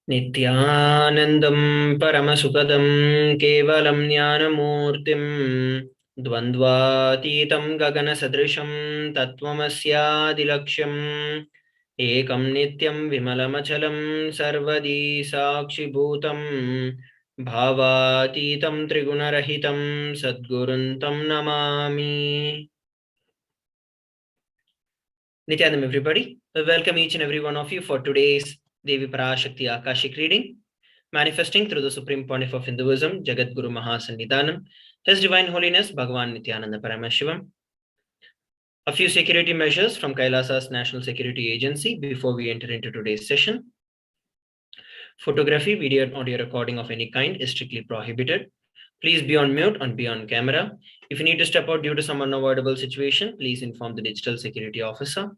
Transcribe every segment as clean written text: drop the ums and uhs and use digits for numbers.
नित्यानन्दं परमसुखदं केवलं ज्ञानमूर्तिं द्वन्द्वातीतं गगनसदृशं तत्त्वमस्यादिलक्ष्यम् एकं नित्यं विमलमचलं सर्वदी साक्षिभूतं भावातीतं त्रिगुणरहितं सद्गुरुं तं Namami. Nityanam, everybody. Welcome each and every one of you for today's Devi Parashakti Akashic reading, manifesting through the Supreme Pontiff of Hinduism, Jagat Guru Mahasannidhanam, His Divine Holiness Bhagavan Nithyananda Paramashivam. A few security measures from KAILASA's National Security Agency before we enter into today's session. Photography, video, and audio recording of any kind is strictly prohibited. Please be on mute and be on camera. If you need to step out due to some unavoidable situation, please inform the digital security officer.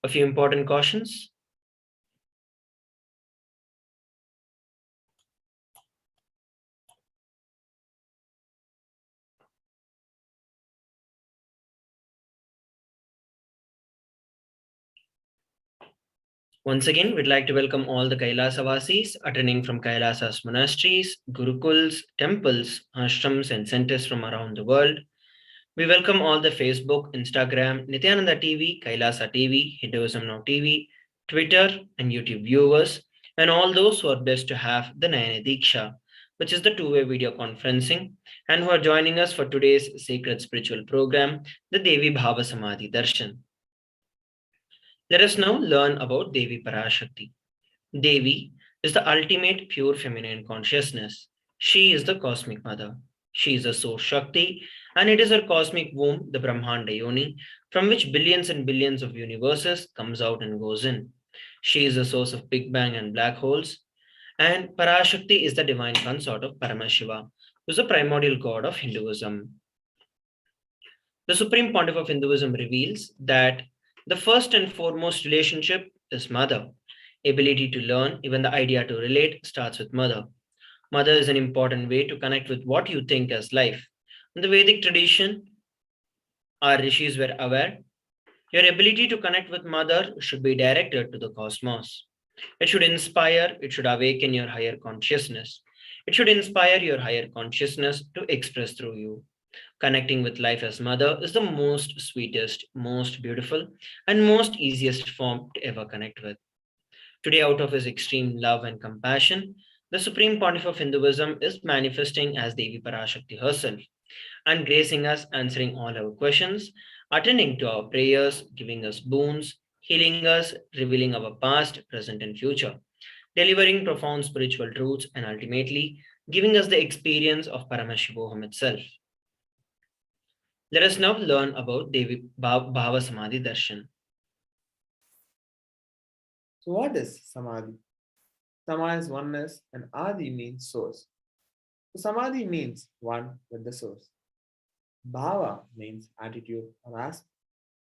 A few important cautions. Once again, we'd like to welcome all the Kailasavasis attending from Kailasa's monasteries, gurukuls, temples, ashrams, and centers from around the world. We welcome all the Facebook, Instagram, Nithyananda TV, Kailasa TV, Hinduism Now TV, Twitter, and YouTube viewers, and all those who are blessed to have the Nayana Diksha, which is the two-way video conferencing, and who are joining us for today's sacred spiritual program, the Devi Bhava Samadhi Darshan. Let us now learn about Devi Parashakti. Devi is the ultimate pure feminine consciousness. She is the cosmic mother. She is the source Shakti, and it is her cosmic womb, the Brahmanda Yoni, from which billions and billions of universes comes out and goes in. She is the source of Big Bang and black holes, and Parashakti is the divine consort of Paramashiva, who is the primordial god of Hinduism. The Supreme Pontiff of Hinduism reveals that the first and foremost relationship is mother. Ability to learn, even the idea to relate, starts with mother. Mother is an important way to connect with what you think as life. In the Vedic tradition, our rishis were aware your ability to connect with mother should be directed to the cosmos. It should inspire, it should awaken your higher consciousness. It should inspire your higher consciousness to express through you. Connecting with life as mother is the most sweetest, most beautiful, and most easiest form to ever connect with. Today, out of his extreme love and compassion, the Supreme Pontiff of Hinduism is manifesting as Devi Parashakti herself and gracing us, answering all our questions, attending to our prayers, giving us boons, healing us, revealing our past, present, and future, delivering profound spiritual truths, and ultimately giving us the experience of Paramashivoham itself. Let us now learn about Devi Bhava Samadhi Darshan. So what is Samadhi? Sama is oneness and Adi means source. So Samadhi means one with the source. Bhava means attitude or aspect.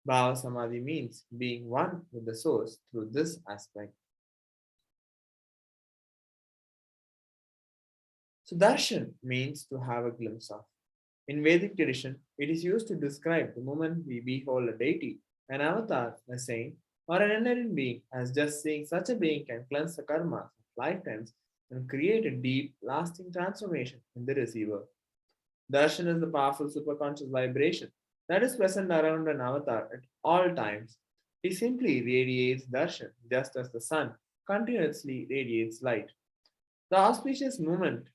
Bhava Samadhi means being one with the source through this aspect. So darshan means to have a glimpse of. In Vedic tradition, it is used to describe the moment we behold a deity, an avatar, a saint, or an enlightened being, as just seeing such a being can cleanse the karma of lifetimes and create a deep, lasting transformation in the receiver. Darshan is the powerful superconscious vibration that is present around an avatar at all times. He simply radiates darshan just as the sun continuously radiates light. The auspicious moment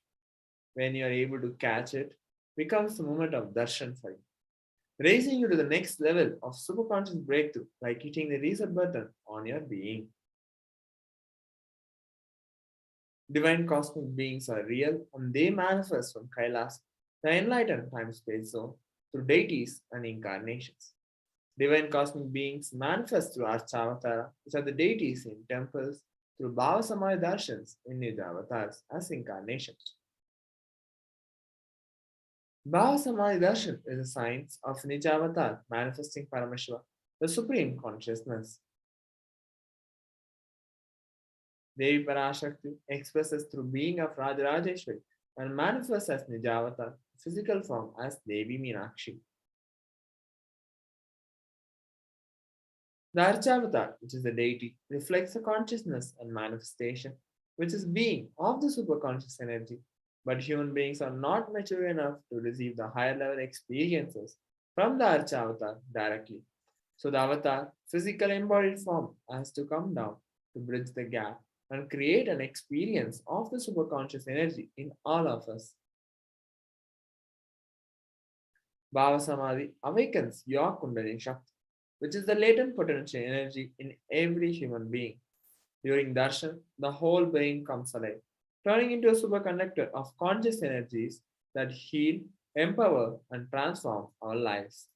when you are able to catch it becomes the moment of darshan for you, raising you to the next level of superconscious breakthrough, like hitting the reset button on your being. Divine cosmic beings are real and they manifest from Kailasa, the enlightened time-space zone, through deities and incarnations. Divine cosmic beings manifest through Archavatara, which are the deities in temples, through Bhava Samaya Darshans in Nijavatars as incarnations. Bhava Samadhi Darshan is a science of Nijavatar manifesting Paramashiva, the supreme consciousness. Devi Parashakti expresses through being of Rajarajeshwari and manifests as Nijavatar, physical form as Devi Meenakshi. The Archavatar, which is the deity, reflects the consciousness and manifestation, which is being of the superconscious energy. But human beings are not mature enough to receive the higher level experiences from the Archavatar directly. So the avatar, physical embodied form, has to come down to bridge the gap and create an experience of the superconscious energy in all of us. Bhava Samadhi awakens your Kundalini Shakti, which is the latent potential energy in every human being. During darshan, the whole being comes alive, turning into a superconductor of conscious energies that heal, empower, and transform our lives.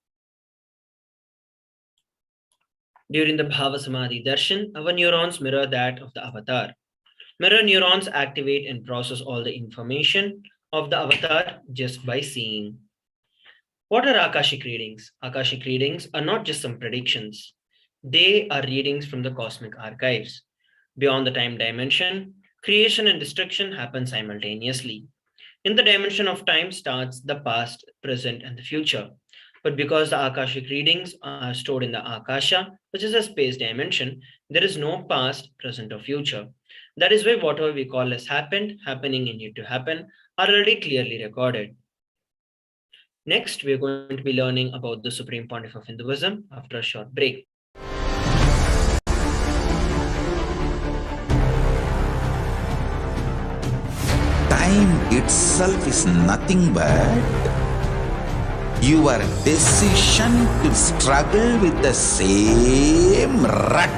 During the Bhava Samadhi darshan, our neurons mirror that of the avatar. Mirror neurons activate and process all the information of the avatar just by seeing. What are Akashic readings? Akashic readings are not just some predictions. They are readings from the cosmic archives. Beyond the time dimension, creation and destruction happen simultaneously. In the dimension of time starts the past, present, and the future. But because the Akashic readings are stored in the Akasha, which is a space dimension, there is no past, present, or future. That is why whatever we call as happened, happening, and yet to happen are already clearly recorded. Next, we are going to be learning about the Supreme Pontiff of Hinduism after a short break. Time itself is nothing but your decision to struggle with the same rut.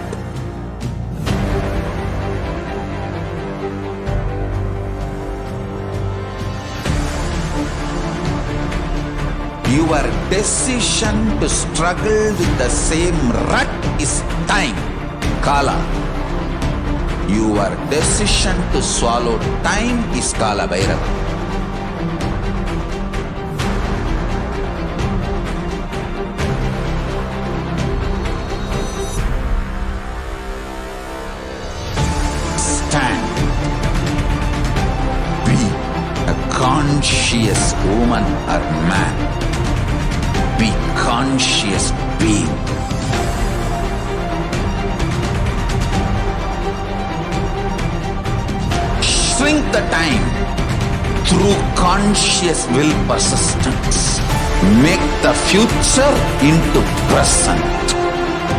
Your decision to struggle with the same rut is time, Kala. Your decision to swallow time is Kala Bhairava. Stand. Be a conscious woman or man. Be conscious being. Shrink the time through conscious will persistence. Make the future into present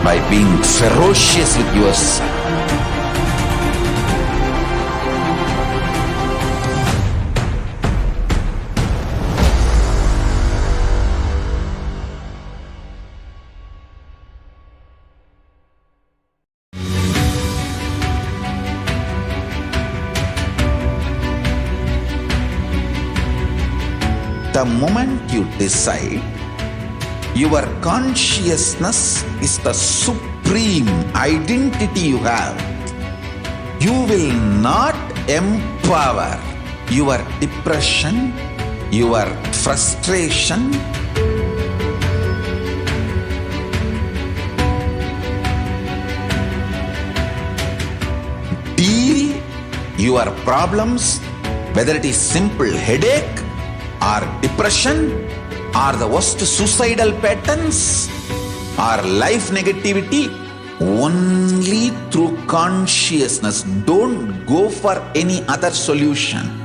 by being ferocious with yourself. The moment you decide, your consciousness is the supreme identity you have. You will not empower your depression, your frustration, deal your problems, whether it is simple headache or depression or the worst suicidal patterns or life negativity, only through consciousness. Don't go for any other solution.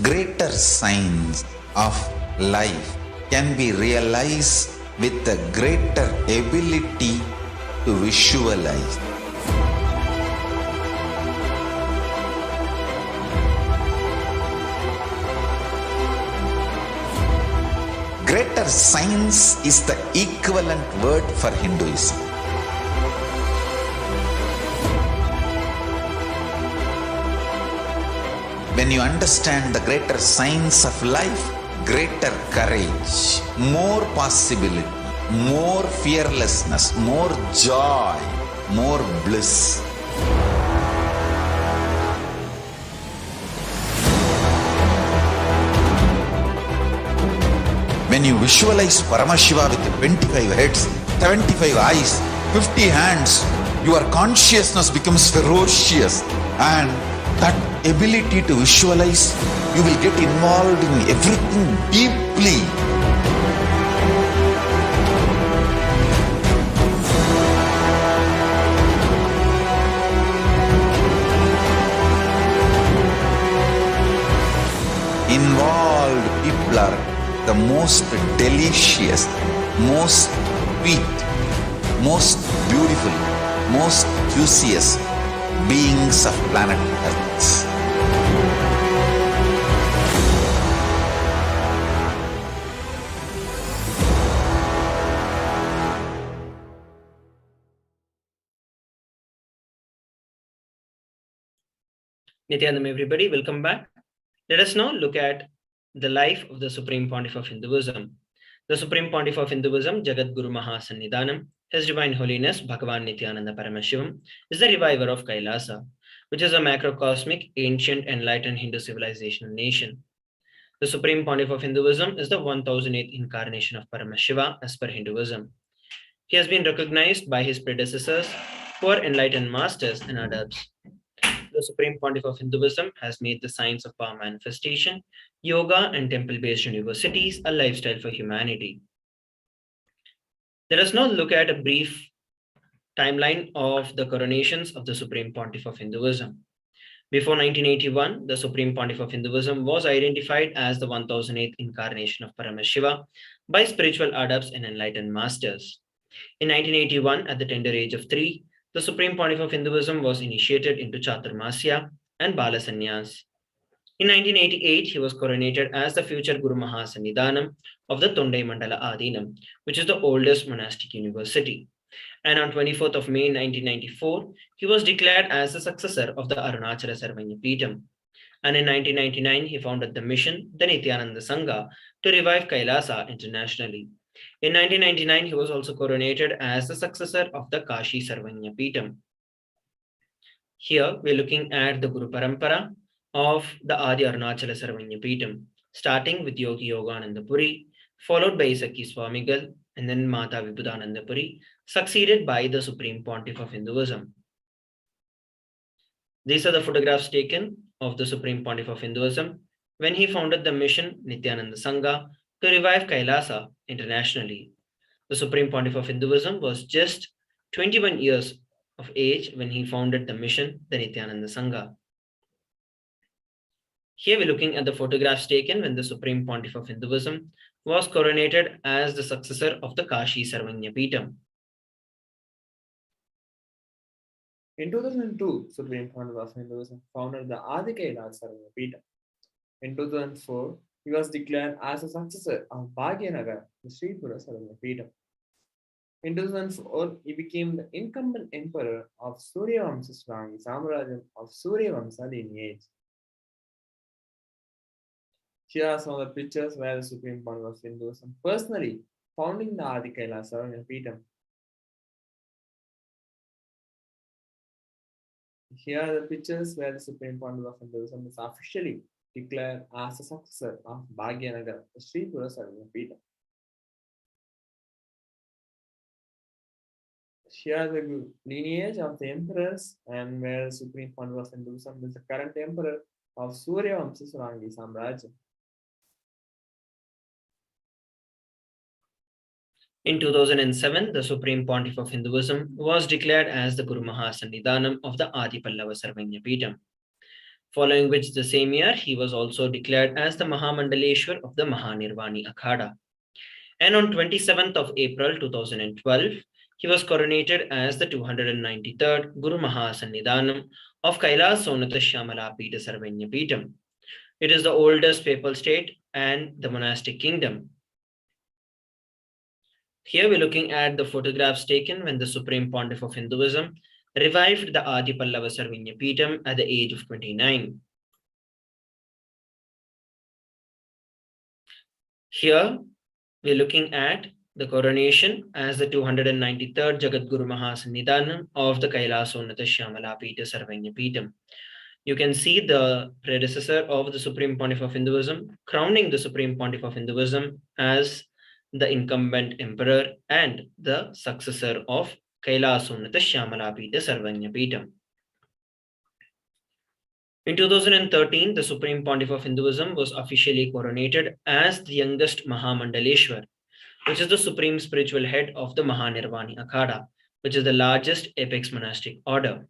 Greater signs of life can be realized with a greater ability to visualize. Greater science is the equivalent word for Hinduism. When you understand the greater science of life, greater courage, more possibility, more fearlessness, more joy, more bliss. When you visualize Paramashiva with 25 heads, 75 eyes, 50 hands, your consciousness becomes ferocious, and that ability to visualize, you will get involved in everything deeply. Involved people are the most delicious, most sweet, most beautiful, most juiciest beings of planet Earth. Nithyanandam, everybody, welcome back. Let us now look at the life of the Supreme Pontiff of Hinduism. The Supreme Pontiff of Hinduism, Jagat Guru Mahasannidhanam, His Divine Holiness Bhagavan Nithyananda Paramashivam, is the reviver of Kailasa, which is a macrocosmic, ancient, enlightened Hindu civilizational nation. The Supreme Pontiff of Hinduism is the 1008th incarnation of Paramashiva as per Hinduism. He has been recognized by his predecessors who are enlightened masters and adepts. The Supreme Pontiff of Hinduism has made the science of power manifestation, yoga, and temple-based universities a lifestyle for humanity. Let us now look at a brief timeline of the coronations of the Supreme Pontiff of Hinduism. Before 1981, the Supreme Pontiff of Hinduism was identified as the 1008th incarnation of Paramashiva by spiritual adepts and enlightened masters. In 1981, at the tender age of 3, the Supreme Pontiff of Hinduism was initiated into Chaturmasya and Bala Sannyas. In 1988, he was coronated as the future Guru Mahasannidhanam of the Tondai Mandala Adinam, which is the oldest monastic university. And on 24th of May 1994, he was declared as the successor of the Arunachala Sarvanya Peetham. And in 1999, he founded the mission, the Nithyananda Sangha, to revive Kailasa internationally. In 1999, he was also coronated as the successor of the Kashi Sarvanya Peetham. Here, we're looking at the Guru Parampara of the Adi Arunachala Sarvanya Peetham, starting with Yogi Yogananda Puri, followed by Isaki Swamigal, and then Mata Vibhudananda Puri, succeeded by the Supreme Pontiff of Hinduism. These are the photographs taken of the Supreme Pontiff of Hinduism when he founded the mission Nithyananda Sangha to revive Kailasa internationally. The Supreme Pontiff of Hinduism was just 21 years of age when he founded the mission, the Nithyananda Sangha. Here we're looking at the photographs taken when the Supreme Pontiff of Hinduism was coronated as the successor of the Kashi Sarvanya Peetham. In 2002, Supreme Pontiff of Hinduism founded the Adi KAILASA Sarvanya Peetham. In 2004, he was declared as a successor of Bhagyanagar, the Sripura Sarvanya Peetham. In 2004, he became the incumbent emperor of Suryavamsa Swangi Samrajam of Suryavamsa lineage. Here are some of the pictures where the Supreme Pontiff of Hinduism personally founding the Adi KAILASA Sarvanya Peetham. Here are the pictures where the Supreme Pontiff of Hinduism is officially declared as the successor of Bhagyanagar, the Sripura Sarvanya Peetham. Here are the lineage of the emperors and where the Supreme Pontiff of Hinduism is the current emperor of Suryavamsa Swangi Samrajam. In 2007, the Supreme Pontiff of Hinduism was declared as the Guru Mahasannidhanam of the Adi Pallava Sarvanya Peetham, following which the same year he was also declared as the Mahamandaleshwar of the Mahanirvani Akhada. And on 27th of April 2012, he was coronated as the 293rd Guru Mahasannidhanam of Kailasonatha Shyamala Peetha Sarvanya Peetham. It is the oldest papal state and the monastic kingdom. Here we're looking at the photographs taken when the Supreme Pontiff of Hinduism revived the Adi Pallava Sarvanya Peetham at the age of 29. Here we're looking at the coronation as the 293rd Jagat Guru Mahasannidhanam of the Kailasonatha Shyamala Peetha Sarvanya Peetham. You can see the predecessor of the Supreme Pontiff of Hinduism, crowning the Supreme Pontiff of Hinduism as the incumbent emperor and the successor of KAILASA Nithyananda Paramashivam. In 2013, the Supreme Pontiff of Hinduism was officially coronated as the youngest Mahamandaleshwar, which is the supreme spiritual head of the Mahanirvani Akhada, which is the largest apex monastic order.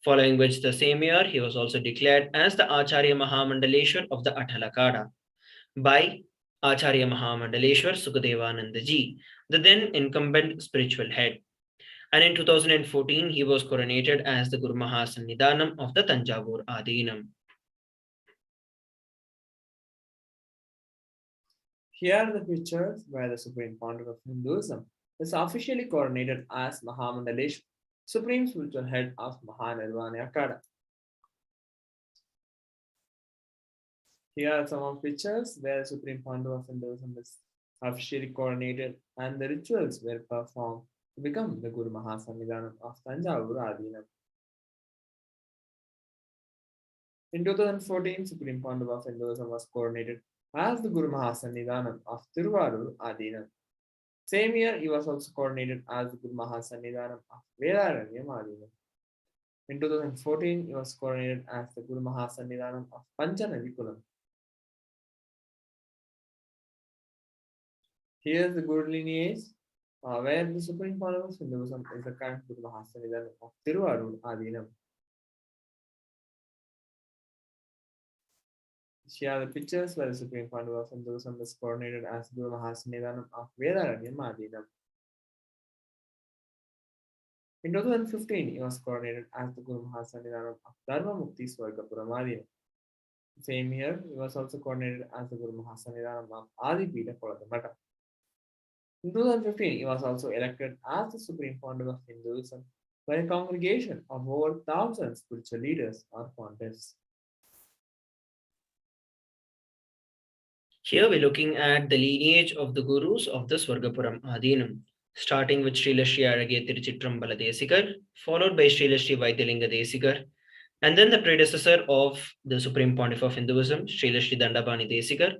Following which, the same year, he was also declared as the Acharya Mahamandaleshwar of the Atal Akhada by Acharya Mahamandaleshwar Sukadevanandaji, the then incumbent spiritual head. And in 2014, he was coronated as the Guru Mahasannidhanam of the Tanjavur Adinam. Here are the pictures where the Supreme Pontiff of Hinduism is officially coronated as Mahamandaleshwar, Supreme Spiritual Head of Mahanirvani Akhada. Here are some of pictures where the Supreme Pontiff of Hinduism is officially coronated and the rituals were performed to become the Guru Mahasannidhanam of Tanjavur Adinam. In 2014, Supreme Pontiff of Hinduism was coronated as the Guru Mahasannidhanam of Tiruvarur Adinam. Same year, he was also coronated as the Guru Mahasannidhanam of Vedaranyam Adinam. In 2014, he was coronated as the Guru Mahasannidhanam of Panchanavikulam. Here is the Guru lineage, where the Supreme Pontiff of Hinduism is the current Guru Mahasannidhanam of Tiruvarur Adinam. Here are the pictures where the Supreme Pontiff of Hinduism is coronated as Guru Mahasannidhanam of Vedaranyam Adinam. In 2015, he was coronated as the Guru Mahasannidhanam of Dharma Mukti Swargapuram Adinam. Same year, he was also coronated as the Guru Mahasannidhanam of Adipita Koladamata. In 2015, he was also elected as the Supreme Pontiff of Hinduism by a congregation of over 1,000 spiritual leaders or pontiffs. Here we're looking at the lineage of the Gurus of the Swargapuram Adinam, starting with Srila Sri Aragya Tiruchittrambala Desikar, followed by Srila Sri Vaidyalinga Desikar, and then the predecessor of the Supreme Pontiff of Hinduism, Srila Sri Dandapani Desikar,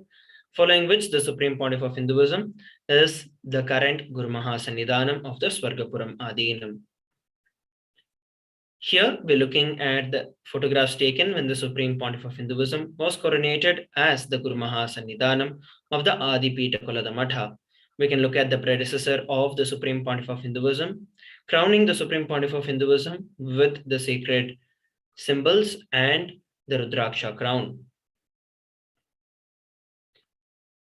following which the Supreme Pontiff of Hinduism is the current Guru Mahasannidhanam of the Swargapuram Adinam. Here we're looking at the photographs taken when the Supreme Pontiff of Hinduism was coronated as the Guru Mahasannidhanam of the Adipita Koladamata. We can look at the predecessor of the Supreme Pontiff of Hinduism, crowning the Supreme Pontiff of Hinduism with the sacred symbols and the Rudraksha crown.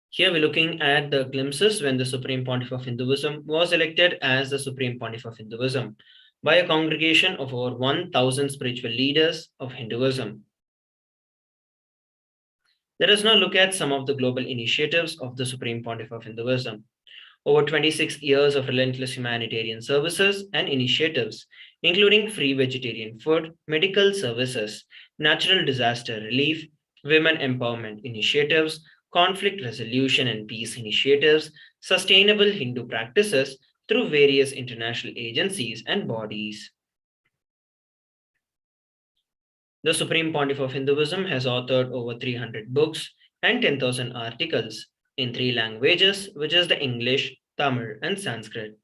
Here we're looking at the glimpses when the Supreme Pontiff of Hinduism was elected as the Supreme Pontiff of Hinduism by a congregation of over 1,000 spiritual leaders of Hinduism. Let us now look at some of the global initiatives of the Supreme Pontiff of Hinduism. Over 26 years of relentless humanitarian services and initiatives, including free vegetarian food, medical services, natural disaster relief, women empowerment initiatives, conflict resolution and peace initiatives, sustainable Hindu practices through various international agencies and bodies. The Supreme Pontiff of Hinduism has authored over 300 books and 10,000 articles in 3 languages, which is the English, Tamil, and Sanskrit.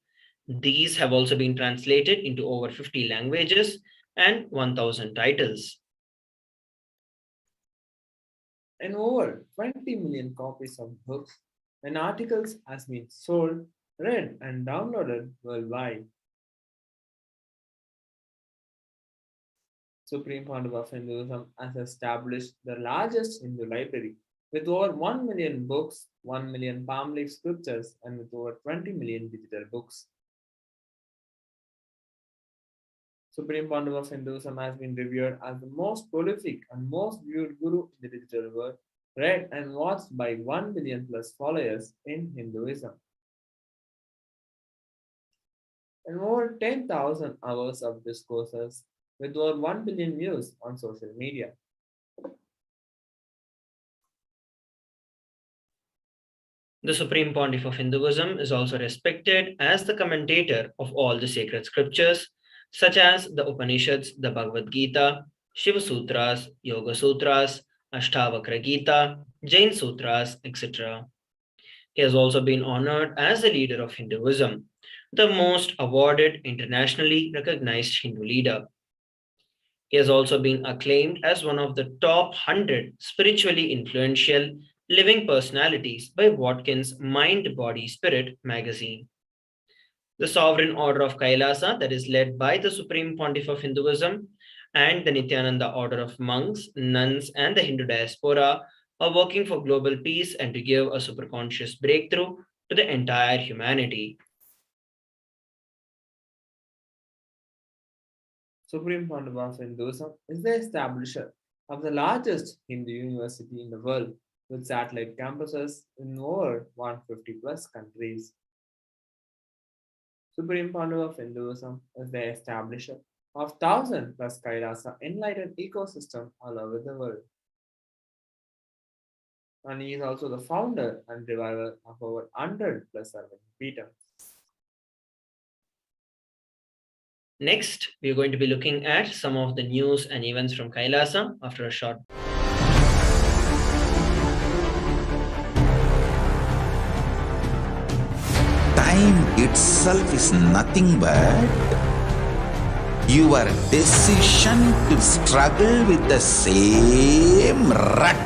These have also been translated into over 50 languages and 1,000 titles. And over 20 million copies of books and articles has been sold, read, and downloaded worldwide. Supreme Pontiff of Hinduism has established the largest Hindu library with over 1 million books, 1 million palm leaf scriptures, and with over 20 million digital books. Supreme Pontiff of Hinduism has been revered as the most prolific and most viewed guru in the digital world, read and watched by 1 billion plus followers in Hinduism. And over 10,000 hours of discourses with over 1 billion views on social media. The Supreme Pontiff of Hinduism is also respected as the commentator of all the sacred scriptures, such as the Upanishads, the Bhagavad Gita, Shiva Sutras, Yoga Sutras, Ashtavakra Gita, Jain Sutras, etc. He has also been honored as the leader of Hinduism, the most awarded internationally recognized Hindu leader. He has also been acclaimed as one of the top 100 spiritually influential living personalities by Watkins Mind, Body, Spirit magazine. The Sovereign Order of Kailasa, that is led by the Supreme Pontiff of Hinduism, and the Nithyananda Order of Monks, Nuns, and the Hindu diaspora are working for global peace and to give a superconscious breakthrough to the entire humanity. Supreme Pontiff of Hinduism is the establisher of the largest Hindu university in the world with satellite campuses in over 150 plus countries. Supreme Pontiff of Hinduism is the establisher of 1000 plus Kailasa enlightened ecosystem all over the world. And he is also the founder and reviver of over 100 plus urban Peter. Next, we are going to be looking at some of the news and events from Kailasa after a short. Time itself is nothing but your decision to struggle with the same rut.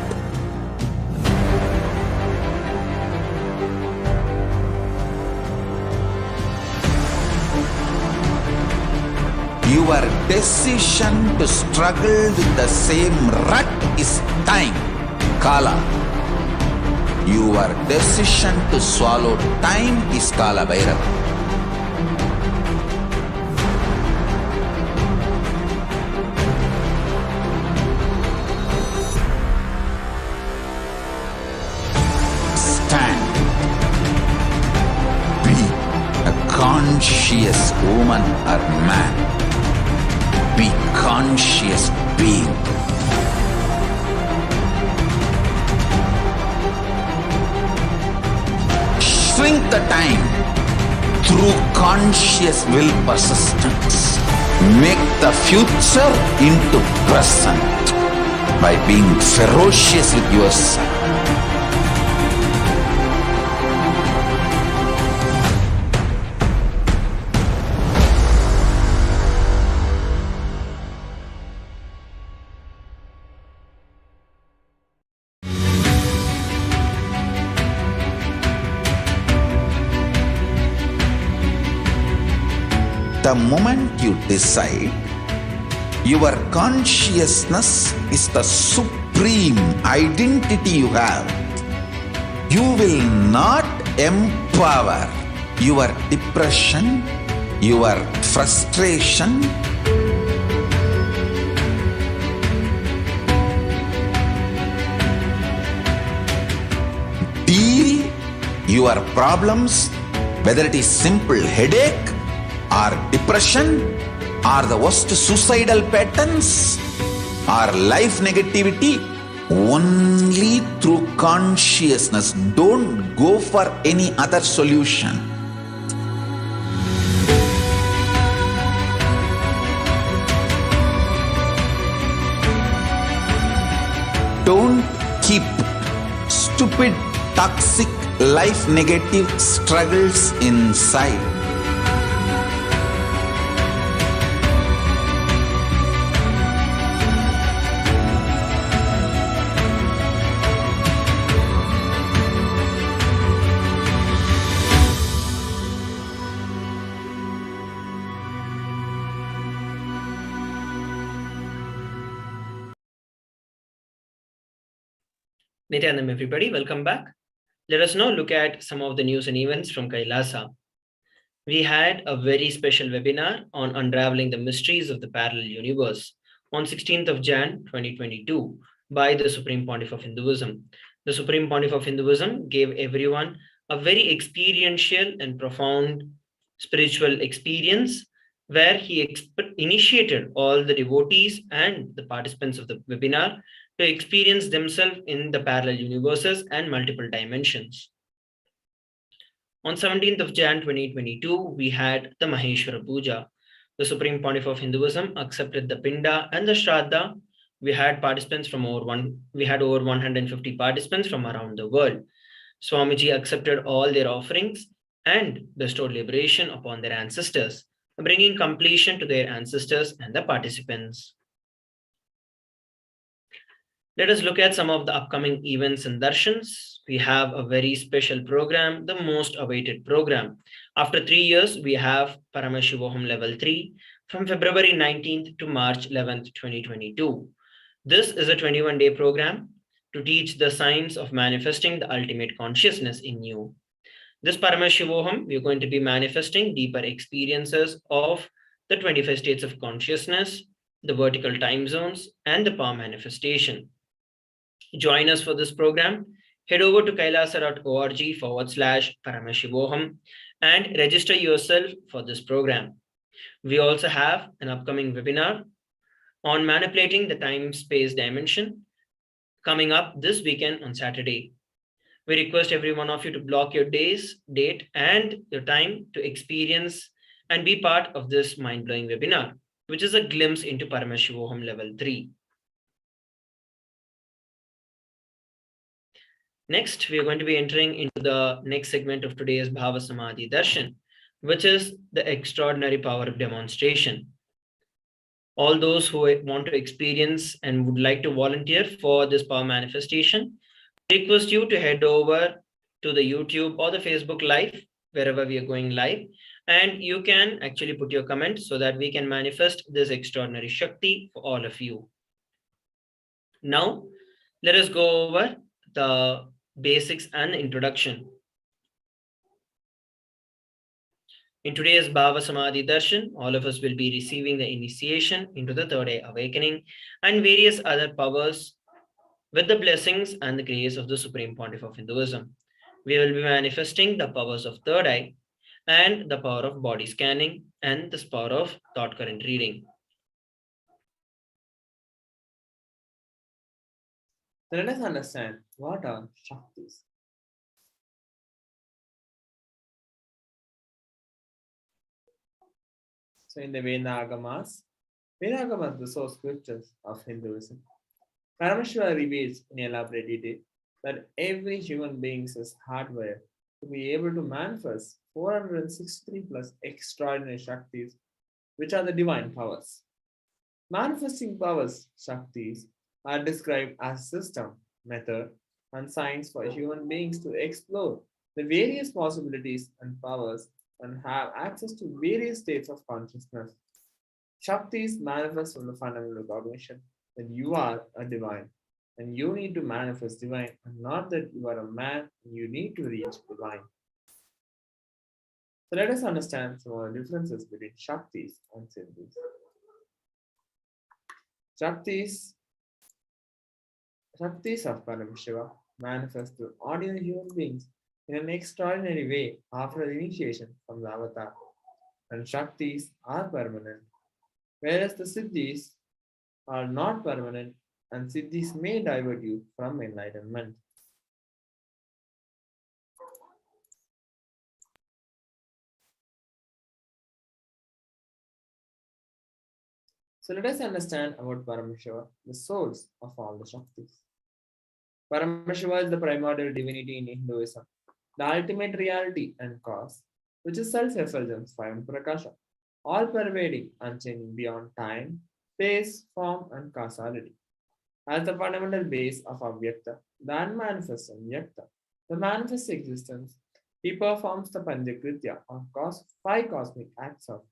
Your decision to struggle with the same rut is time, Kala. Your decision to swallow time is Kala Bhairava. Stand. Be a conscious woman or man. Be conscious being. Shrink the time through conscious will persistence. Make the future into present by being ferocious with yourself. The moment you decide, your consciousness is the supreme identity you have. You will not empower your depression, your frustration, deal your problems, whether it is simple headache or depression or the worst suicidal patterns or life negativity, only through consciousness. Don't go for any other solution. Don't keep stupid, toxic, life negative struggles inside. Nithyanandam, everybody, welcome back. Let us now look at some of the news and events from Kailasa. We had a very special webinar on unraveling the mysteries of the parallel universe on 16th of Jan 2022 by the Supreme Pontiff of Hinduism. The Supreme Pontiff of Hinduism gave everyone a very experiential and profound spiritual experience where he initiated all the devotees and the participants of the webinar to experience themselves in the parallel universes and multiple dimensions. On 17th of Jan 2022, we had the Maheshwara Puja. The Supreme Pontiff of Hinduism accepted the Pinda and the Shraddha. We had over 150 participants from around the world. Swamiji accepted all their offerings and bestowed liberation upon their ancestors, bringing completion to their ancestors and the participants. Let us look at some of the upcoming events and darshans. We have a very special program, the most awaited program. After 3 years, we have Paramashivoham level 3 from February 19th to March 11th, 2022. This is a 21-day program to teach the science of manifesting the ultimate consciousness in you. This Paramashivoham, we are going to be manifesting deeper experiences of the 25 states of consciousness, the vertical time zones, and the power manifestation. Join us for this program. Head over to kailasa.org/Paramashivoham and register yourself for this program. We also have an upcoming webinar on manipulating the time-space dimension coming up this weekend on Saturday. We request every one of you to block your date, and your time to experience and be part of this mind-blowing webinar, which is a glimpse into Paramashivoham level 3. Next, we are going to be entering into the next segment of today's Bhava Samadhi Darshan, which is the extraordinary power of demonstration. All those who want to experience and would like to volunteer for this power manifestation, I request you to head over to the YouTube or the Facebook Live, wherever we are going live, and you can actually put your comment so that we can manifest this extraordinary Shakti for all of you. Now, let us go over the basics and introduction. In today's Bhava Samadhi Darshan, all of us will be receiving the initiation into the third eye awakening and various other powers with the blessings and the grace of the Supreme Pontiff of Hinduism. We will be manifesting the powers of third eye and the power of body scanning and this power of thought current reading. So let us understand what are Shaktis. So in the Veda-agamas, the source scriptures of Hinduism, Paramashiva reveals in elaborate detail that every human being is hardwired to be able to manifest 463 plus extraordinary Shaktis, which are the divine powers. Manifesting powers, Shaktis, are described as system, method, and science for human beings to explore the various possibilities and powers and have access to various states of consciousness. Shaktis manifest from the fundamental recognition that you are a divine and you need to manifest divine, and not that you are a man and you need to reach divine. So let us understand some of the differences between Shaktis and Siddhis. Shaktis of Paramashiva manifest through ordinary human beings in an extraordinary way after the initiation from the avatar. And Shaktis are permanent, whereas the Siddhis are not permanent, and Siddhis may divert you from enlightenment. So let us understand about Paramashiva, the source of all the Shaktis. Paramashiva is the primordial divinity in Hinduism, the ultimate reality and cause, which is self-effulgence, Swayam Prakasha, all-pervading, unchanging beyond time, space, form, and causality. As the fundamental base of Avyakta, the unmanifest and Vyakta, the manifest existence, he performs the Panchakritya, or 5 cosmic acts of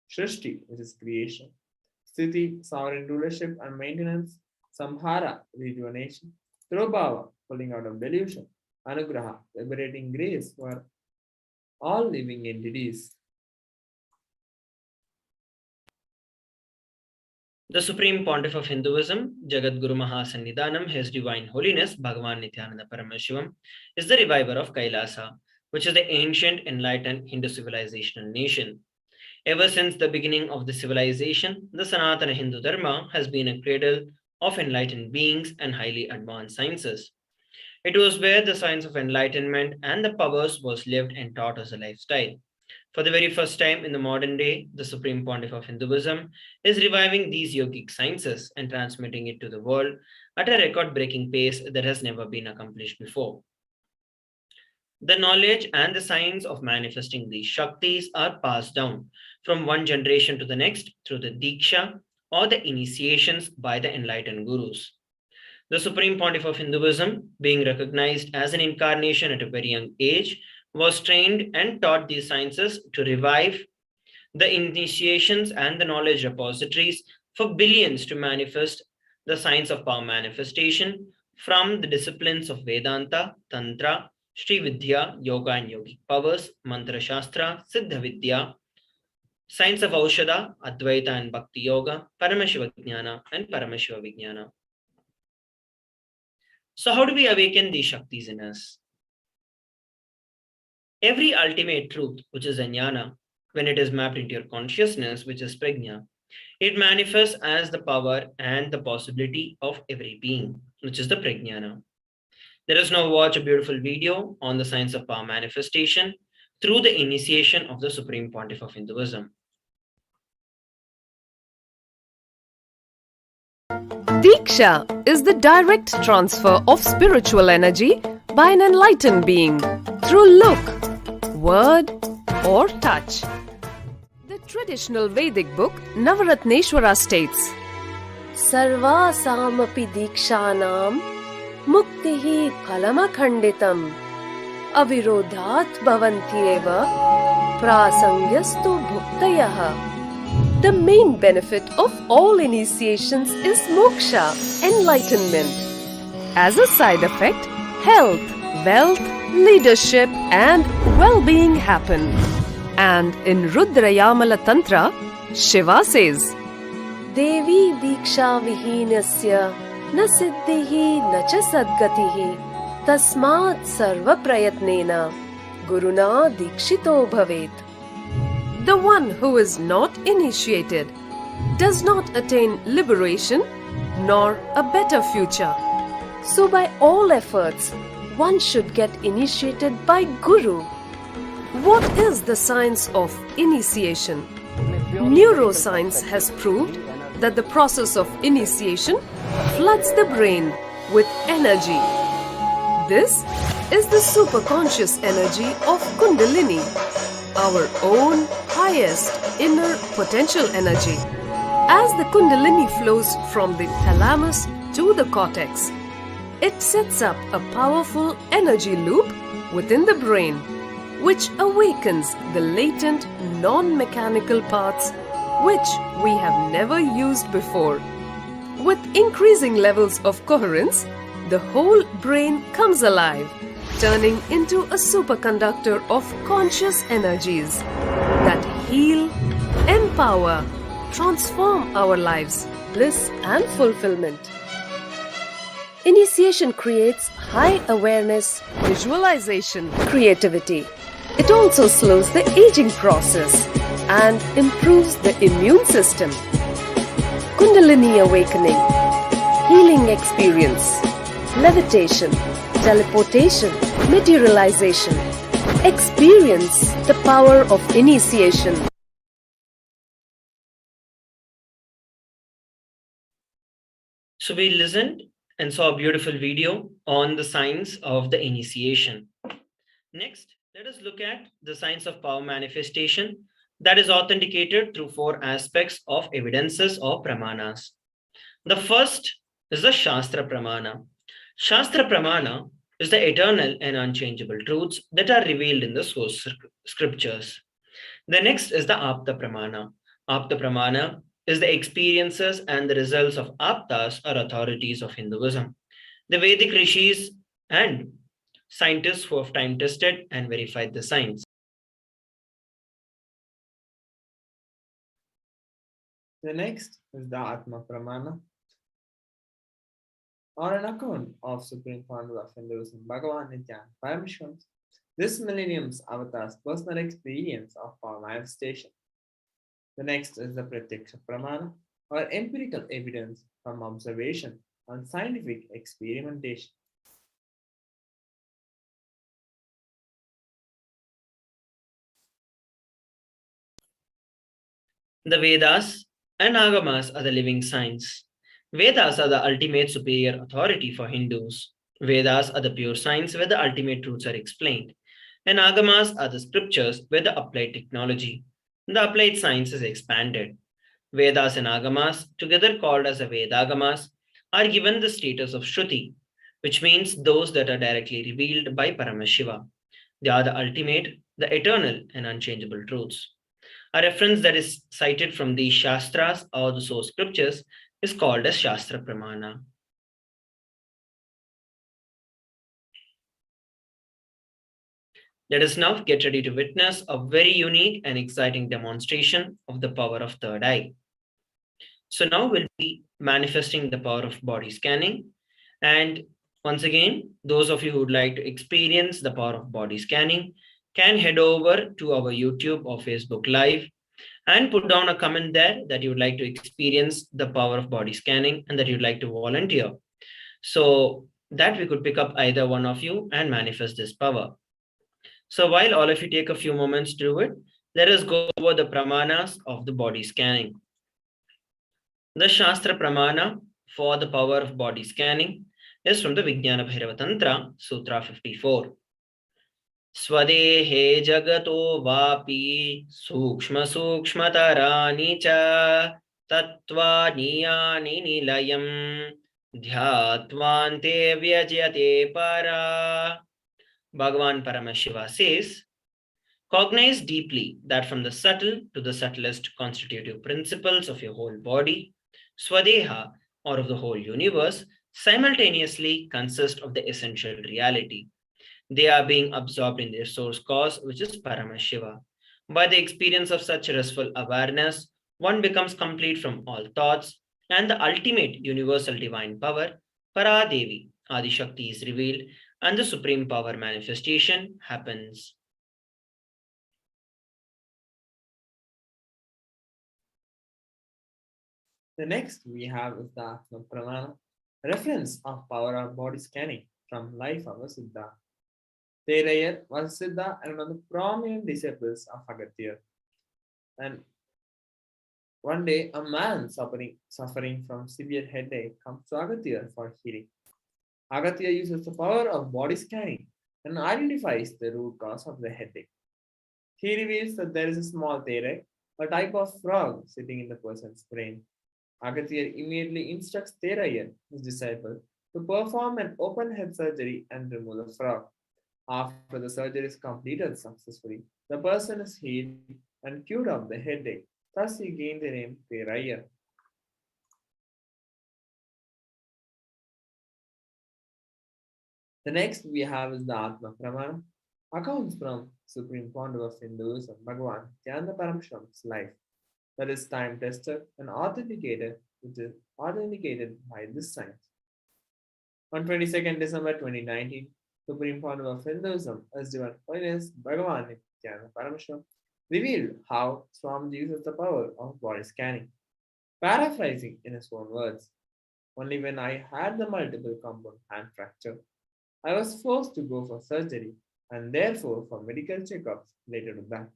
Shrishti, which is creation, Sthiti, sovereign rulership and maintenance, Samhara, rejuvenation, Trobhava, pulling out of delusion, Anugraha, liberating grace for all living entities. The Supreme Pontiff of Hinduism, Jagat Guru Mahasannidhanam, His Divine Holiness, Bhagavan Nithyananda Paramashivam, is the reviver of Kailasa, which is the ancient enlightened Hindu civilizational nation. Ever since the beginning of the civilization, the Sanatana Hindu Dharma has been a cradle of enlightened beings and highly advanced sciences. It was where the science of enlightenment and the powers was lived and taught as a lifestyle. For the very first time in the modern day, the Supreme Pontiff of Hinduism is reviving these yogic sciences and transmitting it to the world at a record-breaking pace that has never been accomplished before. The knowledge and the science of manifesting these Shaktis are passed down from one generation to the next through the Diksha or the initiations by the enlightened gurus. The Supreme Pontiff of Hinduism, being recognized as an incarnation at a very young age, was trained and taught these sciences to revive the initiations and the knowledge repositories for billions to manifest the science of power manifestation from the disciplines of Vedanta, Tantra, Sri Vidya, Yoga and Yogic powers, Mantra Shastra, Siddha Vidya, science of Aushadha, Advaita and Bhakti Yoga, Paramashiva Jnana and Paramashiva Vijnana. So how do we awaken these Shaktis in us? Every ultimate truth, which is jnana, when it is mapped into your consciousness, which is prajna, it manifests as the power and the possibility of every being, which is the prajnana. Let us now watch a beautiful video on the science of power manifestation through the initiation of the Supreme Pontiff of Hinduism. Diksha is the direct transfer of spiritual energy by an enlightened being through look, word, or touch. The traditional Vedic book Navaratneshwara states, Sarvasamapi Dikshanam Muktihi Phalamakhanditam Avirodhat Bhavantyeva Prasangyastu Bhuktayaha. The main benefit of all initiations is moksha, enlightenment. As a side effect, health, wealth, leadership, and well-being happen. And in Rudrayamala Tantra, Shiva says, Devi Diksha Vihinasya Na Siddhihi Na Cha Sadgatihi Tasmat Sarva Prayatnena Guruna Dikshito Bhavet. The one who is not initiated does not attain liberation nor a better future. So by all efforts, one should get initiated by Guru. What is the science of initiation? Neuroscience has proved that the process of initiation floods the brain with energy. This is the superconscious energy of Kundalini, our own highest inner potential energy. As the Kundalini flows from the thalamus to the cortex, it sets up a powerful energy loop within the brain, which awakens the latent non-mechanical parts which we have never used before. With increasing levels of coherence, the whole brain comes alive, turning into a superconductor of conscious energies that heal, empower, transform our lives, bliss and fulfillment. Initiation creates high awareness, visualization, creativity. It also slows the aging process and improves the immune system. Kundalini awakening, healing experience, levitation, teleportation, materialization. Experience the power of initiation. So we listened and saw a beautiful video on the science of the initiation. Next, let us look at the science of power manifestation that is authenticated through 4 aspects of evidences or pramanas. The first is the Shastra Pramana. Shastra Pramana is the eternal and unchangeable truths that are revealed in the source scriptures. The next is the Apta Pramana. Apta Pramana is the experiences and the results of Aptas or authorities of Hinduism, the Vedic rishis and scientists who have time tested and verified the science. The next is the Atma Pramana, or an account of Supreme Pontiff of Hinduism, Bhagavan Nithyananda Paramashivam, this millennium's avatar's personal experience of power manifestation. The next is the Pratyaksha Pramana, or empirical evidence from observation and scientific experimentation. The Vedas and Agamas are the living science. Vedas are the ultimate superior authority for Hindus. Vedas are the pure science where the ultimate truths are explained. And Agamas are the scriptures where the applied technology, the applied science is expanded. Vedas and Agamas, together called as the Vedagamas, are given the status of Shruti, which means those that are directly revealed by Paramashiva. They are the ultimate, the eternal, and unchangeable truths. A reference that is cited from the Shastras or the source scriptures is called as Shastra Pramana. Let us now get ready to witness a very unique and exciting demonstration of the power of third eye. So now we'll be manifesting the power of body scanning. And once again, those of you who would like to experience the power of body scanning can head over to our YouTube or Facebook Live and put down a comment there that you would like to experience the power of body scanning and that you'd like to volunteer. So that we could pick up either one of you and manifest this power. So while all of you take a few moments to do it, let us go over the pramanas of the body scanning. The Shastra Pramana for the power of body scanning is from the Vijnana Bhairava Tantra, Sutra 54. Swadehe jagato vapi sukshma sukshmatarani cha tattva niyani nilayam dhyatvante vyajyate para. Bhagavan Paramashiva says, cognize deeply that from the subtle to the subtlest constitutive principles of your whole body, Swadeha, or of the whole universe, simultaneously consist of the essential reality. They are being absorbed in their source cause, which is Paramashiva. By the experience of such restful awareness, one becomes complete from all thoughts, and the ultimate universal divine power, Paradevi, Adi Shakti, is revealed, and the supreme power manifestation happens. The next we have is the Atma Pramana, reference of power of body scanning from life of a Siddha. Therayar was Siddha and one of the prominent disciples of Agatya. And one day, a man suffering from severe headache comes to Agatya for healing. Agatya uses the power of body scanning and identifies the root cause of the headache. He reveals that there is a small thyroid, a type of frog sitting in the person's brain. Agatya immediately instructs Therayar, his disciple, to perform an open head surgery and remove the frog. After the surgery is completed successfully, the person is healed and cured of the headache. Thus, he gained the name Therayar. The next we have is the Atma Pramana, accounts from Supreme Founder of Hinduism, Bhagavan Nithyananda Paramashiham's life, that is time tested and authenticated, which is authenticated by this science. On 22nd December 2019, Supreme Founder of Hinduism, as Divine Holiness Bhagavan Nithyananda Paramashivam, revealed how Swamiji uses the power of body scanning. Paraphrasing in his own words, only when I had the multiple compound hand fracture, I was forced to go for surgery and therefore for medical checkups later to that.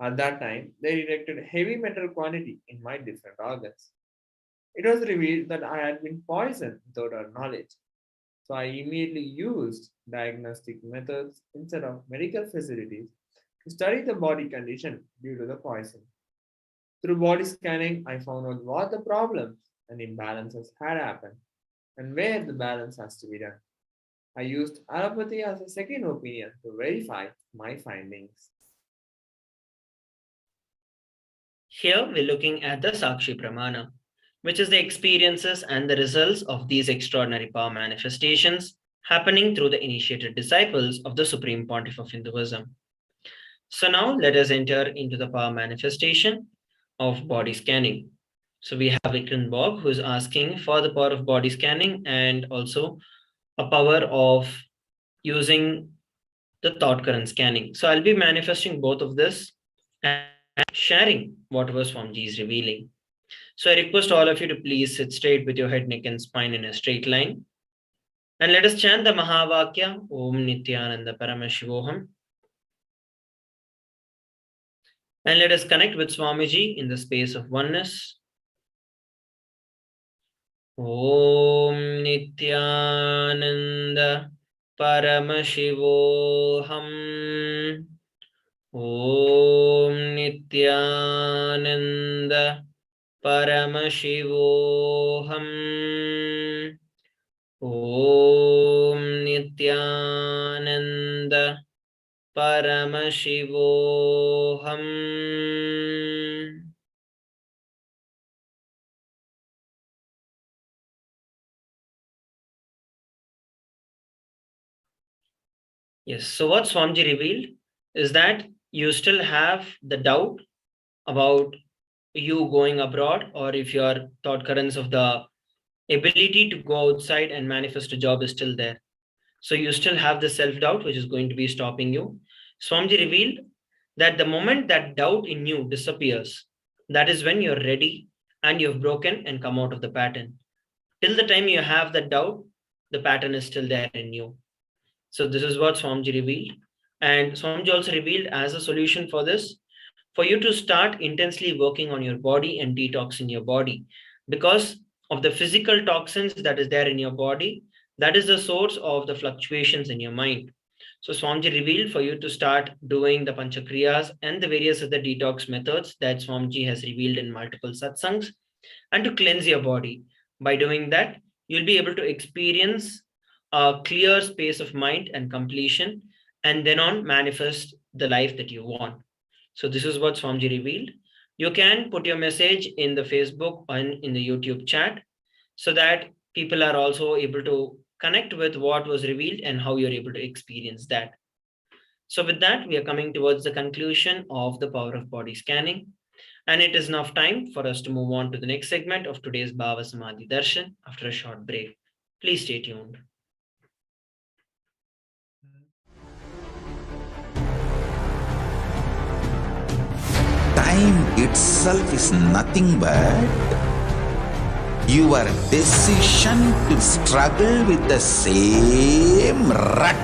At that time, they detected heavy metal quantity in my different organs. It was revealed that I had been poisoned without our knowledge. So I immediately used diagnostic methods instead of medical facilities to study the body condition due to the poison. Through body scanning, I found out what the problems and imbalances had happened and where the balance has to be done. I used allopathy as a second opinion to verify my findings. Here we're looking at the Sakshi Pramana, which is the experiences and the results of these extraordinary power manifestations happening through the initiated disciples of the Supreme Pontiff of Hinduism. So now let us enter into the power manifestation of body scanning. So we have Vikran Bog who is asking for the power of body scanning and also a power of using the thought current scanning. So I'll be manifesting both of this and sharing whatever Swamiji is revealing. So I request all of you to please sit straight with your head, neck, and spine in a straight line. And let us chant the Mahavakya, Om Nithyananda Paramashivoham. And let us connect with Swamiji in the space of oneness. Om Nithyananda Paramashivoham. Om Nithyananda Paramashivoham. Om Nithyananda Paramashivoham. Yes, so what Swamiji revealed is that you still have the doubt about you going abroad, or if your thought currents of the ability to go outside and manifest a job is still there. So you still have the self-doubt, which is going to be stopping you. Swamiji revealed that the moment that doubt in you disappears, that is when you're ready and you've broken and come out of the pattern. Till the time you have that doubt, the pattern is still there in you. So this is what Swamiji revealed. And Swamiji also revealed as a solution for this, for you to start intensely working on your body and detoxing your body, because of the physical toxins that is there in your body, that is the source of the fluctuations in your mind. So Swamiji revealed for you to start doing the Panchakriyas and the various other detox methods that Swamiji has revealed in multiple satsangs, and to cleanse your body. By doing that, you'll be able to experience a clear space of mind and completion, and then on manifest the life that you want. So this is what Swamiji revealed. You can put your message in the Facebook and in the YouTube chat so that people are also able to connect with what was revealed and how you're able to experience that. So with that, we are coming towards the conclusion of the power of body scanning. And it is now time for us to move on to the next segment of today's Bhava Samadhi Darshan after a short break. Please stay tuned. Time itself is nothing but your decision to struggle with the same rut.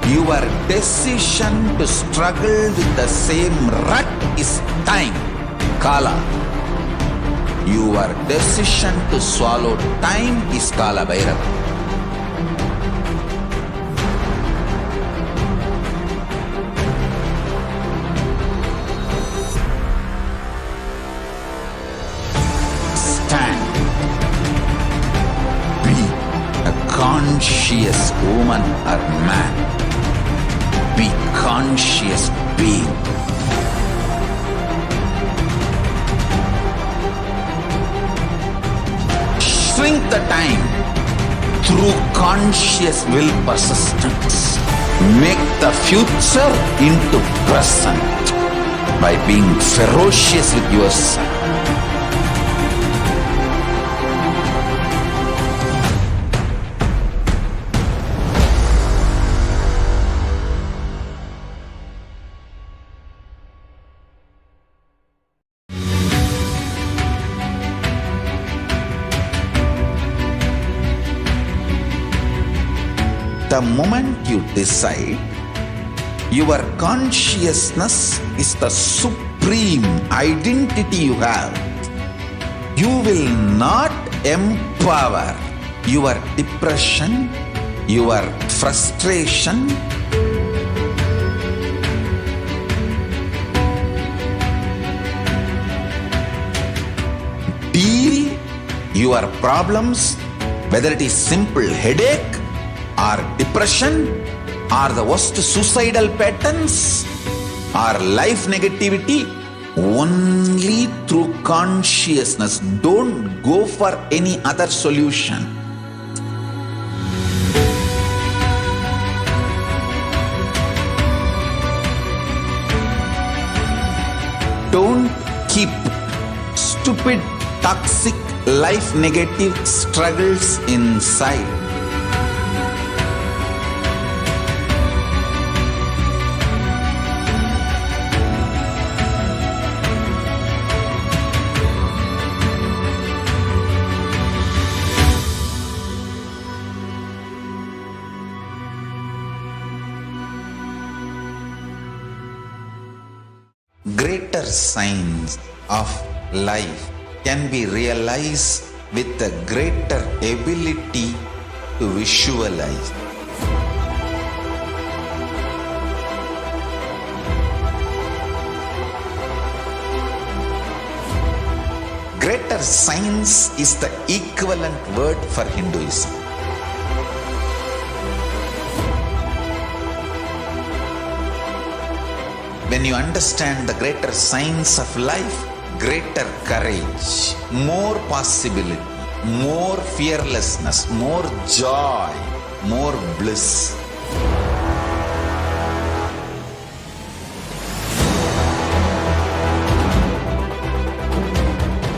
Your decision to struggle with the same rut is time, Kala. Your decision to swallow time is Kala Bhairava. Stand. Be a conscious woman or man. Be conscious being. Shrink the time through conscious will persistence. Make the future into present by being ferocious with yourself. The moment you decide, your consciousness is the supreme identity you have. You will not empower your depression, your frustration, deal your problems, whether it is simple headache or depression or the worst suicidal patterns or life negativity, only through consciousness. Don't go for any other solution. Don't keep stupid, toxic, life negative struggles inside. greater signs of life can be realized with a greater ability to visualize. Greater science is the equivalent word for Hinduism. When you understand the greater science of life, greater courage, more possibility, more fearlessness, more joy, more bliss.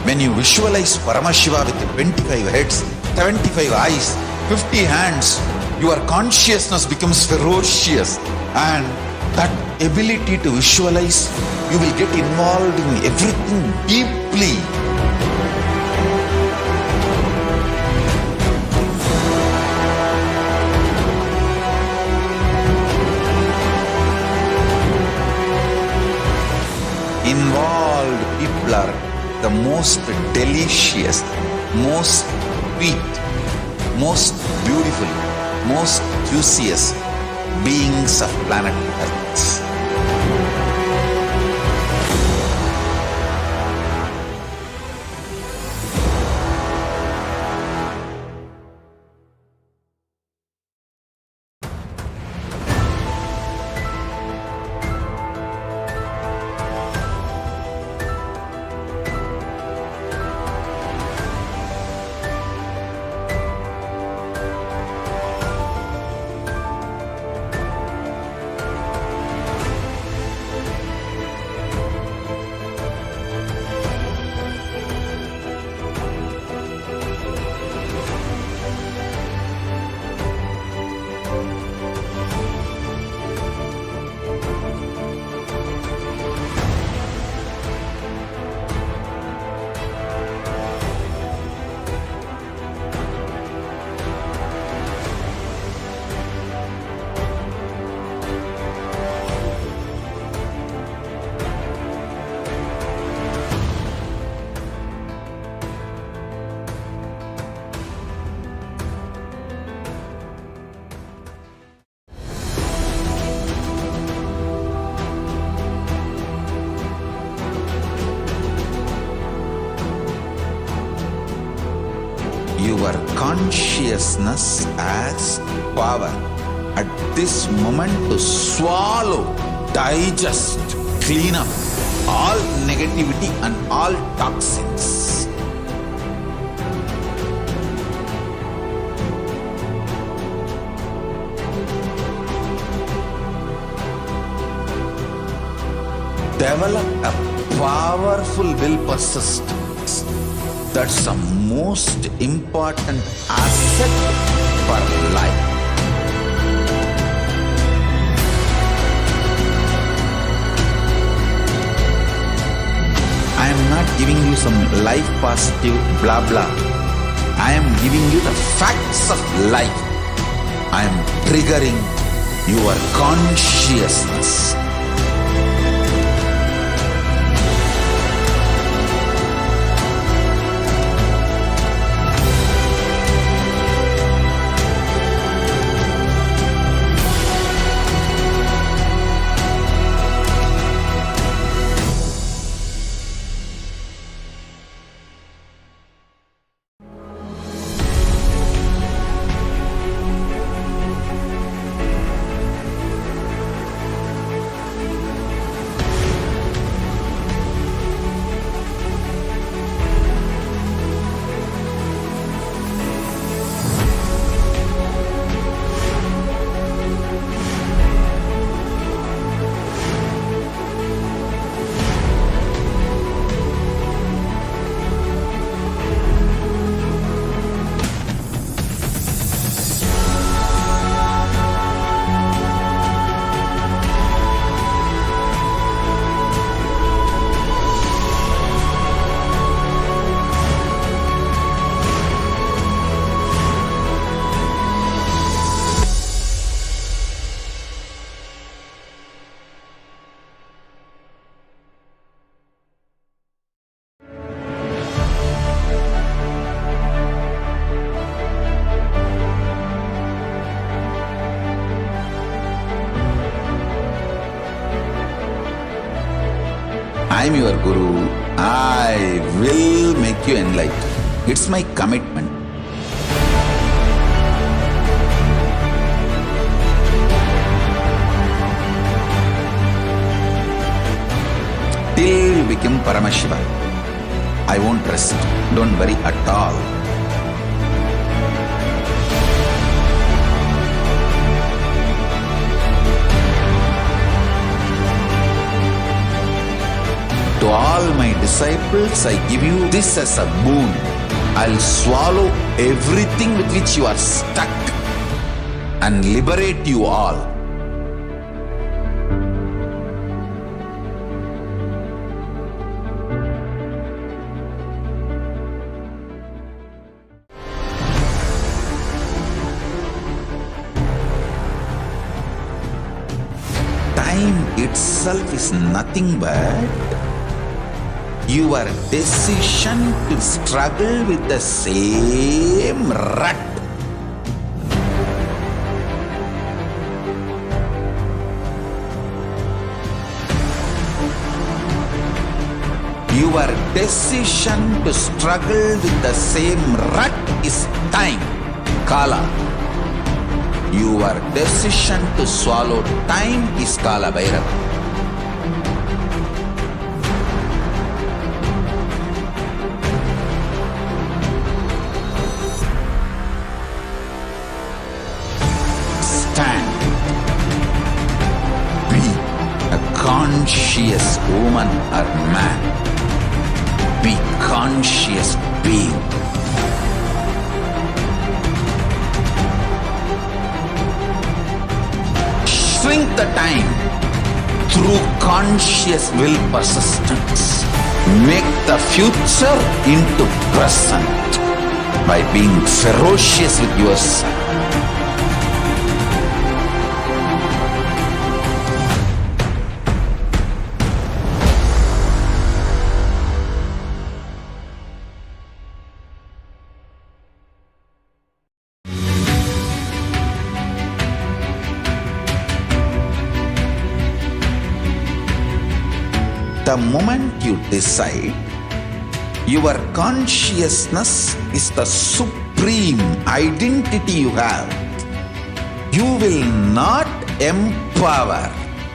When you visualize Paramashiva with 25 heads, 75 eyes, 50 hands, your consciousness becomes ferocious, and that ability to visualize, you will get involved in everything deeply. Involved people are the most delicious, most sweet, most beautiful, most juiciest beings of planet Earth. Your consciousness has power at this moment to swallow, digest, clean up all negativity and all toxins. Develop a powerful will persistence. That's the most important asset for life. I am not giving you some life positive blah blah. I am giving you the facts of life. I am triggering your consciousness. I am your Guru. I will make you enlightened. It's my commitment. Till you become Paramashiva, I won't rest. Don't worry at all. To all my disciples, I give you this as a boon. I'll swallow everything with which you are stuck and liberate you all. Time itself is nothing but your decision to struggle with the same rut. Your decision to struggle with the same rut is time, Kala. Your decision to swallow time is Kala Bhairava. Stand. Be a conscious woman or man. Be conscious being. Shrink the time through conscious will persistence. Make the future into present by being ferocious with yourself. The moment you decide, your consciousness is the supreme identity you have. You will not empower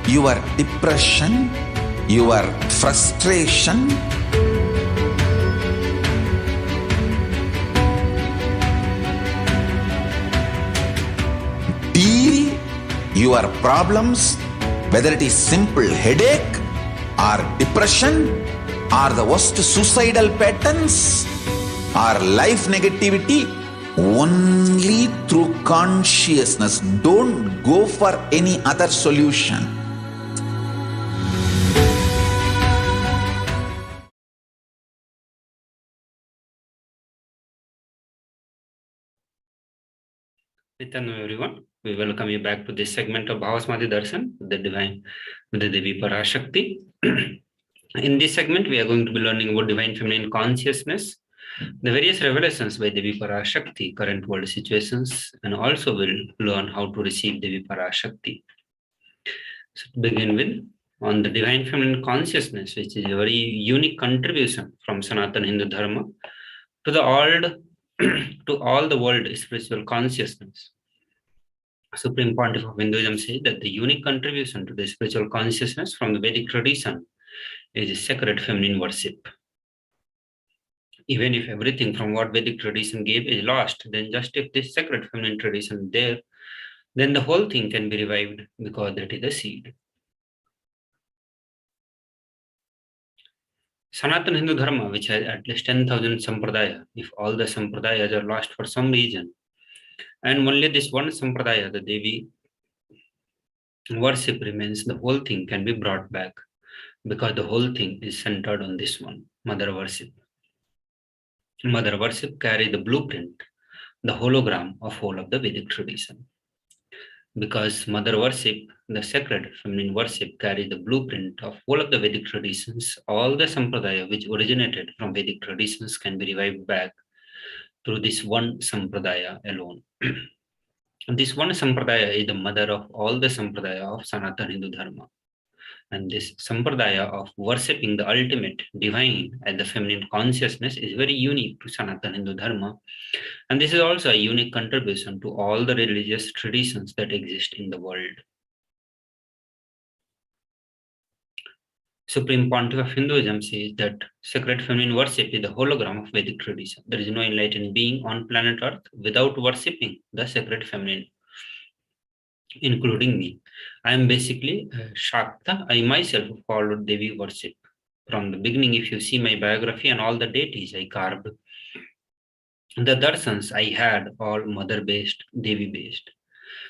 your depression, your frustration, deal your problems, whether it is simple headache or depression or the worst suicidal patterns or life negativity, only through consciousness. Don't go for any other solution. Nithyananda, everyone. We welcome you back to this segment of Bhavasmadhi Darshan with the divine, with the Devi Parashakti. In this segment, we are going to be learning about divine feminine consciousness, the various revelations by Devi Parashakti, current world situations, and also will learn how to receive Devi Parashakti. So to begin with, on the divine feminine consciousness, which is a very unique contribution from Sanatana Hindu Dharma to the all the world spiritual consciousness. Supreme Pontiff of Hinduism says that the unique contribution to the spiritual consciousness from the Vedic tradition is sacred feminine worship. Even if everything from what Vedic tradition gave is lost, then just if this sacred feminine tradition is there, then the whole thing can be revived because that is the seed. Sanatana Hindu Dharma, which has at least 10,000 sampradaya, if all the sampradayas are lost for some reason, and only this one sampradaya, the Devi worship remains, the whole thing can be brought back because the whole thing is centered on this one, Mother worship. Mother worship carry the blueprint, the hologram of whole of the Vedic tradition. Because Mother worship, the sacred feminine worship, carry the blueprint of all of the Vedic traditions, all the sampradaya which originated from Vedic traditions can be revived back through this one sampradaya alone. This one sampradaya is the mother of all the sampradaya of Sanatana Hindu Dharma. And this sampradaya of worshipping the ultimate divine and the feminine consciousness is very unique to Sanatana Hindu Dharma. And this is also a unique contribution to all the religious traditions that exist in the world. Supreme Pontiff of Hinduism says that sacred feminine worship is the hologram of Vedic tradition. There is no enlightened being on planet Earth without worshipping the sacred feminine, including me. I am basically Shakta. I myself followed Devi worship. From the beginning, if you see my biography and all the deities I carved, the darshans I had all mother-based, Devi-based.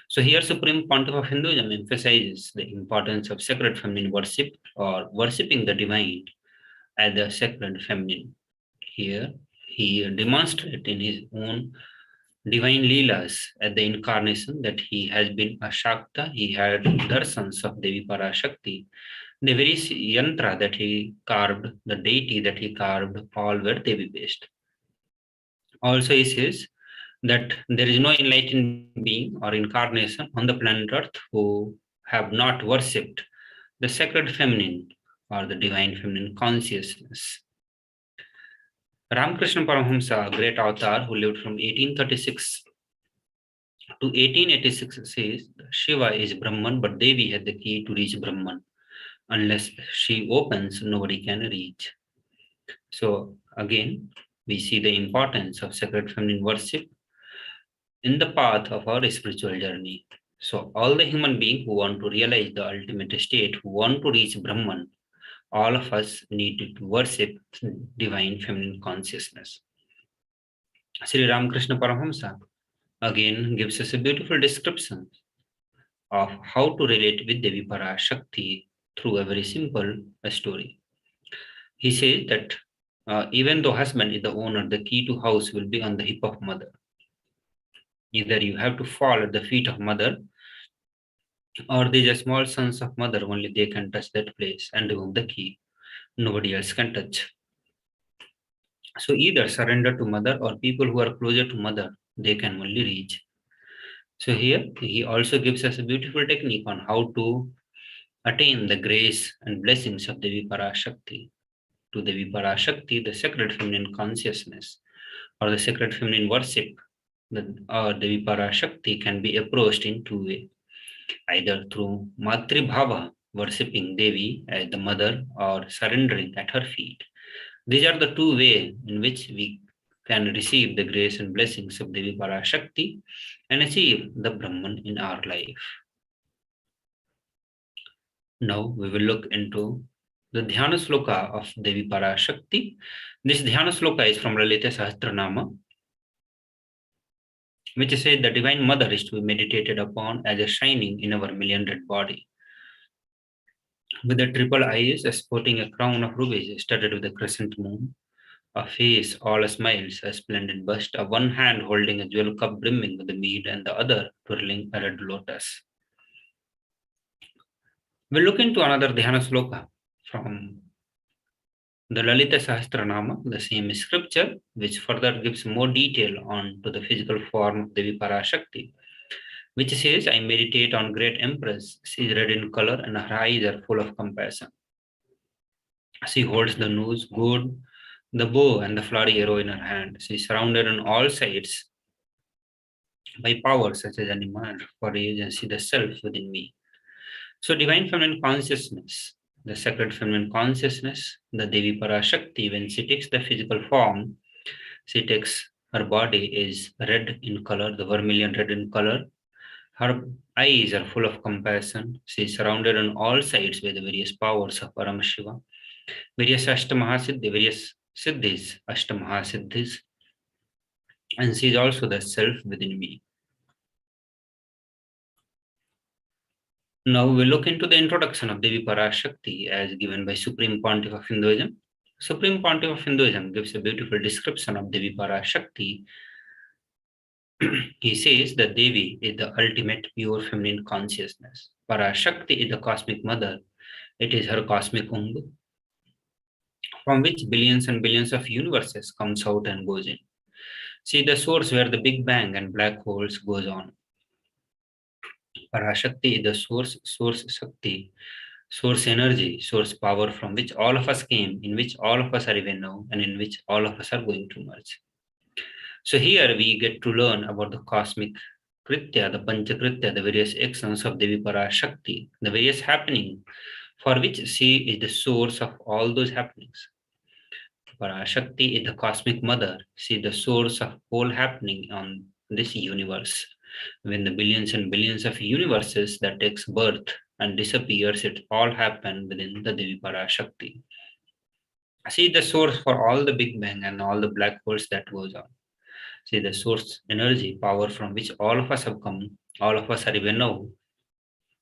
So here Supreme Pontiff of Hinduism emphasizes the importance of sacred feminine worship or worshipping the divine as the sacred feminine. Here he demonstrates in his own divine leelas at the incarnation that he has been a Shakta, he had darshans of Devi Parashakti. The very yantra that he carved, the deity that he carved, all were Devi-based. Also he says that there is no enlightened being or incarnation on the planet Earth who have not worshipped the sacred feminine or the divine feminine consciousness. Ramakrishna Paramahamsa, a great avatar who lived from 1836 to 1886, says Shiva is Brahman, but Devi has the key to reach Brahman. Unless she opens, nobody can reach. So again, we see the importance of sacred feminine worship in the path of our spiritual journey. So all the human beings who want to realize the ultimate state, who want to reach Brahman, all of us need to worship divine feminine consciousness. Sri Ramakrishna Paramahamsa again gives us a beautiful description of how to relate with Devi Parashakti through a very simple story. He says that even though husband is the owner, the key to house will be on the hip of mother. Either you have to fall at the feet of mother, or these are small sons of mother, only they can touch that place and remove the key. Nobody else can touch. So either surrender to mother, or people who are closer to mother, they can only reach. So here he also gives us a beautiful technique on how to attain the grace and blessings of Devi Parashakti. To Devi Parashakti, the sacred feminine consciousness or the sacred feminine worship, Devi Parashakti can be approached in two ways. Either through Matri Bhava, worshipping Devi as the mother, or surrendering at her feet. These are the two ways in which we can receive the grace and blessings of Devi Parashakti and achieve the Brahman in our life. Now we will look into the Dhyana Sloka of Devi Parashakti. This Dhyana Sloka is from Lalita Sahasranama, which says the Divine Mother is to be meditated upon as a shining in our million-red body, with the triple eyes sporting a crown of rubies studded with a crescent moon, a face all smiles, a splendid bust, a one hand holding a jewel cup brimming with the mead, and the other twirling a red lotus. We'll look into another Dhyana Sloka from the Lalita Sahasranama, the same scripture, which further gives more detail on to the physical form of Devi Parashakti, which says, I meditate on great empress. She is red in color and her eyes are full of compassion. She holds the noose, gourd, the bow and the flowery arrow in her hand. She is surrounded on all sides by powers such as anima, courage, and see the self within me. So divine feminine consciousness, the sacred feminine consciousness, the Devi Parashakti, when she takes the physical form, she takes, her body is red in color, the vermilion red in color. Her eyes are full of compassion. She is surrounded on all sides by the various powers of Paramashiva, various Astamahasiddhis, various Siddhis, Astamahasiddhis, and she is also the self within me. Now we look into the introduction of Devi Parashakti as given by Supreme Pontiff of Hinduism. Supreme Pontiff of Hinduism gives a beautiful description of Devi Parashakti. He says that Devi is the ultimate pure feminine consciousness. Parashakti is the cosmic mother. It is her cosmic womb, from which billions and billions of universes comes out and goes in. See the source where the Big Bang and black holes goes on. Parashakti is the source Shakti, source energy, source power from which all of us came, in which all of us are even now, and in which all of us are going to merge. So here we get to learn about the cosmic Kritya, the Panchakritya, the various actions of Devi Parashakti, the various happening for which she is the source of all those happenings. Parashakti is the cosmic mother. She is the source of all happening on this universe. When the billions and billions of universes that takes birth and disappears, it all happen within the Devi Parashakti. She is the source for all the Big Bang and all the black holes that goes on. She is the source energy, power from which all of us have come, all of us are even now,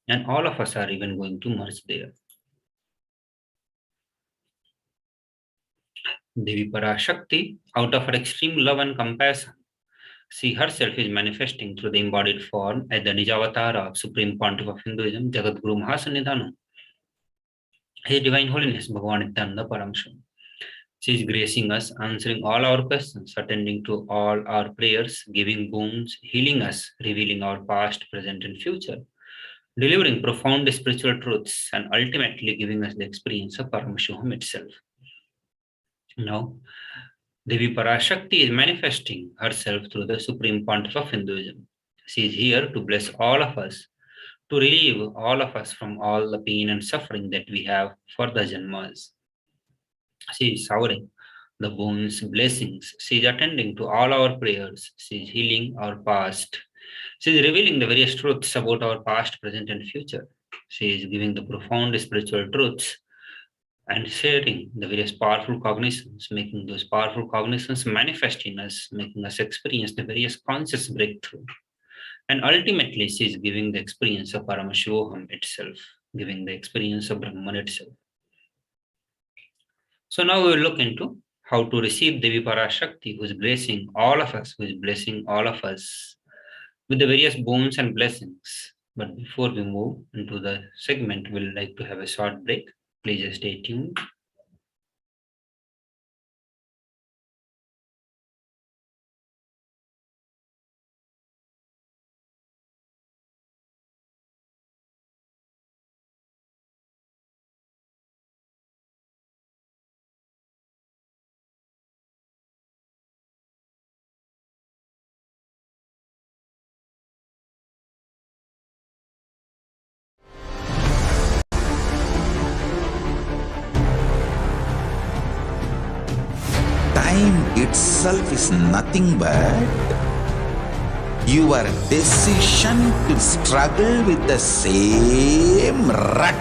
and all of us are even going to merge there. Devi Parashakti, out of her extreme love and compassion, she herself is manifesting through the embodied form as the Nijavatara of Supreme Pontiff of Hinduism, Jagadguru Mahasannidhana, His Divine Holiness Bhagavan Nithyananda Paramashivam. She is gracing us, answering all our questions, attending to all our prayers, giving boons, healing us, revealing our past, present, and future, delivering profound spiritual truths, and ultimately giving us the experience of Paramashivoham itself. Now, Devi Parashakti is manifesting herself through the Supreme Pontiff of Hinduism. She is here to bless all of us, to relieve all of us from all the pain and suffering that we have for the Janmas. She is showering the boons, blessings. She is attending to all our prayers. She is healing our past. She is revealing the various truths about our past, present, and future. She is giving the profound spiritual truths and sharing the various powerful cognitions, making those powerful cognitions manifest in us, making us experience the various conscious breakthrough. And ultimately, she is giving the experience of Paramashivoham itself, giving the experience of Brahman itself. So now we will look into how to receive Devi Parashakti, who is blessing all of us, with the various boons and blessings. But before we move into the segment, we'll like to have a short break. Please stay tuned. Time itself is nothing but your decision to struggle with the same rut.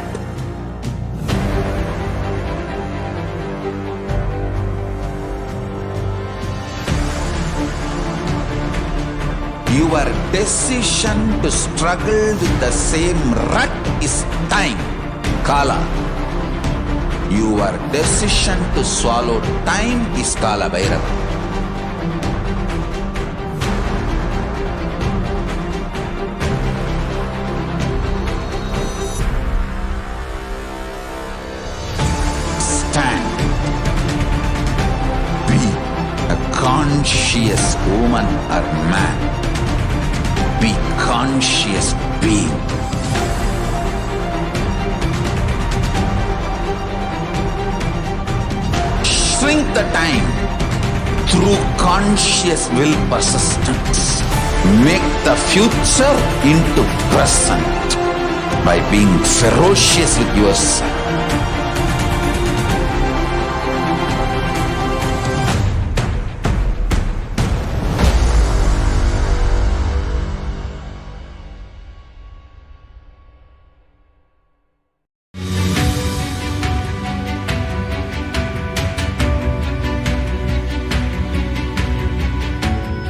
Your decision to struggle with the same rut is time, Kala. Your decision to swallow time is Kala Bhairava. Stand. Be a conscious woman or man. Be conscious being. Shrink the time through conscious will persistence. Make the future into present by being ferocious with yourself.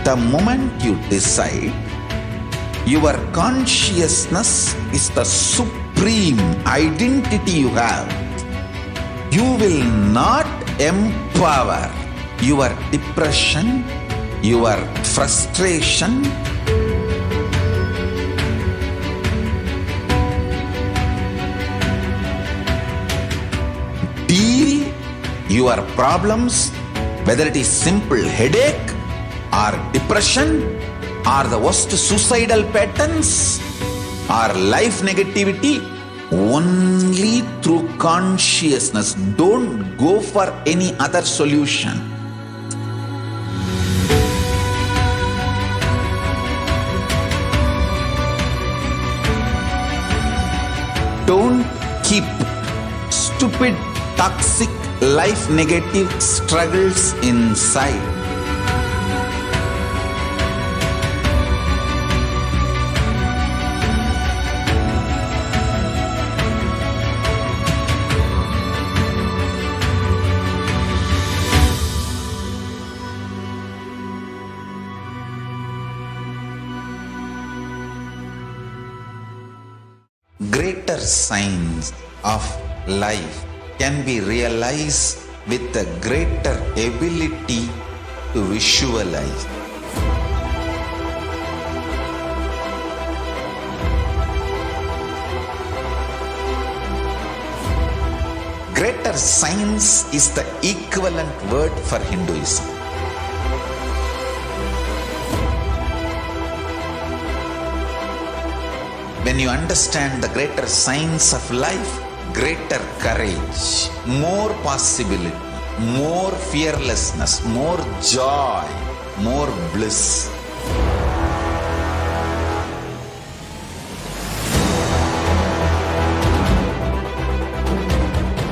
The moment you decide, your consciousness is the supreme identity you have. You will not empower your depression, your frustration, deal your problems, whether it is simple headache, or depression, or the worst suicidal patterns, or life negativity, Only through consciousness. Don't go for any other solution. Don't keep stupid, toxic, life negative struggles inside. Greater signs of life can be realized with a greater ability to visualize. Greater science is the equivalent word for Hinduism. When you understand the greater science of life, greater courage, more possibility, more fearlessness, more joy, more bliss.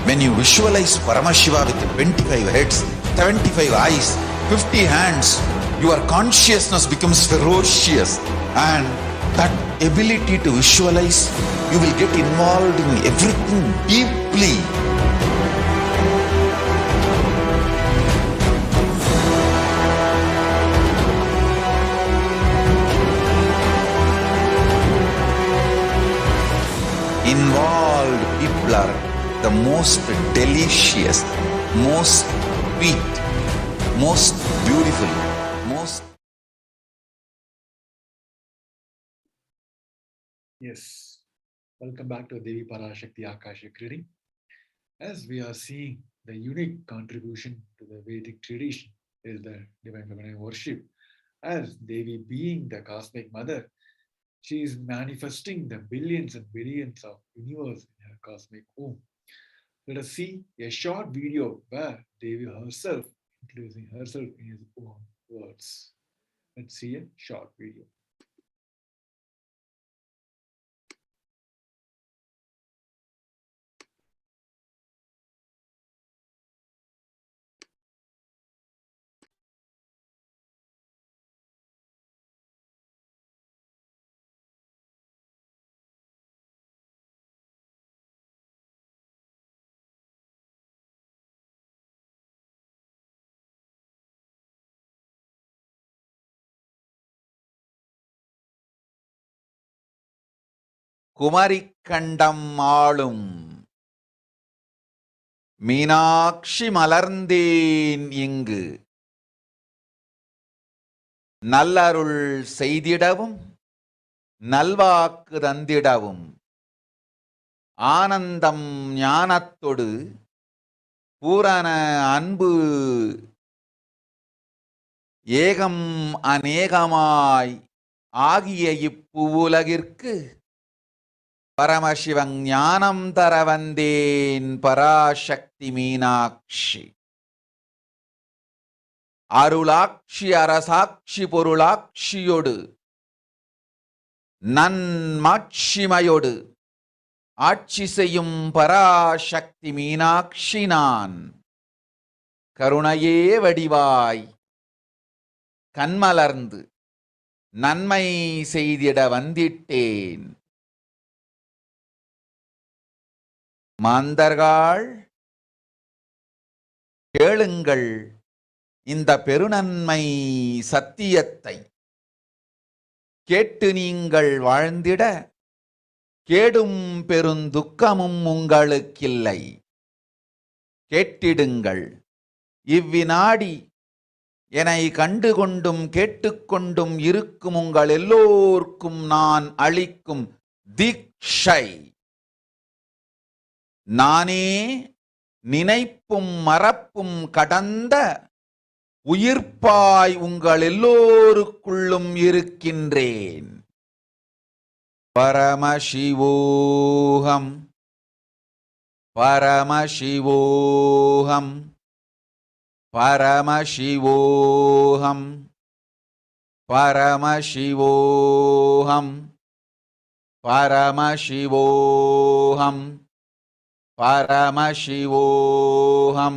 When you visualize Paramashiva with 25 heads, 75 eyes, 50 hands, your consciousness becomes ferocious, and that ability to visualize, you will get involved in everything deeply. Involved people are the most delicious, most sweet, most beautiful, most. Yes, welcome back to Devi Parashakti AKASHIC reading. As we are seeing, the unique contribution to the Vedic tradition is the divine feminine worship. As Devi being the cosmic mother, she is manifesting the billions and billions of universe in her cosmic womb. Let us see a short video where Devi herself introducing herself in his own words. Let's see a short video. Kumarikandam ஆளும் மீனாட்சி மலர்ந்தேன் இங்கு நல்லருள் செய்திடவும் நல்வாக்கு தந்திடவும் ஆனந்தம் ஞானத்தொடு பூரண அன்பு ஏகம் அநேகமாய் ஆகிய இப்புவுலகிற்கு பரமசிவன் ஞானம் தர வந்தேன் பராசக்தி மீனாட்சி. அருளாட்சி அரசாட்சி பொருளாட்சியோடு நன்மாட்சிமையோடு ஆட்சி செய்யும் பராசக்தி மீனாட்சி நான். கருணையே வடிவாய் கண்மலர்ந்து நன்மை செய்திட வந்திட்டேன். மாந்தர்கள் கேளுங்கள் இந்த பெருநன்மை சத்தியத்தை, கேட்டு நீங்கள் வாழ்ந்திட கேடும் பெருந்துக்கமும் உங்களுக்கில்லை. கேட்டிடுங்கள் இவ்வினாடி என்னை கண்டுகொண்டும் கேட்டுக்கொண்டும் இருக்கும் உங்கள் எல்லோர்க்கும் நான் அளிக்கும் தீட்சை. நானே நினைப்பும் மறப்பும் கடந்த உயிர்ப்பாய் உங்கள் எல்லோருக்குள்ளும் இருக்கின்றேன். பரமசிவோகம். Paramashivoham, Paramashivoham, Paramashivoham, Paramashivoham, Paramashivoham,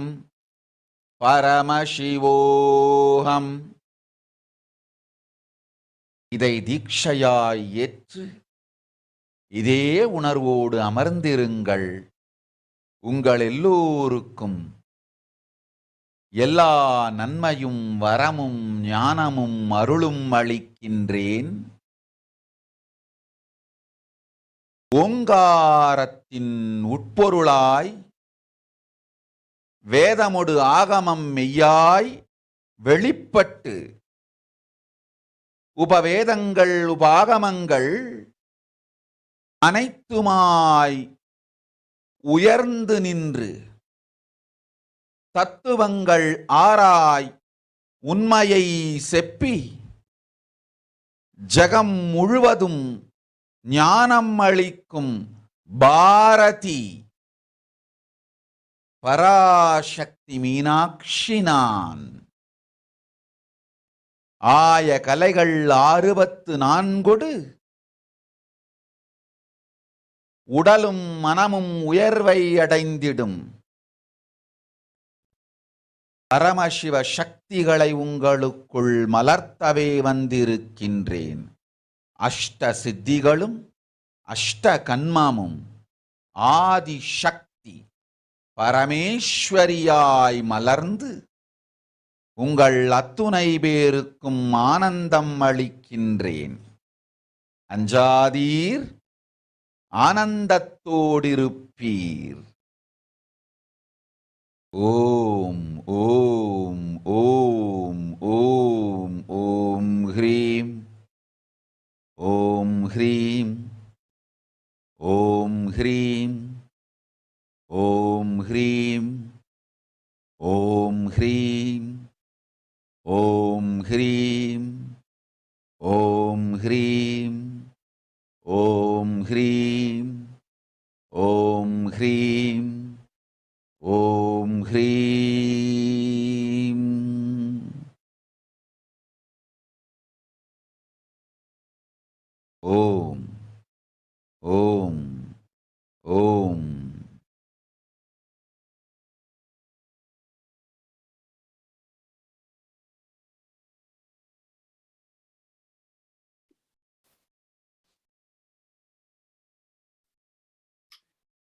Paramashivoham. இதை தீட்சையாய் ஏற்று இதே உணர்வோடு அமர்ந்திருங்கள். உங்கள் எல்லோருக்கும் எல்லா நன்மையும் வரமும் ஞானமும் அருளும் அளிக்கின்றேன். ஓங்காரத்தின் உட்பொருளாய் வேதமொடு ஆகமம் மெய்யாய் வெளிப்பட்டு உபவேதங்கள் உபாகமங்கள் அனைத்துமாய் உயர்ந்து நின்று தத்துவங்கள் ஆராய் உண்மையை செப்பி ஜகம் முழுவதும் ஞானம் அளிக்கும் பாரதி பராசக்தி மீனாட்சி நான். ஆய கலைகள் 64 உடலும் மனமும் உயர்வை அடைந்திடும் பரமசிவ சக்திகளை உங்களுக்குள் மலர்த்தவே வந்திருக்கின்றேன். அஷ்ட சித்திகளும் அஷ்ட கன்மமும் ஆதி சக்தி பரமேஸ்வரியாய் மலர்ந்து உங்கள் அத்துணை பேருக்கும் ஆனந்தம் அளிக்கின்றேன். அஞ்சாதீர், ஆனந்தத்தோடிருப்பீர். ஓம் ஓம் ஓம் ஓம் ஓம் ஹ்ரீம் ஓம் ஹ்ரீம் ஓம் ஹ்ரீம் ஓம் ஹ்ரீம் ஓம் ஹ்ரீம் ஓம் ஹ்ரீம் ஓம் ஹ்ரீம் ஓம் ஹ்ரீம் ஓம் ஹ்ரீம் ஓம் ஹ்ரீம். ஓம் ஓம் ஓம்.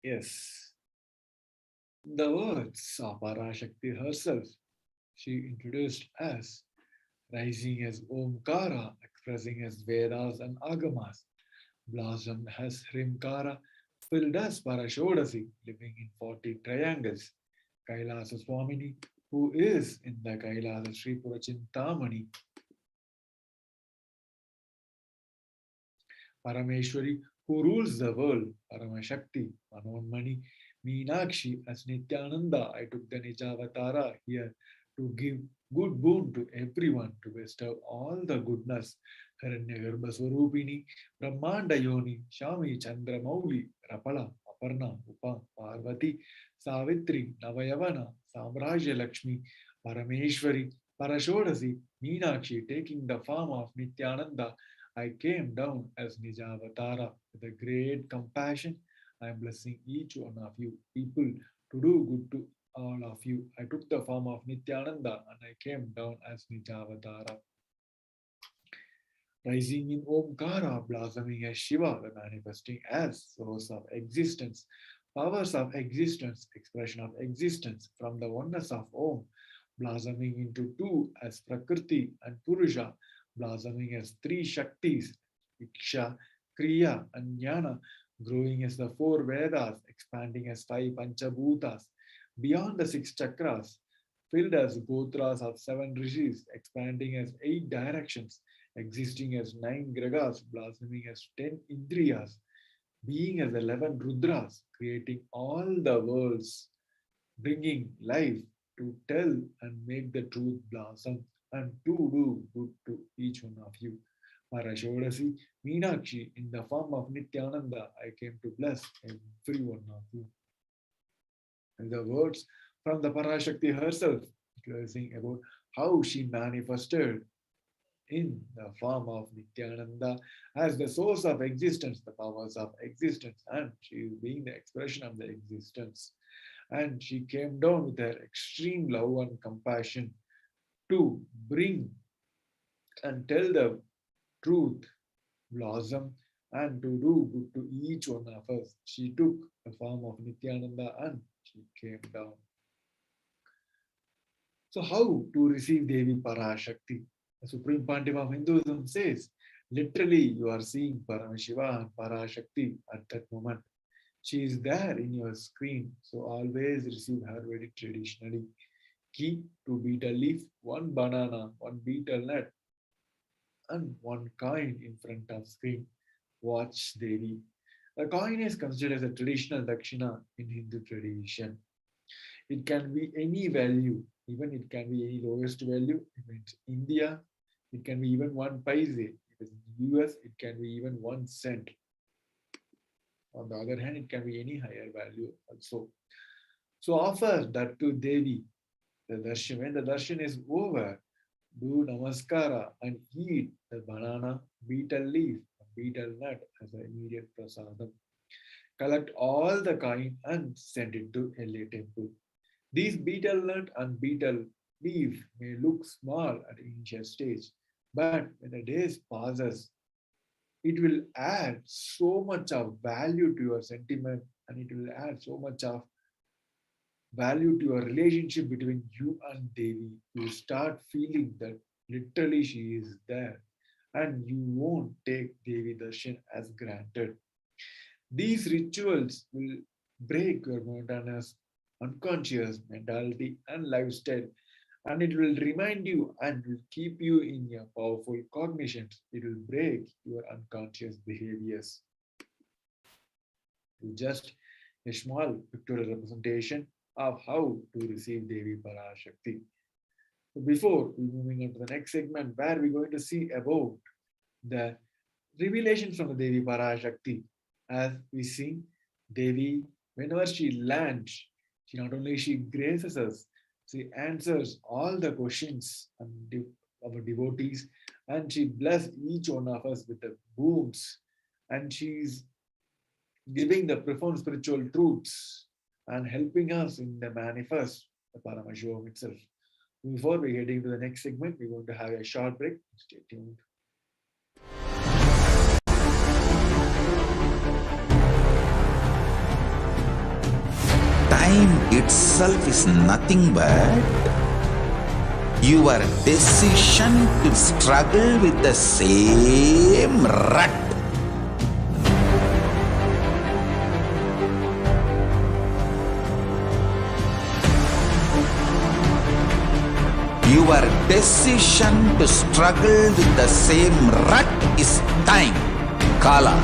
Yes, the words of Parashakti herself, she introduced as rising as Omkara, expressing as Vedas and Agamas, blossomed as Hrimkara, filled as Parashodasi, living in 40 triangles. Kailasa Swamini, who is in the Kailasa Sri Purachintamani, Parameshwari, who rules the world, Paramashakti, Manonmani, Meenakshi, as Nithyananda. I took the Nijavatara here to give good boon to everyone, to bestow all the goodness. Haranyagarbha Swarupini, Brahmanda Yoni, Shami, Chandra Mauli, Rapala, Aparna, Upa, Parvati, Savitri, Navayavana, Samrajya Lakshmi, Parameshwari, Parashodasi, Meenakshi, taking the form of Nithyananda. I came down as Nijavatara with a great compassion. I am blessing each one of you people to do good to all of you. I took the form of Nithyananda and I came down as Nijavatara. Rising in Omkara, blossoming as Shiva, the manifesting as source of existence, powers of existence, expression of existence from the oneness of Om, blossoming into two as Prakriti and Purusha, blossoming as 3 Shaktis, Iksha, Kriya, and Jnana, growing as the 4 Vedas, expanding as 5 Panchabhutas, beyond the 6 chakras, filled as Gotras of 7 Rishis, expanding as 8 directions, existing as 9 Gragas, blossoming as 10 Indriyas, being as 11 Rudras, creating all the worlds, bringing life to tell and make the truth blossom and to do good to each one of you. Parashodasi, Meenakshi, in the form of Nithyananda, I came to bless every one of you. And the words from the Parashakti herself, saying about how she manifested in the form of Nithyananda as the source of existence, the powers of existence, and she is being the expression of the existence. And she came down with her extreme love and compassion to bring and tell the truth, blossom, and to do good to each one of us. She took the form of Nithyananda and she came down. So, how to receive Devi Parashakti? The Supreme Pontiff of Hinduism says, literally, you are seeing Paramashiva and Parashakti at that moment. She is there in your screen, so always receive her very traditionally. Key: 2 betel leaf, 1 banana, 1 betel nut, and 1 coin in front of screen. Watch Devi. The coin is considered as a traditional dakshina in Hindu tradition. It can be any value, even it can be any lowest value. If it's India, it can be even 1 paise. If it's US, it can be even 1 cent. On the other hand, it can be any higher value also. So offer that to Devi, the darshan. When the darshan is over, do namaskara and eat the banana, betel leaf, betel nut as an immediate prasadam. Collect all the coin and send it to LA temple. These betel nut and betel leaf may look small at initial stage, but when the days passes, it will add so much of value to your sentiment, and it will add so much of value to your relationship between you and Devi. You start feeling that literally she is there, and you won't take Devi Darshan as granted. These rituals will break your monotonous, unconscious mentality and lifestyle, and it will remind you and will keep you in your powerful cognitions. It will break your unconscious behaviors. Just a small pictorial representation of how to receive Devi Parashakti. So before we moving on to the next segment, where we're going to see about the revelations from the Devi Parashakti. As we see, Devi, whenever she lands, she not only she graces us, she answers all the questions of our devotees, and she blesses each one of us with the boons, and she's giving the profound spiritual truths and helping us in the manifest the Paramashivoham itself. Before we get into the next segment, we're going to have a short break. Stay tuned. Time itself is nothing but your decision to struggle with the same rut. Your decision to struggle with the same rut is time, Kala.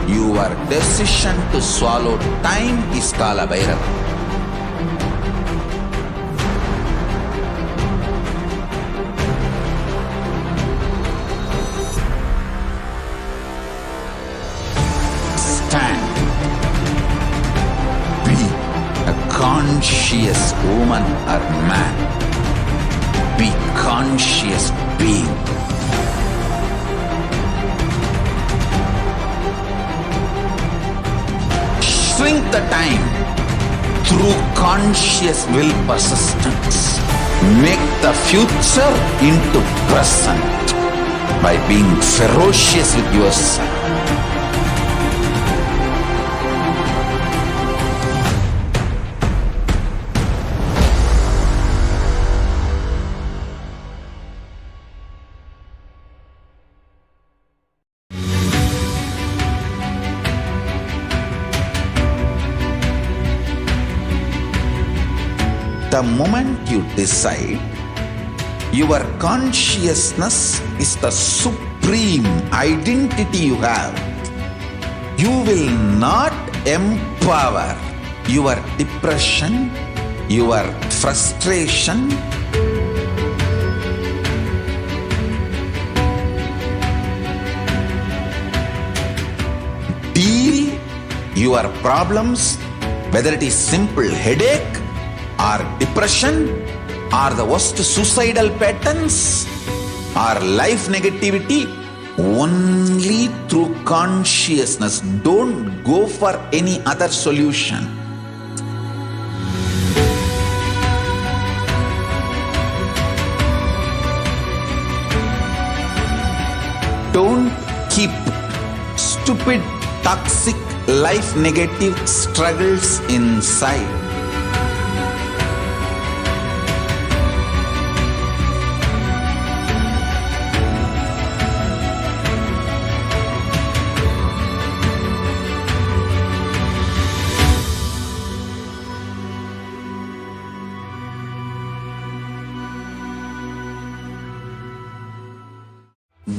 Your decision to swallow time is Kala Bhairava. Stand. Be a conscious woman or man. Be conscious being. Shrink the time through conscious will persistence. Make the future into present by being ferocious with yourself. The moment you decide, your consciousness is the supreme identity you have. You will not empower your depression, your frustration, deal your problems whether it is simple headache or depression or the worst suicidal patterns or life negativity, only through consciousness. Don't go for any other solution. Don't keep stupid, toxic, life negative struggles inside.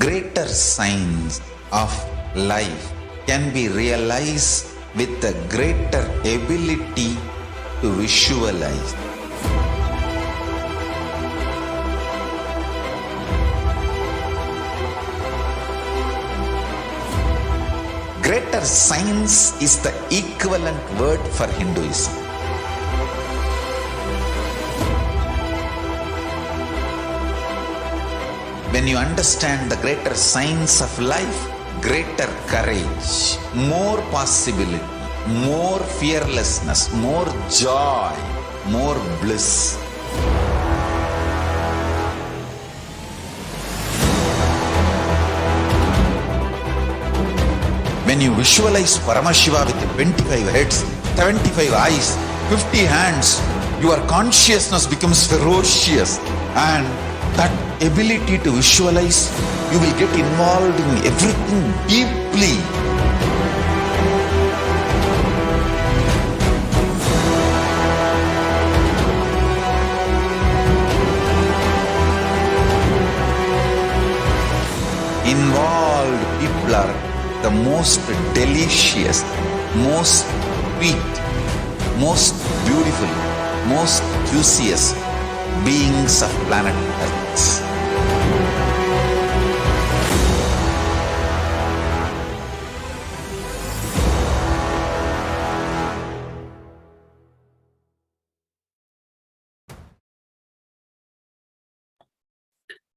Greater signs of life can be realized with a greater ability to visualize. Greater science is the equivalent word for Hinduism. When you understand the greater science of life, greater courage, more possibility, more fearlessness, more joy, more bliss. When you visualize Paramashiva with 25 heads, 75 eyes, 50 hands, your consciousness becomes ferocious, and that ability to visualize, you will get involved in everything deeply. Involved people are the most delicious, most sweet, most beautiful, most juiciest beings of planet Earth.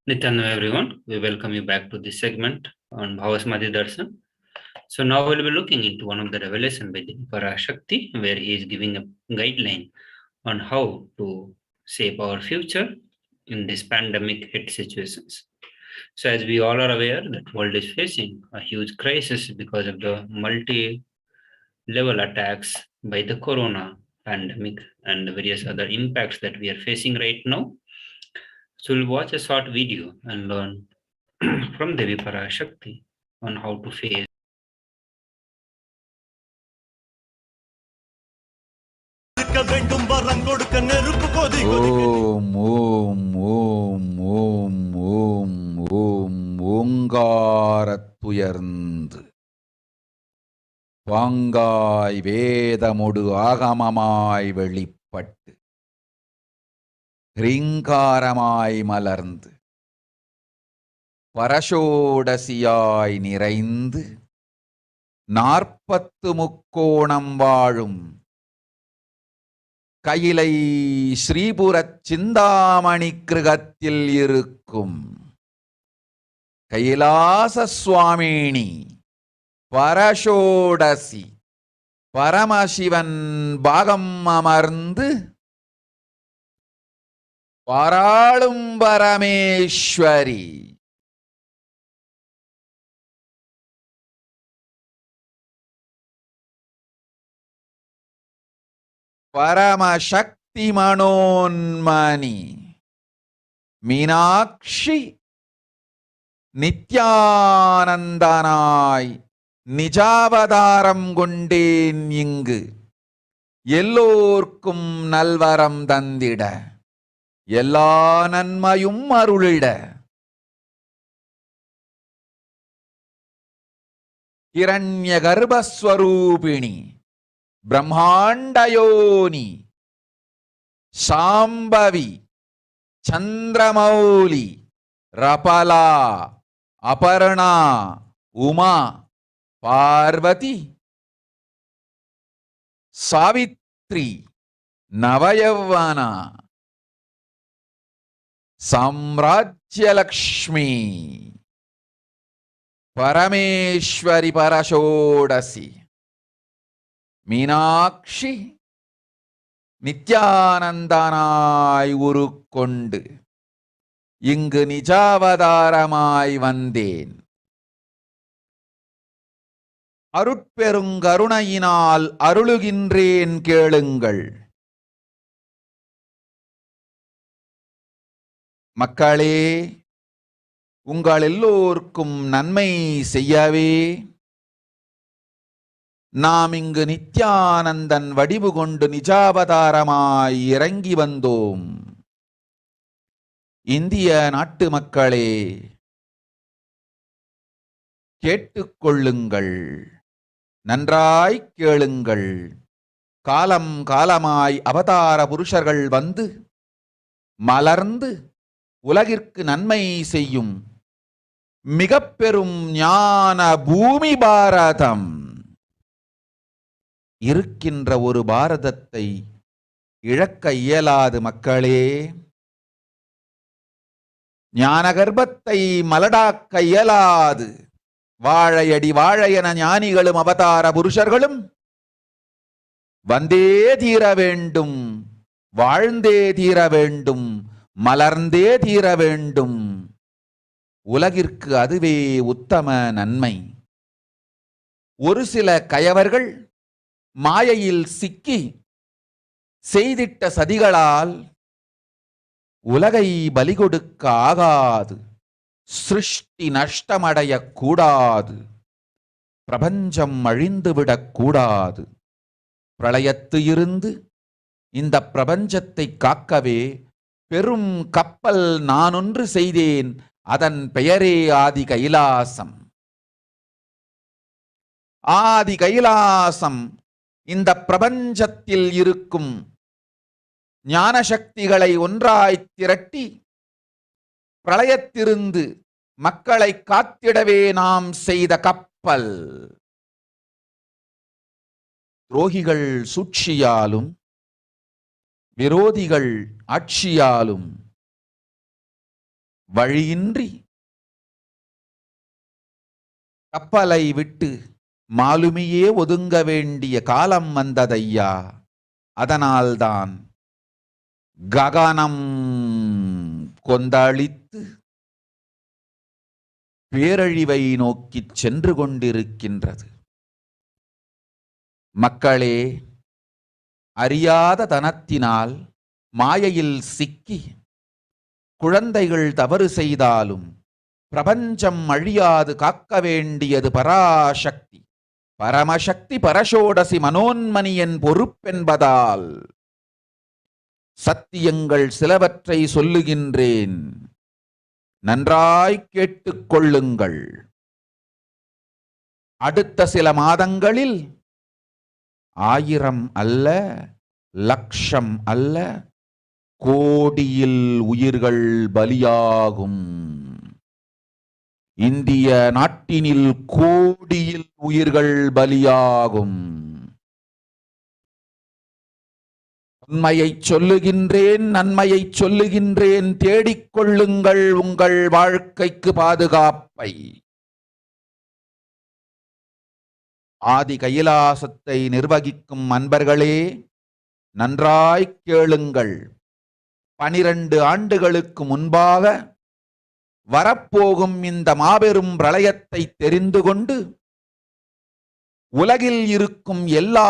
Nithyananda everyone, we welcome you back to this segment on Bhavasmadhi Darshan. So now we'll be looking into one of the revelation by the PARASHAKTI, where he is giving a guideline on how to shape our future in this pandemic hit situations. So as we all are aware, that world is facing a huge crisis because of the multi-level attacks by the corona pandemic and the various other impacts that we are facing right now. So we'll watch a short video and learn from Devi Parashakti on how to face. Om, Om, Om, Om, Om, Om, ஓங்காரத்துயர்ந்து பாங்காய் வேதமொடு ஆகமமாய் வெளிப்பட்டு ஹ்ரீங்காரமாய் மலர்ந்து பரஷோடசியாய் நிறைந்து 40 முக்கோணம் வாழும் கையிலை ஸ்ரீபுரச் சிந்தாமணி கிருகத்தில் இருக்கும் கைலாச சுவாமினி பரஷோடசி பரமசிவன் பாகம் அமர்ந்து பாராளும் பரமேஸ்வரி பரமசக்தி மனோன்மணி மீனாட்சி நித்யானந்தனாய் நிஜாவதாரம் கொண்டேன் இங்கு எல்லோர்க்கும் நல்வரம் தந்திட எல்லா நன்மையும் அருளிட ஹிரண்ய கர்ப்பஸ்வரூபிணி பிரம்மாண்டயோனி சாம்பவி சந்திரமௌலி ரபலா அபர்ணா உமா பார்வதி சாவித்ரி ಗಾಯತ್ರಿ ನವಯೌವನ ಸಾಮ್ರಾಜ್ಯಲಕ್ಷ್ಮೀ பரமேஸ்வரி பரஷோடசி மீனாட்சி நித்யானந்தனாய் உருக்கொண்டு இங்கு நிஜாவதாரமாய் வந்தேன். அருட்பெருங்கருணையினால் அருளுகின்றேன் கேளுங்கள். மக்களே, உங்கள் எல்லோருக்கும் நன்மை செய்யவே நாம் இங்கு நித்யானந்தன் வடிவு கொண்டு நிஜாவதாரமாய் இறங்கி வந்தோம். இந்திய நாட்டு மக்களே, கேட்டுக்கொள்ளுங்கள், நன்றாய் கேளுங்கள். காலம் காலமாய் அவதார புருஷர்கள் வந்து மலர்ந்து உலகிற்கு நன்மை செய்யும் மிக பெரும் ஞான பூமி பாரதம். இருக்கின்ற ஒரு பாரதத்தை இழக்க இயலாது மக்களே. ஞான கர்ப்பத்தை மலடாக்க இயலாது. வாழையடி வாழையென ஞானிகளும் அவதார புருஷர்களும் வந்தே தீர வேண்டும், வாழ்ந்தே தீர வேண்டும், மலர்ந்தே தீர வேண்டும். உலகிற்கு அதுவே உத்தம நன்மை. ஒரு சில கயவர்கள் மாயையில் சிக்கி செய்திட்ட சதிகளால் உலகை பலி கொடுக்க ஆகாது. சிருஷ்டி நஷ்டமடைய கூடாது. பிரபஞ்சம் அழிந்துவிடக் கூடாது. பிரளயத்து இருந்து இந்த பிரபஞ்சத்தை காக்கவே பெரும் கப்பல் நானொன்று செய்தேன். அதன் பெயரே ஆதி கைலாசம். ஆதி கைலாசம் இந்த பிரபஞ்சத்தில் இருக்கும் ஞான சக்திகளை ஒன்றாய் திரட்டி பிரளயத்திலிருந்து மக்களை காத்திடவே நாம் செய்த கப்பல். துரோகிகள் சூழ்ச்சியாலும் விரோதிகள் ஆட்சியாலும் வழியின்றி கப்பலை விட்டு மாலுமியே ஒதுங்க வேண்டிய காலம் வந்ததையா. அதனால்தான் ககனம் கொந்தளித்து பேரழிவை நோக்கிச் சென்று கொண்டிருக்கின்றது. மக்களே, அறியாத தனத்தினால் மாயையில் சிக்கி குழந்தைகள் தவறு செய்தாலும் பிரபஞ்சம் அழியாது காக்க வேண்டியது பராசக்தி. பரமசக்தி பரஷோடசி மனோன்மணியின் பொறுப்பென்பதால் சத்தியங்கள் சிலவற்றை சொல்லுகின்றேன், நன்றாய் கேட்டுக்கொள்ளுங்கள். அடுத்த சில மாதங்களில் 1000 அல்ல, லட்சம் அல்ல, கோடியில் உயிர்கள் பலியாகும். இந்திய நாட்டினில் கோடியில் உயிர்கள் பலியாகும். உண்மையை சொல்லுகின்றேன், நன்மையை சொல்லுகின்றேன். தேடிக்கொள்ளுங்கள் உங்கள் வாழ்க்கைக்கு பாதுகாப்பை. ஆதி கைலாசத்தை நிர்வகிக்கும் அன்பர்களே, நன்றாய் கேளுங்கள். 12 ஆண்டுகளுக்கு முன்பாக வரப்போகும் இந்த மாபெரும் பிரளயத்தை தெரிந்து கொண்டு உலகில் இருக்கும் எல்லா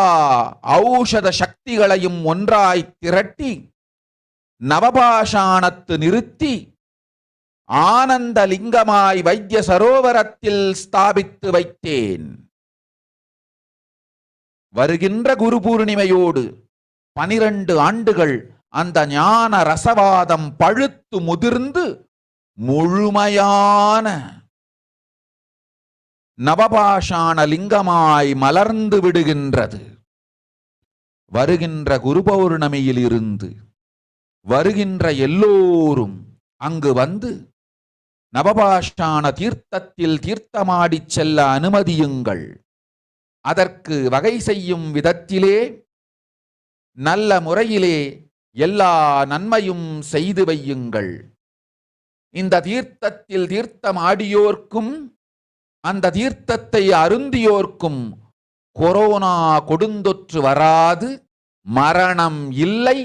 ஔஷத சக்திகளையும் ஒன்றாய் திரட்டி நவபாஷாணத்து நிறுத்தி ஆனந்த லிங்கமாய் வைத்திய சரோவரத்தில் ஸ்தாபித்து வைத்தேன். வருகின்ற குரு பூர்ணிமையோடு 12 ஆண்டுகள் அந்த ஞான ரசவாதம் பழுத்து முதிர்ந்து முழுமையான நவபாஷாண லிங்கமாய் மலர்ந்து விடுகின்றது. வருகின்ற குரு பௌர்ணமியில் இருந்து வருகின்ற எல்லோரும் அங்கு வந்து நவபாஷாண தீர்த்தத்தில் தீர்த்தமாடிச் செல்ல அனுமதியுங்கள். அதற்கு வகை செய்யும் விதத்திலே நல்ல முறையிலே எல்லா நன்மையும் செய்து வையுங்கள். இந்த தீர்த்தத்தில் தீர்த்தம் ஆடியோர்க்கும் அந்த தீர்த்தத்தை அருந்தியோர்க்கும் கொரோனா கொடுந்தொற்று வராது, மரணம் இல்லை,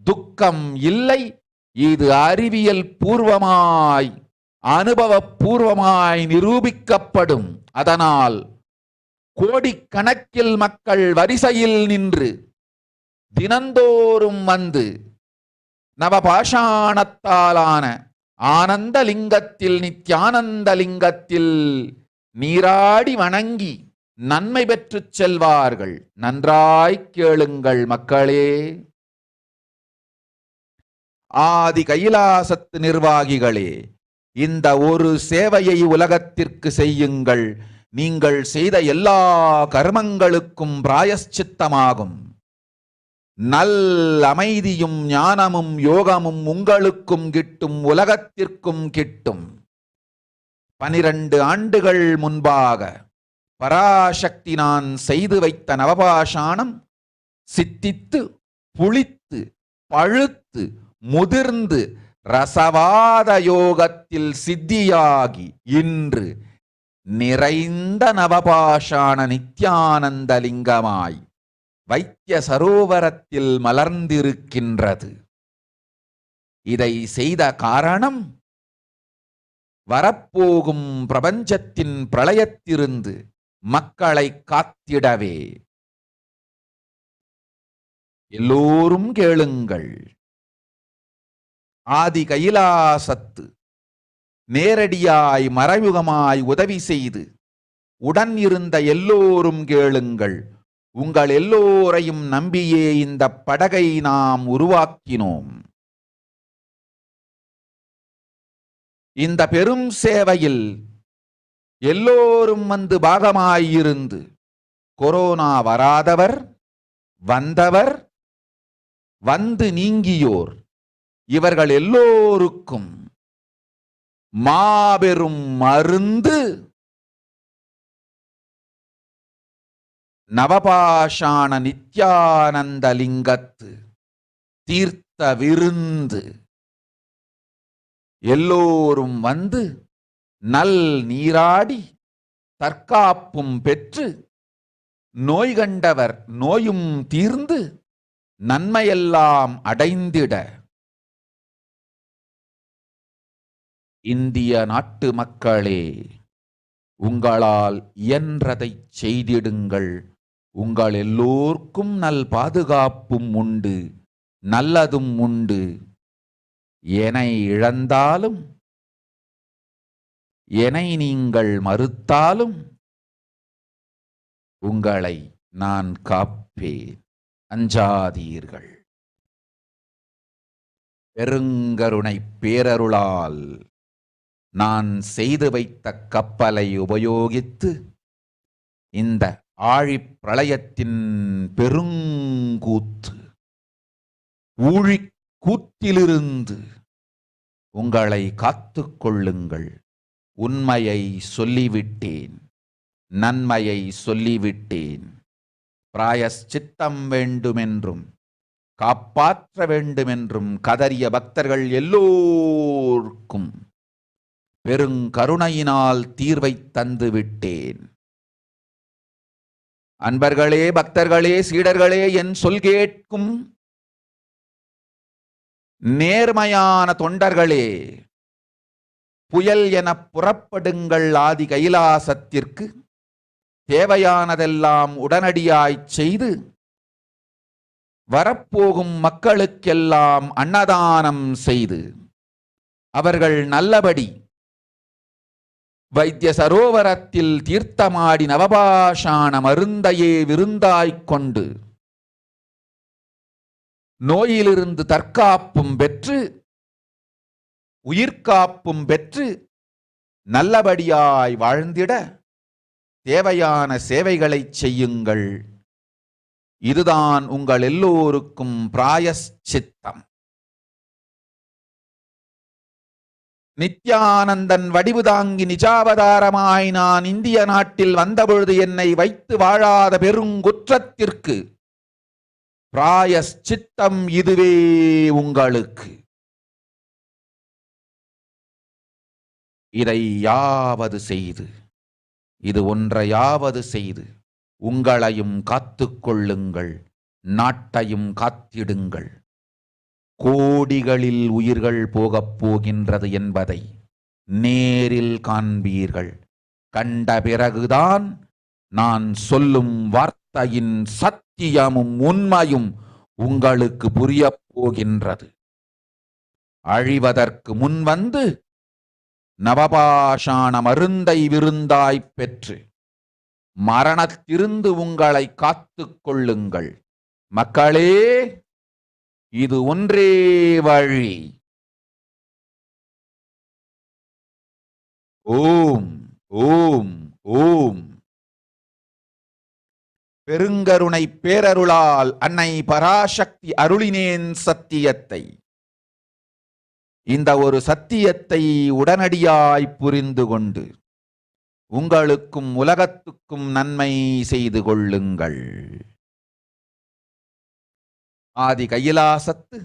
துக்கம் இல்லை. இது அறிவியல் பூர்வமாய் அனுபவபூர்வமாய் நிரூபிக்கப்படும். அதனால் கோடிக்கணக்கில் மக்கள் வரிசையில் நின்று தினந்தோறும் வந்து நவபாஷாணத்தாலான ஆனந்த லிங்கத்தில், நித்யானந்த லிங்கத்தில் நீராடி வணங்கி நன்மை பெற்றுச் செல்வார்கள். நன்றாய் கேளுங்கள் மக்களே. ஆதி கைலாசத்து நிர்வாகிகளே, இந்த ஒரு சேவையை உலகத்திற்கு செய்யுங்கள். நீங்கள் செய்த எல்லா கர்மங்களுக்கும் பிராயஷ்சித்தமாகும். நல் அமைதியும் ஞானமும் யோகமும் உங்களுக்கும் கிட்டும், உலகத்திற்கும் கிட்டும். 12 ஆண்டுகள் முன்பாக பராசக்தி நான் செய்து வைத்த நவபாஷாணம் சித்தித்து, புளித்து, பழுத்து, முதிர்ந்து ரசவாத யோகத்தில் சித்தியாகி இன்று நிறைந்த நவபாஷாண நித்யானந்த லிங்கமாய் வைத்திய சரோவரத்தில் மலர்ந்திருக்கின்றது. இதை செய்த காரணம், வரப்போகும் பிரபஞ்சத்தின் பிரளயத்திலிருந்து மக்களை காத்திடவே. எல்லோரும் கேளுங்கள். ஆதி கைலாசத்து நேரடியாய் மறைமுகமாய் உதவி செய்து உடன் இருந்த எல்லோரும் கேளுங்கள். உங்கள் எல்லோரையும் நம்பியே இந்த படகை நாம் உருவாக்கினோம். இந்த பெரும் சேவையில் எல்லோரும் வந்து பாகமாயிருந்து கொரோனா வராதவர், வந்தவர், வந்து நீங்கியோர், இவர்கள் எல்லோருக்கும் மாபெரும் மருந்து நவபாஷாண நித்யானந்த லிங்கத்து தீர்த்த விருந்து. எல்லோரும் வந்து நல் நீராடி தற்காப்பும் பெற்று, நோய் கண்டவர் நோயும் தீர்ந்து நன்மையெல்லாம் அடைந்திட இந்திய நாட்டு மக்களே, உங்களால் இயன்றதை செய்திடுங்கள். உங்கள் எல்லோர்க்கும் நல் பாதுகாப்பும் உண்டு, நல்லதும் உண்டு. என்னை இழந்தாலும், என்னை நீங்கள் மறுத்தாலும் உங்களை நான் காப்பேன். அஞ்சாதீர்கள். பெருங்கருணை பேரருளால் நான் செய்து வைத்த கப்பலை உபயோகித்து இந்த ஆழிப் பிரளயத்தின் பெருங்கூத்து ஊழிக் கூத்திலிருந்து உங்களை காத்துக் கொள்ளுங்கள். உண்மையை சொல்லிவிட்டேன், நன்மையை சொல்லிவிட்டேன். பிராயஷ்சித்தம் வேண்டுமென்றும் காப்பாற்ற வேண்டுமென்றும் கதறிய பக்தர்கள் எல்லோருக்கும் பெருங்கருணையினால் தீர்வை தந்து விட்டேன். அன்பர்களே, பக்தர்களே, சீடர்களே, என் சொல் கேட்கும் நேர்மையான தொண்டர்களே, புயல் என புறப்படுங்கள். ஆதி கைலாசத்திற்கு தேவையானதெல்லாம் உடனடியாய் செய்து வரப்போகும் மக்களுக்கெல்லாம் அன்னதானம் செய்து அவர்கள் நல்லபடி வைத்திய சரோவரத்தில் தீர்த்தமாடி நவபாஷாண மருந்தையே விருந்தாய்க் கொண்டு நோயிலிருந்து தற்காப்பும் பெற்று உயிர்காப்பும் பெற்று நல்லபடியாய் வாழ்ந்திட தேவையான சேவைகளை செய்யுங்கள். இதுதான் உங்கள் எல்லோருக்கும் பிராயஷ்சித்தம். நித்யானந்தன் வடிவு தாங்கி நிஜாவதாரமாய் நான் இந்திய நாட்டில் வந்தபொழுது என்னை வைத்து வாழாத பெருங்குற்றத்திற்கு பிராயஷ்சித்தம் இதுவே உங்களுக்கு. இதை யாவது செய்து, இது ஒன்றையாவது செய்து உங்களையும் காத்துக்கொள்ளுங்கள், நாட்டையும் காத்திடுங்கள். கோடிகளில் உயிர்கள் போகப் போகின்றது என்பதை நேரில் காண்பீர்கள். கண்ட பிறகுதான் நான் சொல்லும் வார்த்தையின் சத்தியமும் உண்மையும் உங்களுக்கு புரியப் போகின்றது. அழிவதற்கு முன்வந்து நவபாஷாண மருந்தை விருந்தாய்ப் பெற்று மரணத்திலிருந்து உங்களை காத்துக் கொள்ளுங்கள். மக்களே, இது ஒன்றே வழி. ஓம் ஓம் ஓம். பெருங்கருணை பேரருளால் அன்னை பராசக்தி அருளினேன் சத்தியத்தை. இந்த ஒரு சத்தியத்தை உடனடியாய் புரிந்து கொண்டு உங்களுக்கும் உலகத்துக்கும் நன்மை செய்து கொள்ளுங்கள். ஆதி கைலாசத்து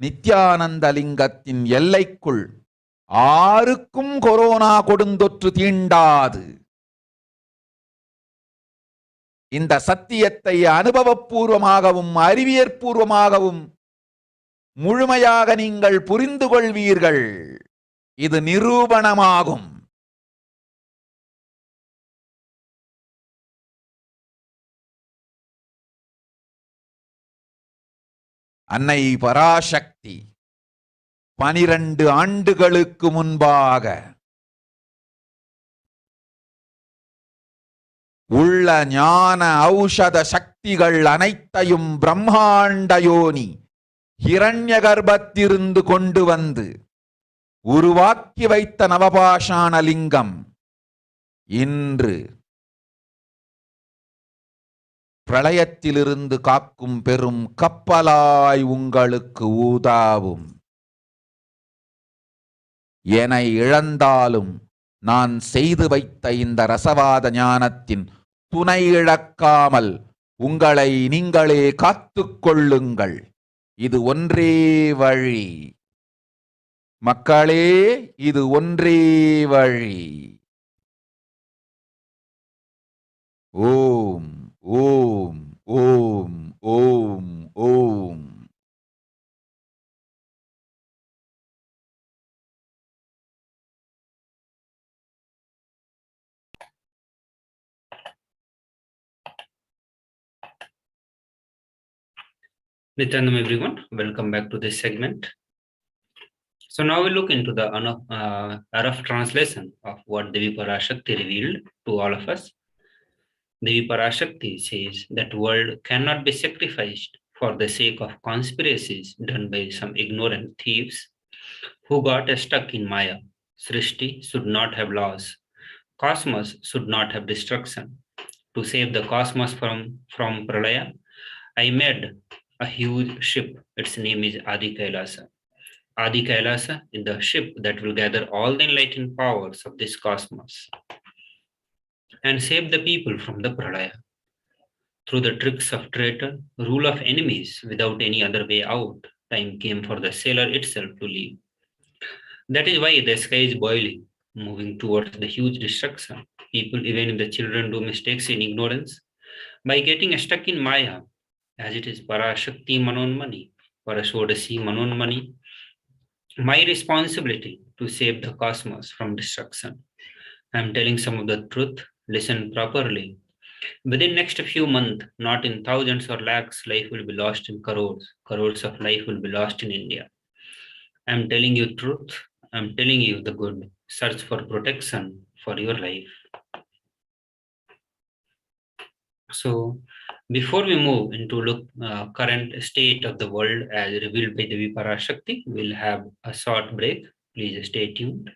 நித்யானந்த லிங்கத்தின் எல்லைக்குள் ஆருக்கும் கொரோனா கொடுந்தொற்று தீண்டாது. இந்த சத்தியத்தை அனுபவபூர்வமாகவும் அறிவியற்பூர்வமாகவும் முழுமையாக நீங்கள் புரிந்து கொள்வீர்கள். இது நிரூபணமாகும். அன்னை பராசக்தி 12 ஆண்டுகளுக்கு முன்பாக உள்ள ஞான ஔஷத சக்திகள் அனைத்தையும் பிரம்மாண்ட யோனி ஹிரண்ய கர்ப்பத்திலிருந்து கொண்டு வந்து உருவாக்கி வைத்த நவபாஷாண லிங்கம் இன்று பிரளயத்திலிருந்து காக்கும் பெரும் கப்பலாய் உங்களுக்கு ஊதாவும். என இழந்தாலும் நான் செய்து வைத்த இந்த ரசவாத ஞானத்தின் துணை இழக்காமல் உங்களை நீங்களே காத்துக் கொள்ளுங்கள். இது ஒன்றே வழி. மக்களே, இது ஒன்றே வழி. ஓம் ஓம் ஓம் ஓம் ஓம். Nithyanandam everyone, welcome back to this segment. So now we look into the rough translation of what Devi Parashakti revealed to all of us. Devi Parashakti says that world cannot be sacrificed for the sake of conspiracies done by some ignorant thieves who got stuck in Maya. Srishti should not have laws. Cosmos should not have destruction. To save the cosmos from Pralaya, I made a huge ship. Its name is Adi KAILASA. Adi KAILASA is the ship that will gather all the enlightened powers of this cosmos and save the people from the Pralaya. Through the tricks of traitor, rule of enemies, without any other way out, time came for the sailor itself to leave. That is why the sky is boiling, moving towards the huge destruction. People, even if the children, do mistakes in ignorance by getting stuck in Maya, as it is Parashakti Manonmani, Parashodasi Manonmani, my responsibility to save the cosmos from destruction. I am telling some of the truth. Listen properly. Within next few months, not in thousands or lakhs, life will be lost in crores. Crores of life will be lost in India. I am telling you truth. I am telling you the good. Search for protection for your life. So, before we move into current state of the world as revealed by Devi Parashakti, we'll have a short break. Please stay tuned.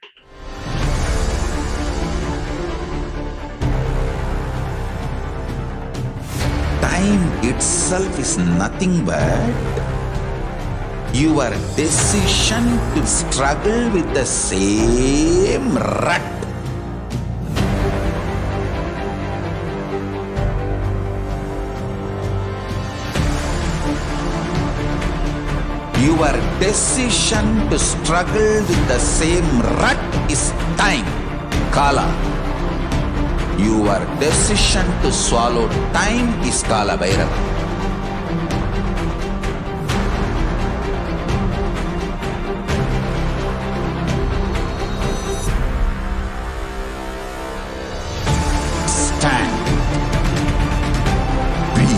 Time itself is nothing but your decision to struggle with the same rut. Your decision to struggle with the same rut is time, Kala. Your decision to swallow time is Kala Bhairava. Stand. Be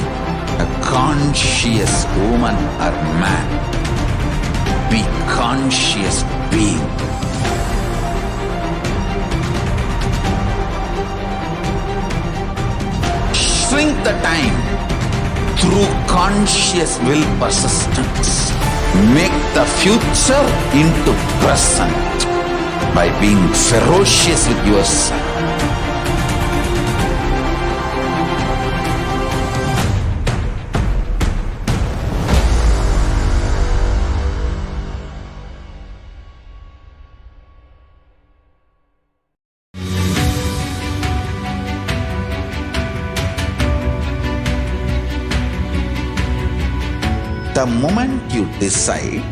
a conscious woman or man. Be conscious being. Shrink the time through conscious will persistence. Make the future into present by being ferocious with yourself. The moment you decide,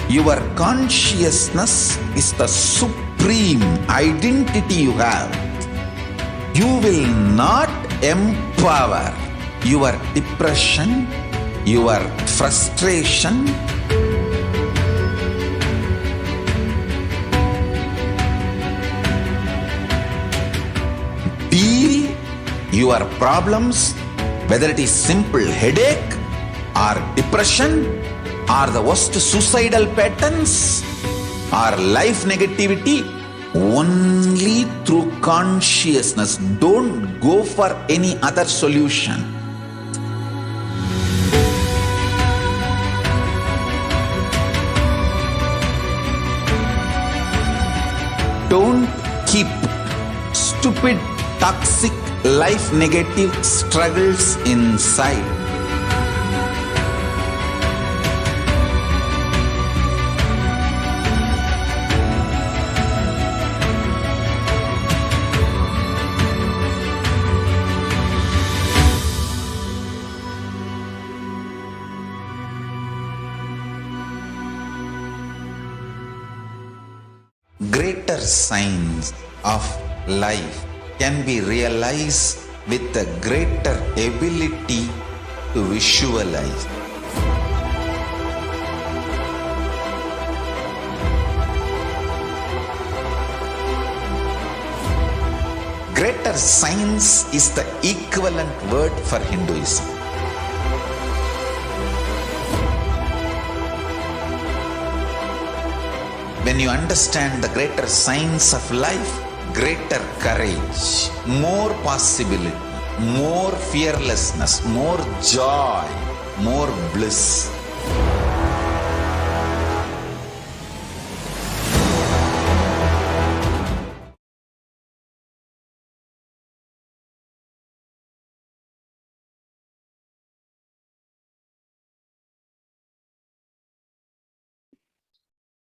your consciousness is the supreme identity you have. You will not empower your depression, your frustration, deal your problems, whether it is simple headache or depression or the worst suicidal patterns or life negativity, only through consciousness. Don't go for any other solution. Don't keep stupid, toxic, life negative struggles inside. Greater signs of life can be realized with a greater ability to visualize. Greater science is the equivalent word for Hinduism. When you understand the greater science of life, greater courage, more possibility, more fearlessness, more joy, more bliss.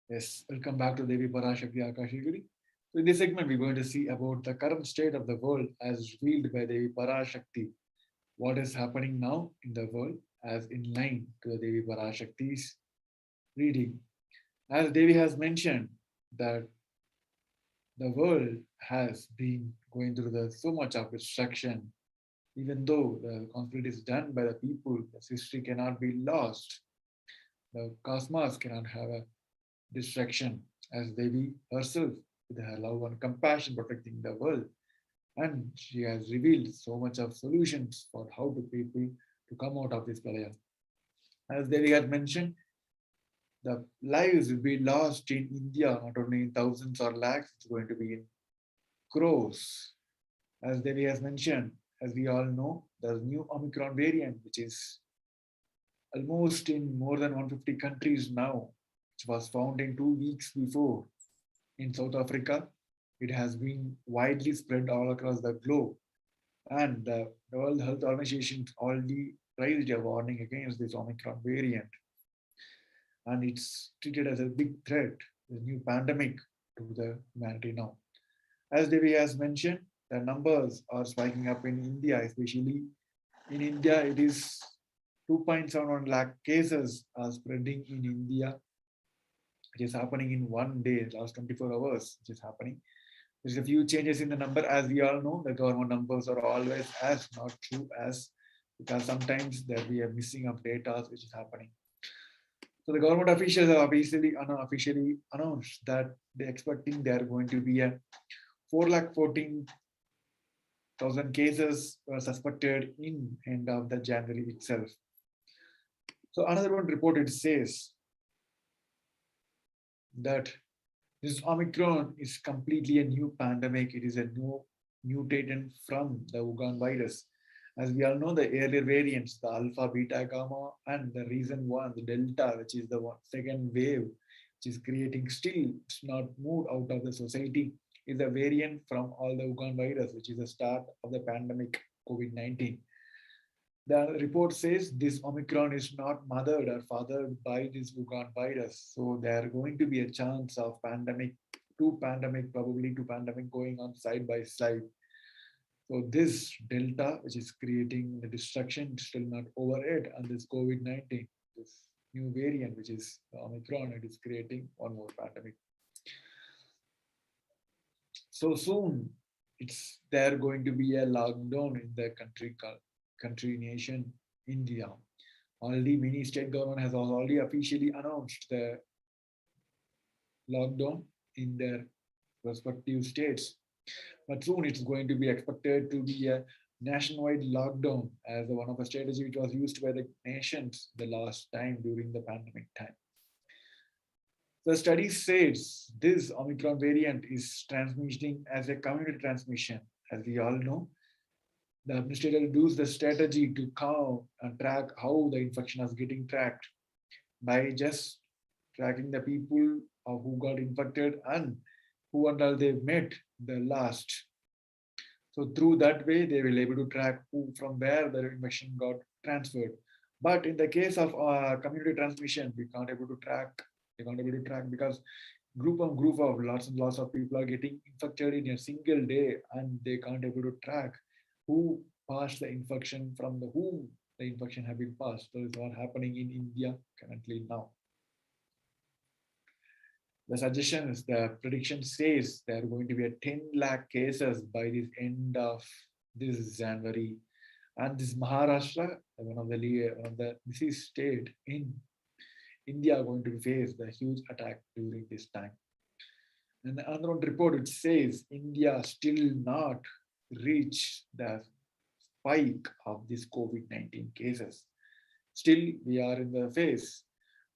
Yes, welcome back to Devi Parashakti Akashigiri. So in this segment, we're going to see about the current state of the world as revealed by Devi Parashakti. What is happening now in the world as in line to the Devi Parashakti's reading. As Devi has mentioned that the world has been going through so much of destruction. Even though the conflict is done by the people, the history cannot be lost. The cosmos cannot have a distraction, as Devi herself, with her love and compassion, protecting the world. And she has revealed so much of solutions for how to people to come out of this pralaya. As Devi had mentioned, the lives will be lost in India, not only in thousands or lakhs, it's going to be in crores. As Devi has mentioned, as we all know, the new Omicron variant, which is almost in more than 150 countries now, which was found in 2 weeks before in South Africa. It has been widely spread all across the globe. And the World Health Organization already raised a warning against this Omicron variant. And it's treated as a big threat, the new pandemic to the humanity now. As Devi has mentioned, the numbers are spiking up in India, especially in India. It is 2.71 lakh cases are spreading in India. It is happening in one day, last 24 hours, which is happening. There's a few changes in the number. As we all know, the government numbers are always as not true as, because sometimes there be a missing of data which is happening. So the government officials have officially announced that they're expecting there are going to be a 4,14,000 cases were suspected in end of the January itself. So another one report, it says that this Omicron is completely a new pandemic. It is a new mutant from the Wuhan virus. As we all know, the earlier variants, the alpha, beta, gamma, and the recent one, the delta, which is the second wave, which is creating still, it's not moved out of the society, is a variant from all the Wuhan virus, which is the start of the pandemic COVID-19. The report says this Omicron is not mothered or fathered by this Wuhan virus. So there are going to be a chance of probably two pandemic going on side by side. So this Delta, which is creating the destruction, still not over it, and this COVID-19, this new variant, which is the Omicron, it is creating one more pandemic. So soon, it's there going to be a lockdown in the country nation India. Already many state government has already officially announced the lockdown in their respective states. But soon it's going to be expected to be a nationwide lockdown as one of the strategy which was used by the nations the last time during the pandemic time. The study says this Omicron variant is transmitting as a community transmission. As we all know, the administrator used the strategy to count and track how the infection is getting tracked by just tracking the people who got infected and who and all they met the last. So through that way, they will able to track who from where the infection got transferred. But in the case of community transmission, we can't able to track. They can't able to track because group of lots and lots of people are getting infected in a single day, and they can't able to track who passed the infection from the whom the infection have been passed. So it's what happening in India currently now. The suggestion is the prediction says there are going to be a 10 lakh cases by the end of this January. And this Maharashtra, one of the disease state in India, are going to face the huge attack during this time. And another one report, it says India still not reach the spike of this COVID-19 cases. Still, we are in the phase.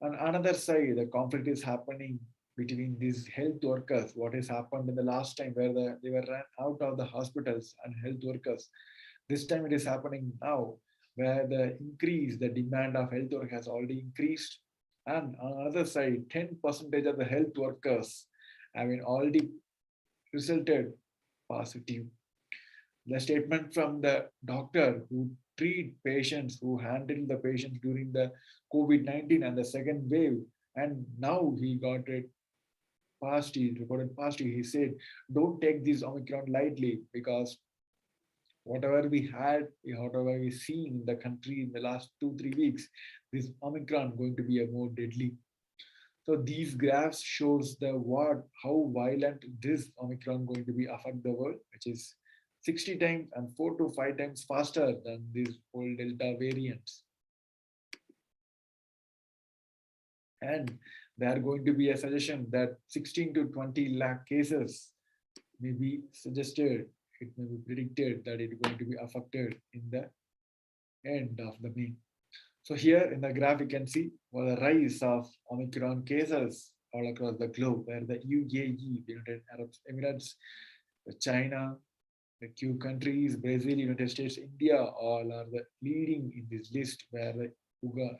On another side, the conflict is happening between these health workers. What has happened in the last time where they were ran out of the hospitals and health workers. This time it is happening now where the demand of health work has already increased. And on the other side, 10% of the health workers have been already resulted positive. The statement from the doctor who treat patients, who handle the patients during the COVID-19 and the second wave, and now he got it reported positive. He said, don't take this Omicron lightly because whatever we see in the country in the last 2-3 weeks, this Omicron going to be a more deadly. So these graphs shows how violent this Omicron going to be affect the world, which is 60 times and 4 to 5 times faster than these old Delta variants. And there are going to be a suggestion that 16 to 20 lakh cases may be suggested, it may be predicted that it is going to be affected in the end of the May. So here in the graph, you can see the rise of Omicron cases all across the globe, where the UAE, the United Arab Emirates, China, the few countries, Brazil, United States, India, all are the leading in this list where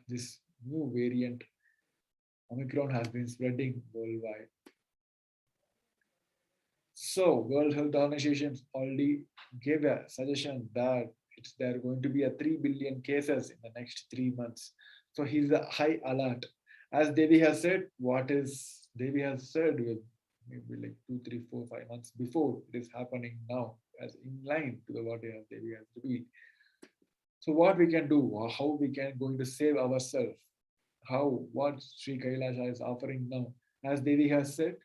this new variant Omicron has been spreading worldwide. So World Health Organization already gave a suggestion that there are going to be 3 billion cases in the next 3 months. So he's a high alert. As Devi has said, Devi has said maybe like 2, 3, 4, 5 months before it is happening now, as in line to what Devi has revealed. So what we can do, or how we can going to save ourselves, how, what Sri Kailasa is offering now. As Devi has said,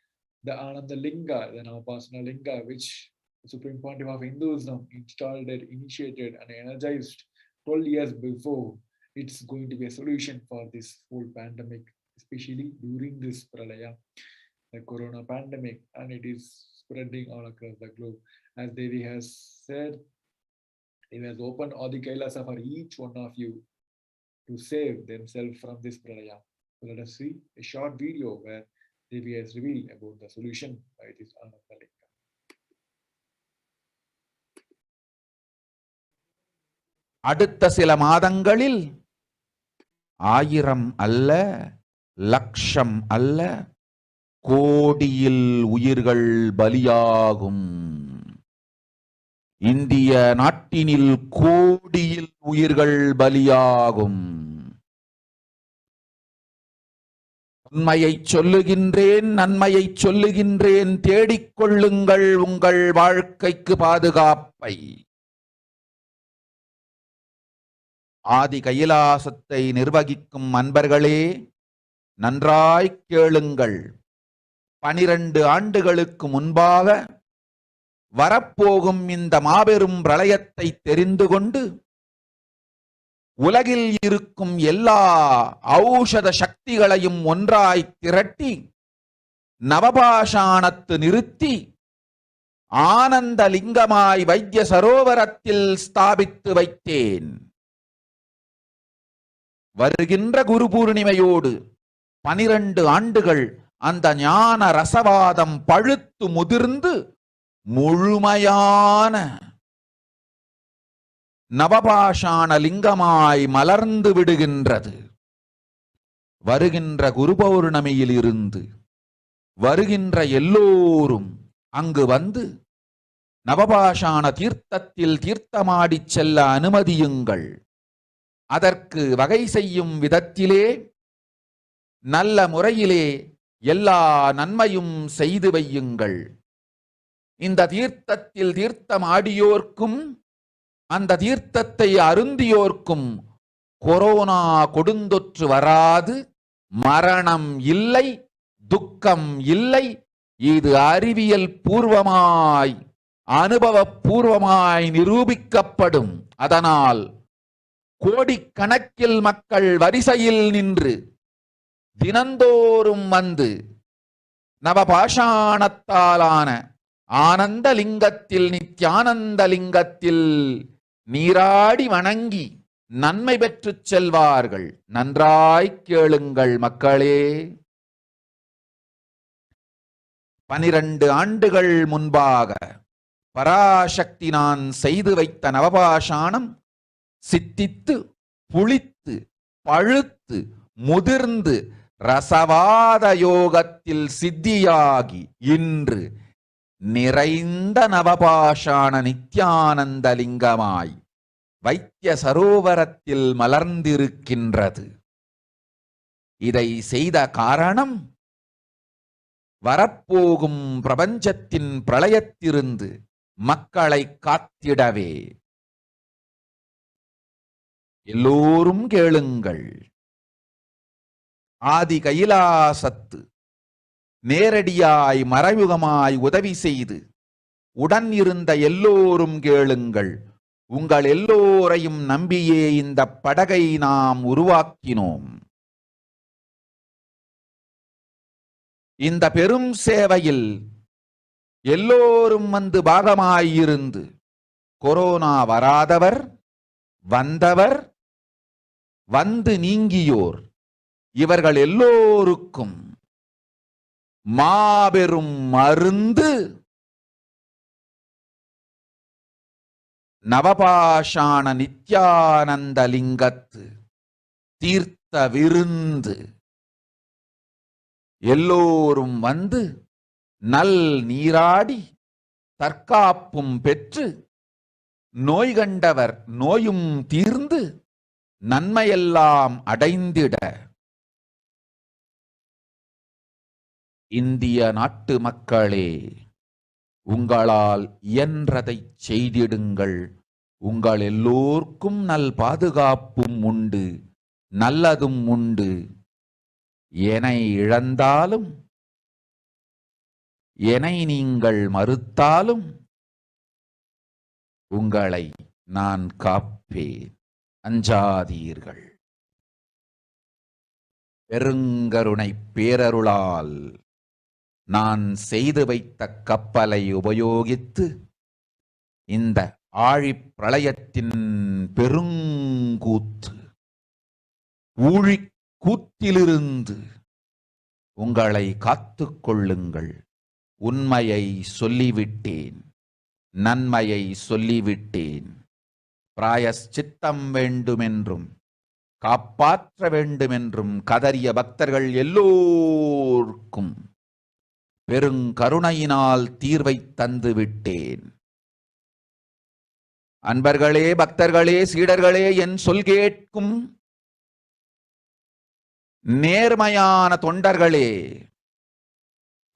the Ananda Linga, the Navapasana Linga, which the Supreme Pontiff of Hinduism installed it, initiated and energized 12 years before, it's going to be a solution for this whole pandemic, especially during this pralaya, the corona pandemic, and it is spreading all across the globe. As Devi has said, he has opened all the Kailasa for each one of you to save themselves from this pralaya. So let us see a short video where Devi has revealed about the solution by this Ananda Linga. அடுத்த சில மாதங்களில் 1000 அல்ல, லட்சம் அல்ல, கோடியில் உயிர்கள் பலியாகும். இந்திய நாட்டினில் கோடியில் உயிர்கள் பலியாகும். உண்மையை சொல்லுகின்றேன், நன்மையை சொல்லுகின்றேன், தேடிக்கொள்ளுங்கள் உங்கள் வாழ்க்கைக்கு பாதுகாப்பை. ஆதி கைலாசத்தை நிர்வகிக்கும் அன்பர்களே, நன்றாய் கேளுங்கள். 12 ஆண்டுகளுக்கு முன்பாக வரப்போகும் இந்த மாபெரும் பிரளயத்தை தெரிந்து கொண்டு உலகில் இருக்கும் எல்லா ஔஷத சக்திகளையும் ஒன்றாய் திரட்டி நவபாஷாணத்து நிறுத்தி ஆனந்த லிங்கமாய் வைத்திய சரோவரத்தில் ஸ்தாபித்து வைத்தேன். வருகின்ற குரு பூர்ணிமையோடு 12 ஆண்டுகள் அந்த ஞான ரசவாதம் பழுத்து முதிர்ந்து முழுமையான நவபாஷாண லிங்கமாய் மலர்ந்து விடுகின்றது. வருகின்ற குரு பௌர்ணமியில் இருந்து வருகின்ற எல்லோரும் அங்கு வந்து நவபாஷாண தீர்த்தத்தில் தீர்த்தமாடிச் செல்ல அனுமதியுங்கள். அதற்கு வகை செய்யும் விதத்திலே நல்ல முறையிலே எல்லா நன்மையும் செய்து வையுங்கள். இந்த தீர்த்தத்தில் தீர்த்தமாடியோர்க்கும் அந்த தீர்த்தத்தை அருந்தியோர்க்கும் கொரோனா கொடுந்தொற்று வராது, மரணம் இல்லை, துக்கம் இல்லை. இது அறிவியல் பூர்வமாய் அனுபவபூர்வமாய் நிரூபிக்கப்படும். அதனால் கோடிக்கணக்கில் மக்கள் வரிசையில் நின்று தினந்தோறும் வந்து நவபாஷாணத்தாலான ஆனந்த லிங்கத்தில், நித்யானந்த லிங்கத்தில் நீராடி வணங்கி நன்மை பெற்றுச் செல்வார்கள். நன்றாய் கேளுங்கள் மக்களே. 12 ஆண்டுகள் முன்பாக பராசக்தி நான் செய்து வைத்த நவபாஷாணம் சித்தித்து புளித்து பழுத்து முதிர்ந்து ரசவாத யோகத்தில் சித்தியாகி இன்று நிறைந்த நவபாஷாண நித்யானந்த லிங்கமாய் வைத்திய சரோவரத்தில் மலர்ந்திருக்கின்றது. இதை செய்த காரணம் வரப்போகும் பிரபஞ்சத்தின் பிரளயத்திலிருந்து மக்களை காத்திடவே. எல்லோரும் கேளுங்கள். ஆதி கைலாசத்து நேரடியாய் மறைமுகமாய் உதவி செய்து உடன் இருந்த எல்லோரும் கேளுங்கள். உங்கள் எல்லோரையும் நம்பியே இந்த படகை நாம் உருவாக்கினோம். இந்த பெரும் சேவையில் எல்லோரும் வந்து பாகமாயிருந்து கொரோனா வராதவர், வந்தவர், வந்து நீங்கியோர் இவர்கள் எல்லோருக்கும் மாபெரும் மருந்து நவபாஷாண நித்யானந்த லிங்கத்து தீர்த்த விருந்து. எல்லோரும் வந்து நல் நீராடி தற்காப்பும் பெற்று நோய் கண்டவர் நோயும் தீர்ந்து நன்மையெல்லாம் அடைந்திட இந்திய நாட்டு மக்களே, உங்களால் இயன்றதை செய்திடுங்கள். உங்கள் எல்லோர்க்கும் நல் பாதுகாப்பும் உண்டு, நல்லதும் உண்டு. என்னை இழந்தாலும் என்னை நீங்கள் மறுத்தாலும் உங்களை நான் காப்பேன், அஞ்சாதீர்கள். பெருங்கருணை பேரருளால் நான் செய்து வைத்த கப்பலை உபயோகித்து இந்த ஆழிப் பிரளயத்தின் பெருங்கூத்து ஊழிக் கூத்திலிருந்து உங்களை காத்துக் கொள்ளுங்கள். உண்மையை சொல்லிவிட்டேன், நன்மையை சொல்லிவிட்டேன். பிராயஷ்சித்தம் வேண்டுமென்றும் காப்பாற்ற வேண்டுமென்றும் கதறிய பக்தர்கள் எல்லோருக்கும் பெருங்கருணையினால் தீர்வை தந்து விட்டேன். அன்பர்களே, பக்தர்களே, சீடர்களே, என் சொல் கேட்கும் நேர்மையான தொண்டர்களே,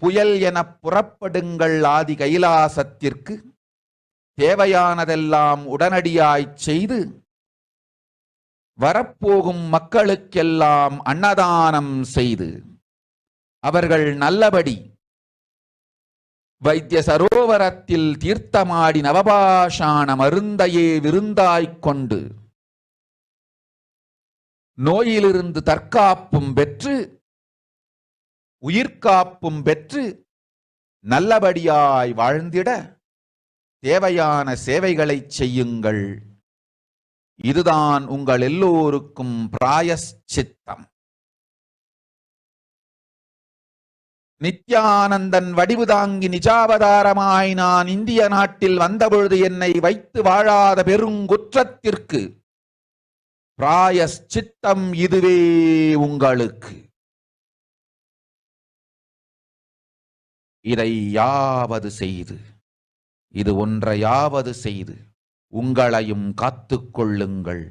புயல் என புறப்படுங்கள் ஆதி கைலாசத்திற்கு. தேவையானதெல்லாம் உடனடியாய்ச் செய்து வரப்போகும் மக்களுக்கெல்லாம் அன்னதானம் செய்து அவர்கள் நல்லபடி வைத்திய சரோவரத்தில் தீர்த்தமாடி நவபாஷாண மருந்தையே விருந்தாய்க் கொண்டு நோயிலிருந்து தற்காப்பும் பெற்று உயிர்காப்பும் பெற்று நல்லபடியாய் வாழ்ந்திட தேவையான சேவைகளை செய்யுங்கள். இதுதான் உங்கள் எல்லோருக்கும் பிராயஷ்சித்தம். நித்யானந்தன் வடிவு தாங்கி நிஜாவதாரமாய் நான் இந்திய நாட்டில் வந்தபொழுது என்னை வைத்து வாழாத பெருங்குற்றத்திற்கு பிராயஷ்சித்தம் இதுவே உங்களுக்கு. இதை யாவது செய்து, இது ஒன்றையாவது செய்து உங்களையும் காத்துக்கொள்ளுங்கள்,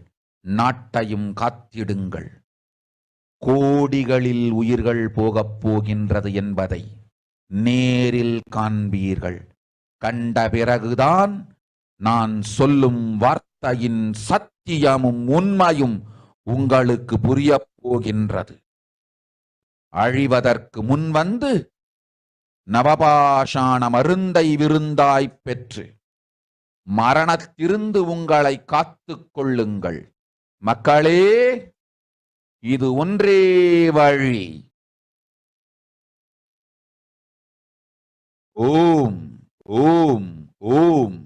நாட்டையும் காத்திடுங்கள். கோடிகளில் உயிர்கள் போகப் போகின்றது என்பதை நேரில் காண்பீர்கள். கண்ட பிறகுதான் நான் சொல்லும் வார்த்தையின் சத்தியமும் உண்மையும் உங்களுக்கு புரியப் போகின்றது. அழிவதற்கு முன்வந்து நவபாஷாண மருந்தை விருந்தாய்ப் பெற்று மரணத்திலிருந்து உங்களை காத்துக் கொள்ளுங்கள். மக்களே, இது ஒன்றே வழி. ஓம் ஓம் ஓம்.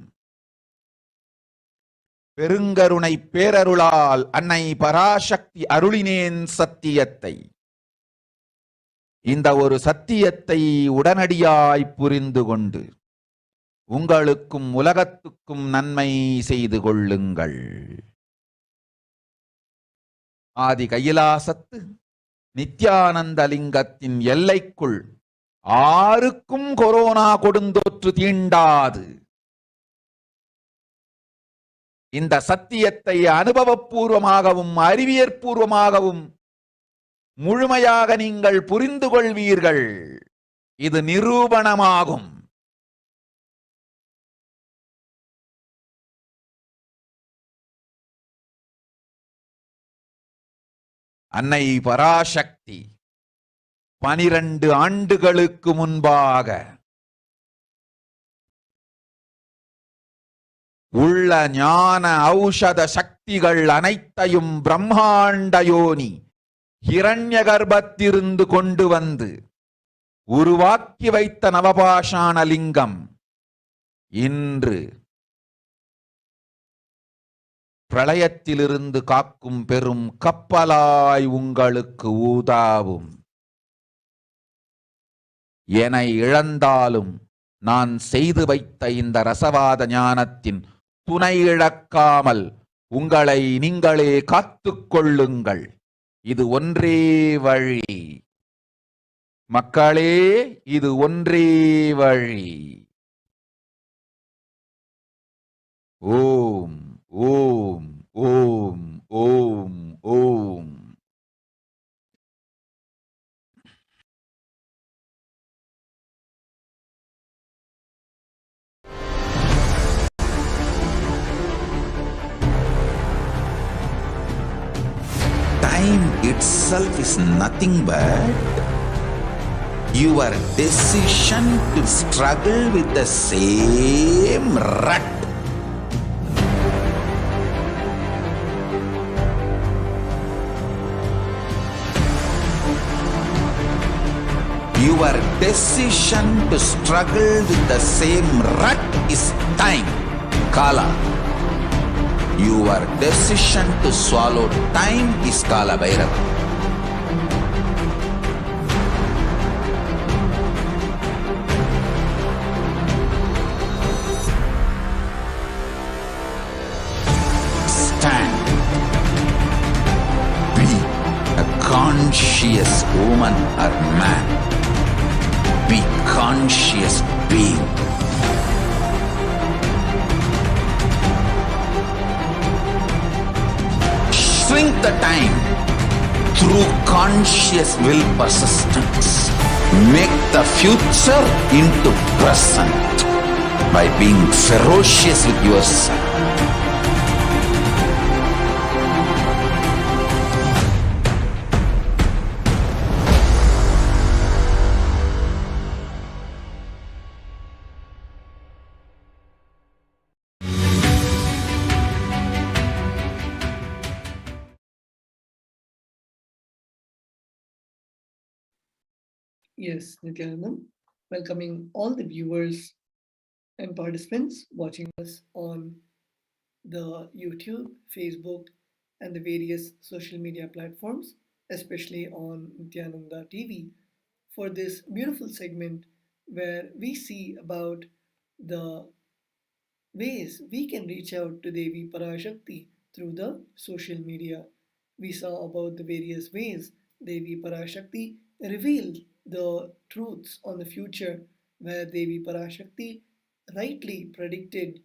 பெருங்கருணை பேரருளால் அன்னை பராசக்தி அருளினேன் சத்தியத்தை. இந்த ஒரு சத்தியத்தை உடனடியாய் புரிந்து கொண்டு உங்களுக்கும் உலகத்துக்கும் நன்மை செய்து கொள்ளுங்கள். ஆதி கைலாசத்து நித்யானந்த லிங்கத்தின் எல்லைக்குள் ஆருக்கும் கொரோனா கொடுந்தொற்று தீண்டாது. இந்த சத்தியத்தை அனுபவபூர்வமாகவும் அறிவியற்பூர்வமாகவும் முழுமையாக நீங்கள் புரிந்து கொள்வீர்கள். இது நிரூபணமாகும். அன்னை பராசக்தி 12 ஆண்டுகளுக்கு முன்பாக உள்ள ஞான ஔஷத சக்திகள் அனைத்தையும் பிரம்மாண்ட யோனி ஹிரண்ய கர்ப்பத்திலிருந்து கொண்டு வந்து உருவாக்கி வைத்த நவபாஷாண லிங்கம் இன்று பிரளயத்திலிருந்து காக்கும் பெரும் கப்பலாய் உங்களுக்கு ஊதாவும். என்னை இழந்தாலும் நான் செய்து வைத்த இந்த ரசவாத ஞானத்தின் துணை இழக்காமல் உங்களை நீங்களே காத்துக் கொள்ளுங்கள். இது ஒன்றே வழி. மக்களே, இது ஒன்றே வழி. ஓம் ஓம் ஓம் ஓம் ஓம். itself is nothing but your decision to struggle with the same rut. Your decision to struggle with the same rut is time, Kala. Your decision to swallow time is Kala Bhairava. Stand. Be a conscious woman or man. Be conscious being. Shrink the time through conscious will persistence. Make the future into present by being ferocious with yourself. Yes, Nithyanandam, welcoming all the viewers and participants watching us on the YouTube, Facebook, and the various social media platforms, especially on Nithyananda TV, for this beautiful segment where we see about the ways we can reach out to Devi Parashakti through the social media. We saw about the various ways Devi Parashakti revealed the truths on the future, where Devi Parashakti rightly predicted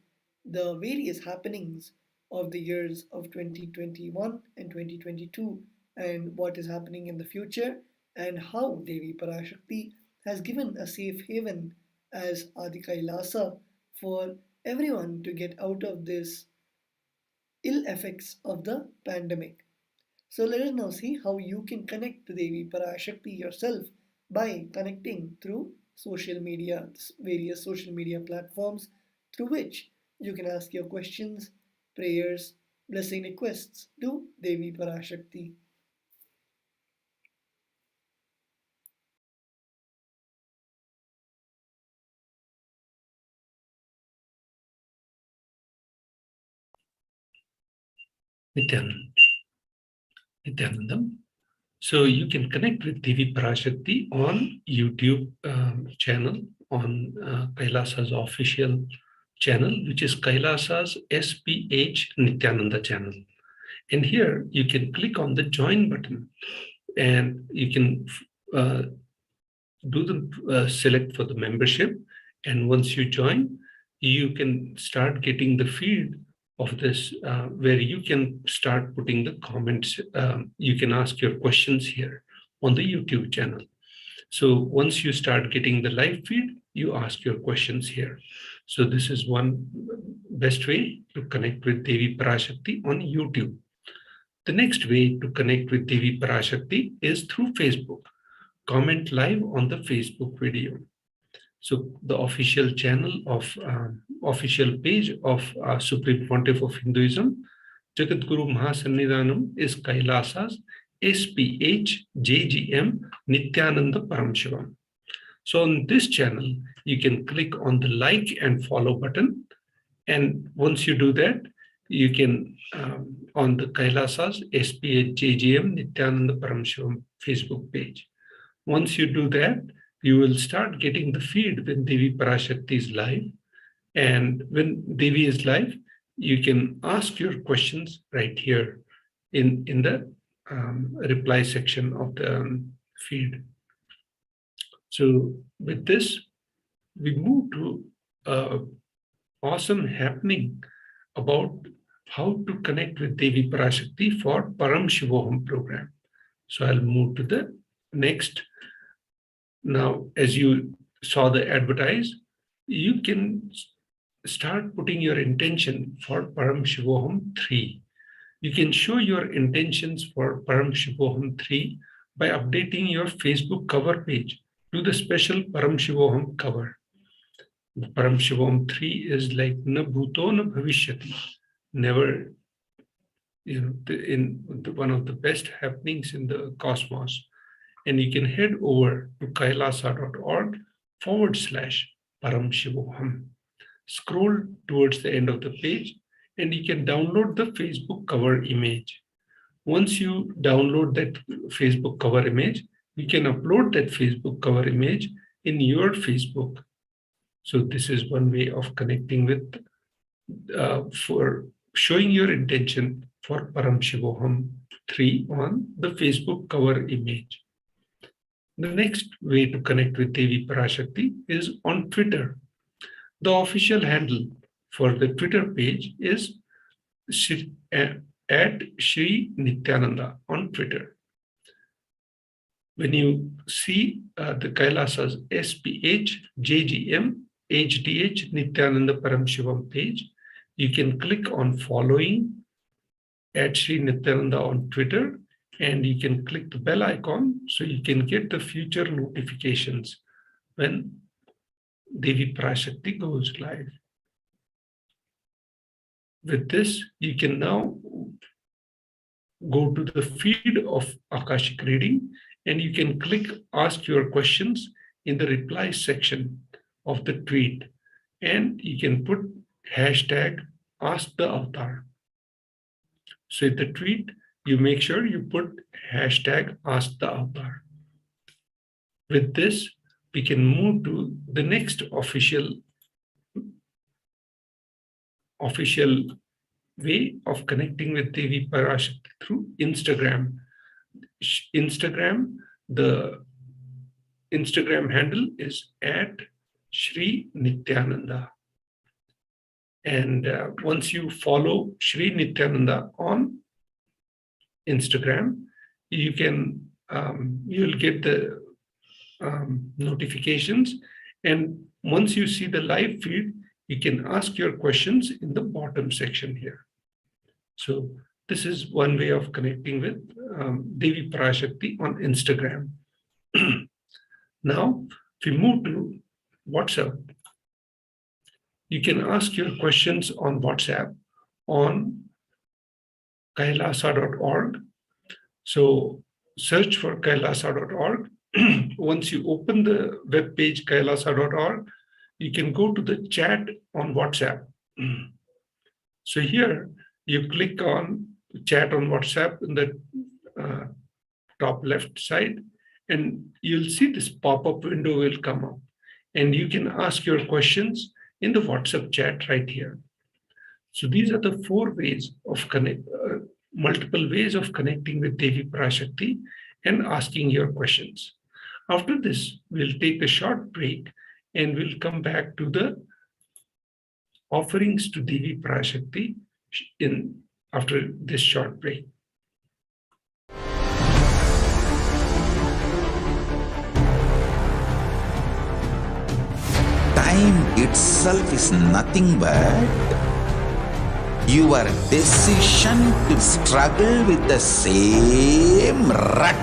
the various happenings of the years of 2021 and 2022 and what is happening in the future, and how Devi Parashakti has given a safe haven as Adi Kailasa for everyone to get out of this ill effects of the pandemic. So let us now see how you can connect to Devi Parashakti yourself by connecting through social media, various social media platforms through which you can ask your questions, prayers, blessing requests to Devi Parashakti. Nithyanandam. So you can connect with Devi Parashakti on YouTube channel, on Kailasa's official channel, which is Kailasa's HDH Nithyananda channel. And here you can click on the join button and you can do the select for the membership. And once you join, you can start getting the feed of this where you can start putting the comments. You can ask your questions here on the YouTube channel. So once you start getting the live feed, you ask your questions here. So this is one best way to connect with Devi Parashakti on YouTube. The next way to connect with Devi Parashakti is through Facebook. Comment live on the Facebook video. So the official channel of official page of Supreme Pontiff of Hinduism, Jagadguru Mahasannidhanam, is Kailasa's HDH Nithyananda Paramashivam. So on this channel, you can click on the like and follow button. And once you do that, you can, on the Kailasa's HDH Nithyananda Paramashivam Facebook page. Once you do that, you will start getting the feed when Devi Parashakti is live. And when Devi is live, you can ask your questions right here in the reply section of the feed. So with this, we move to awesome happening about how to connect with Devi Parashakti for Paramashivoham program. So I'll move to the next. Now, as you saw the advertise, you can start putting your intention for Paramashivoham 3. You can show your intentions for Paramashivoham 3 by updating your Facebook cover page to the special Paramashivoham cover. The Paramashivoham 3 is like na bhuto na bhavishyati, never, one of the best happenings in the cosmos. And you can head over to kailasa.org/Paramashivoham. Scroll towards the end of the page and you can download the Facebook cover image. Once you download that Facebook cover image, you can upload that Facebook cover image in your Facebook. So this is one way of connecting with, for showing your intention for Paramashivoham 3 on the Facebook cover image. The next way to connect with Devi Parashakti is on Twitter. The official handle for the Twitter page is at Shri Nithyananda on Twitter. When you see the Kailasa's SPH, JGM, HDH Nithyananda Paramashivam page, you can click on following at Shri Nithyananda on Twitter, and you can click the bell icon so you can get the future notifications when Devi Parashakti goes live. With this, you can now go to the feed of Akashic reading and you can click ask your questions in the reply section of the tweet, and you can put hashtag ask the avatar. So in the tweet, you make sure you put hashtag ask the avatar. With this, we can move to the next official way of connecting with Devi Parashakti through Instagram. The Instagram handle is at Shri Nithyananda. And once you follow Shri Nithyananda on Instagram, you can you'll get the notifications, and once you see the live feed, you can ask your questions in the bottom section here. So this is one way of connecting with Devi Parashakti on Instagram. Now, if we move to WhatsApp, you can ask your questions on WhatsApp on kailasa.org. So search for kailasa.org. Once you open the web page kailasa.org, you can go to the chat on WhatsApp. So here you click on chat on WhatsApp in the top left side, and you'll see this pop-up window will come up, and you can ask your questions in the WhatsApp chat right here. So these are the four ways of multiple ways of connecting with Devi Parashakti and asking your questions. After this, we'll take a short break and we'll come back to the offerings to Devi Parashakti after this short break. Time itself is nothing but your decision to struggle with the same rut.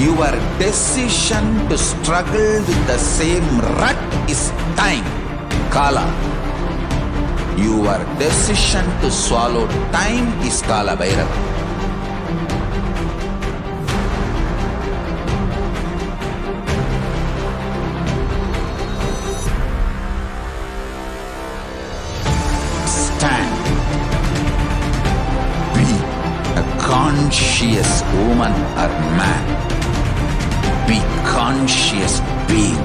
Your decision to struggle with the same rut is time, Kala. Your decision to swallow time is Kala Bhairava. Stand. Be a conscious woman or man. Be conscious being.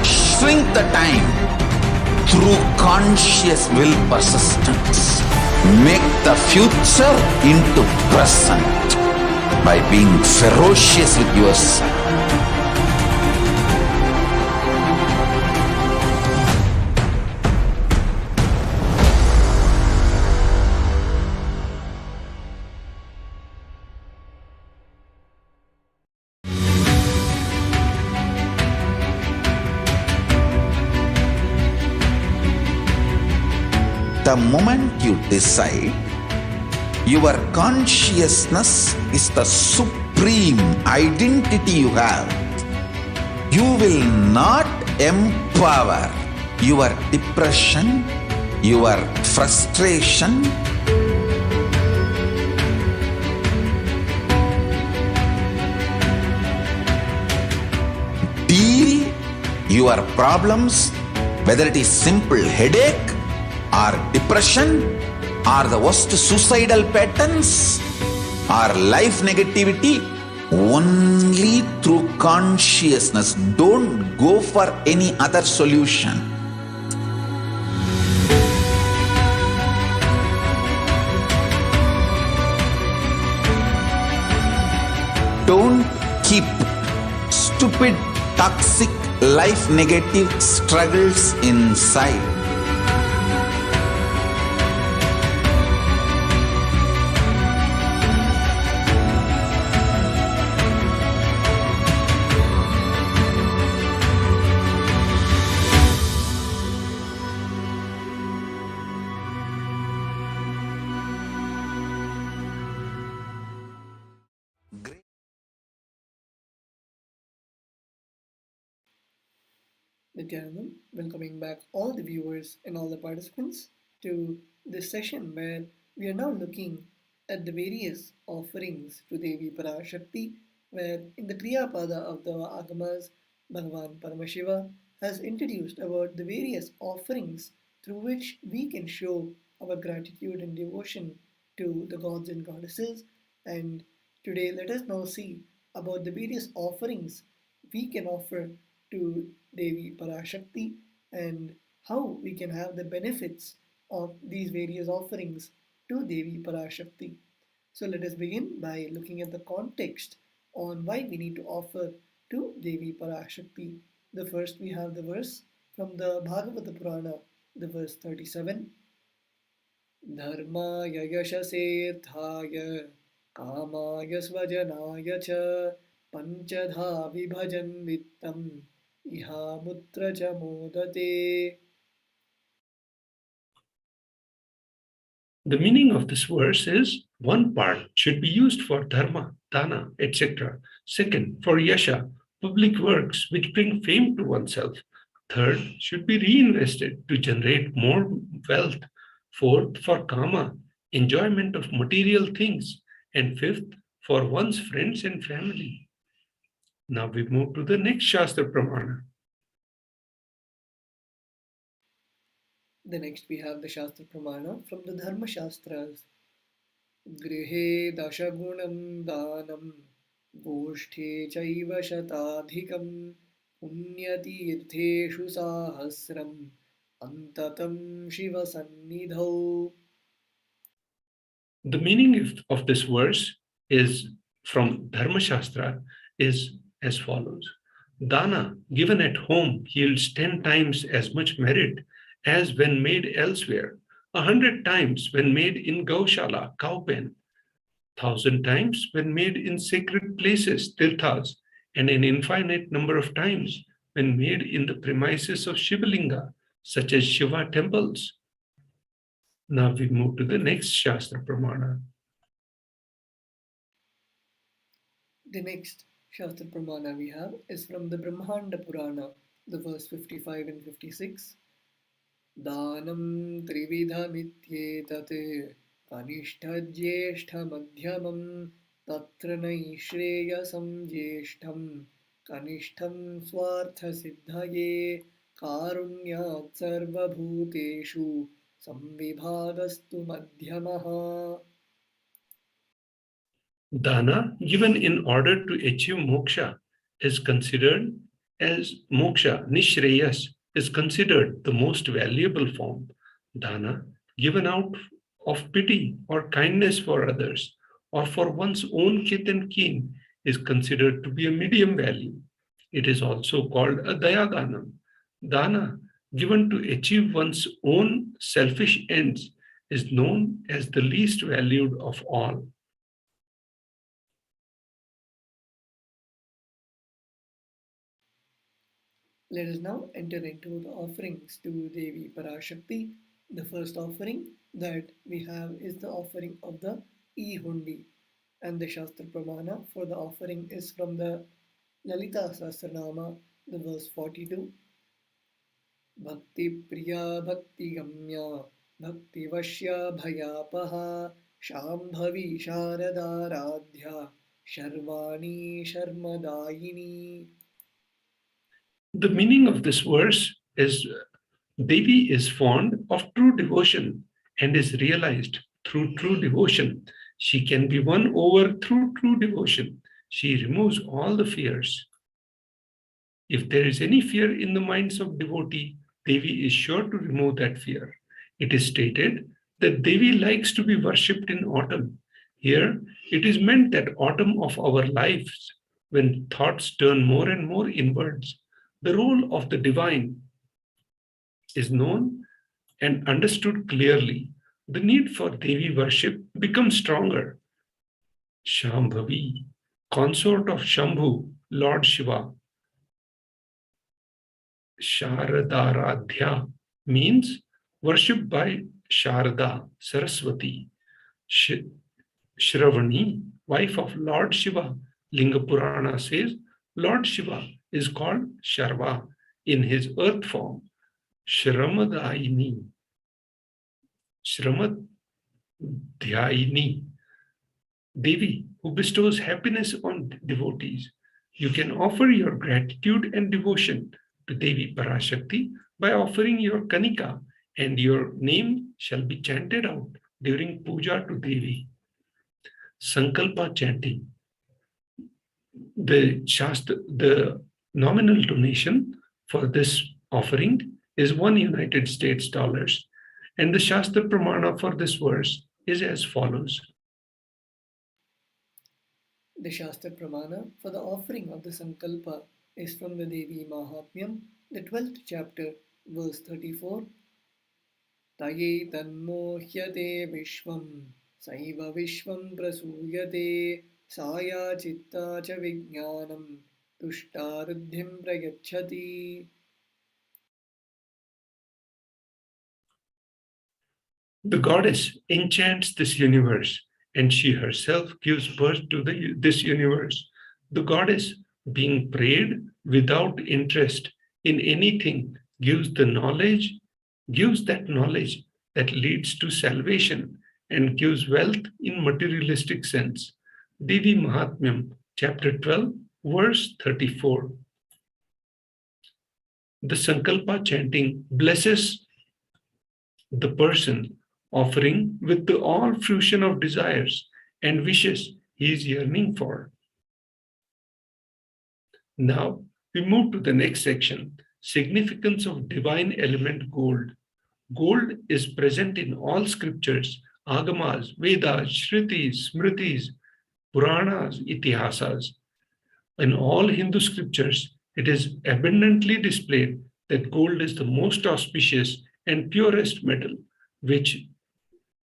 Shrink the time through conscious will persistence. Make the future into present by being ferocious with yourself. The moment you decide, your consciousness is the supreme identity you have. You will not empower your depression, your frustration, deal your problems, whether it is simple headache or depression or the worst suicidal patterns or life negativity, only through consciousness. Don't go for any other solution. Don't keep stupid, toxic, life negative struggles inside. Nithyanandam, welcoming back all the viewers and all the participants to this session where we are now looking at the various offerings to Devi Parashakti, where in the Kriya Pada of the Agamas, Bhagavan Paramashiva has introduced about the various offerings through which we can show our gratitude and devotion to the gods and goddesses. And today, let us now see about the various offerings we can offer to Devi Parashakti and how we can have the benefits of these various offerings to Devi Parashakti. So let us begin by looking at the context on why we need to offer to Devi Parashakti. The first we have the verse from the Bhagavata Purana, the verse 37. Dharmaya yashasethaya kamaya svajanaya cha panchadha vibhajan vittam iha mutra cha modate. The meaning of this verse is one part should be used for dharma, dana, etc. Second, for yasha, public works which bring fame to oneself. Third, should be reinvested to generate more wealth. Fourth, for kama, enjoyment of material things. And fifth, for one's friends and family. Now we move to the next Shastra Pramana. The next we have the Shastra Pramana from the Dharma Shastras. Grihe dashagunam danam goshthe chaiva shatadhikam punyatirtheshu sahasram antatam shiva sannidhau. The meaning of this verse is from Dharma Shastra is as follows. Dana given at home yields 10 times as much merit as when made elsewhere, 100 times when made in Gaushala, cow pen, 1,000 times when made in sacred places, tirthas, and an infinite number of times when made in the premises of Shivalinga, such as Shiva temples. Now we move to the next Shastra Pramana. The next Shastra Pramana we have is from the Brahmanda Purana, the verse 55 and 56. Danam trividhamityetat kanishthajyeshthamadyamam tatra naishreyasam jyeshtham kanishtham swarthasiddhaye karunyat sarvabhuteshu samvibhagastu madhyamaha. Dana given in order to achieve moksha is considered as moksha, nishreyas, is considered the most valuable form. Dana given out of pity or kindness for others or for one's own kith and kin is considered to be a medium value. It is also called a dayadanam. Dana given to achieve one's own selfish ends is known as the least valued of all. Let us now enter into the offerings to Devi Parashakti The first offering that we have is the offering of the E-Hundi, and the Shastra Pramana for the offering is from the Lalita Sahasranama, the verse 42. Bhakti Priya Bhakti Gamya Bhakti Vashya Bhayapaha Shambhavi Sharada Radhya Sharvani Sharmadayini. The meaning of this verse is Devi is fond of true devotion and is realized through true devotion. She can be won over through true devotion. She removes all the fears. If there is any fear in the minds of devotee, Devi is sure to remove that fear. It is stated that Devi likes to be worshipped in autumn. Here, it is meant that autumn of our lives, when thoughts turn more and more inwards, the role of the divine is known and understood clearly. The need for Devi worship becomes stronger. Shambhavi, consort of Shambhu, Lord Shiva. Sharadaradhya means worship by Sharada, Saraswati. Shravani, wife of Lord Shiva. Linga Purana says Lord Shiva is called Sharva in his earth form. Shramadayini, Shramadhyayini, Devi, who bestows happiness on devotees. You can offer your gratitude and devotion to Devi Parashakti by offering your Kanika, and your name shall be chanted out during puja to Devi. Sankalpa chanting. The nominal donation for this offering is $1 US, and the Shastra Pramana for this verse is as follows. The Shastra Pramana for the offering of the Sankalpa is from the Devi Mahatmyam, the 12th chapter, verse 34. Taye tanmohyate vishvam, saiva vishvam prasuyate, saya chitta cha vijnanam, tushtaruddhim prayachati. The goddess enchants this universe, and she herself gives birth to this universe. The goddess, being prayed without interest in anything, gives that knowledge that leads to salvation and gives wealth in materialistic sense. Devi Mahatmyam, chapter 12, verse 34. The Sankalpa chanting blesses the person offering with the all fruition of desires and wishes he is yearning for. Now we move to the next section, significance of divine element gold. Gold is present in all scriptures, Agamas, Vedas, Shrutis, Smritis, Puranas, Itihasas. In all Hindu scriptures, it is abundantly displayed that gold is the most auspicious and purest metal, which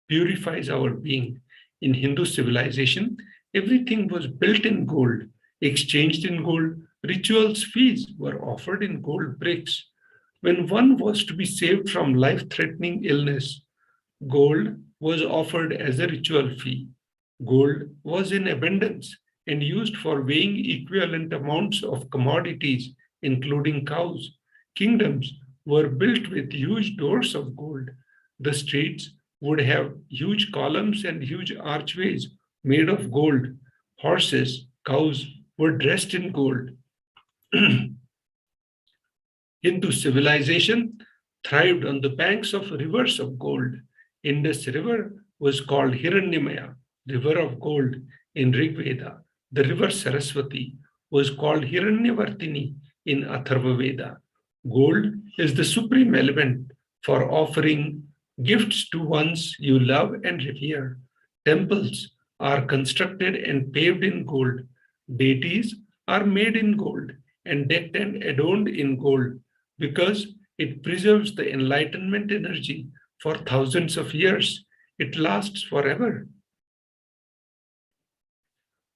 purifies our being. In Hindu civilization, everything was built in gold, exchanged in gold. Rituals fees were offered in gold bricks. When one was to be saved from life-threatening illness, gold was offered as a ritual fee. Gold was in abundance and used for weighing equivalent amounts of commodities, including cows. Kingdoms were built with huge doors of gold. The streets would have huge columns and huge archways made of gold. Horses, cows were dressed in gold. Hindu civilization thrived on the banks of rivers of gold. Indus River was called Hiranyamaya, river of gold, in Rig Veda. The river Saraswati was called Hiranyavartini in Atharva Veda. Gold is the supreme element for offering gifts to ones you love and revere. Temples are constructed and paved in gold. Deities are made in gold and decked and adorned in gold because it preserves the enlightenment energy for thousands of years. It lasts forever.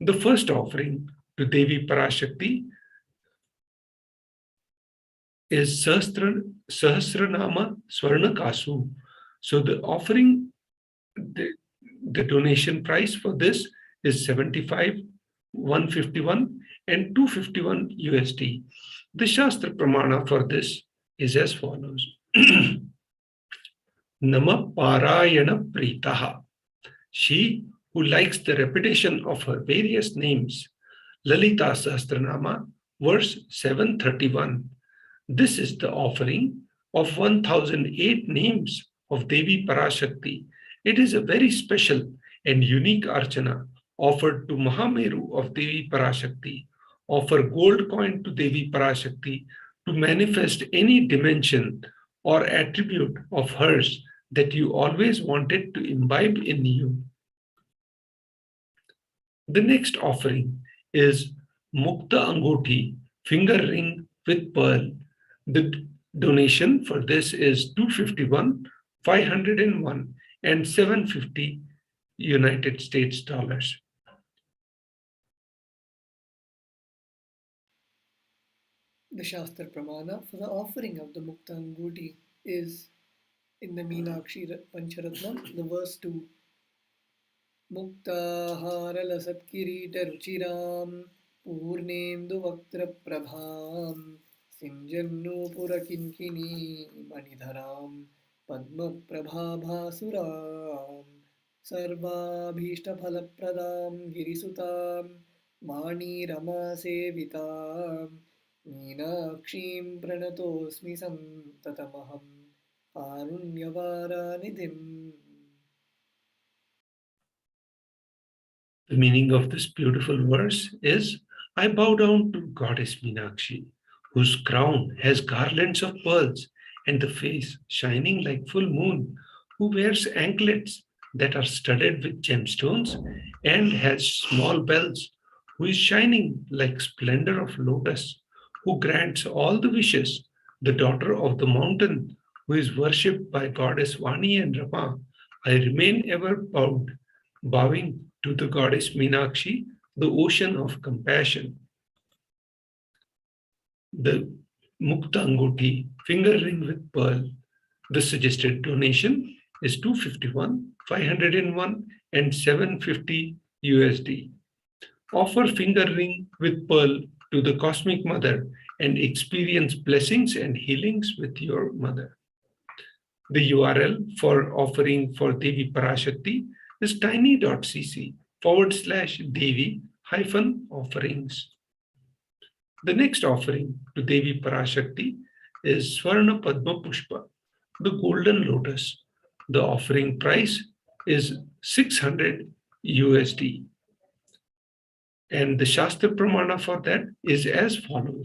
The first offering to Devi Parashakti is Sahasranama Swarnakasu, So the offering, the donation price for this is 75, 151, and 251 USD. The Shastra Pramana for this is as follows. Nama Parayana Pritaha. She who likes the repetition of her various names. Lalita Sahasranama, verse 731. This is the offering of 1008 names of Devi Parashakti. It is a very special and unique archana offered to Mahameru of Devi Parashakti. Offer gold coin to Devi Parashakti to manifest any dimension or attribute of hers that you always wanted to imbibe in you. The next offering is Mukta Angoti, finger ring with pearl. The donation for this is 251, 501, and 750 United States dollars. The Shastra Pramana for the offering of the Mukta Angoti is in the Meenakshi Pancharatnam, the verse 2. Muktahara lasat kirita ruchiram purnendu vaktra prabham sinjannu purakinkini manidharam padma prabhabhasuram sarvabhishta phalapradam girisutam mani rama sevitam meenakshim pranatosmi santatamaham karunyavaranidhim. The meaning of this beautiful verse is, I bow down to Goddess Meenakshi, whose crown has garlands of pearls and the face shining like full moon, who wears anklets that are studded with gemstones and has small bells, who is shining like splendor of lotus, who grants all the wishes, the daughter of the mountain, who is worshipped by Goddess Vani and Rama. I remain ever bowing to the Goddess Meenakshi, the ocean of compassion. The Mukta Angoti, finger ring with pearl. The suggested donation is 251, 501, and 750 USD. Offer finger ring with pearl to the Cosmic Mother and experience blessings and healings with your mother. The URL for offering for Devi Parashakti is tiny.cc/Devi-offerings. The next offering to Devi Parashakti is Swarna Padma Pushpa, the golden lotus. The offering price is 600 USD. And the Shastra Pramana for that is as follows.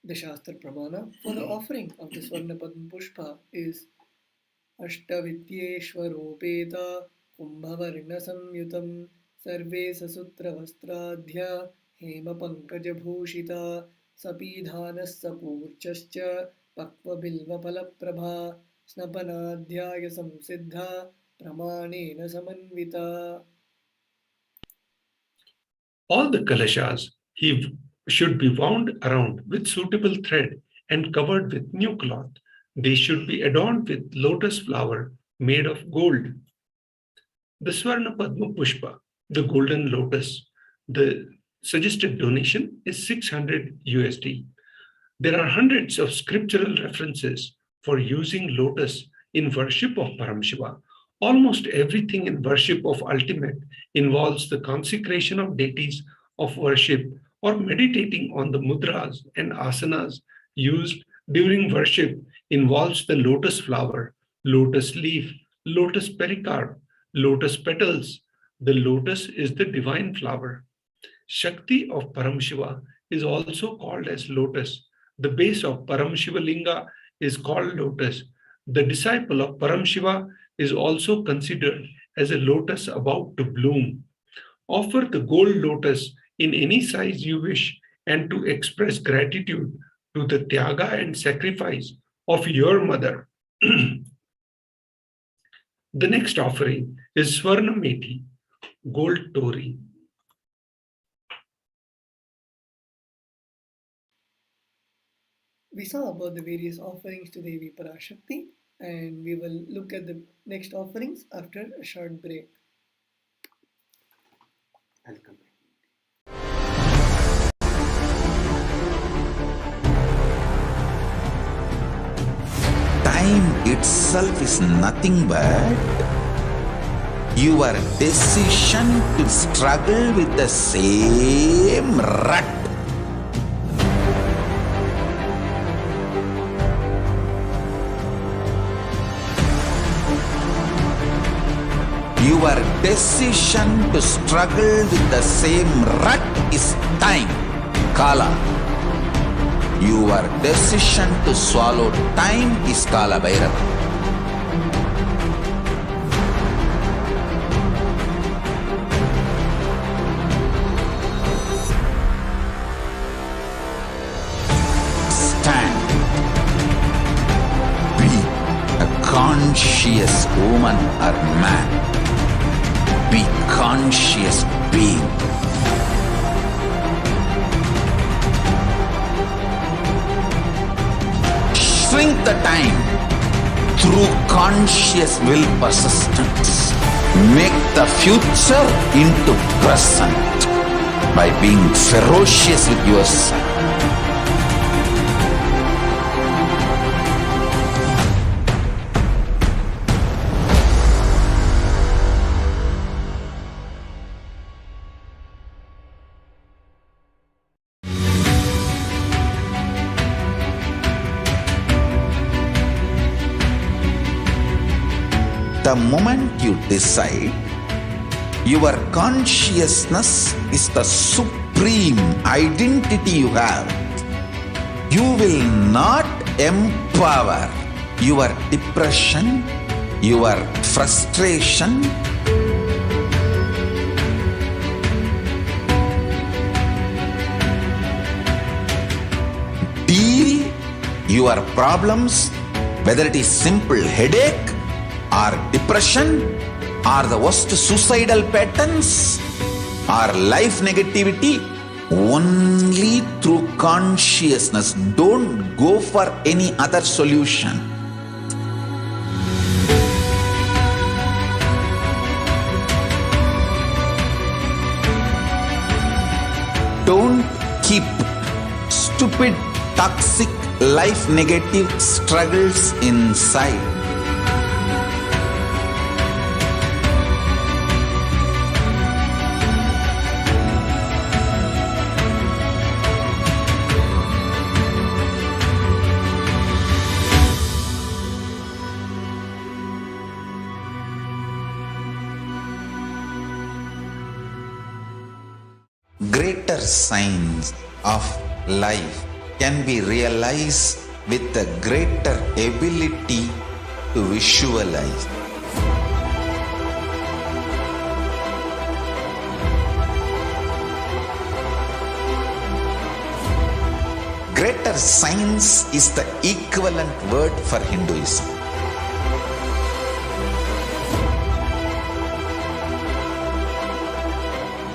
The Shastra Pramana for the offering of the Swarna Padma Pushpa is Ashtavityeshwaropeta Kumbhavarna Samyutam Sarve Sasutra Vastradhya Hema Pankaja Bhushita Sapidhanas Sapurchascha Pakva Bilva Palaprabha Snapanadhyaya Samsiddha Pramanena Samanvita. All the kalashas should be wound around with suitable thread and covered with new cloth. They should be adorned with lotus flower made of gold. The Swarna Padma Pushpa, the golden lotus, the suggested donation is 600 USD. There are hundreds of scriptural references for using lotus in worship of Paramashiva. Almost everything in worship of ultimate involves the consecration of deities of worship or meditating on the mudras and asanas used during worship involves the lotus flower, lotus leaf, lotus pericarp, lotus petals. The lotus is the divine flower. Shakti of Paramashiva is also called as lotus. The base of Paramashiva Linga is called lotus. The disciple of Paramashiva is also considered as a lotus about to bloom. Offer the gold lotus in any size you wish and to express gratitude to the tyaga and sacrifice of your mother. The next offering is Swarna Methi, gold tori. we saw about the various offerings to Devi Parashakti, and we will look at the next offerings after a short break. Welcome. Time itself is nothing but your decision to struggle with the same rut. Your decision to struggle with the same rut is time, Kala. Your decision to swallow time is Kala Bhairava. Stand. Be a conscious woman or man. Be conscious being. Shrink the time through conscious will persistence. Make the future into present by being ferocious with yourself. The moment you decide, your consciousness is the supreme identity you have. You will not empower your depression, your frustration, deal your problems, whether it is simple headache or depression or the worst suicidal patterns or life negativity, only through consciousness. Don't go for any other solution. Don't keep stupid, toxic, life negative struggles inside. Greater signs of life can be realized with a greater ability to visualize. Greater science is the equivalent word for Hinduism.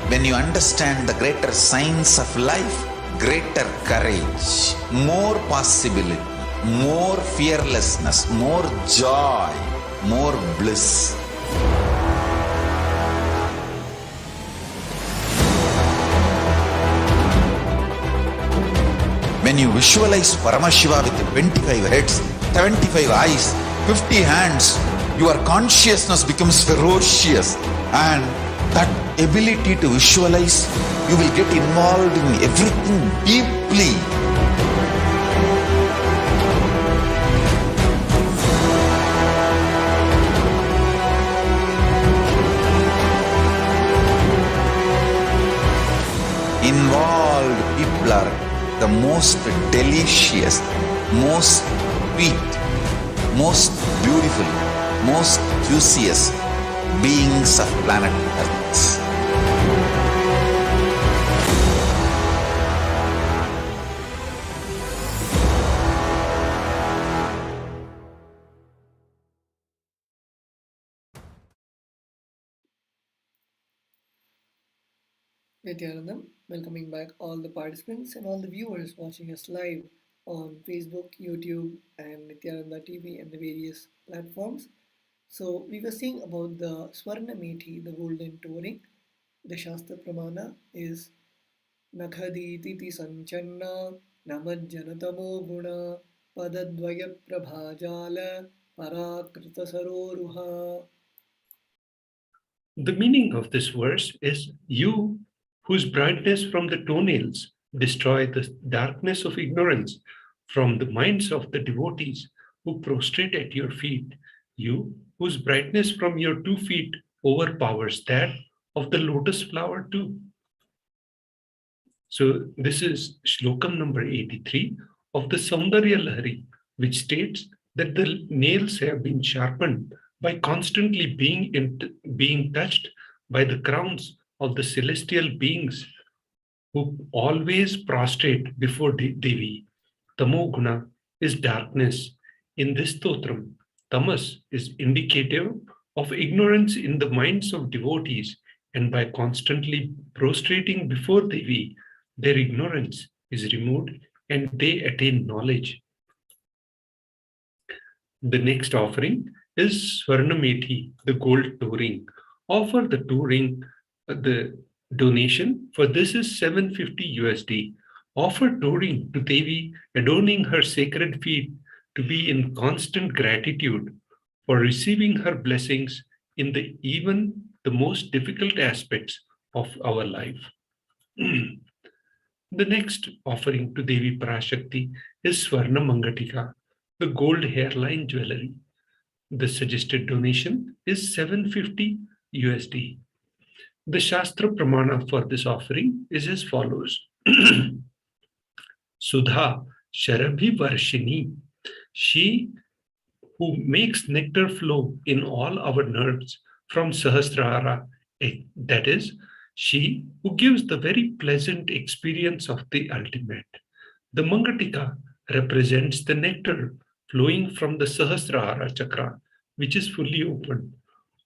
When you understand the greater science of life, greater courage, more possibility, more fearlessness, more joy, more bliss. When you visualize Paramashiva with 25 heads, 75 eyes, 50 hands, your consciousness becomes ferocious, and that ability to visualize, you will get involved in everything deeply. Involved people are the most delicious, most sweet, most beautiful, most juiciest beings of planet Earth. Nithyanandam, welcoming back all the participants and all the viewers watching us live on Facebook, YouTube, and Nithyananda TV and the various platforms. So we were seeing about the Swarna Methi, the golden touring. The Shastra Pramana is Nakhaditi Sanchanna Namajjanatamo Guna Padadvaya Prabhajala Parakrita Saroruha. The meaning of this verse is, you whose brightness from the toenails destroy the darkness of ignorance from the minds of the devotees who prostrate at your feet, you whose brightness from your 2 feet overpowers that of the lotus flower too. So this is Shlokam number 83 of the Saundarya Lahari, which states that the nails have been sharpened by constantly being touched by the crowns of the celestial beings who always prostrate before Devi. Tamo Guna is darkness. In this stotram, tamas is indicative of ignorance in the minds of devotees, and by constantly prostrating before Devi, their ignorance is removed and they attain knowledge. The next offering is Swarnamethi, the gold touring. Offer the touring, the donation for this is 750 USD. Offer touring to Devi, adorning her sacred feet to be in constant gratitude for receiving her blessings in even the most difficult aspects of our life. The next offering to Devi Parashakti is Swarna Mangatika, the gold hairline jewelry. The suggested donation is 750 USD. The Shastra Pramana for this offering is as follows. Sudha Sharabhi Varshini, she who makes nectar flow in all our nerves from Sahasrara, that is, she who gives the very pleasant experience of the ultimate. The Mangatika represents the nectar flowing from the Sahasrara chakra, which is fully open.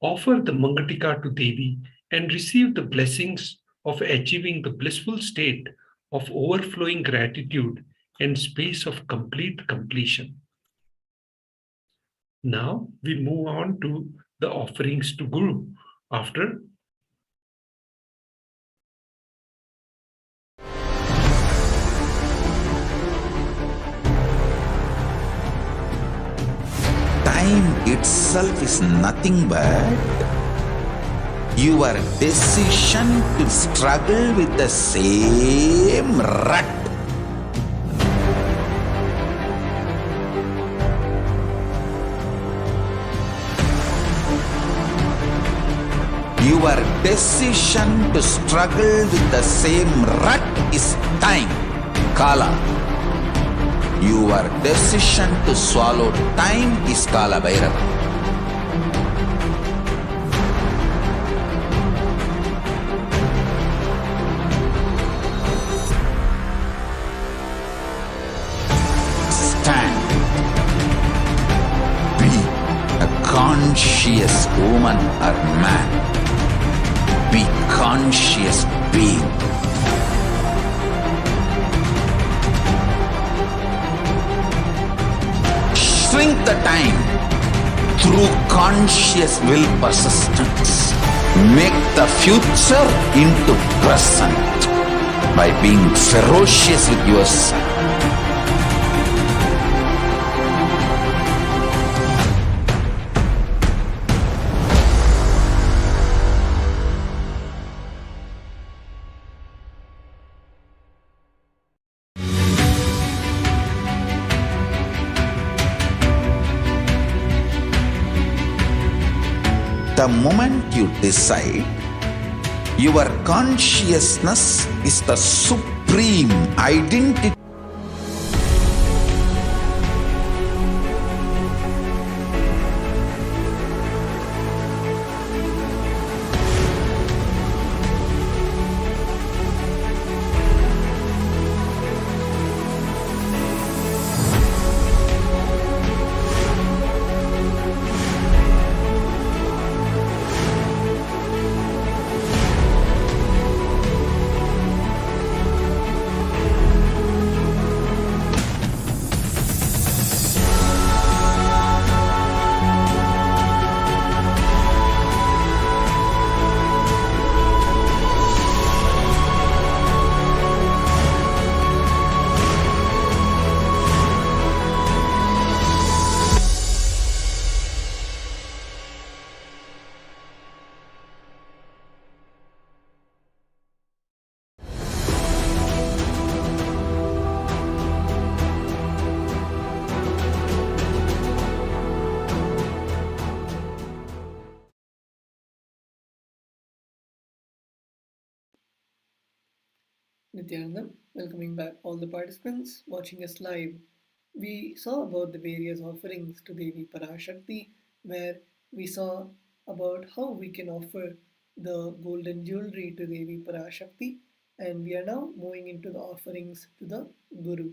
Offer the Mangatika to Devi and receive the blessings of achieving the blissful state of overflowing gratitude and space of complete completion. Now we move on to the offerings to Guru. After time itself is nothing but your decision to struggle with the same rut. Your decision to struggle with the same rut is time, Kala. Your decision to swallow time is Kala Bhairava. Stand. Be a conscious woman or man. Be conscious being. Shrink the time through conscious will persistence. Make the future into present by being ferocious with yourself. The moment you decide, your consciousness is the supreme identity. Nithyananda, welcoming back all the participants watching us live. We saw about the various offerings to Devi Parashakti, where we saw about how we can offer the golden jewelry to Devi Parashakti, and we are now moving into the offerings to the Guru.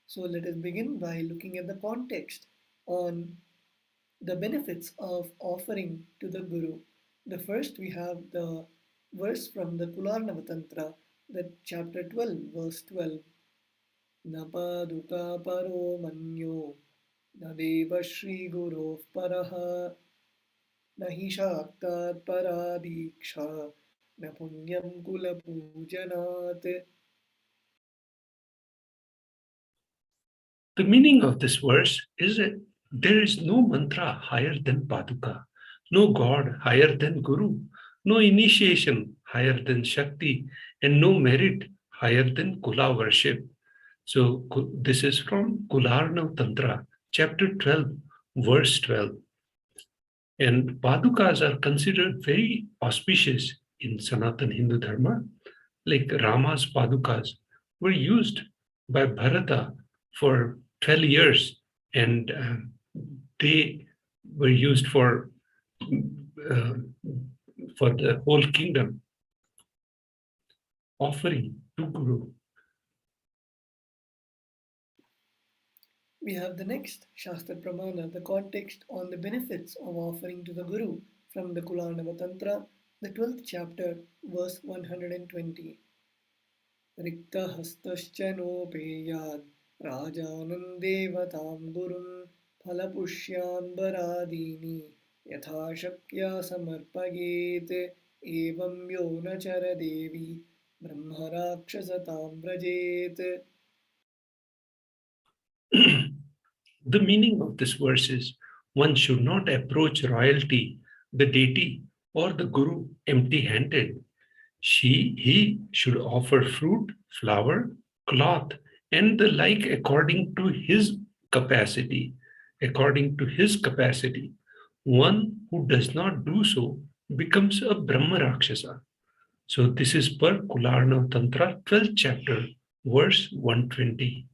So let us begin by looking at the context on the benefits of offering to the Guru. The first we have the verse from the Kularnava Tantra, that chapter 12, verse 12. Napaduka paro manyo nadeva Shri Guru paraha nahi shaktat paradiksha na punyam kula pujanat. The meaning of this verse is that there is no mantra higher than Paduka, no God higher than Guru, no initiation higher than Shakti, and no merit higher than Kula worship. So this is from Kularnav Tantra, chapter 12, verse 12. And Padukas are considered very auspicious in Sanatana Hindu Dharma, like Rama's Padukas were used by Bharata for 12 years, and they were used uh, for the whole kingdom, offering to Guru. We have the next Shastra Pramana, the context on the benefits of offering to the Guru from the Kularnava Tantra, the 12th chapter, verse 120. रिक्तहस्तश्च नोपेयात् राजानन्देवतां गुरुं फलपुष्याम्बरादीनि यथा शक्या समर्पयेत् एवं यो न चरदेवी ब्रह्मराक्षसतां व्रजेत्. The meaning of this verse is one should not approach royalty, the deity, or the Guru empty handed. He should offer fruit, flower, cloth, and the like according to his capacity. According to his capacity. One who does not do so becomes a Brahma Rakshasa. So this is per Kularna Tantra, 12th chapter, verse 120.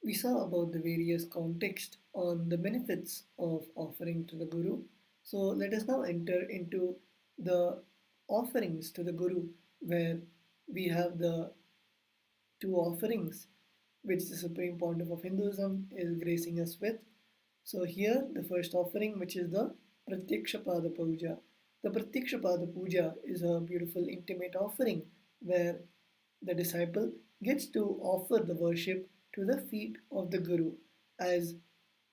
We saw about the various context on the benefits of offering to the Guru. So let us now enter into the offerings to the Guru, where we have the two offerings which the Supreme Pontiff of Hinduism is gracing us with. So here the first offering, which is the Pratyakshapada Puja. The Pratyakshapada Puja is a beautiful intimate offering where the disciple gets to offer the worship to the feet of the Guru. As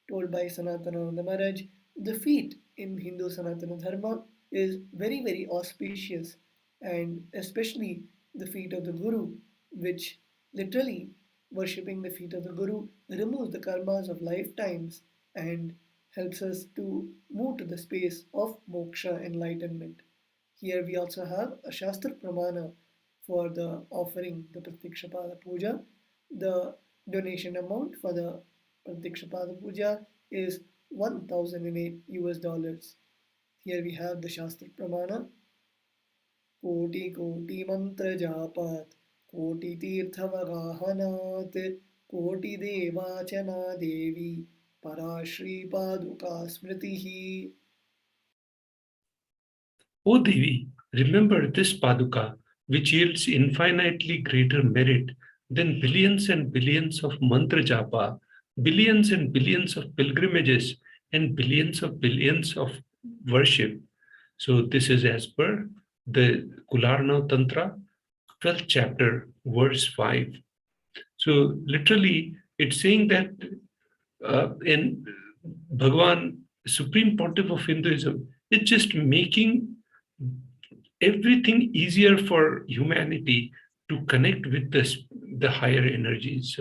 told by Sanatananda Maharaj, the feet in Hindu Sanatana Dharma is very, very auspicious, and especially the feet of the Guru, which literally worshipping the feet of the Guru removes the karmas of lifetimes and helps us to move to the space of moksha, enlightenment. Here we also have a Shastra Pramana for the offering the Pratyakshapada Puja. The donation amount for the Pratyakshapada Puja is 1008 US dollars. Here we have the Shastra Pramana. Koti Koti Mantra Japat, Koti Tirthavagahanat, Koti Devachana Devi, Parashri Paduka Smritihi. O Devi, remember this Paduka, which yields infinitely greater merit than billions and billions of mantra japa, billions and billions of pilgrimages, and billions of worship. So this is as per the Kularna Tantra, 12th chapter, verse 5. So literally, it's saying that in Bhagavan, Supreme Pontiff of Hinduism, it's just making everything easier for humanity to connect with the higher energies.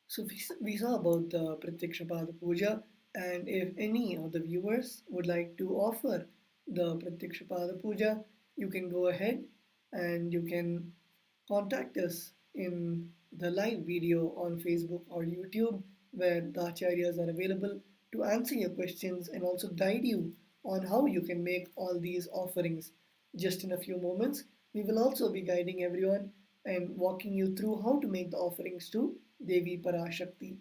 So we saw about the Pratyakshapada Puja, and if any of the viewers would like to offer the Pratyakshapada Puja, you can go ahead and you can contact us in the live video on Facebook or YouTube, where the acharyas are available to answer your questions and also guide you on how you can make all these offerings. Just in a few moments, we will also be guiding everyone and walking you through how to make the offerings to Devi Parashakti.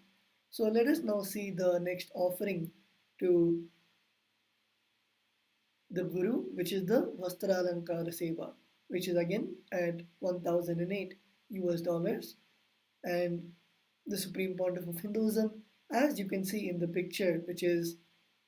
So let us now see the next offering to the Guru, which is the Vastralankara Seva, which is again at 1008 US dollars. And the Supreme Pontiff of Hinduism, as you can see in the picture, which is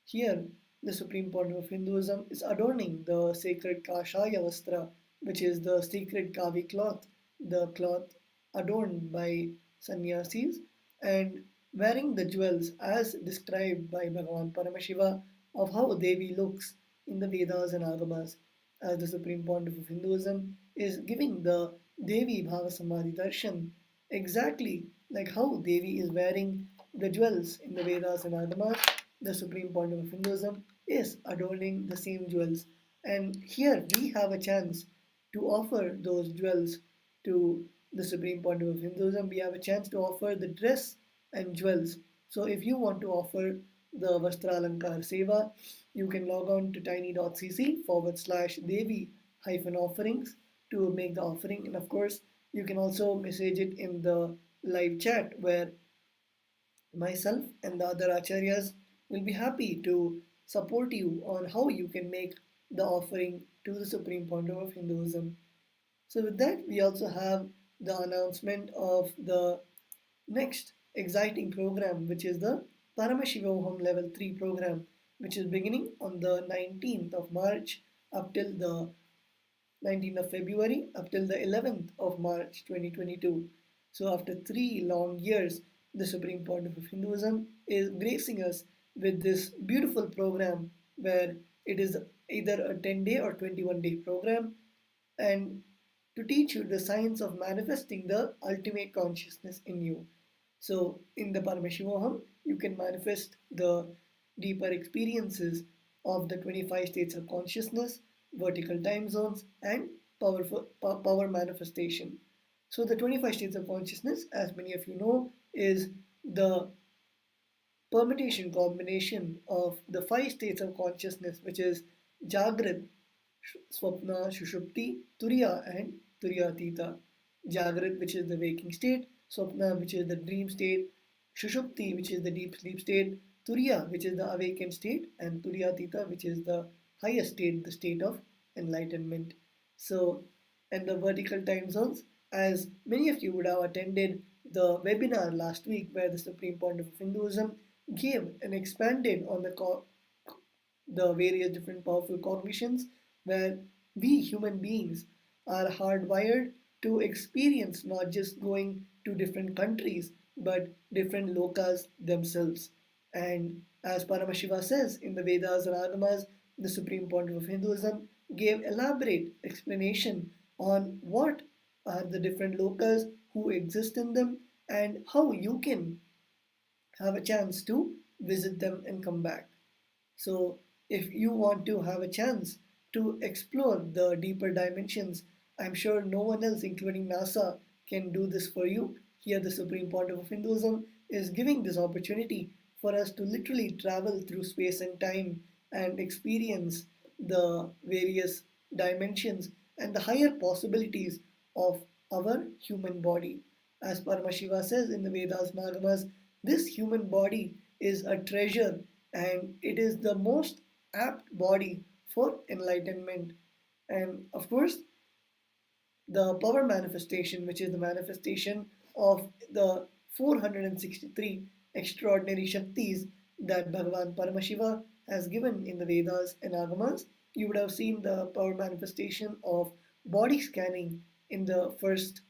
here, the Supreme Pontiff of Hinduism is adorning the sacred Kashaya Vastra, which is the sacred Kavi cloth, the cloth adorned by sannyasis, and wearing the jewels as described by Bhagavan Paramashiva of how Devi looks in the Vedas and Agamas, as the Supreme Pontiff of Hinduism is giving the Devi Bhava Samadhi Darshan exactly like how Devi is wearing the jewels in the Vedas and Agamas. The Supreme Pontiff of Hinduism is adorning the same jewels. And here we have a chance to offer those jewels to the Supreme Pontiff of Hinduism. We have a chance to offer the dress and jewels. So if you want to offer the Vastralankar Seva, you can log on to tiny.cc/Devi offerings to make the offering. And of course, you can also message it in the live chat where myself and the other acharyas will be happy to support you on how you can make the offering to the Supreme Pontiff of Hinduism. So with that, we also have the announcement of the next exciting program, which is the Paramashivoham Level 3 program, which is beginning on the 19th of March up till the 19th of February up till the 11th of March 2022. So after 3 long years, the Supreme Pontiff of Hinduism is gracing us with this beautiful program where it is either a 10-day or 21-day program, and to teach you the science of manifesting the ultimate consciousness in you. So in the Paramashivoham, you can manifest the deeper experiences of the 25 states of consciousness, vertical time zones, and power manifestation. So the 25 states of consciousness, as many of you know, is the permutation combination of the 5 states of consciousness, which is Jagrat, Swapna, Shushupti, Turiya, and Turiyatita. Jagrat, which is the waking state, Swapna, which is the dream state, Shushupti, which is the deep sleep state, Turiya, which is the awakened state, and Turiyatita, which is the highest state, the state of enlightenment. So, and the vertical time zones, as many of you would have attended the webinar last week where the Supreme Pontiff of Hinduism gave and expanded on the various different powerful cognitions where we human beings are hardwired to experience not just going to different countries but different lokas themselves. And as Paramashiva says in the Vedas and Agamas, the Supreme Pontiff of Hinduism gave elaborate explanation on what are the different lokas, who exist in them, and how you can have a chance to visit them and come back. So, if you want to have a chance to explore the deeper dimensions, I'm sure no one else, including NASA, can do this for you. Here, the Supreme Pontiff of Hinduism is giving this opportunity for us to literally travel through space and time and experience the various dimensions and the higher possibilities of our human body. As Paramashiva says in the Vedas Nagamas, this human body is a treasure and it is the most apt body for enlightenment. And of course, the power manifestation, which is the manifestation of the 463 extraordinary Shaktis that Bhagavan Paramashiva has given in the Vedas and Agamas. You would have seen the power manifestation of body scanning in the first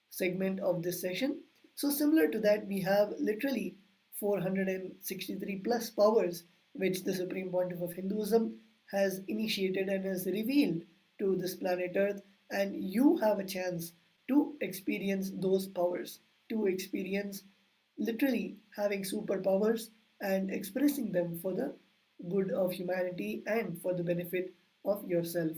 segment of this session. So, similar to that, we have literally 463 plus powers which the Supreme Pontiff of Hinduism has initiated and has revealed to this planet Earth, and you have a chance to experience those powers, to experience literally having superpowers and expressing them for the good of humanity and for the benefit of yourself.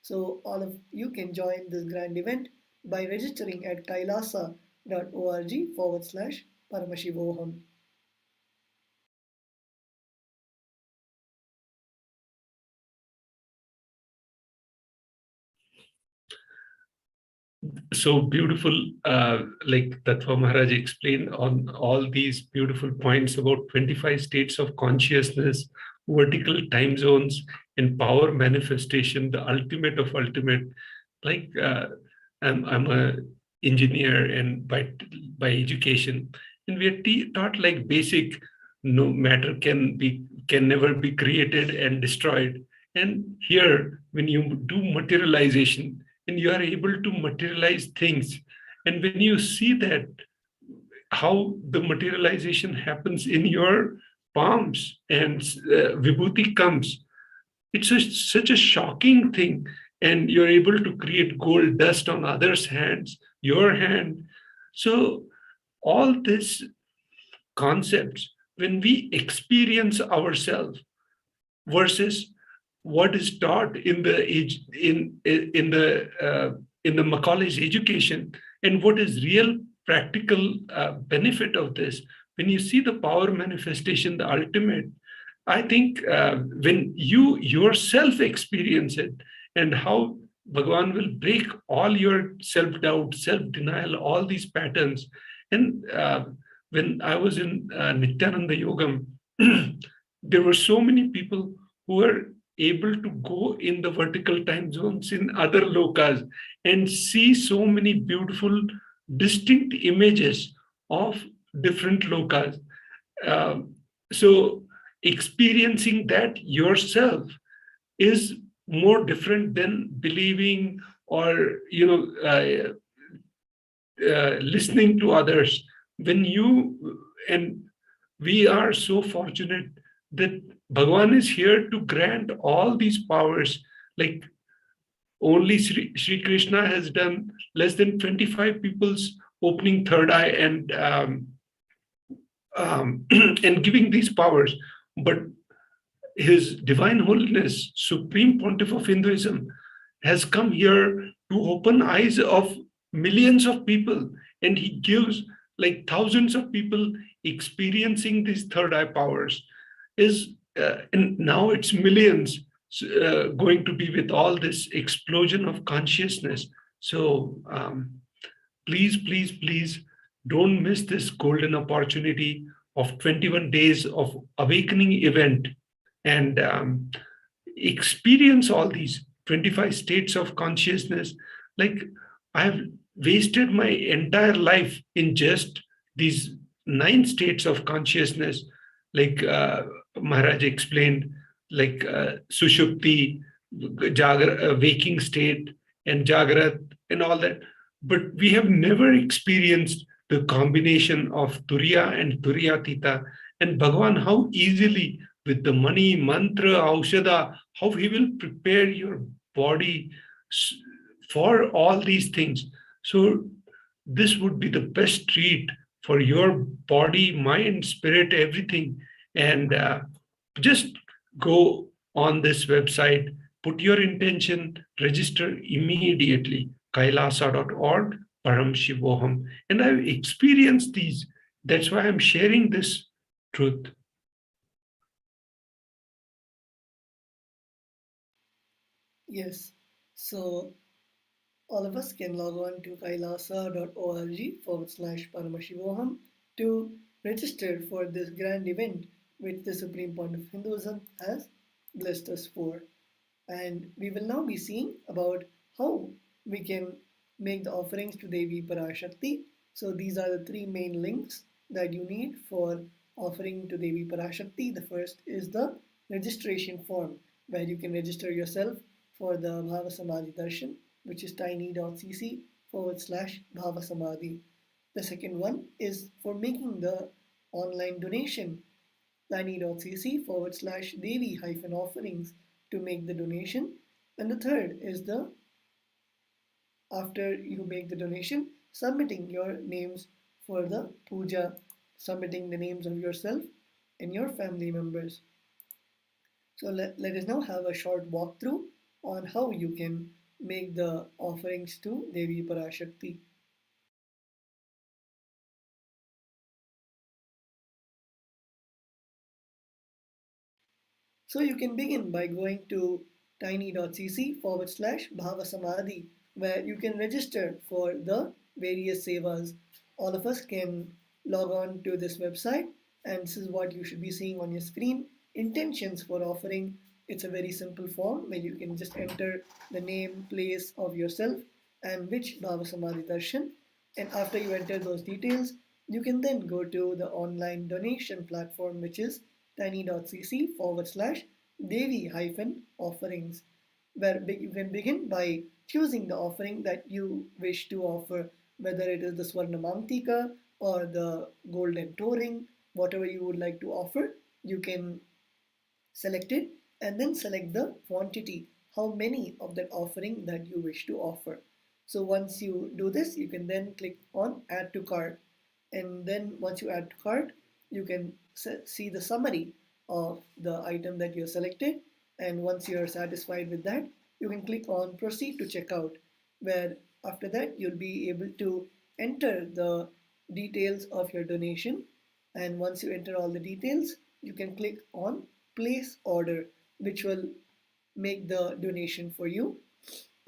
So all of you can join this grand event by registering at kailasa.org/Paramashivoham. So beautiful, like Tattva Maharaj explained on all these beautiful points about 25 states of consciousness, vertical time zones, and power manifestation, the ultimate of ultimate. Like I'm a engineer and by education, and we are taught like basic, no matter can never be created and destroyed. And here, when you do materialization, and you are able to materialize things, and when you see that how the materialization happens in your palms and vibhuti comes, it's such a shocking thing, and you're able to create gold dust on others hands, your hand. So all these concepts, when we experience ourselves versus what is taught in the age in the Macaulay's education, and what is real practical benefit of this, when you see the power manifestation, the ultimate, I think when you yourself experience it, and how Bhagavan will break all your self-doubt, self-denial, all these patterns. And when I was in Nithyananda Yogam, there were so many people who were able to go in the vertical time zones in other lokas and see so many beautiful, distinct images of different lokas. So experiencing that yourself is more different than believing or listening to others. When you and we are so fortunate that Bhagavan is here to grant all these powers. Like only Sri Krishna has done less than 25 people's opening third eye and and giving these powers. But His Divine Holiness, Supreme Pontiff of Hinduism, has come here to open eyes of millions of people, and he gives like thousands of people experiencing these third eye powers. And now it's millions going to be with all this explosion of consciousness. So please, please, please don't miss this golden opportunity of 21 days of awakening event, and experience all these 25 states of consciousness. Like I've wasted my entire life in just these 9 states of consciousness, like Maharaj explained, like Sushupti, waking state, and Jagrat, and all that. But we have never experienced the combination of Turiya and Turiyatita. And Bhagavan, how easily with the money, mantra, aushada, how he will prepare your body for all these things. So this would be the best treat for your body, mind, spirit, everything. And just go on this website, put your intention, register immediately, kailasa.org, Paramashivoham. And I've experienced these. That's why I'm sharing this truth. Yes. So all of us can log on to kailasa.org/Paramashivoham to register for this grand event which the Supreme Pontiff of Hinduism has blessed us for. And we will now be seeing about how we can make the offerings to Devi Parashakti. So these are the 3 main links that you need for offering to Devi Parashakti. The first is the registration form, where you can register yourself for the Bhava Samadhi Darshan, which is tiny.cc/Bhava Samadhi. The second one is for making the online donation, tiny.cc/Devi-offerings to make the donation. And the third is the, after you make the donation, submitting your names for the puja, submitting the names of yourself and your family members. So let us now have a short walkthrough on how you can make the offerings to Devi Parashakti. So you can begin by going to tiny.cc/Bhavasamadhi, where you can register for the various sevas. All of us can log on to this website, and this is what you should be seeing on your screen. Intentions for offering. It's a very simple form where you can just enter the name, place of yourself, and which Bhavasamadhi darshan. And after you enter those details, you can then go to the online donation platform, which is tiny.cc/Devi-offerings, where you can begin by choosing the offering that you wish to offer, whether it is the Swarna Mamtika or the Golden Touring, whatever you would like to offer, you can select it and then select the quantity, how many of that offering that you wish to offer. So once you do this, you can then click on Add to Cart. And then once you add to cart, you can see the summary of the item that you selected. And once you are satisfied with that, you can click on Proceed to Checkout, where after that you'll be able to enter the details of your donation. And once you enter all the details, you can click on Place Order, which will make the donation for you.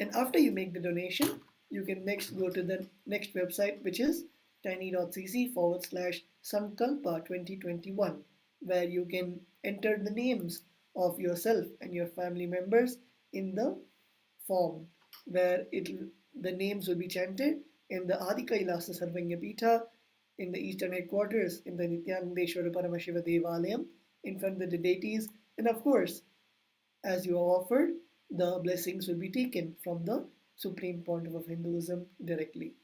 And after you make the donation, you can next go to the next website, which is tiny.cc/Sankalpa 2021, where you can enter the names of yourself and your family members in the form, where the names will be chanted in the KAILASA Sarvanya Pitha, in the eastern headquarters, in the Nithyananda Paramashiva Devalayam, in front of the deities, and of course, as you are offered, the blessings will be taken from the Supreme Pontiff of Hinduism directly.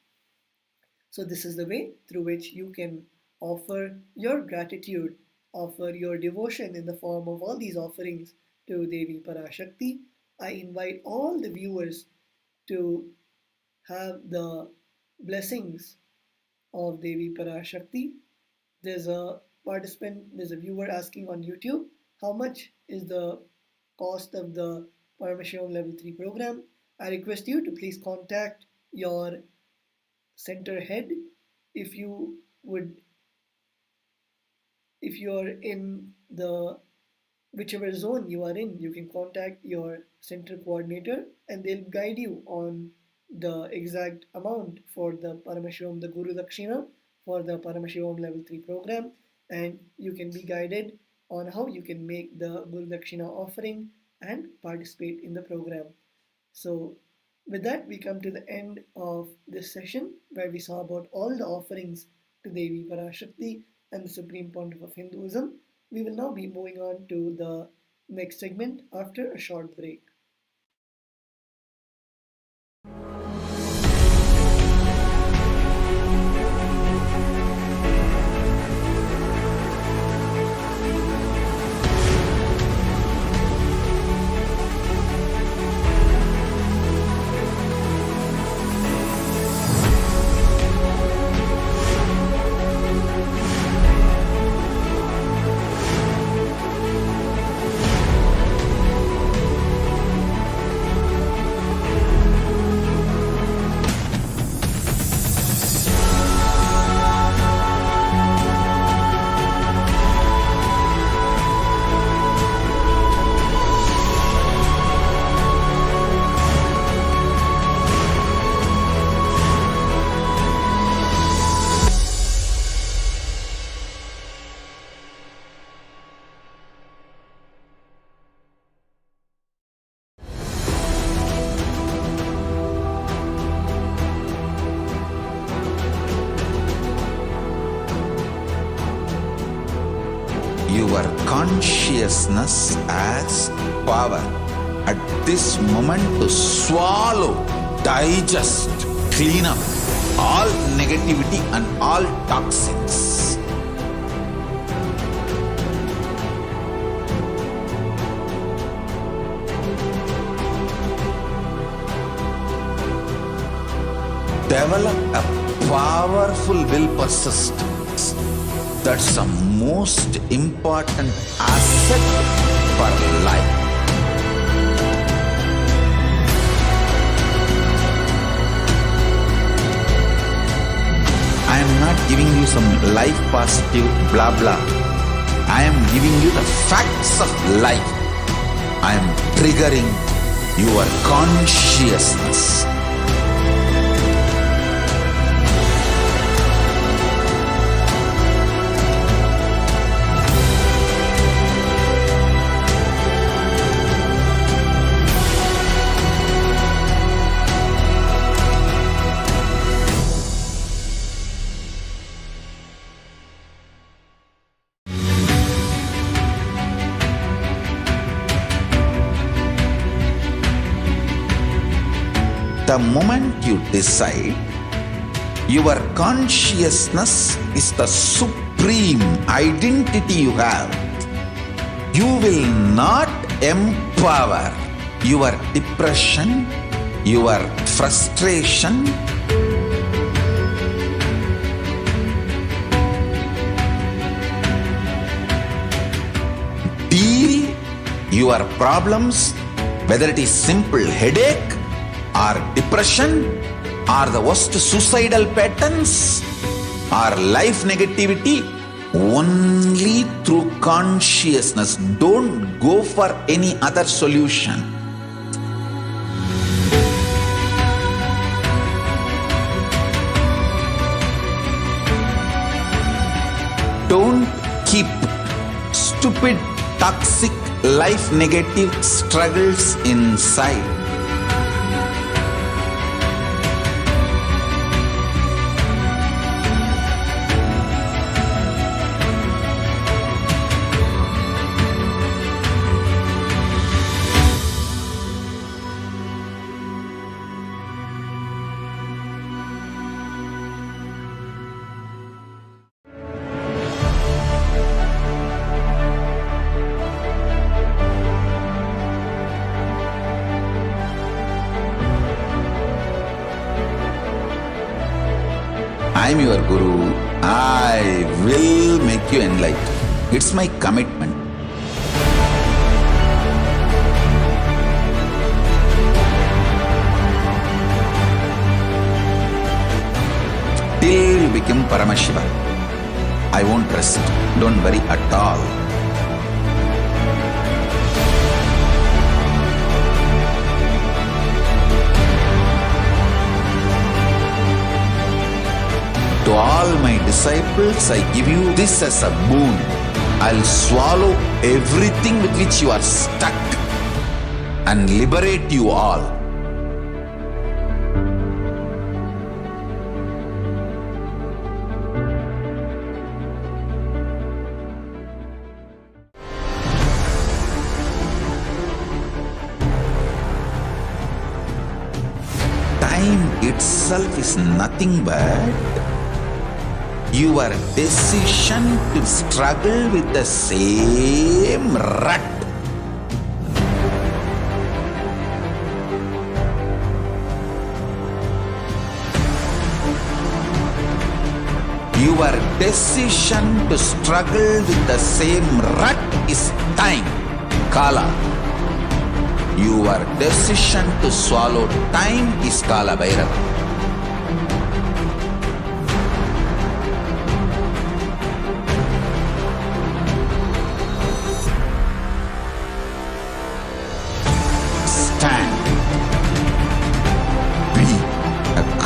So this is the way through which you can offer your gratitude, offer your devotion in the form of all these offerings to Devi Parashakti. I invite all the viewers to have the blessings of Devi Parashakti. There's a viewer asking on YouTube, how much is the cost of the Paramashivoham Level 3 program? I request you to please contact your center head. If you are in the whichever zone you are in, you can contact your center coordinator and they'll guide you on the exact amount for the Paramashivoham, the Guru Dakshina for the Paramashivoham Level 3 program, and you can be guided on how you can make the Guru Dakshina offering and participate in the program. So with that, we come to the end of this session where we saw about all the offerings to Devi Parashakti and the Supreme Pontiff of Hinduism. We will now be moving on to the next segment after a short break. Your consciousness as power at this moment to swallow, digest, clean up all negativity and all toxins. Develop a powerful will persistence. That's the most important asset for life. you some life positive blah blah. I am giving you the facts of life. I am triggering your consciousness. The moment you decide, your consciousness is the supreme identity you have. You will not empower your depression, your frustration, deal your problems, whether it is simple headache or depression or the worst suicidal patterns or life negativity, only through consciousness. Don't go for any other solution. Don't keep stupid, toxic, life negative struggles inside. I am your Guru. I will make you enlightened. It's my commitment. Till you become Paramashiva, I won't rest. Don't worry at all. To all my disciples, I give you this as a boon. I'll swallow everything with which you are stuck and liberate you all. Time itself is nothing but your decision to struggle with the same rut. Your decision to struggle with the same rut is time, Kala. Your decision to swallow time is Kala Bhairava.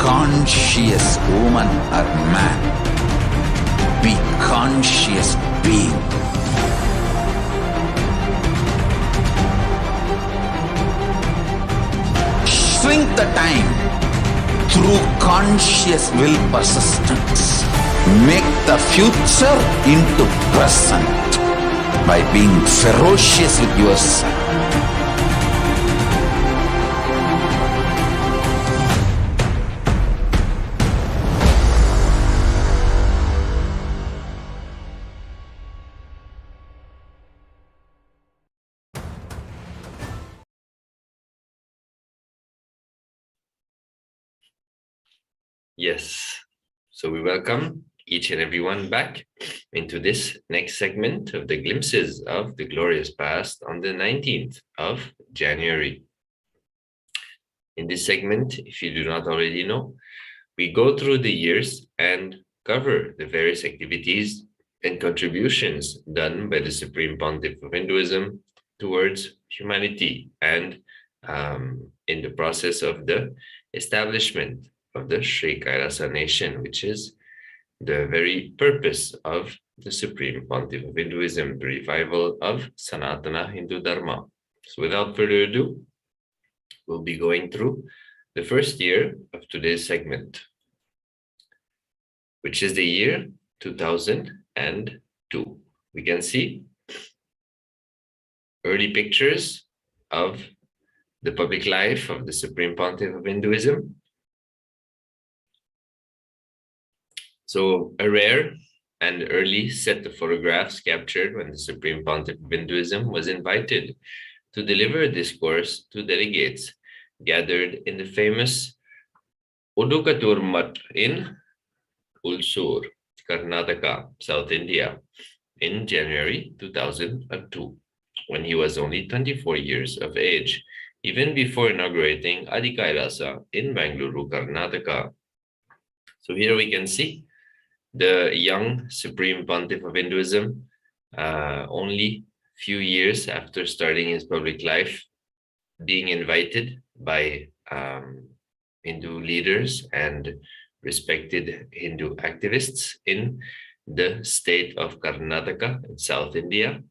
Conscious woman or man. Be conscious being. Shrink the time through conscious will persistence. Make the future into present by being ferocious with yourself. Yes. So we welcome each and everyone back into this next segment of the glimpses of the glorious past on the 19th of January. In this segment, if you do not already know, we go through the years and cover the various activities and contributions done by the Supreme Pontiff of Hinduism towards humanity and in the process of the establishment of the Sri Kailasa nation, which is the very purpose of the Supreme Pontiff of Hinduism, the revival of Sanatana Hindu Dharma. So without further ado, we'll be going through the first year of today's segment, which is the year 2002. We can see early pictures of the public life of the Supreme Pontiff of Hinduism. So a rare and early set of photographs captured when the Supreme Pontiff of Hinduism was invited to deliver a discourse to delegates gathered in the famous Udukatur Mutt in Ulsur, Karnataka, South India, in January 2002, when he was only 24 years of age, even before inaugurating Adi KAILASA in Bangalore, Karnataka. So here we can see the young Supreme Pontiff of Hinduism, only few years after starting his public life, being invited by Hindu leaders and respected Hindu activists in the state of Karnataka in South India.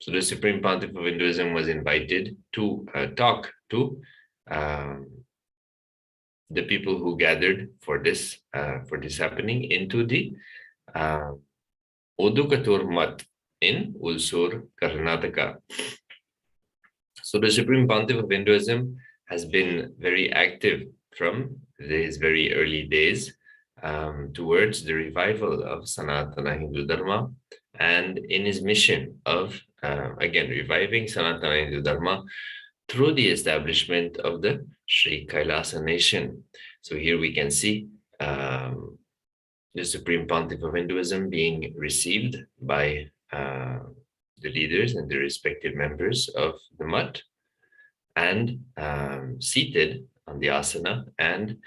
So the Supreme Pontiff of Hinduism was invited to talk to the people who gathered for this happening into the Odukatur Mutt in Ulsur, Karnataka. So the Supreme Pontiff of Hinduism has been very active from his very early days towards the revival of Sanatana Hindu Dharma, and in his mission of, again, reviving Sanatana Hindu Dharma through the establishment of the Sri Kailasa nation. So here we can see the Supreme Pontiff of Hinduism being received by the leaders and the respective members of the Mutt, and seated on the asana and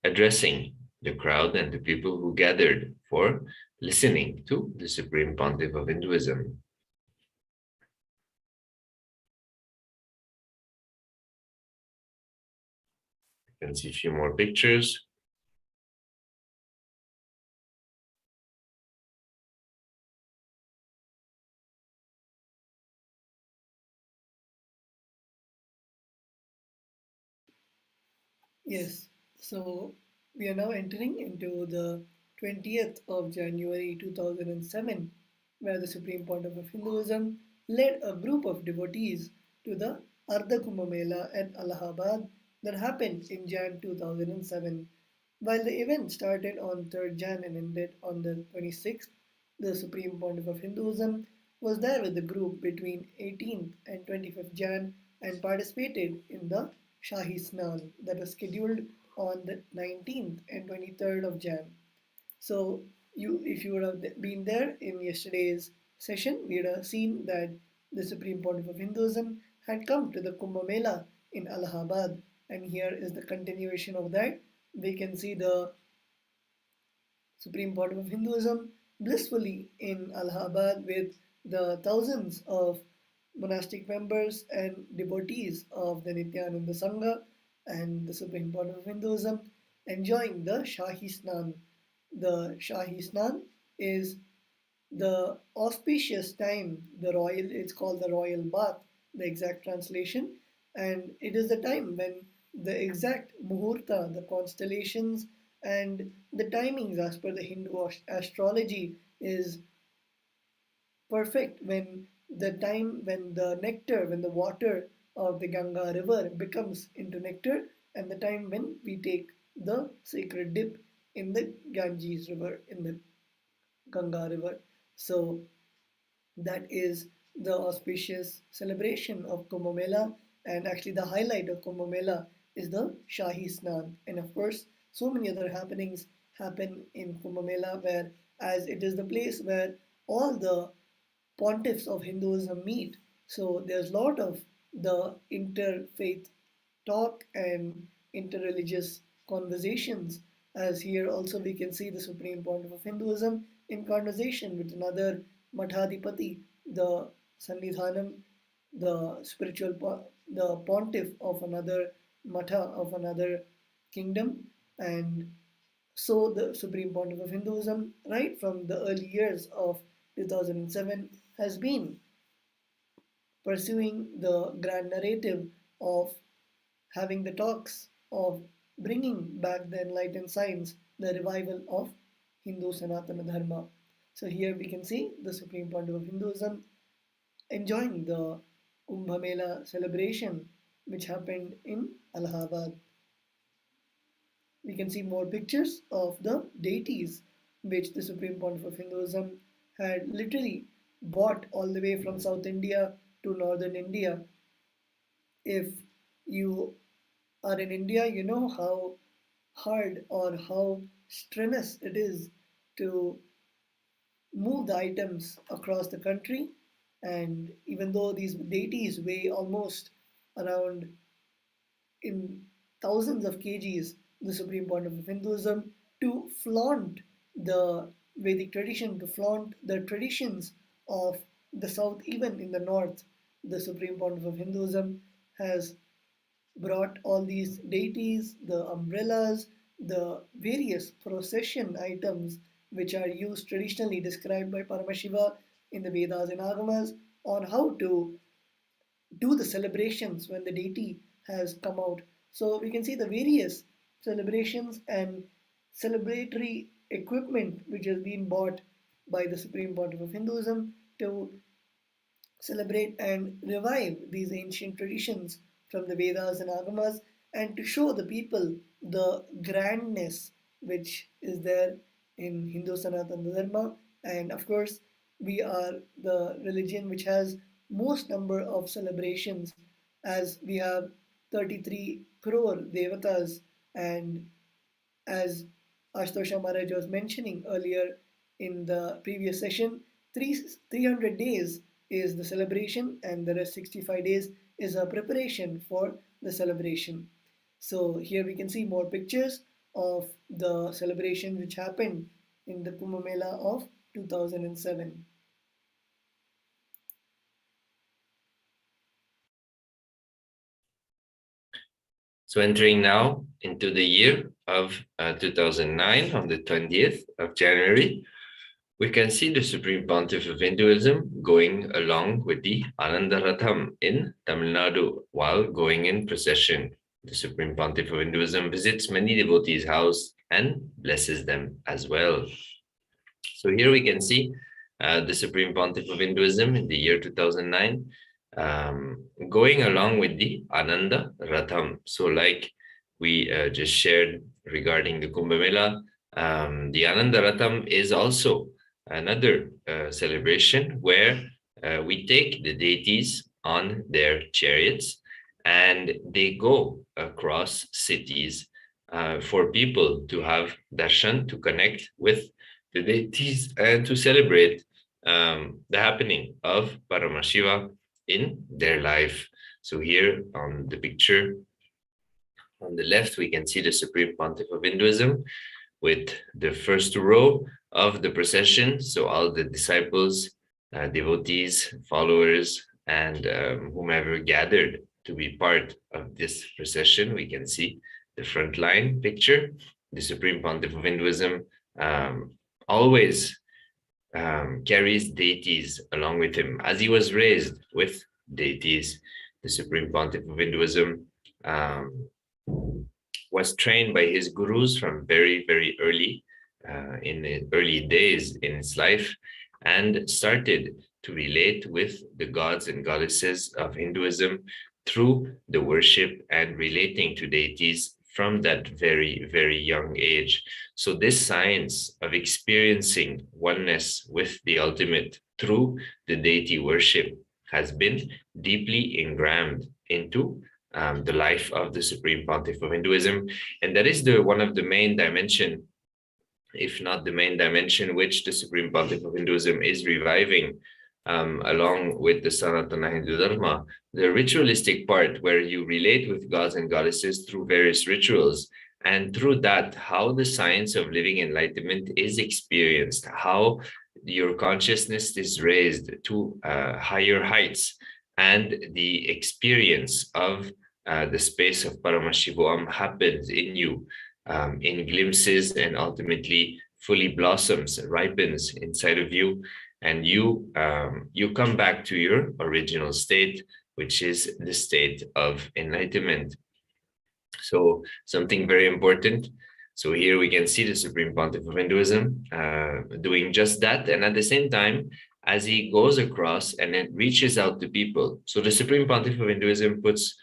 addressing the crowd and the people who gathered for listening to the Supreme Pontiff of Hinduism. You can see a few more pictures. Yes, so we are now entering into the 20th of January 2007, where the Supreme Pontiff of Hinduism led a group of devotees to the Ardha Kumbh Mela at Allahabad that happened in Jan 2007. While the event started on 3rd Jan and ended on the 26th, the Supreme Pontiff of Hinduism was there with the group between 18th and 25th Jan and participated in the Shahi Snan that was scheduled on the 19th and 23rd of Jan. So if you would have been there in yesterday's session, we would have seen that the Supreme Pontiff of Hinduism had come to the Kumbh Mela in Allahabad, and here is the continuation of that. We can see the Supreme Pontiff of Hinduism blissfully in Allahabad with the thousands of monastic members and devotees of the Nithyananda Sangha and the Supreme Pontiff of Hinduism enjoying the Shahi Snan. The Shahi Snan is the auspicious time, it's called the royal bath, the exact translation, and it is the time when the exact muhurta, the constellations, and the timings as per the Hindu astrology is perfect when the time when the nectar, when the water of the Ganga river becomes into nectar, and the time when we take the sacred dip in the Ganges river, in the Ganga river. So that is the auspicious celebration of Kumbh Mela, and actually the highlight of Kumbh Mela is the Shahi Snan. And of course, so many other happenings happen in Kumbh Mela, where as it is the place where all the pontiffs of Hinduism meet. So there's a lot of the interfaith talk and interreligious conversations as here also we can see the Supreme Pontiff of Hinduism in conversation with another Mathadipati, the Sannidhanam, the the pontiff of another Matha, of another kingdom. And so the Supreme Pontiff of Hinduism, right from the early years of 2007, has been pursuing the grand narrative of having the talks of bringing back the enlightened science, the revival of Hindu Sanatana Dharma. So here we can see the Supreme Pontiff of Hinduism enjoying the Kumbh Mela celebration which happened in Allahabad. We can see more pictures of the deities which the Supreme Pontiff of Hinduism had literally bought all the way from South India to Northern India. If you are in India, you know how hard or how strenuous it is to move the items across the country. And even though these deities weigh almost around in thousands of kgs, the Supreme Pontiff of Hinduism, to flaunt the Vedic tradition, to flaunt the traditions of the South, even in the North, the Supreme Pontiff of Hinduism has brought all these deities, the umbrellas, the various procession items which are used traditionally described by Paramashiva in the Vedas and Agamas on how to do the celebrations when the deity has come out. So we can see the various celebrations and celebratory equipment which has been bought by the Supreme Pontiff of Hinduism to celebrate and revive these ancient traditions from the Vedas and Agamas, and to show the people the grandness which is there in Hindu Sanatana Dharma. And of course, we are the religion which has most number of celebrations, as we have 33 crore devatas, and as Ashtosha Maharaj was mentioning earlier in the previous session, 300 days is the celebration, and the rest 65 days is a preparation for the celebration. So here we can see more pictures of the celebration which happened in the Kumbh Mela of 2007. So entering now into the year of 2009, on the 20th of January, we can see the Supreme Pontiff of Hinduism going along with the Ananda Ratham in Tamil Nadu while going in procession. The Supreme Pontiff of Hinduism visits many devotees' house and blesses them as well. So here we can see the Supreme Pontiff of Hinduism in the year 2009 going along with the Ananda Ratham. So like we just shared regarding the Kumbh Mela, the Ananda Ratham is also another celebration where we take the deities on their chariots and they go across cities for people to have darshan, to connect with the deities and to celebrate the happening of Paramashiva in their life. So here on the picture on the left, we can see the Supreme Pontiff of Hinduism with the first row of the procession. So all the disciples, devotees, followers, and whomever gathered to be part of this procession. We can see the front line picture. The Supreme Pontiff of Hinduism always carries deities along with him. As he was raised with deities, the Supreme Pontiff of Hinduism was trained by his gurus from very, very early, in the early days in his life, and started to relate with the gods and goddesses of Hinduism through the worship and relating to deities from that very, very young age. So this science of experiencing oneness with the ultimate through the deity worship has been deeply engrammed into the life of the Supreme Pontiff of Hinduism. And that is one of the main dimension, if not the main dimension, which the Supreme Pontiff of Hinduism is reviving along with the Sanatana Hindu Dharma, the ritualistic part where you relate with gods and goddesses through various rituals and through that, how the science of living enlightenment is experienced, how your consciousness is raised to higher heights, and the experience of the space of Paramashivoham happens in you, in glimpses, and ultimately fully blossoms, ripens inside of you, and you come back to your original state, which is the state of enlightenment. So something very important. So here we can see the Supreme Pontiff of Hinduism doing just that, and at the same time, as he goes across and then reaches out to people. So the Supreme Pontiff of Hinduism puts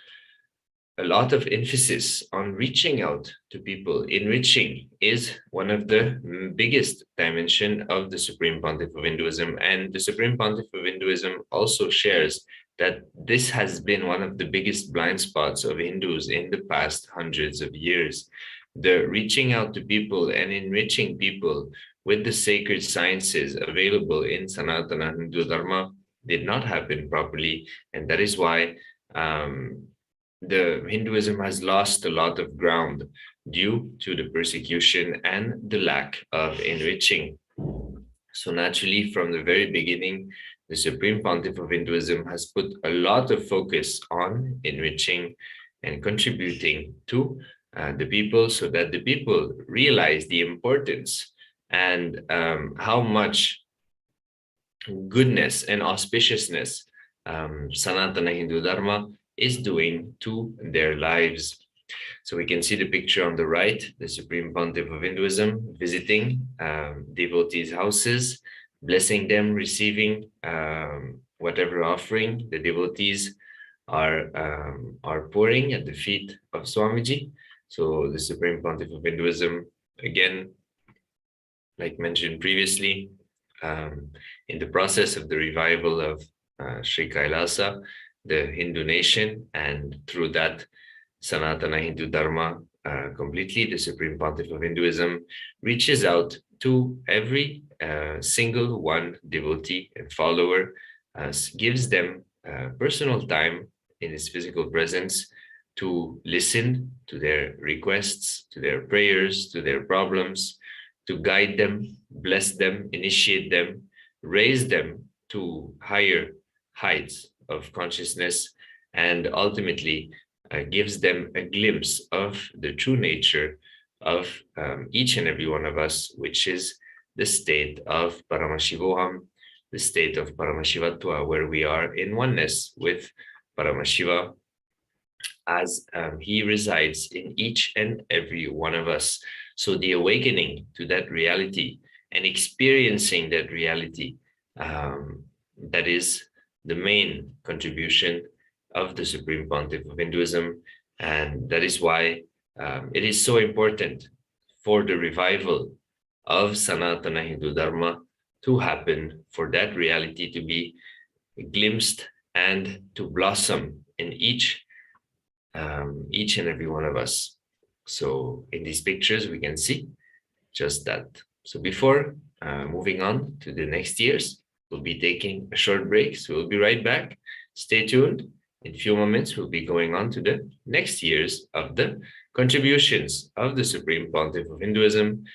a lot of emphasis on reaching out to people. Enriching is one of the biggest dimension of the Supreme Pontiff of Hinduism, and the Supreme Pontiff of Hinduism also shares that this has been one of the biggest blind spots of Hindus in the past hundreds of years. The reaching out to people and enriching people with the sacred sciences available in Sanatana Hindu Dharma did not happen properly, and that is why the Hinduism has lost a lot of ground due to the persecution and the lack of enriching. So naturally, from the very beginning, the Supreme Pontiff of Hinduism has put a lot of focus on enriching and contributing to the people, so that the people realize the importance and how much goodness and auspiciousness Sanatana Hindu Dharma is doing to their lives. So we can see the picture on the right, the Supreme Pontiff of Hinduism visiting devotees' houses, blessing them, receiving whatever offering the devotees are pouring at the feet of Swamiji. So the Supreme Pontiff of Hinduism, again, like mentioned previously, in the process of the revival of Sri KAILASA, the Hindu nation, and through that, Sanatana Hindu Dharma completely, the Supreme Pontiff of Hinduism reaches out to every single one devotee and follower, gives them personal time in his physical presence to listen to their requests, to their prayers, to their problems, to guide them, bless them, initiate them, raise them to higher heights of consciousness, and ultimately gives them a glimpse of the true nature of each and every one of us, which is the state of Paramashivoham, the state of Paramashivatva, where we are in oneness with Paramashiva, as he resides in each and every one of us. So the awakening to that reality and experiencing that reality, that is the main contribution of the Supreme Pontiff of Hinduism. And that is why it is so important for the revival of Sanatana Hindu Dharma to happen, for that reality to be glimpsed and to blossom in each and every one of us. So in these pictures, we can see just that. So before moving on to the next years, we'll be taking a short break. So we'll be right back. Stay tuned. In a few moments, we'll be going on to the next years of the contributions of the Supreme Pontiff of Hinduism.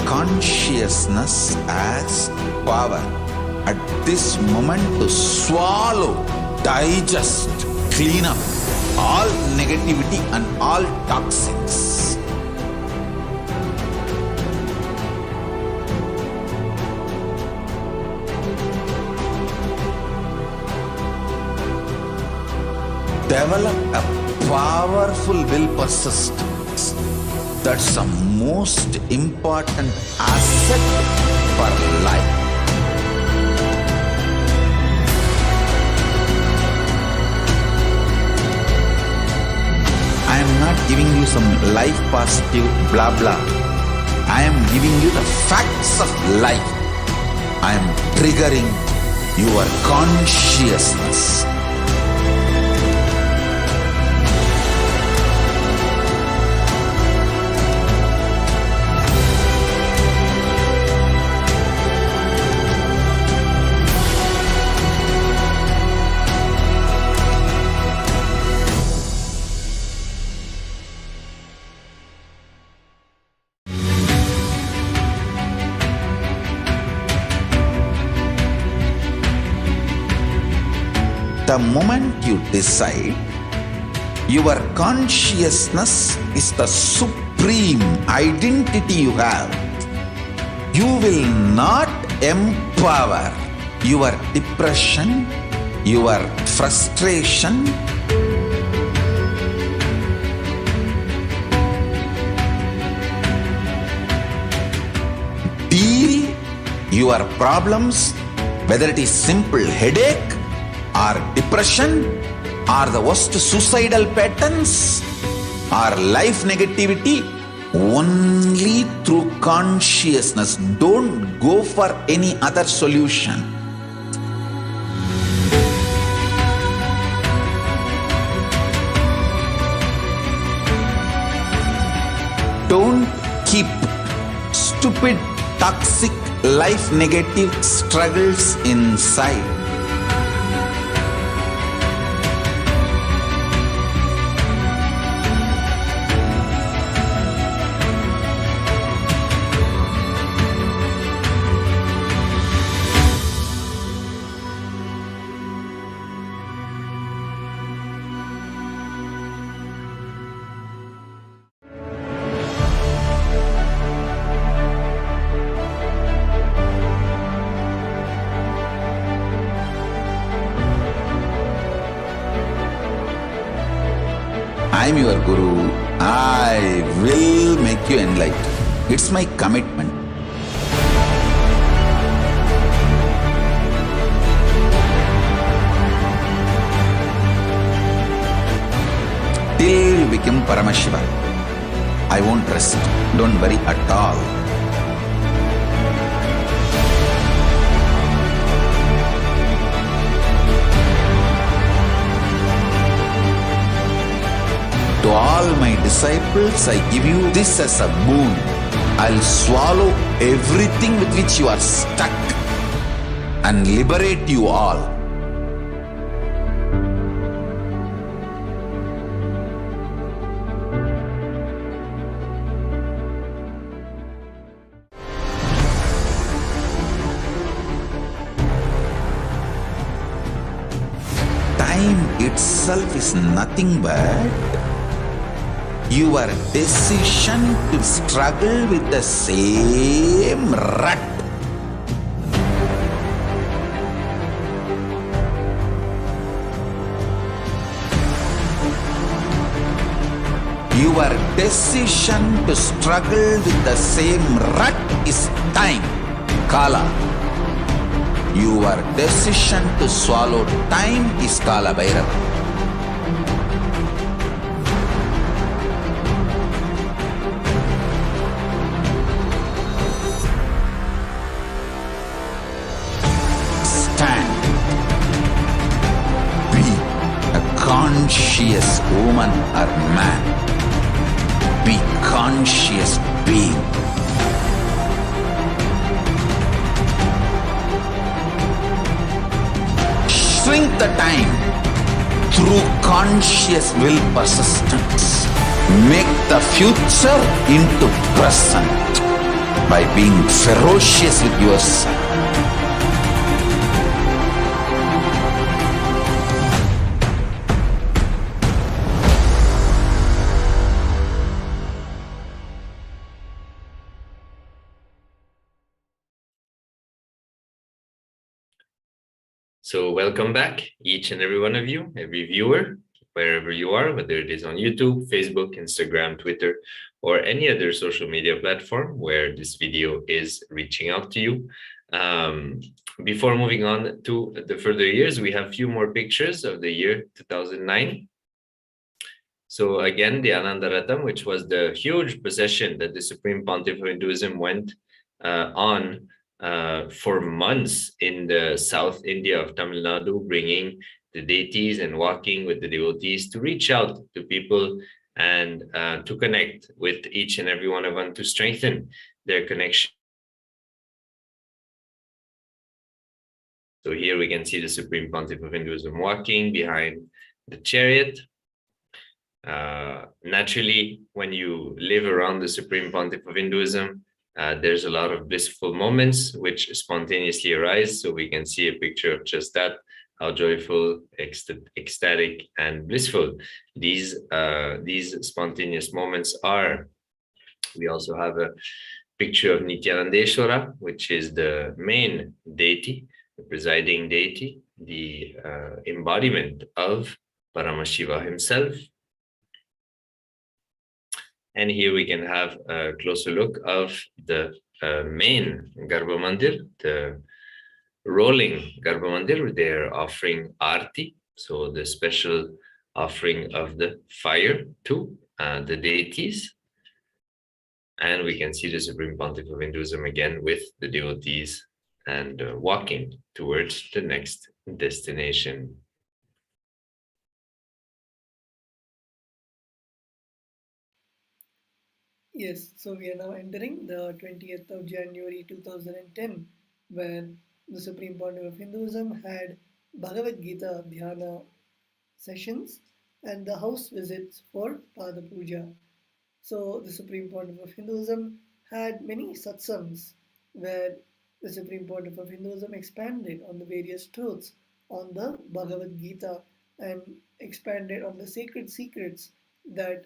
consciousness as power at this moment to swallow, digest, clean up all negativity and all toxins. Develop a powerful will persistence. That's the most important asset for life. I am not giving you some life positive blah blah. I am giving you the facts of life. I am triggering your consciousness. The moment you decide, your consciousness is the supreme identity you have. You will not empower your depression, your frustration, deal your problems, whether it is simple headache or depression or the worst suicidal patterns or life negativity, only through consciousness. Don't go for any other solution. Don't keep stupid, toxic, life negative struggles inside. I am your Guru. I will make you enlightened. It's my commitment. Till you become Paramashiva, I won't rest. Don't worry at all. To all my disciples, I give you this as a boon. I'll swallow everything with which you are stuck and liberate you all. Time itself is nothing but your decision to struggle with the same rut. Your decision to struggle with the same rut is time, Kala. Your decision to swallow time is Kala Bhairava. Conscious woman or man. Be conscious being. Shrink the time through conscious will persistence. Make the future into present. by being ferocious with yourself. So welcome back, each and every one of you, every viewer, wherever you are, whether it is on YouTube, Facebook, Instagram, Twitter, or any other social media platform where this video is reaching out to you. Before moving on to the further years, we have a few more pictures of the year 2009. So again, the Ananda Ratham, which was the huge procession that the Supreme Pontiff of Hinduism went on for months in the South India of Tamil Nadu, bringing the deities and walking with the devotees to reach out to people and to connect with each and every one of them to strengthen their connection. So here we can see the Supreme Pontiff of Hinduism walking behind the chariot. Naturally, when you live around the Supreme Pontiff of Hinduism, there's a lot of blissful moments which spontaneously arise. So we can see a picture of just that, how joyful, ecstatic, and blissful these spontaneous moments are. We also have a picture of Nithyanandeshwara, which is the main deity, the presiding deity, the embodiment of Paramashiva himself. And here we can have a closer look of the main Garbha Mandir, the rolling Garbha Mandir. They're offering Aarti, so the special offering of the fire to the deities. And we can see the Supreme Pontiff of Hinduism again with the devotees and walking towards the next destination. Yes, so we are now entering the 20th of January 2010, where the Supreme Pontiff of Hinduism had Bhagavad Gita Dhyana sessions and the house visits for Pada Puja. So the Supreme Pontiff of Hinduism had many satsangs where the Supreme Pontiff of Hinduism expanded on the various truths on the Bhagavad Gita and expanded on the sacred secrets that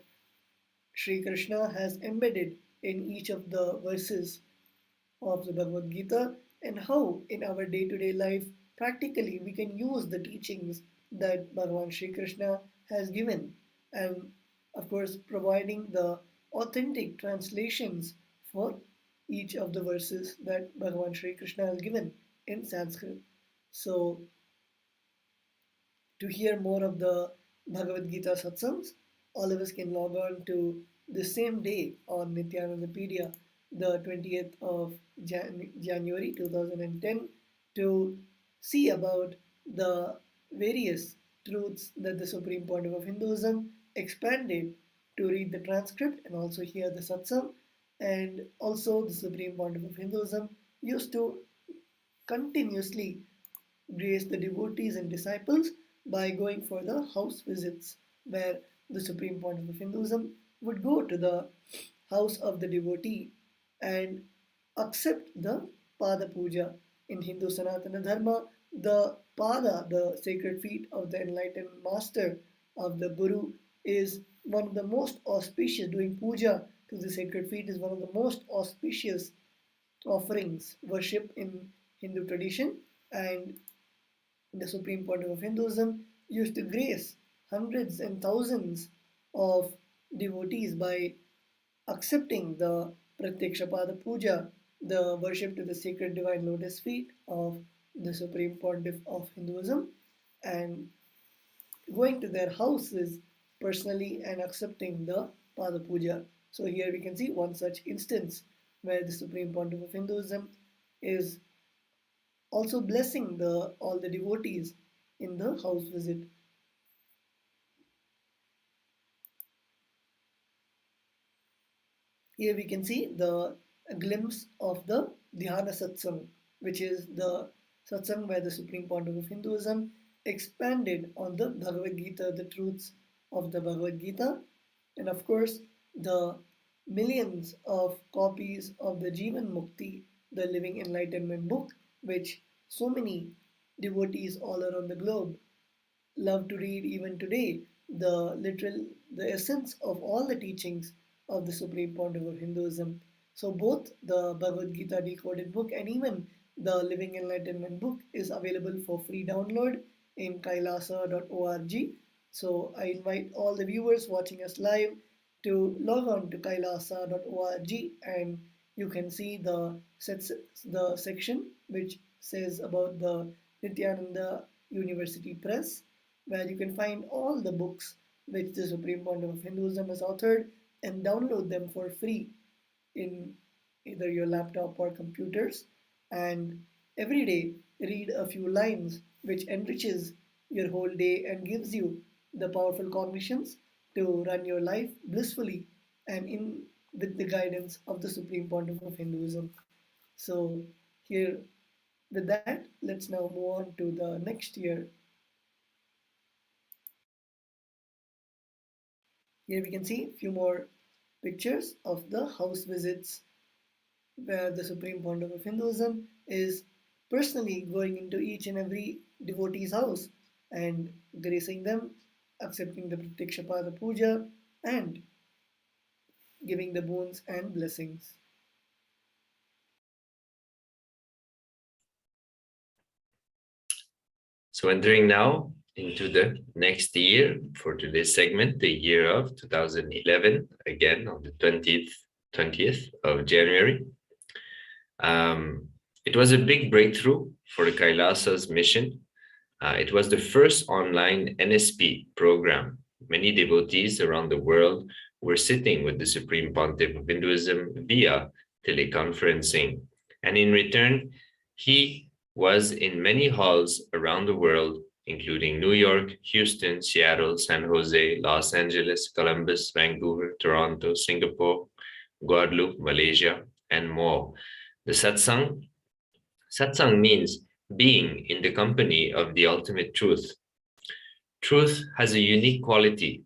Sri Krishna has embedded in each of the verses of the Bhagavad Gita, and how in our day-to-day life practically we can use the teachings that Bhagavan Sri Krishna has given, and of course providing the authentic translations for each of the verses that Bhagavan Sri Krishna has given in Sanskrit. So to hear more of the Bhagavad Gita satsangs, all of us can log on to the same day on Nithyanandapedia, the 20th of January 2010, to see about the various truths that the Supreme Pontiff of Hinduism expanded, to read the transcript and also hear the satsang. And also the Supreme Pontiff of Hinduism used to continuously grace the devotees and disciples by going for the house visits, where the Supreme Pontiff of Hinduism would go to the house of the devotee and accept the Pada Puja. In Hindu Sanatana Dharma, the Pada, the sacred feet of the enlightened master, of the Guru, is one of the most auspicious. Doing puja to the sacred feet is one of the most auspicious offerings, worship in Hindu tradition, and the Supreme Pontiff of Hinduism used to grace hundreds and thousands of devotees by accepting the Pratyakshapada Puja, the worship to the sacred divine lotus feet of the Supreme Pontiff of Hinduism, and going to their houses personally and accepting the Pada Puja. So here we can see one such instance where the Supreme Pontiff of Hinduism is also blessing all the devotees in the house visit. Here we can see a glimpse of the Dhyana Satsang, which is the satsang where the Supreme Pontiff of Hinduism expanded on the Bhagavad Gita, the truths of the Bhagavad Gita, and of course the millions of copies of the Jivan Mukti, the Living Enlightenment book, which so many devotees all around the globe love to read even today, the essence of all the teachings of the Supreme Pontiff of Hinduism. So both the Bhagavad Gita decoded book and even the Living Enlightenment book is available for free download in kailasa.org. So I invite all the viewers watching us live to log on to kailasa.org, and you can see the section which says about the Nithyananda University Press, where you can find all the books which the Supreme Pontiff of Hinduism has authored and download them for free in either your laptop or computers. And every day read a few lines which enriches your whole day and gives you the powerful cognitions to run your life blissfully and in with the guidance of the Supreme Pontiff of Hinduism. So here with that, let's now move on to the next year. Here we can see a few more pictures of the house visits where the Supreme Pontiff of Hinduism is personally going into each and every devotee's house and gracing them, accepting the Pratyakshapada Puja, and giving the boons and blessings. So entering now into the next year for today's segment, the year of 2011, again on the 20th of January. It was a big breakthrough for the Kailasa's mission. It was the first online NSP program. Many devotees around the world were sitting with the Supreme Pontiff of Hinduism via teleconferencing. And in return, he was in many halls around the world, including New York, Houston, Seattle, San Jose, Los Angeles, Columbus, Vancouver, Toronto, Singapore, Guadeloupe, Malaysia, and more. The satsang means being in the company of the ultimate truth. Truth has a unique quality.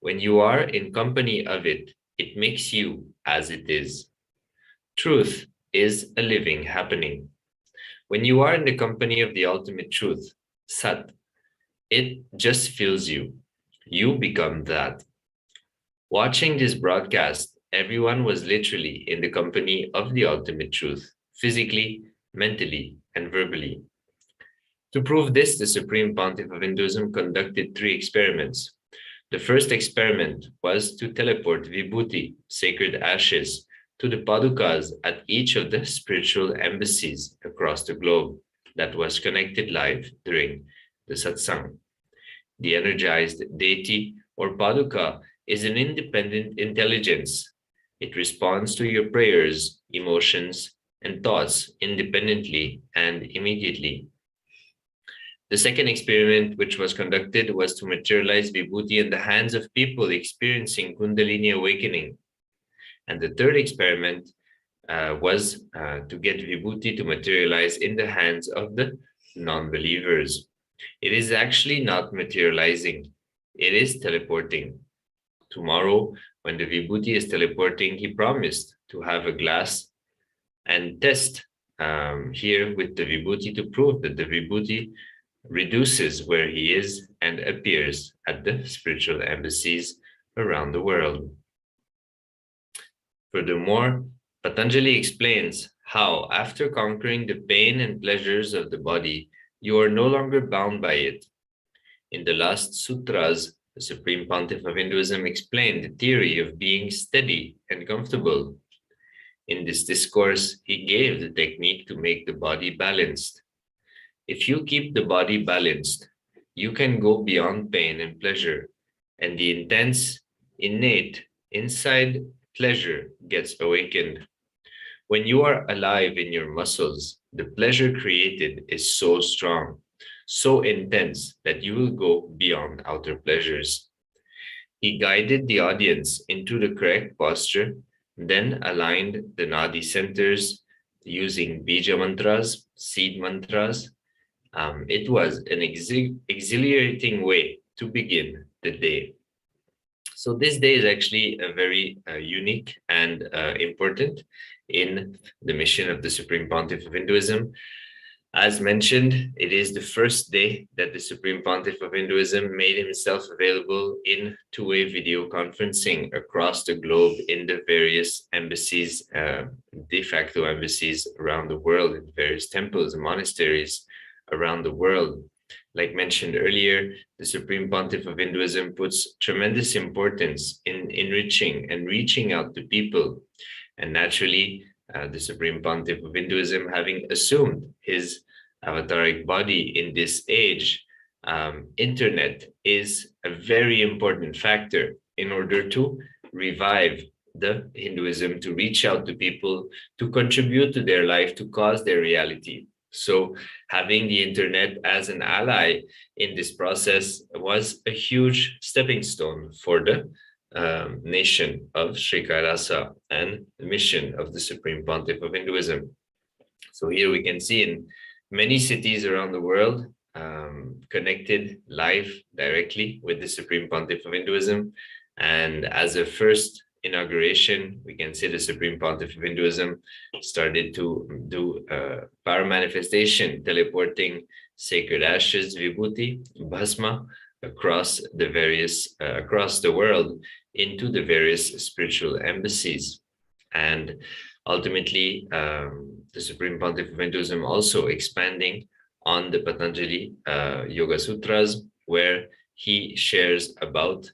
When you are in company of it, it makes you as it is. Truth is a living happening. When you are in the company of the ultimate truth, Sat, it just fills you. You become that. Watching this broadcast, everyone was literally in the company of the ultimate truth, physically, mentally, and verbally. To prove this, the Supreme Pontiff of Hinduism conducted 3 experiments. The first experiment was to teleport Vibhuti, sacred ashes, to the padukas at each of the spiritual embassies across the globe that was connected live during the satsang. The energized deity or paduka is an independent intelligence. It responds to your prayers, emotions, and thoughts independently and immediately. The second experiment which was conducted was to materialize Vibhuti in the hands of people experiencing Kundalini awakening. And the third experiment was to get Vibhuti to materialize in the hands of the non-believers. It is actually not materializing, it is teleporting. Tomorrow, when the Vibhuti is teleporting, he promised to have a glass and test here with the Vibhuti to prove that the Vibhuti reduces where he is and appears at the spiritual embassies around the world. Furthermore, Patanjali explains how, after conquering the pain and pleasures of the body, you are no longer bound by it. In the last sutras, the Supreme Pontiff of Hinduism explained the theory of being steady and comfortable. In this discourse, he gave the technique to make the body balanced. If you keep the body balanced, you can go beyond pain and pleasure, and the intense, innate, inside pleasure gets awakened. When you are alive in your muscles, the pleasure created is so strong, so intense that you will go beyond outer pleasures. He guided the audience into the correct posture, then aligned the Nadi centers using Bija mantras, seed mantras. It was an exhilarating way to begin the day. So this day is actually a very unique and important in the mission of the Supreme Pontiff of Hinduism. As mentioned, it is the first day that the Supreme Pontiff of Hinduism made himself available in two-way video conferencing across the globe in the various embassies, de facto embassies around the world, in various temples and monasteries around the world. Like mentioned earlier, the Supreme Pontiff of Hinduism puts tremendous importance in enriching and reaching out to people. And naturally, the Supreme Pontiff of Hinduism, having assumed his avataric body in this age, internet is a very important factor in order to revive the Hinduism, to reach out to people, to contribute to their life, to cause their reality. So having the internet as an ally in this process was a huge stepping stone for the nation of Sri Kailasa and the mission of the Supreme Pontiff of Hinduism. So here we can see in many cities around the world connected live directly with the Supreme Pontiff of Hinduism. And as a first inauguration, we can say the Supreme Pontiff of Hinduism started to do paramanifestation, teleporting sacred ashes, vibhuti, bhasma, across the world into the various spiritual embassies. And ultimately, the Supreme Pontiff of Hinduism also expanding on the Patanjali Yoga Sutras, where he shares about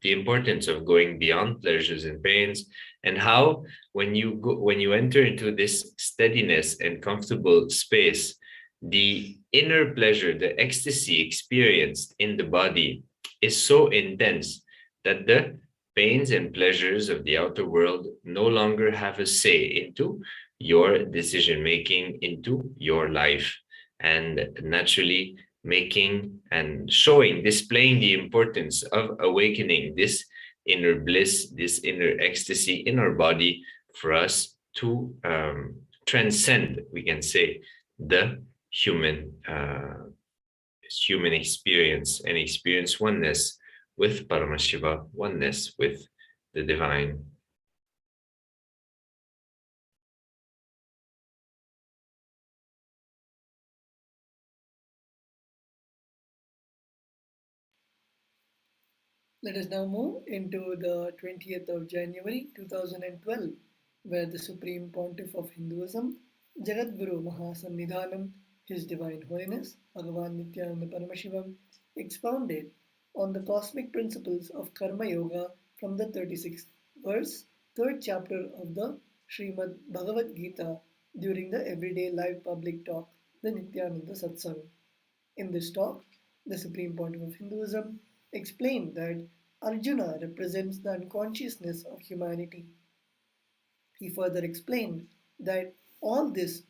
the importance of going beyond pleasures and pains, and how when you enter into this steadiness and comfortable space, the inner pleasure, the ecstasy experienced in the body is so intense that the pains and pleasures of the outer world no longer have a say into your decision making, into your life, and naturally making and showing, displaying the importance of awakening this inner bliss, this inner ecstasy in our body for us to transcend, we can say, the human experience and experience oneness with Paramashiva, oneness with the divine. Let us now move into the 20th of January 2012, where the Supreme Pontiff of Hinduism, Jagadguru Mahasannidhanam, His Divine Holiness, Bhagavan Nithyananda Paramashivam, expounded on the cosmic principles of Karma Yoga from the 36th verse, 3rd chapter of the Srimad Bhagavad Gita during the everyday live public talk, the Nithyananda Satsang. In this talk, the Supreme Pontiff of Hinduism explained that Arjuna represents the unconsciousness of humanity. He further explained that all this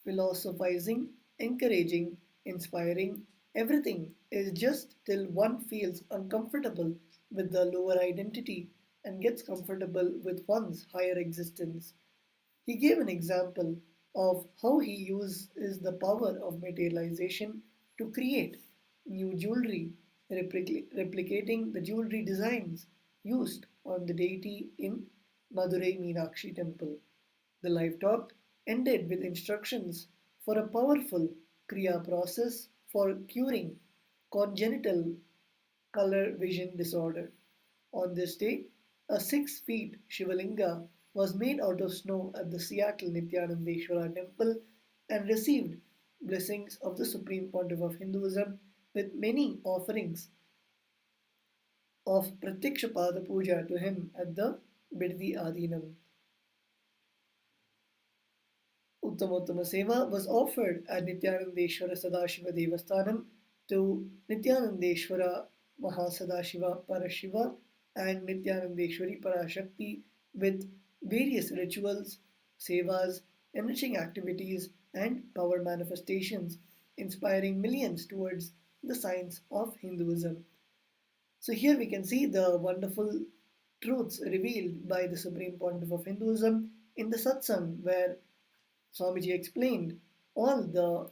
philosophizing, encouraging, inspiring, everything is just till one feels uncomfortable with the lower identity and gets comfortable with one's higher existence. He gave an example of how he uses the power of materialization to create new jewelry, replicating the jewelry designs used on the deity in Madurai Meenakshi temple. The live talk ended with instructions for a powerful Kriya process for curing congenital color vision disorder. On this day, a 6 feet Shivalinga was made out of snow at the Seattle Nithyanandeshwara temple and received blessings of the Supreme Pontiff of Hinduism with many offerings of Pratyakshapada Puja to him at the Biddi Adinam. Uttamottama Seva was offered at Nithyanandeshwara Sadashiva Devasthanam to Nithyanandeshwara Mahasadashiva Parashiva and Nithyanandeshwari Parashakti with various rituals, sevas, enriching activities, and power manifestations, inspiring millions towards the science of Hinduism. So here we can see the wonderful truths revealed by the Supreme Pontiff of Hinduism in the satsang, where Swamiji explained all the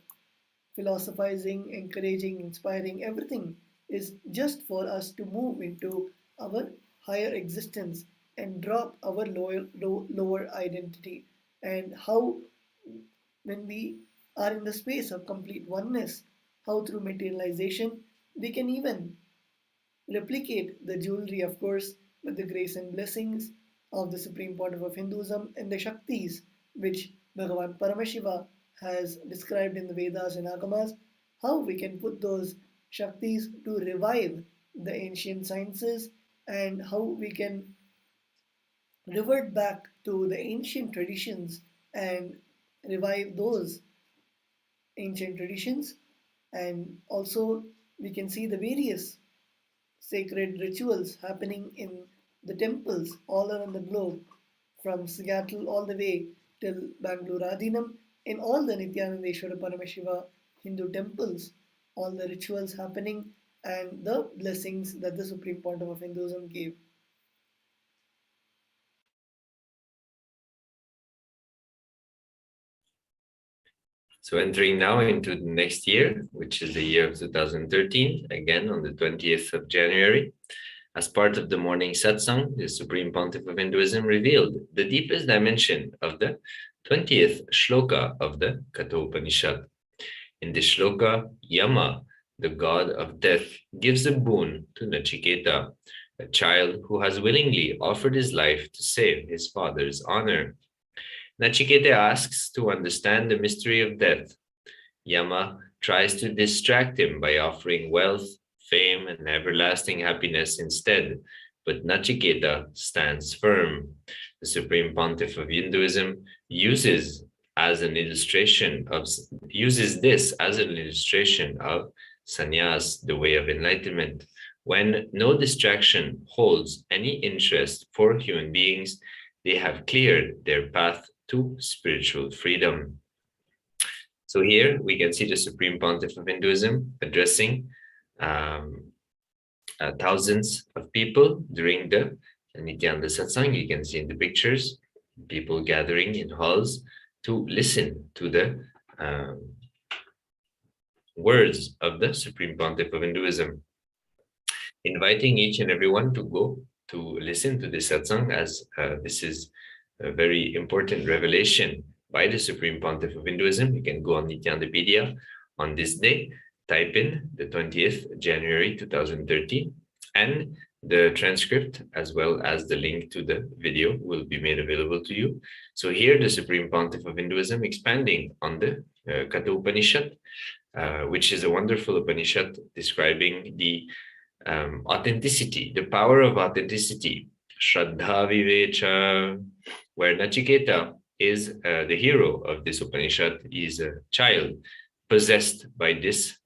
philosophizing, encouraging, inspiring, everything is just for us to move into our higher existence and drop our lower identity, and how when we are in the space of complete oneness, how through materialization we can even replicate the jewelry, of course, with the grace and blessings of the Supreme Pontiff of Hinduism and the Shaktis, which Bhagavan Paramashiva has described in the Vedas and Agamas, how we can put those Shaktis to revive the ancient sciences, and how we can revert back to the ancient traditions and revive those ancient traditions. And also, we can see the various sacred rituals happening in the temples all around the globe, from Seattle all the way till Bangalore Adinam, in all the Nithyanandeshwara Paramashiva Hindu temples, all the rituals happening and the blessings that the Supreme Pontiff of Hinduism gave. So entering now into the next year, which is the year of 2013, again on the 20th of January, as part of the morning satsang, the Supreme Pontiff of Hinduism revealed the deepest dimension of the 20th shloka of the Kathopanishad. In this shloka, Yama, the god of death, gives a boon to Nachiketa, a child who has willingly offered his life to save his father's honor. Nachiketa asks to understand the mystery of death. Yama tries to distract him by offering wealth, fame, and everlasting happiness instead, but Nachiketa stands firm. The Supreme Pontiff of Hinduism uses this as an illustration of sannyas, the way of enlightenment. When no distraction holds any interest for human beings, they have cleared their path to spiritual freedom. So here we can see the Supreme Pontiff of Hinduism addressing thousands of people during the Nithyananda Satsang. You can see in the pictures, people gathering in halls to listen to the words of the Supreme Pontiff of Hinduism, inviting each and everyone to go to listen to this satsang, as this is a very important revelation by the Supreme Pontiff of Hinduism. You can go on Nithyanandapedia on this day, type in the 20th January 2013, and the transcript as well as the link to the video will be made available to you. So here the Supreme Pontiff of Hinduism expanding on the Katha Upanishad, which is a wonderful Upanishad describing the authenticity, the power of authenticity, Shraddha Vivecha, where Nachiketa is the hero of this Upanishad. He is a child possessed by this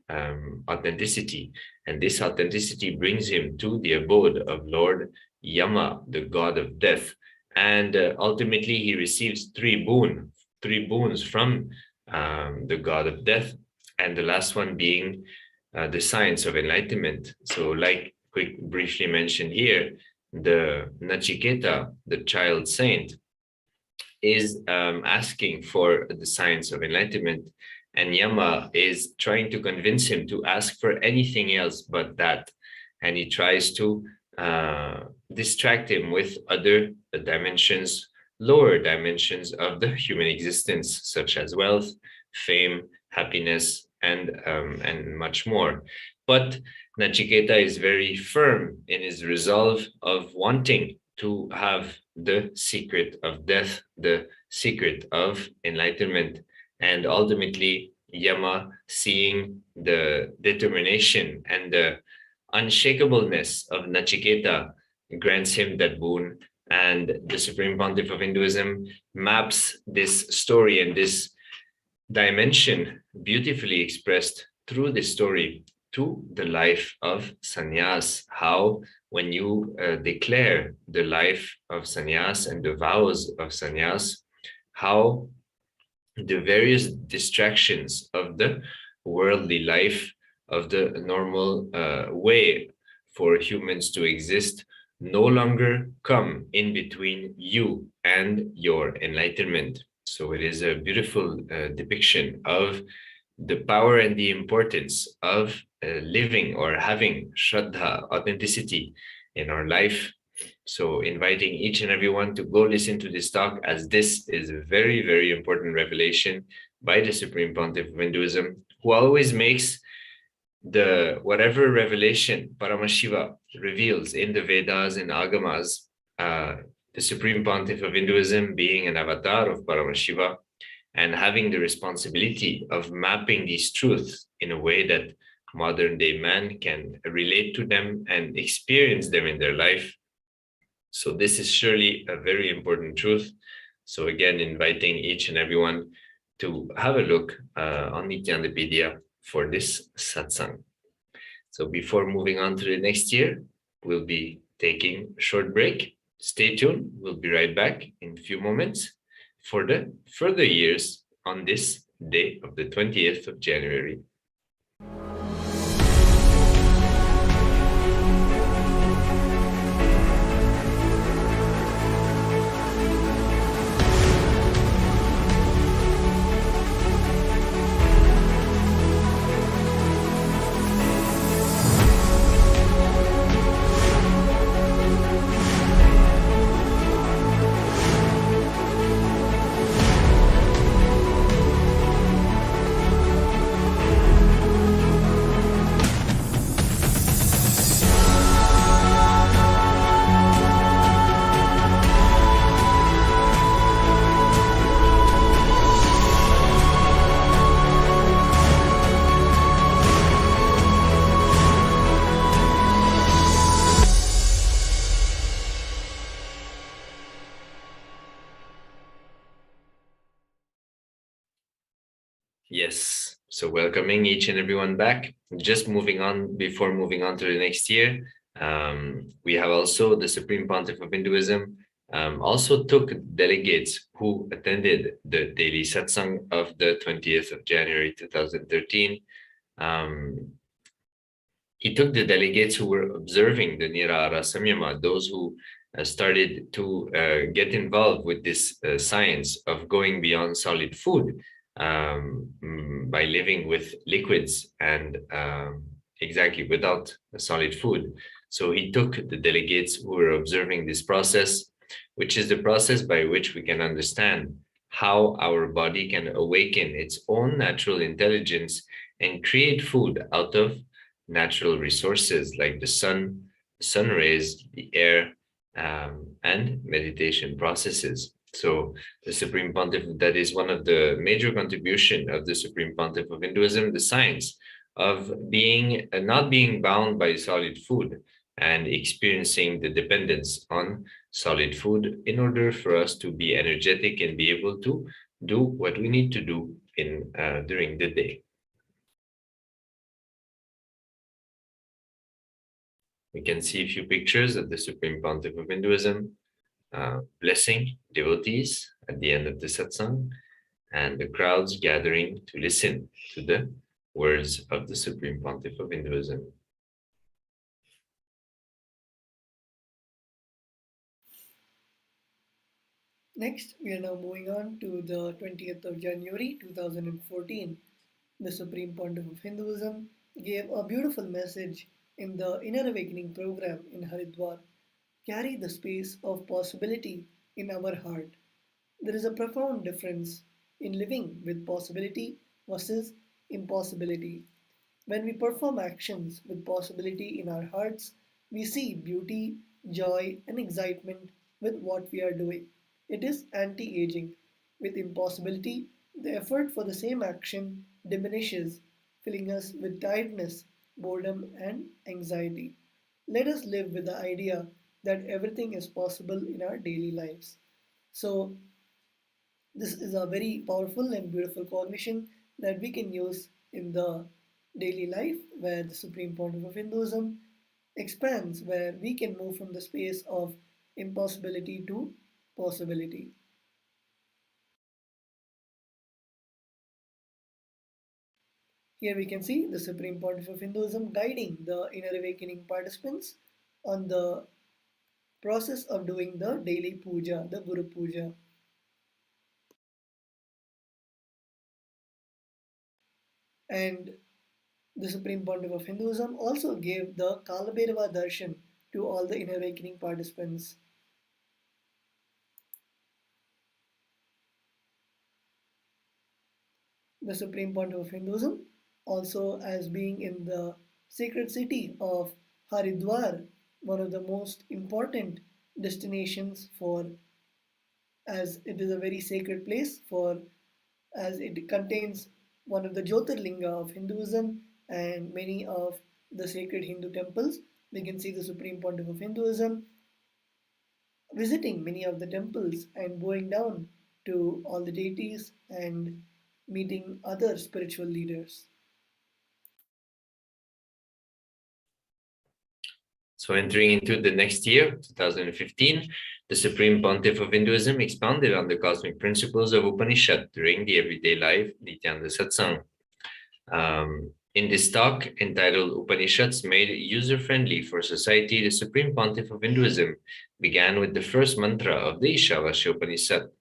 authenticity, and this authenticity brings him to the abode of Lord Yama, the god of death, and ultimately he receives three boons from the god of death, and the last one being the science of enlightenment. So like briefly mentioned here, the Nachiketa, the child saint, is asking for the science of enlightenment, and Yama is trying to convince him to ask for anything else but that, and he tries to distract him with other dimensions, lower dimensions of the human existence, such as wealth, fame, happiness, and much more. But Nachiketa is very firm in his resolve of wanting to have the secret of death, the secret of enlightenment. And ultimately, Yama, seeing the determination and the unshakableness of Nachiketa, grants him that boon. And the Supreme Pontiff of Hinduism maps this story and this dimension, beautifully expressed through this story, to the life of sannyas. How, when you declare the life of sannyas and the vows of sannyas, how the various distractions of the worldly life, of the normal way for humans to exist, no longer come in between you and your enlightenment. So it is a beautiful depiction of the power and the importance of living or having Shraddha, authenticity in our life. So inviting each and everyone to go listen to this talk, as this is a very, very important revelation by the Supreme Pontiff of Hinduism, who always makes the whatever revelation Paramashiva reveals in the Vedas and Agamas, the Supreme Pontiff of Hinduism being an avatar of Paramashiva and having the responsibility of mapping these truths in a way that modern day man can relate to them and experience them in their life. So this is surely a very important truth. So again, inviting each and everyone to have a look on Nithyanandapedia for this satsang. So before moving on to the next year, we'll be taking a short break. Stay tuned. We'll be right back in a few moments for the further years on this day of the 20th of January. Yes, so welcoming each and everyone back. Just moving on, before moving on to the next year, we have also the Supreme Pontiff of Hinduism also took delegates who attended the daily satsang of the 20th of January 2013. He took the delegates who were observing the Nirara Samyama, those who started to get involved with this science of going beyond solid food by living with liquids and exactly without solid food. So he took the delegates who were observing this process, which is the process by which we can understand how our body can awaken its own natural intelligence and create food out of natural resources like the sun rays, the air, and meditation processes. So the Supreme Pontiff, that is one of the major contribution of the Supreme Pontiff of Hinduism, the science of being not being bound by solid food and experiencing the dependence on solid food in order for us to be energetic and be able to do what we need to do in during the day. We can see a few pictures of the Supreme Pontiff of Hinduism blessing devotees at the end of the satsang, and the crowds gathering to listen to the words of the Supreme Pontiff of Hinduism. Next, we are now moving on to the 20th of January 2014. The Supreme Pontiff of Hinduism gave a beautiful message in the Inner Awakening program in Haridwar. Carry the space of possibility in our heart. There is a profound difference in living with possibility versus impossibility. When we perform actions with possibility in our hearts, we see beauty, joy, and excitement with what we are doing. It is anti aging. With impossibility, the effort for the same action diminishes, filling us with tiredness, boredom, and anxiety. Let us live with the idea that everything is possible in our daily lives. So, this is a very powerful and beautiful cognition that we can use in the daily life, where the Supreme Pontiff of Hinduism expands, where we can move from the space of impossibility to possibility. Here we can see the Supreme Pontiff of Hinduism guiding the Inner Awakening participants on the process of doing the daily puja, the Guru Puja. And the Supreme Pontiff of Hinduism also gave the Kalabhairava Darshan to all the inner awakening participants. The Supreme Pontiff of Hinduism, also as being in the sacred city of Haridwar, one of the most important destinations for, as it is a very sacred place for, as it contains one of the Jyotirlinga of Hinduism and many of the sacred Hindu temples. We can see the Supreme Pontiff of Hinduism visiting many of the temples and bowing down to all the deities and meeting other spiritual leaders. So entering into the next year, 2015, the Supreme Pontiff of Hinduism expounded on the cosmic principles of Upanishad during the everyday life Nithyananda Satsang. In this talk entitled Upanishads Made User-Friendly for Society, the Supreme Pontiff of Hinduism began with the first mantra of the Ishavasya Upanishad.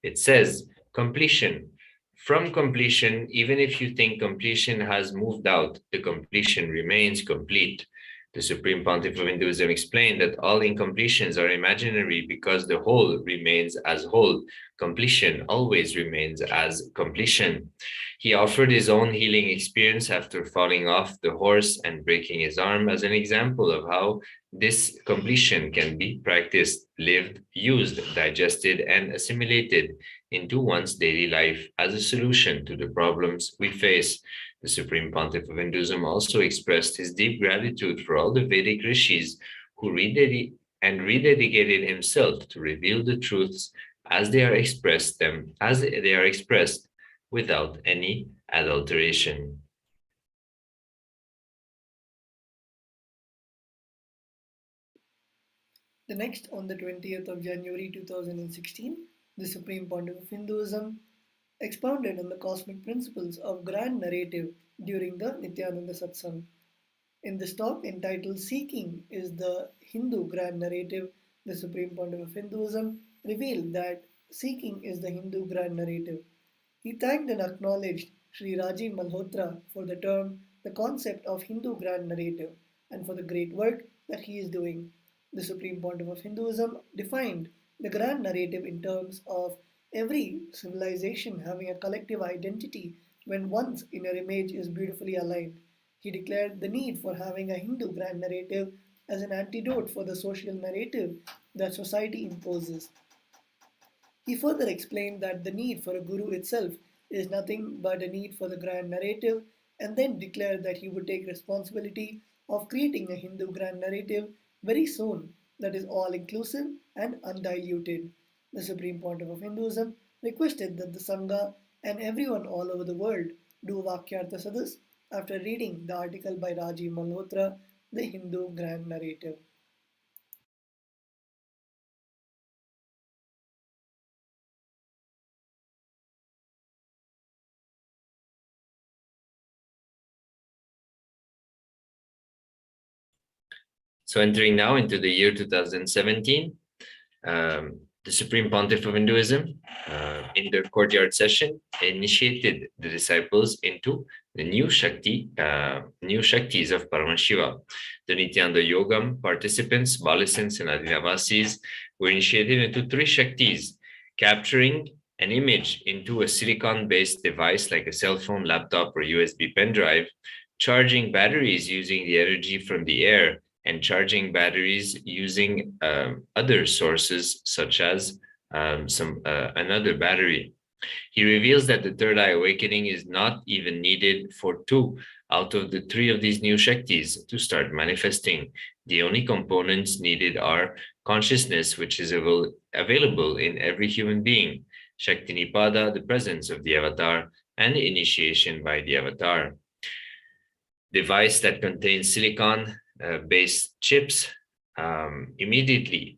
It says, completion. From completion, even if you think completion has moved out, the completion remains complete. The Supreme Pontiff of Hinduism explained that all incompletions are imaginary because the whole remains as whole. Completion always remains as completion. He offered his own healing experience after falling off the horse and breaking his arm as an example of how this completion can be practiced, lived, used, digested, and assimilated into one's daily life as a solution to the problems we face. The Supreme Pontiff of Hinduism also expressed his deep gratitude for all the Vedic rishis who rededicated himself to reveal the truths as they are expressed without any adulteration. The next, on the 20th of January 2016, the Supreme Pontiff of Hinduism expounded on the cosmic principles of grand narrative during the Nithyananda Satsang. In this talk entitled Seeking is the Hindu Grand Narrative, the Supreme Pontiff of Hinduism revealed that seeking is the Hindu grand narrative. He thanked and acknowledged Sri Rajiv Malhotra for the term, the concept of Hindu grand narrative, and for the great work that he is doing. The Supreme Pontiff of Hinduism defined the grand narrative in terms of every civilization having a collective identity when one's inner image is beautifully aligned. He declared the need for having a Hindu grand narrative as an antidote for the social narrative that society imposes. He further explained that the need for a guru itself is nothing but a need for the grand narrative, and then declared that he would take responsibility of creating a Hindu grand narrative very soon that is all inclusive and undiluted. The Supreme Pontiff of Hinduism requested that the Sangha and everyone all over the world do Vakyartha Sadhus after reading the article by Rajiv Malhotra, The Hindu Grand Narrative. So entering now into the year 2017, the Supreme Pontiff of Hinduism, in their courtyard session, initiated the disciples into the new Shaktis of Paramashiva. The Nityananda Yogam participants, Balisans and Adinavasis, were initiated into three Shaktis, capturing an image into a silicon-based device like a cell phone, laptop, or USB pen drive, charging batteries using the energy from the air, and charging batteries using other sources such as another battery. He reveals that the third eye awakening is not even needed for 2 out of the 3 of these new Shaktis to start manifesting. The only components needed are consciousness, which is available in every human being, Shakti Nipada, the presence of the avatar, and initiation by the avatar. Device that contains silicon based chips immediately.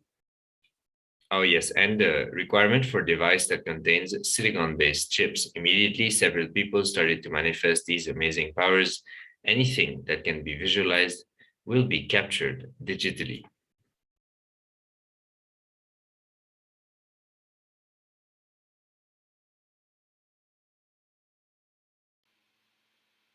Oh yes, and the requirement for device that contains silicon-based chips. Immediately, several people started to manifest these amazing powers. Anything that can be visualized will be captured digitally.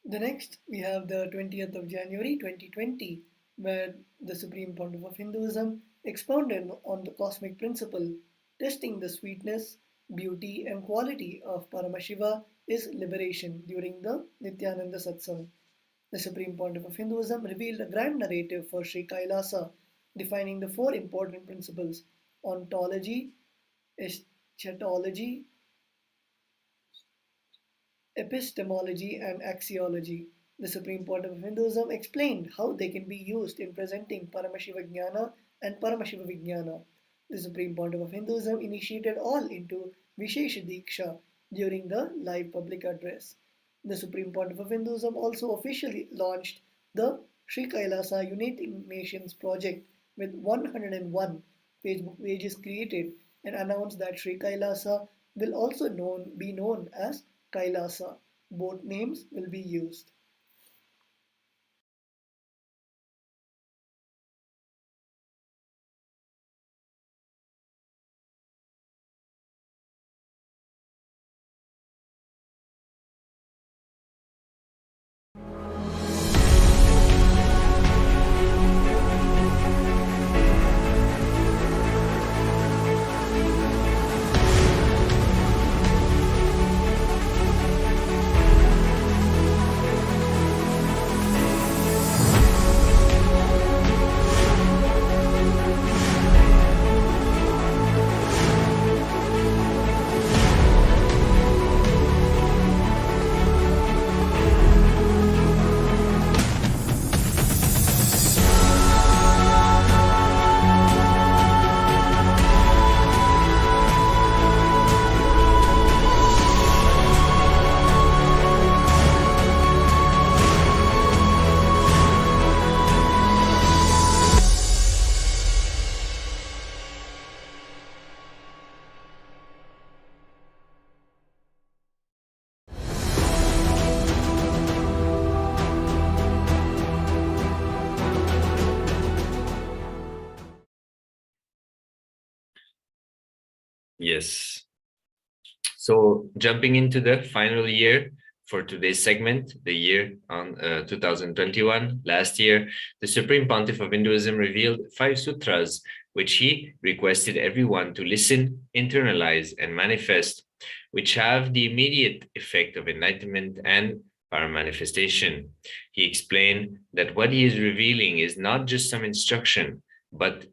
The next, we have the 20th of January 2020, where the Supreme Pontiff of Hinduism expounded on the cosmic principle, testing the sweetness, beauty, and quality of Paramashiva is liberation during the Nithyananda Satsang. The Supreme Pontiff of Hinduism revealed a grand narrative for Sri Kailasa, defining the four important principles: ontology, eschatology, epistemology, and axiology. The Supreme Pontiff of Hinduism explained how they can be used in presenting Paramashiva Jnana and Paramashiva Vijnana. The Supreme Pontiff of Hinduism initiated all into Vishesha Diksha during the live public address. The Supreme Pontiff of Hinduism also officially launched the Sri Kailasa Uniting Nations project with 101 Facebook pages created and announced that Sri Kailasa will also be known as Kailasa. Both names will be used. Yes. So jumping into the final year for today's segment, the year on 2021, last year, the Supreme Pontiff of Hinduism revealed 5 sutras, which he requested everyone to listen, internalize, and manifest, which have the immediate effect of enlightenment and paramanifestation. He explained that what he is revealing is not just some instruction, but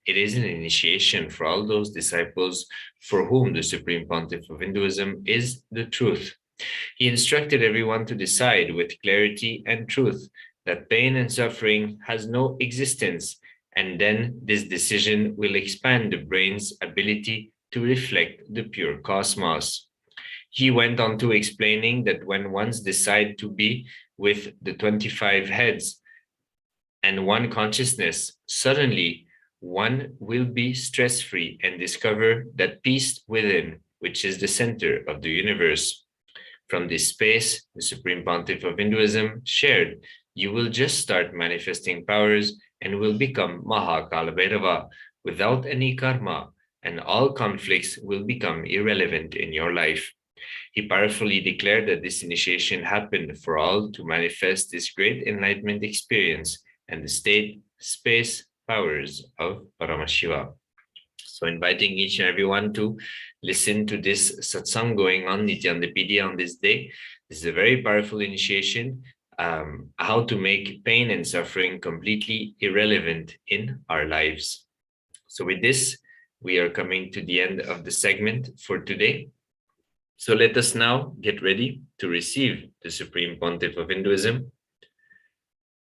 it is an initiation for all those disciples for whom the Supreme Pontiff of Hinduism is the truth. He instructed everyone to decide with clarity and truth that pain and suffering has no existence, and then this decision will expand the brain's ability to reflect the pure cosmos. He went on to explaining that when ones decide to be with the 25 heads and one consciousness, suddenly one will be stress-free and discover that peace within, which is the center of the universe. From this space, the Supreme Pontiff of Hinduism shared, you will just start manifesting powers and will become Mahakalabhairava without any karma, and all conflicts will become irrelevant in your life. He powerfully declared that this initiation happened for all to manifest this great enlightenment experience and the state, space, powers of Paramashiva. So inviting each and everyone to listen to this satsang going on Nityandapedia on this day. This is a very powerful initiation, how to make pain and suffering completely irrelevant in our lives. So with this, we are coming to the end of the segment for today. So let us now get ready to receive the Supreme Pontiff of Hinduism.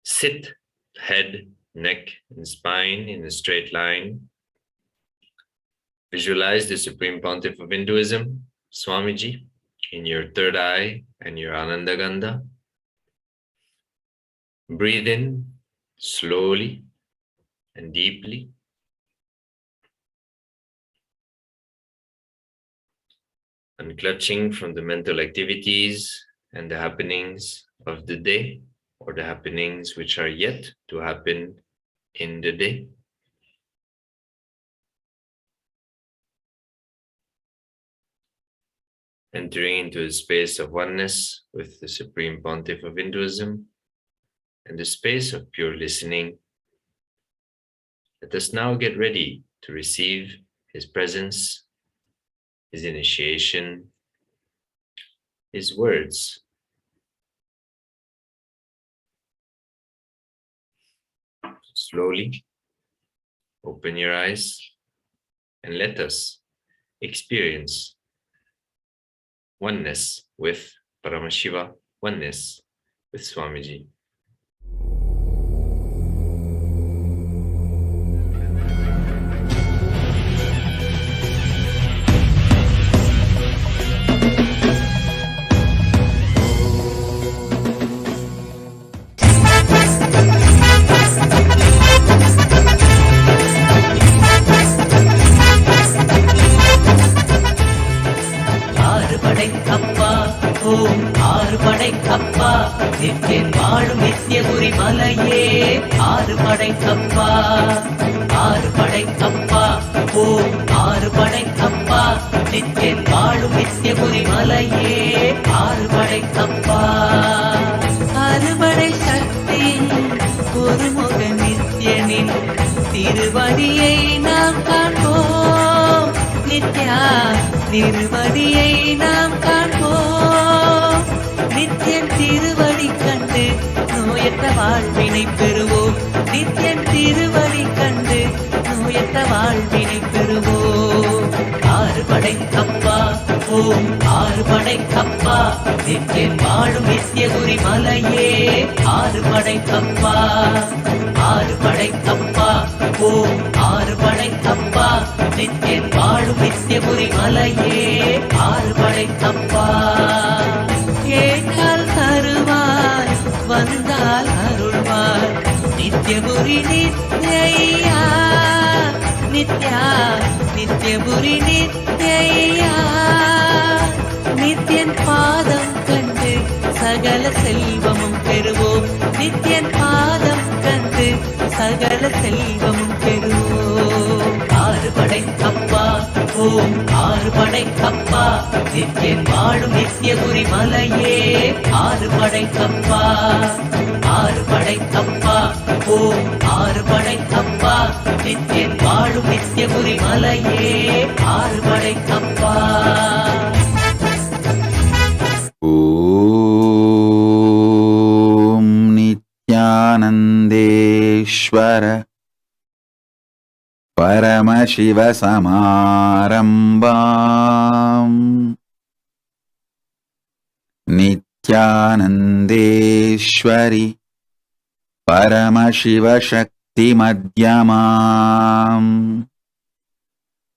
Sit, head, neck, and spine in a straight line. Visualize the Supreme Pontiff of Hinduism, Swamiji, in your third eye and your Anandagandha. Breathe in slowly and deeply. Unclutching from the mental activities and the happenings of the day, or the happenings which are yet to happen in the day. entering into a space of oneness with the Supreme Pontiff of Hinduism and the space of pure listening. Let us now get ready to receive his presence, his initiation, his words. Slowly open your eyes and let us experience oneness with Paramashiva, oneness with Swamiji. Nithiyan வாழும் நித்தியபுரி மலையே ஆறு படைக்கப்பா ஆறு படைக்கப்பா ஓம் ஆறு படைக்கப்பா நித்தியன் வாழும் நித்தியபுரி மலையே ஆறு படைக்கப்பா அறுபடை சக்தி ஒருமுக நித்தியனின் திருவடியை நாம் காண்போம் நித்யா திருவடியை நாம் காண்போம் நித்தியன் திருவடி கண்டு நோயற்ற வாழ்வினை பெறுவோம் நித்தியன் திருவடி கண்டு நோயற்ற வாழ்வினை பெறுவோம் ஆறு படைக்கப்பா ஓம் ஆறு படைக்கப்பா நித்தியன் வாழும் நித்தியபுரி மலையே ஆறு படைக்கப்பா ஆறு படைக்கப்பா ஓம் ஆறு படைக்கப்பா நித்தியன் வாழும் நித்தியபுரி மலையே ஆறு படைக்கப்பா கேட்டால் தருவாய் வந்தால் அருள்வாய் நித்யபுரி நித்யா நித்யா நித்யபுரி நித்யா நித்யன் பாதம் கண்டு சகல செல்வமும் பெறுவோம் நித்யன் பாதம் கண்டு சகல செல்வமும் பெறுவோம் ஆறு படைக்கப்பா ஓம் ஆறு படைக்கப்பா நித்தியன் வாழும் நித்தியபுரி மலையே ஆறு படைக்கப்பா ஆறு படைக்கப்பா ஓம் ஆறு படைக்கப்பா நித்தியன் வாழும் நித்தியபுரி மலையே ஆறு படைக்கப்பா ஓம் நித்யானந்தேஸ்வர பரமசிவசமாரம்பாம் நித்யானந்தேஸ்வரி பரமசிவசக்திமத்யமாம்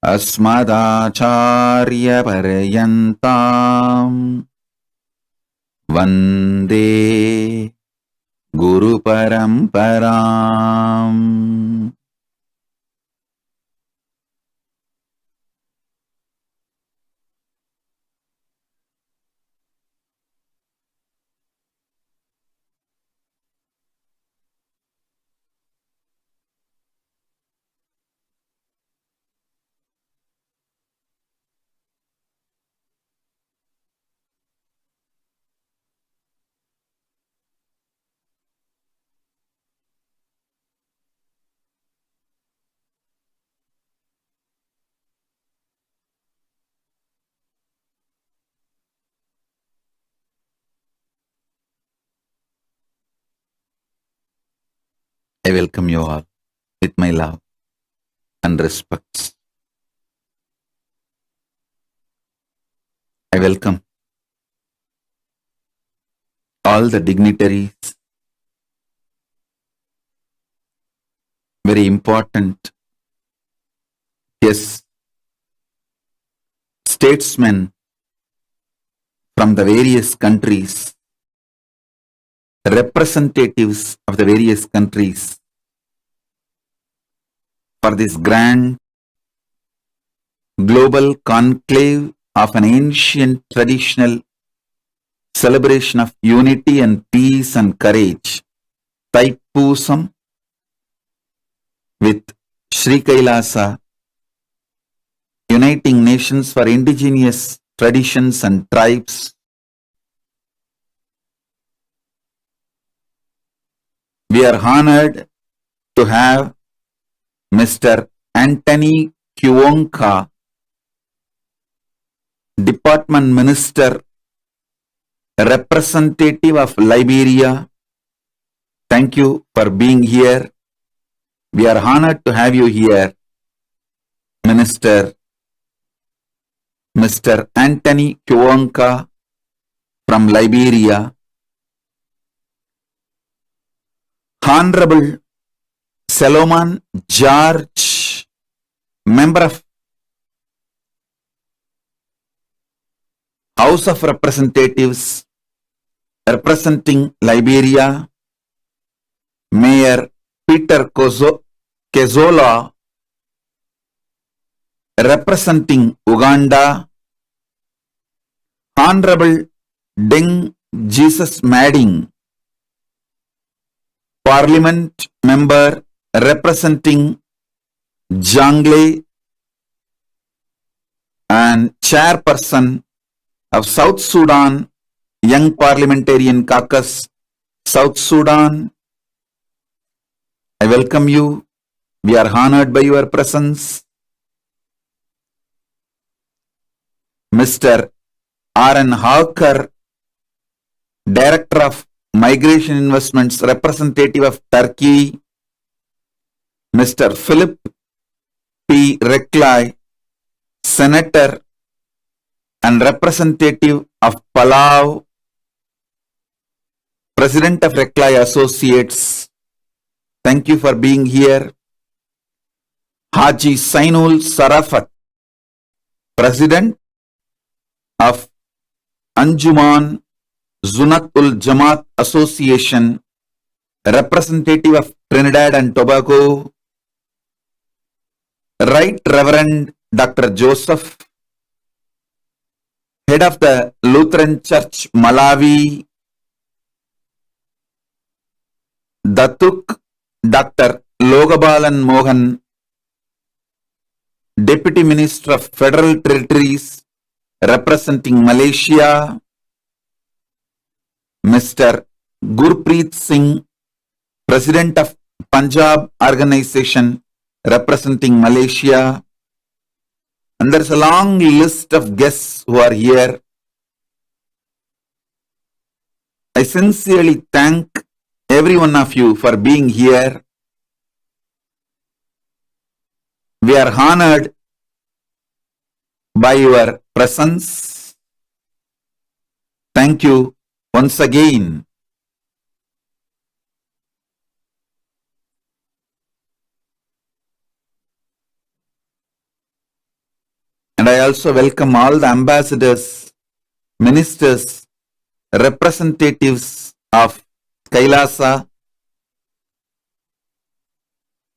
அஸ்மதாச்சார்யபர்யந்தாம் வந்தே குருபரம்பராம். I welcome you all with my love and respects. I welcome all the dignitaries, very important, yes, statesmen from the various countries, representatives of the various countries for this grand global conclave of an ancient traditional celebration of unity and peace and courage, Thaipusam with Sri KAILASA, Uniting Nations for Indigenous traditions and tribes. We are honored to have Mr. Anthony Kiwonka, Department Minister, representative of Liberia. Thank you for being here. We are honored to have you here, Minister Mr. Anthony Kiwonka from Liberia. Honorable Solomon George, member of House of Representatives representing Liberia. Mayor Peter Kezola representing Uganda. Honorable Deng Jesus Mading, Parliament member representing Jangle and chairperson of South Sudan Young Parliamentarian Caucus, South Sudan. I welcome you. We are honored by your presence. Mr. R.N. Hawker, Director of Migration Investments, representative of Turkey. Mr. Philip P. Reklai, Senator and representative of Palau, President of Reklai Associates. Thank you for being here. Haji Sainul Sarafat, President of Anjuman Zunatul Jamaat Association, representative of Trinidad and Tobago. Right Reverend Dr. Joseph, head of the Lutheran Church Malawi. Datuk Dr. Logabalan Mohan, Deputy Minister of Federal Territories representing Malaysia. Mr. Gurpreet Singh, President of Punjab Organization representing Malaysia. And there's a long list of guests who are here. I sincerely thank every one of you for being here. We are honored by your presence. Thank you once again. And I also welcome all the ambassadors, ministers, representatives of KAILASA,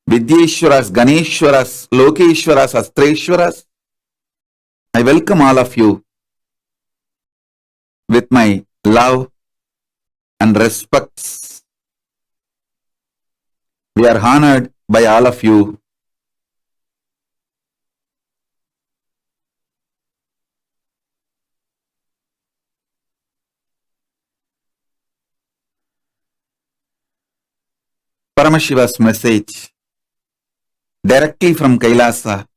Vidyeshwaras, Ganeshwaras, Lokeshwaras, Astreshwaras. I welcome all of you with my love and respects. We are honored by all of you. Paramashiva's message directly from KAILASA.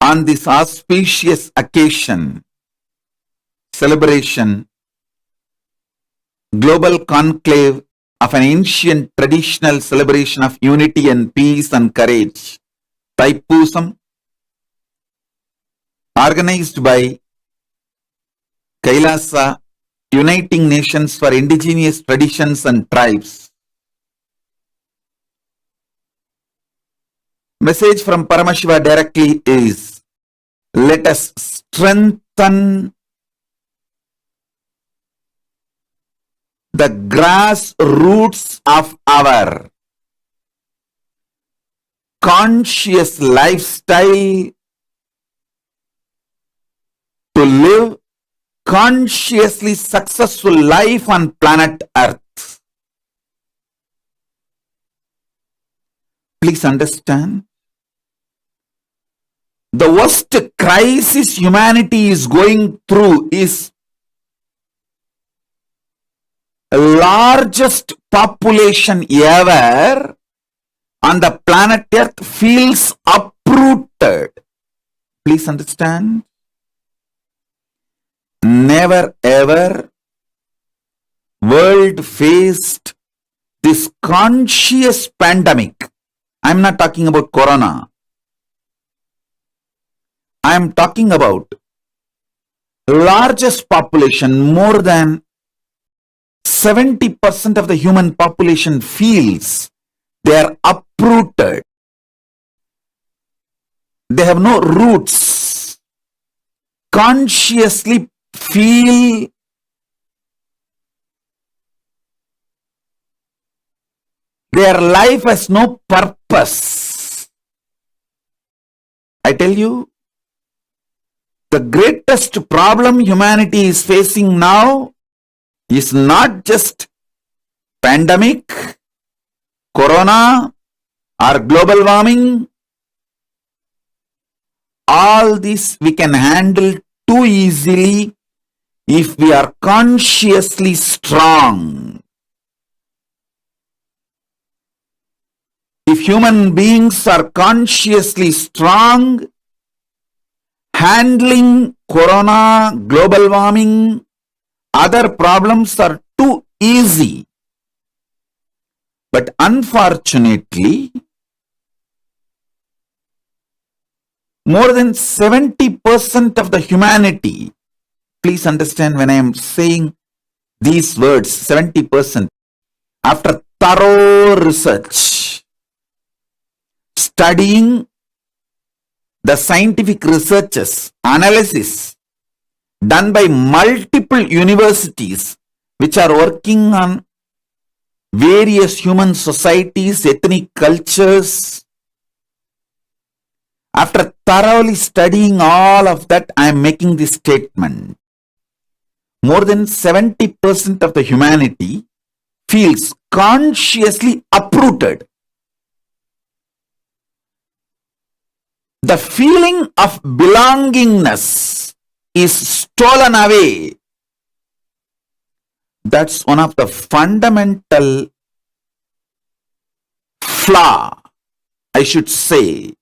On this auspicious occasion, celebration, global conclave of an ancient traditional celebration of unity and peace and courage, Thaipusam, organized by KAILASA, Uniting Nations for Indigenous Traditions and Tribes. Message from Paramashiva directly is, let us strengthen the grassroots of our conscious lifestyle to live consciously successful life on planet Earth. Please understand. The worst crisis humanity is going through is largest population ever on the planet Earth feels uprooted. Please understand. Never ever world faced this conscious pandemic. I'm not talking about corona. I'm talking about largest population, more than 70% of the human population feels they are uprooted. They have no roots. Consciously feel their life has no purpose. I tell you, the greatest problem humanity is facing now is not just pandemic, corona, or global warming. All this we can handle too easily if we are consciously strong. If human beings are consciously strong, handling corona, global warming, other problems are too easy. But unfortunately, more than 70% of the humanity, please understand when I am saying these words, 70%, after thorough research, studying the scientific researches, analysis done by multiple universities which are working on various human societies, ethnic cultures. After thoroughly studying all of that, I am making this statement. More than 70% of the humanity feels consciously uprooted. The feeling of belongingness is stolen away. That's one of the fundamental flaw, I should say.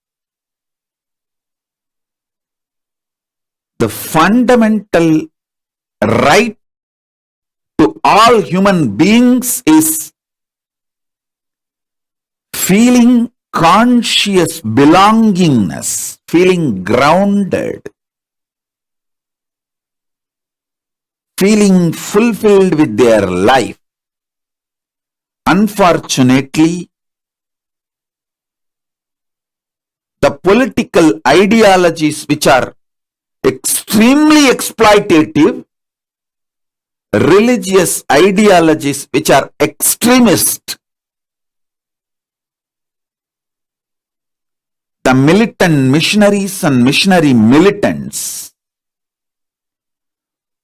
The fundamental right to all human beings is feeling conscious belongingness, feeling grounded, feeling fulfilled with their life. Unfortunately, the political ideologies which are extremely exploitative, religious ideologies which are extremist, the militant missionaries and missionary militants,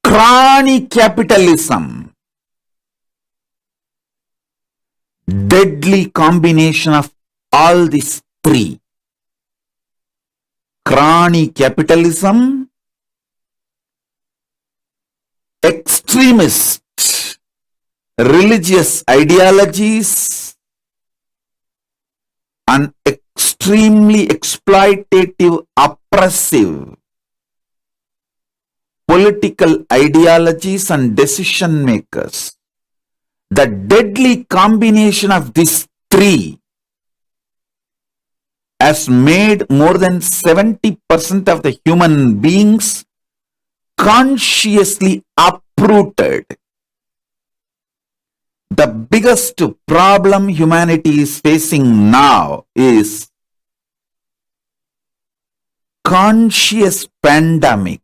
crony capitalism, deadly combination of all these three. Crony capitalism, extremist religious ideologies, and extremely exploitative, oppressive political ideologies and decision makers. The deadly combination of these three has made more than 70% of the human beings consciously uprooted. The biggest problem humanity is facing now is conscious pandemic.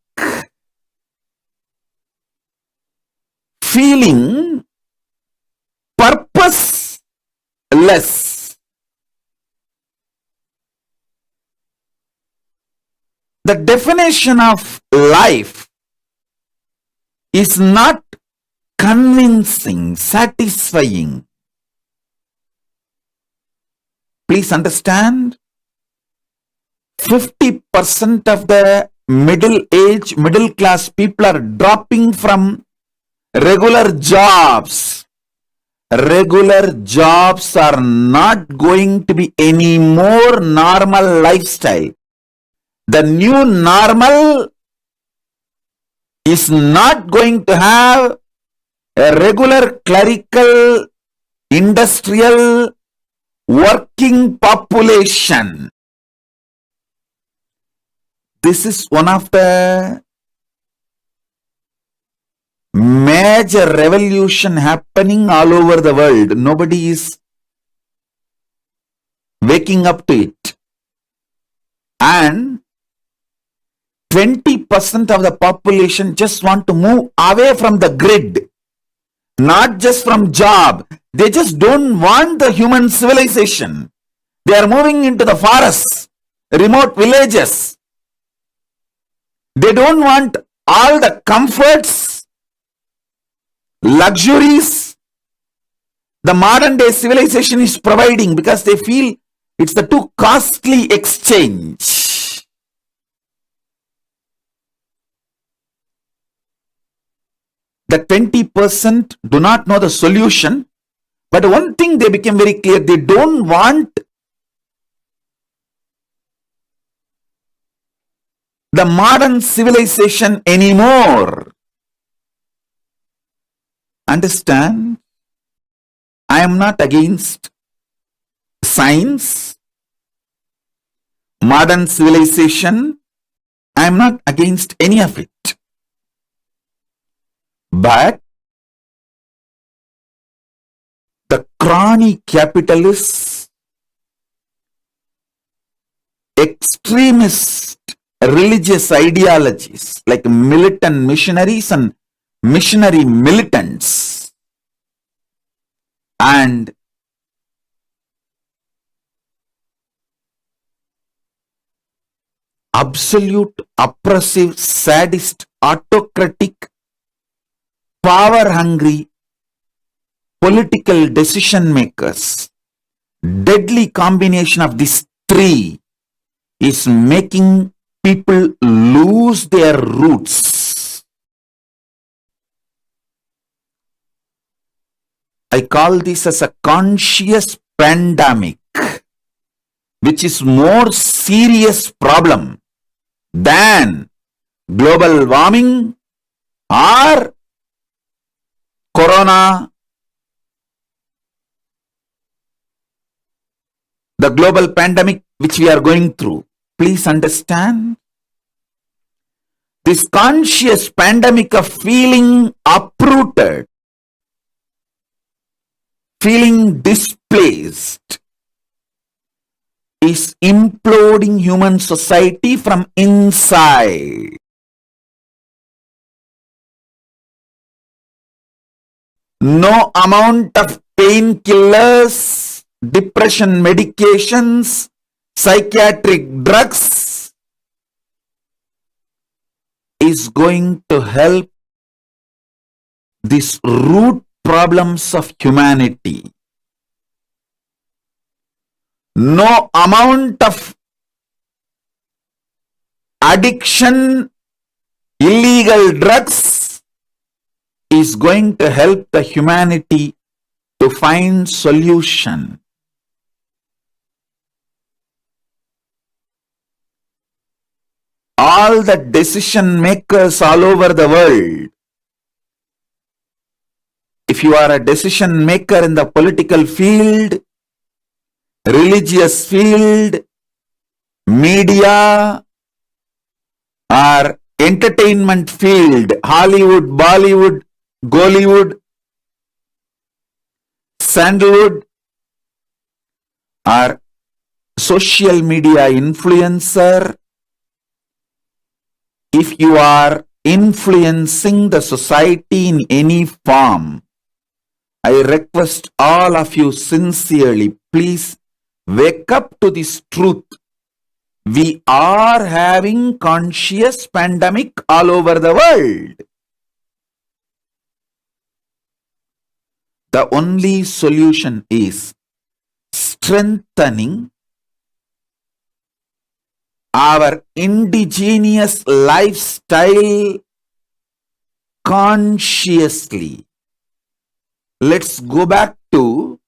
Feeling purposeless. The definition of life is not convincing, satisfying. Please understand, 50% of the middle class people are dropping from regular jobs. Regular jobs are not going to be any more normal lifestyle. The new normal is not going to have a regular clerical, industrial, working population. This is one of the major revolution happening all over the world. Nobody is waking up to it. And 20% of the population just want to move away from the grid. Not just from job. They just don't want the human civilization. They are moving into the forests, remote villages. They don't want all the comforts, luxuries the modern day civilization is providing, because they feel it's the too costly exchange. The 20% do not know the solution, but one thing they became very clear: they don't want the modern civilization anymore. Understand? I am not against science, modern civilization. I am not against any of it. But the crony capitalists, extremist religious ideologies like militant missionaries and missionary militants, and absolute oppressive, sadist, autocratic, power-hungry political decision makers, deadly combination of these three is making people lose their roots. I call this as a conscious pandemic, which is more serious problem than global warming or corona, the global pandemic which we are going through. Please understand, this conscious pandemic of feeling uprooted, feeling displaced, is imploding human society from inside. No amount of painkillers, depression medications, psychiatric drugs is going to help these root problems of humanity. No amount of addiction, illegal drugs is going to help the humanity to find solution. All the decision makers all over the world, if you are a decision maker in the political field, religious field, media, or entertainment field, Hollywood, Bollywood, Gollywood, Sandalwood, or social media influencer, if you are influencing the society in any form, I request all of you sincerely, please wake up to this truth. We are having conscious pandemic all over the world. The only solution is strengthening our indigenous lifestyle consciously. Let's go back to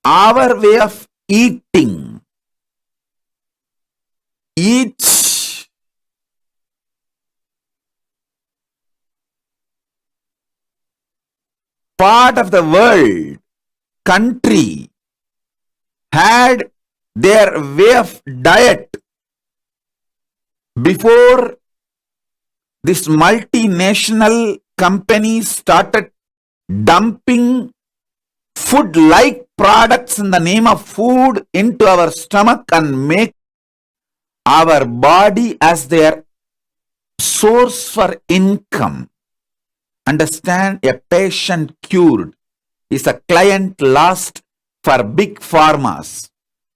our way of eating. Each part of the world, country, had their way of diet before this multinational companies started dumping food-like products in the name of food into our stomach and make our body as their source for income. Understand, a patient cured is a client lost for big pharmas.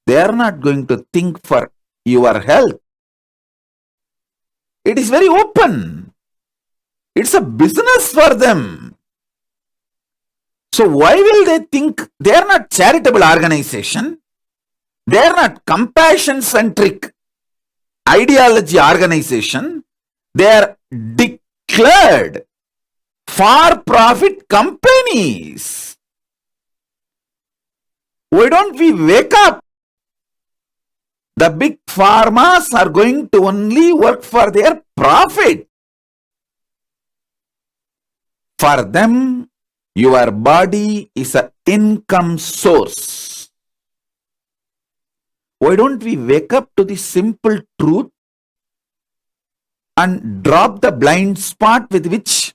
They are not going to think for your health. It is very open. It's a business for them. So why will they think they are not charitable organization? They are not compassion-centric ideology organization. They are declared for-profit companies. Why don't we wake up? The big pharmas are going to only work for their profit. For them, your body is an income source. Why don't we wake up to the simple truth and drop the blind spot with which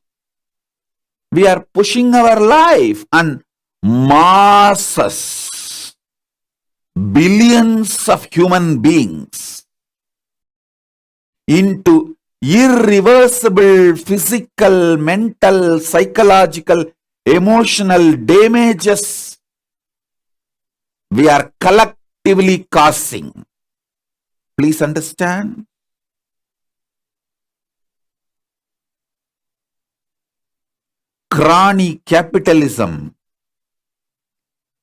we are pushing our life and masses, billions of human beings into irreversible physical, mental, psychological, emotional damages we are collectively causing. Please understand. Crony capitalism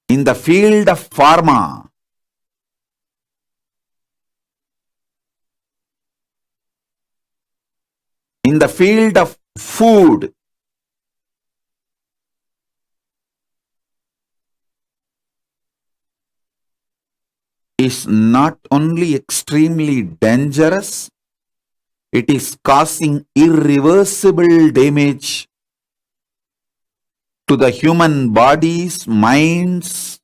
in the field of pharma in the field of food is not only extremely dangerous, it is causing irreversible damage to the human bodies, minds,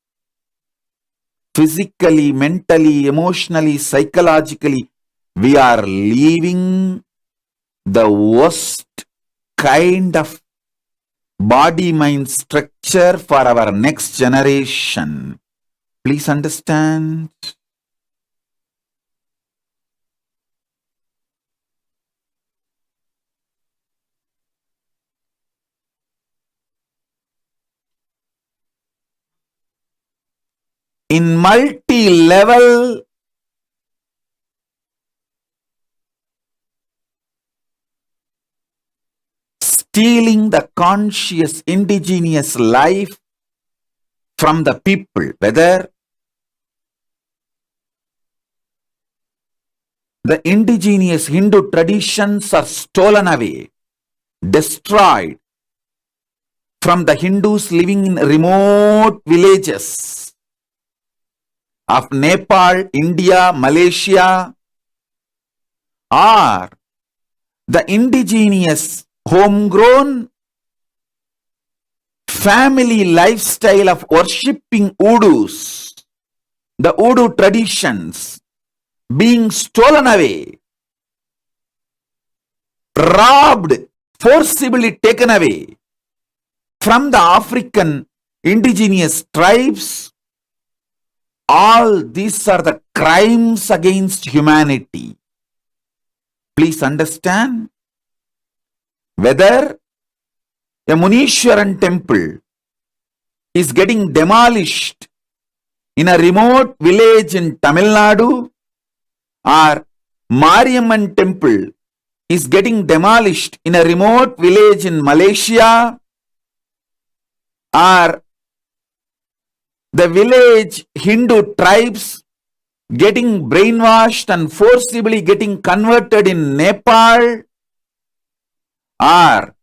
physically, mentally, emotionally, psychologically. We are living the worst kind of body-mind structure for our next generation. Please understand. In multi-level stealing the conscious indigenous life from the people, whether the indigenous Hindu traditions are stolen away, destroyed from the Hindus living in remote villages of Nepal, India, Malaysia, or the indigenous homegrown family lifestyle of worshipping voodoos, the voodoo traditions being stolen away, robbed, forcibly taken away from the African indigenous tribes. All these are the crimes against humanity. Please understand, whether a Munishwaran temple is getting demolished in a remote village in Tamil Nadu, or Mariamman temple is getting demolished in a remote village in Malaysia, or The village Hindu tribes getting brainwashed and forcibly getting converted in Nepal, or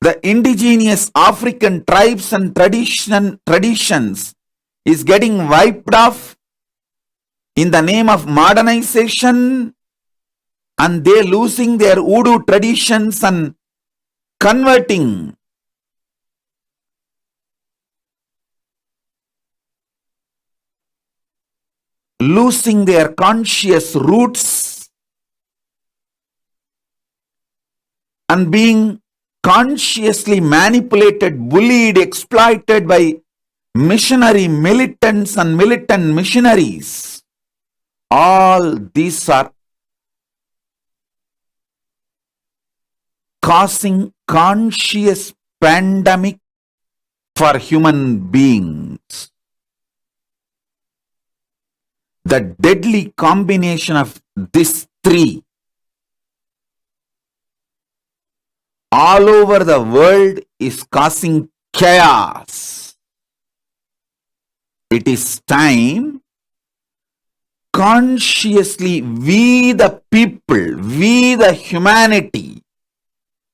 the indigenous African tribes and traditions is getting wiped off in the name of modernization, and they losing their voodoo traditions and converting. Losing their conscious roots and being consciously manipulated, bullied, exploited by missionary militants and militant missionaries. All these are causing conscious pandemic for human beings. The deadly combination of these three all over the world is causing chaos. It is time consciously we the people, we the humanity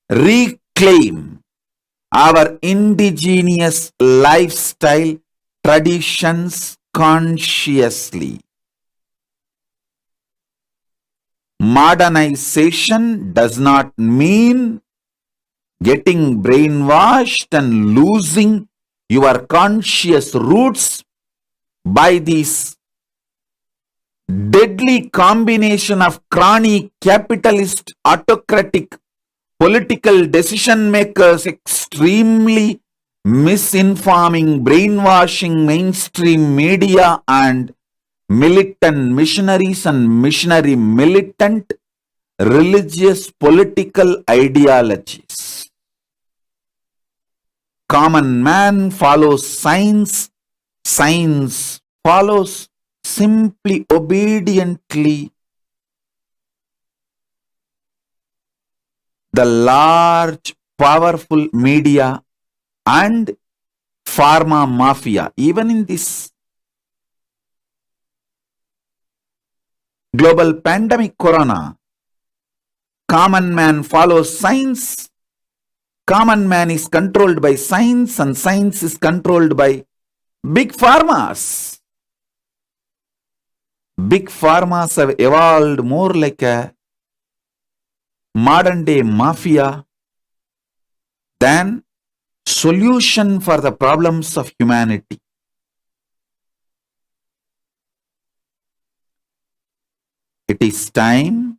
reclaim our indigenous lifestyle traditions consciously. Modernization does not mean getting brainwashed and losing your conscious roots by this deadly combination of crony capitalist autocratic political decision makers extremely misinforming, brainwashing mainstream media and militant missionaries and missionary militant religious political ideologies. Common man follows science, science follows simply obediently the large powerful media and pharma mafia. Even in this global pandemic corona, common man follows science. Common man is controlled by science and science is controlled by big pharmas. Big pharmas have evolved more like a modern day mafia than solution for the problems of humanity. It is time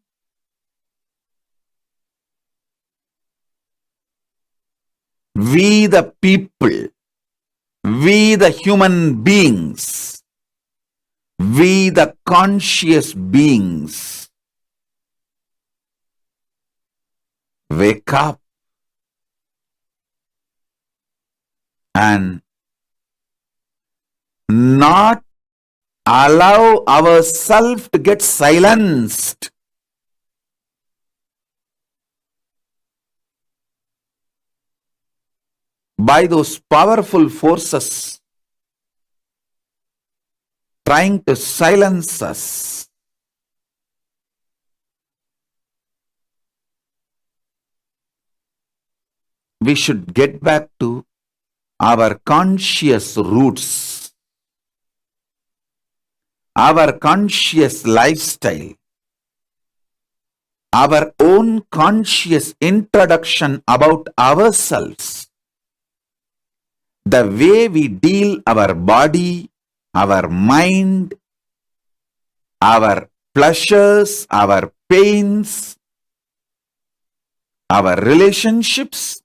we the people, we the human beings, we the conscious beings wake up and not allow ourselves to get silenced by those powerful forces trying to silence us. We should get back to our conscious roots, our conscious lifestyle, our own conscious introduction about ourselves, the way we deal our body, our mind, our pleasures, our pains, our relationships,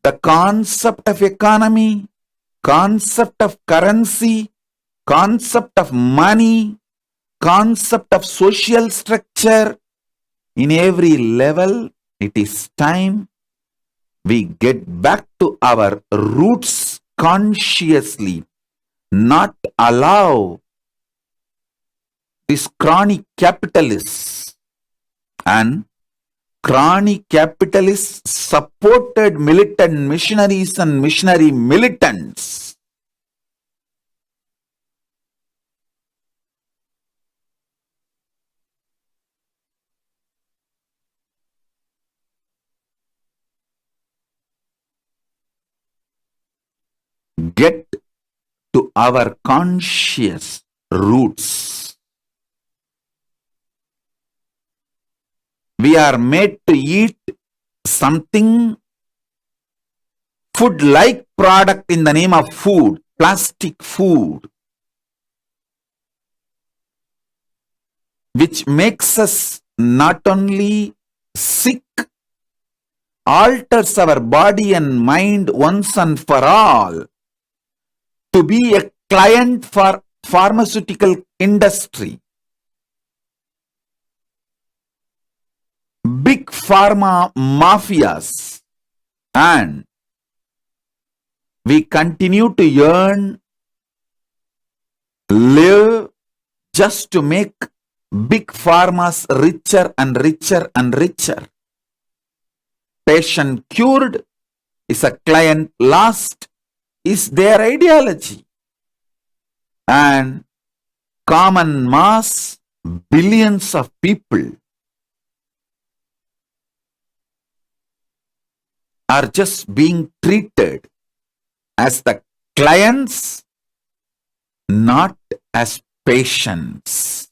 the concept of economy, concept of currency, concept of money, concept of social structure. In every level, it is time we get back to our roots consciously, not allow these chronic capitalists and crony capitalists supported militant missionaries and missionary militants. Get to our conscious roots. We are made to eat something food-like product in the name of food, plastic food, which makes us not only sick, alters our body and mind once and for all, to be a client for pharmaceutical industry. Big pharma mafias, and we continue to earn, live just to make big pharmas richer and richer and richer. Patient cured is a client lost is their ideology. And common mass, billions of people are just being treated as the clients, not as patients.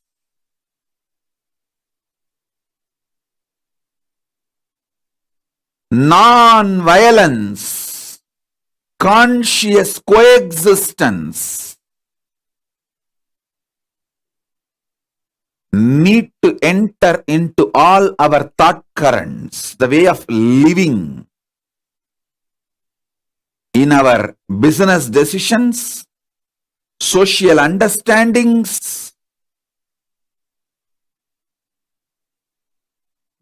Non-violence, conscious coexistence need to enter into all our thought currents, the way of living, in our business decisions, social understandings,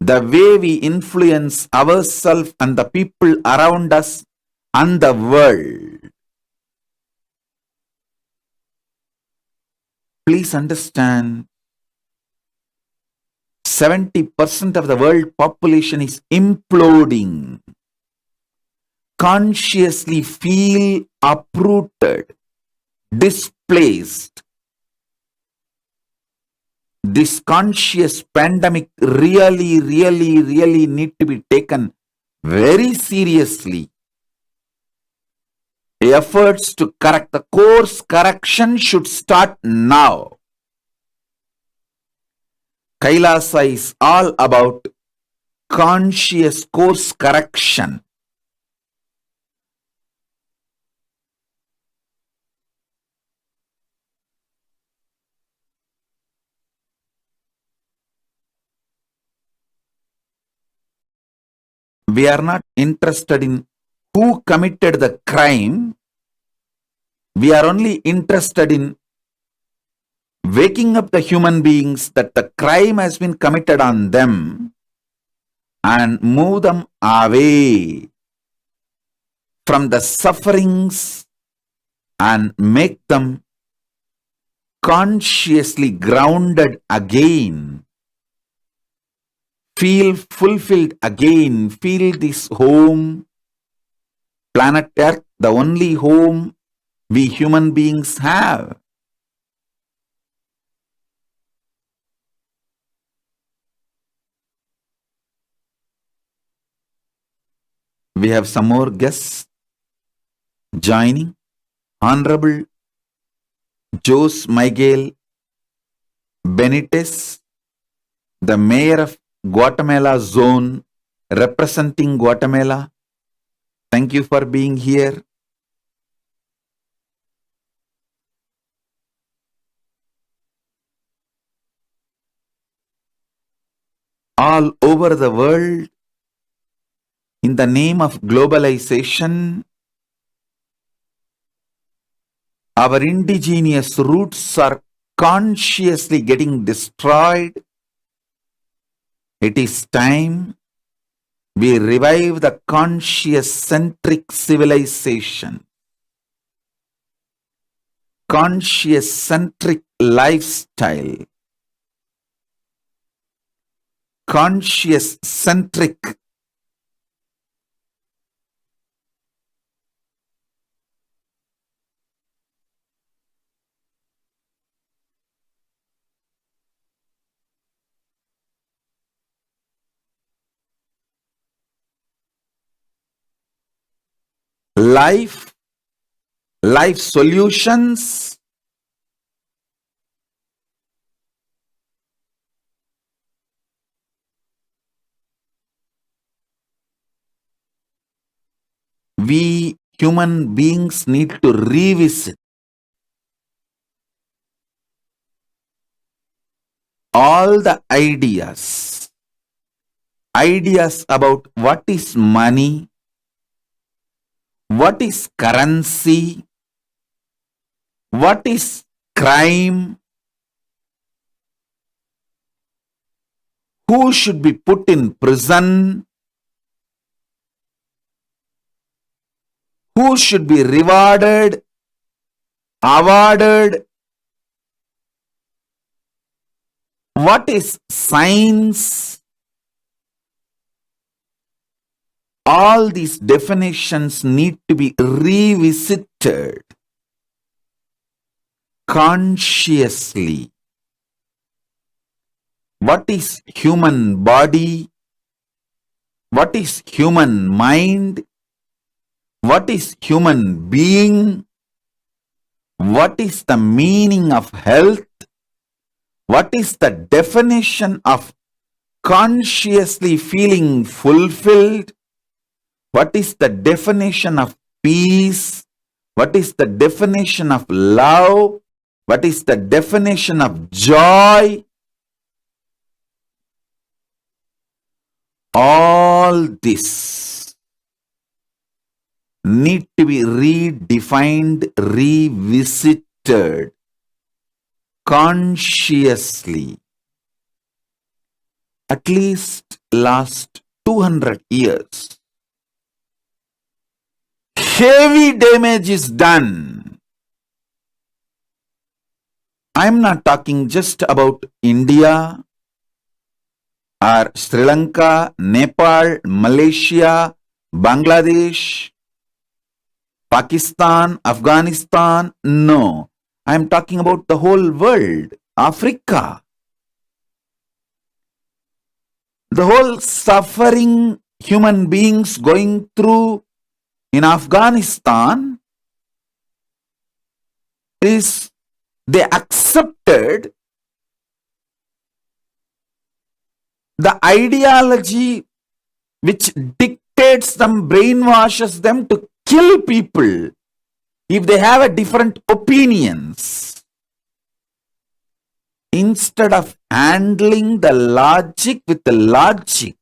the way we influence ourselves and the people around us and the world. Please understand, 70% of the world population is imploding. Consciously feel uprooted, displaced. This conscious pandemic really need to be taken very seriously. Efforts to correct the course correction should start now. Kailasa is all about conscious course correction. We are not interested in who committed the crime. We are only interested in waking up the human beings that the crime has been committed on them and move them away from the sufferings and make them consciously grounded again. Feel fulfilled again. Feel this home, planet Earth, the only home we human beings have. We have some more guests joining. Honorable Jose Miguel Benitez, the Mayor of Guatemala Zone, representing Guatemala. Thank you for being here. All over the world, in the name of globalization, our indigenous roots are consciously getting destroyed. It is time we revive the conscious-centric civilization, conscious-centric lifestyle, conscious centric. Life solutions, we human beings need to revisit all the ideas about what is money, what is currency, what is crime, who should be put in prison, who should be rewarded, awarded, what is science. All these definitions need to be revisited consciously. What is human body? What is human mind? What is human being? What is the meaning of health? What is the definition of consciously feeling fulfilled? What is the definition of peace? What is the definition of love? What is the definition of joy? All this need to be redefined, revisited consciously. At least last 200 years. Heavy damage is done. I'm not talking just about India or Sri Lanka, Nepal, Malaysia, Bangladesh, Pakistan, Afghanistan. No, I'm talking about the whole world, Africa. The whole suffering human beings going through in Afghanistan is they accepted the ideology which dictates them, brainwashes them to kill people if they have a different opinions. Instead of handling the logic with the logic,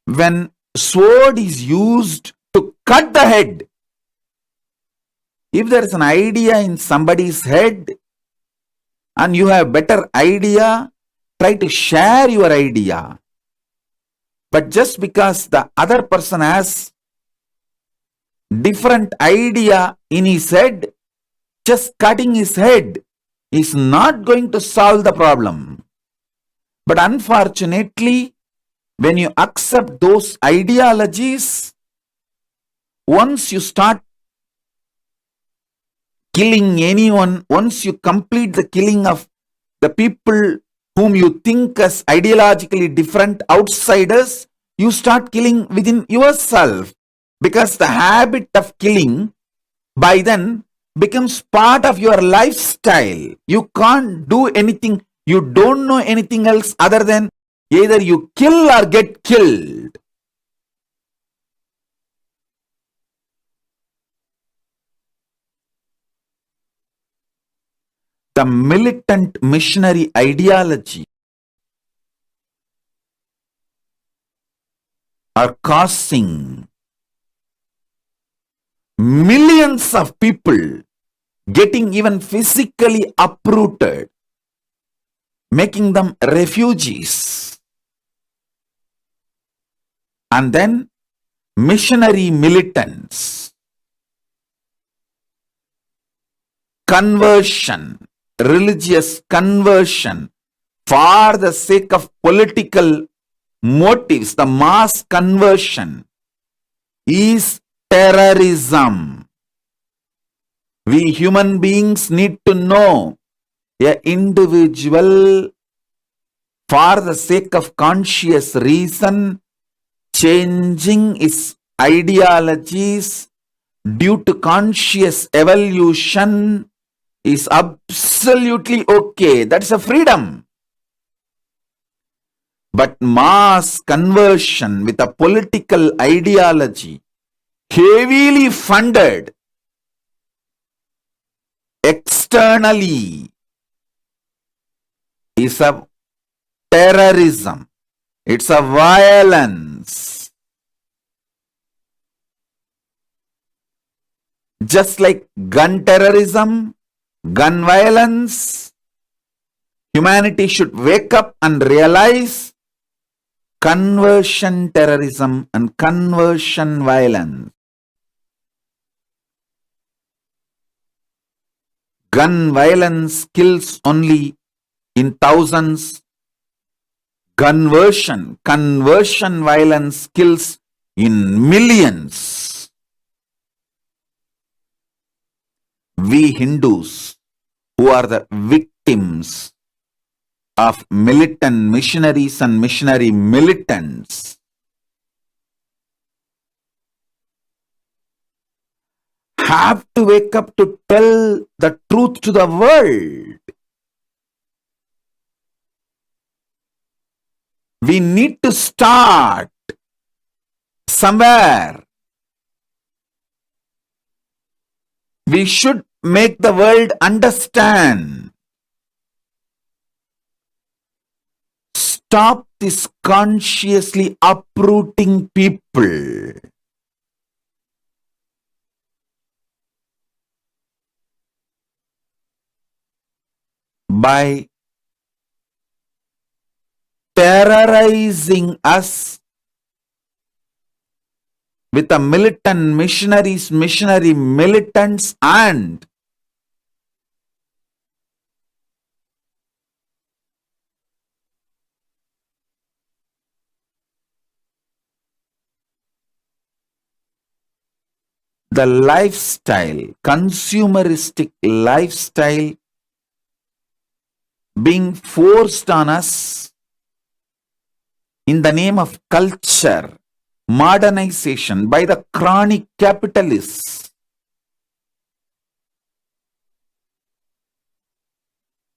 when sword is used to cut the head, if there is an idea in somebody's head and you have better idea, try to share your idea. But just because the other person has different idea in his head, just cutting his head is not going to solve the problem. But unfortunately, when you accept those ideologies, once you start killing anyone, once you complete the killing of the people whom you think as ideologically different outsiders, you start killing within yourself. Because the habit of killing by then becomes part of your lifestyle. You can't do anything. You don't know anything else other than either you kill or get killed. The militant missionary ideology are causing millions of people getting even physically uprooted, making them refugees. And then missionary militants, conversion, religious conversion, for the sake of political motives, the mass conversion is terrorism. We human beings need to know an individual, for the sake of conscious reason, changing his ideologies due to conscious evolution is absolutely okay. That's a freedom. But mass conversion with a political ideology heavily funded externally is a terrorism. It's a violence. Just like gun terrorism, gun violence, humanity should wake up and realize conversion terrorism and conversion violence. Gun violence kills only in thousands. Conversion violence kills in millions. We Hindus, who are the victims of militant missionaries and missionary militants, have to wake up to tell the truth to the world. We need to start somewhere. We should make the world understand. Stop this consciously uprooting people. By terrorizing us with the militant missionaries, missionary militants, and the lifestyle, consumeristic lifestyle being forced on us in the name of culture, modernization by the chronic capitalists.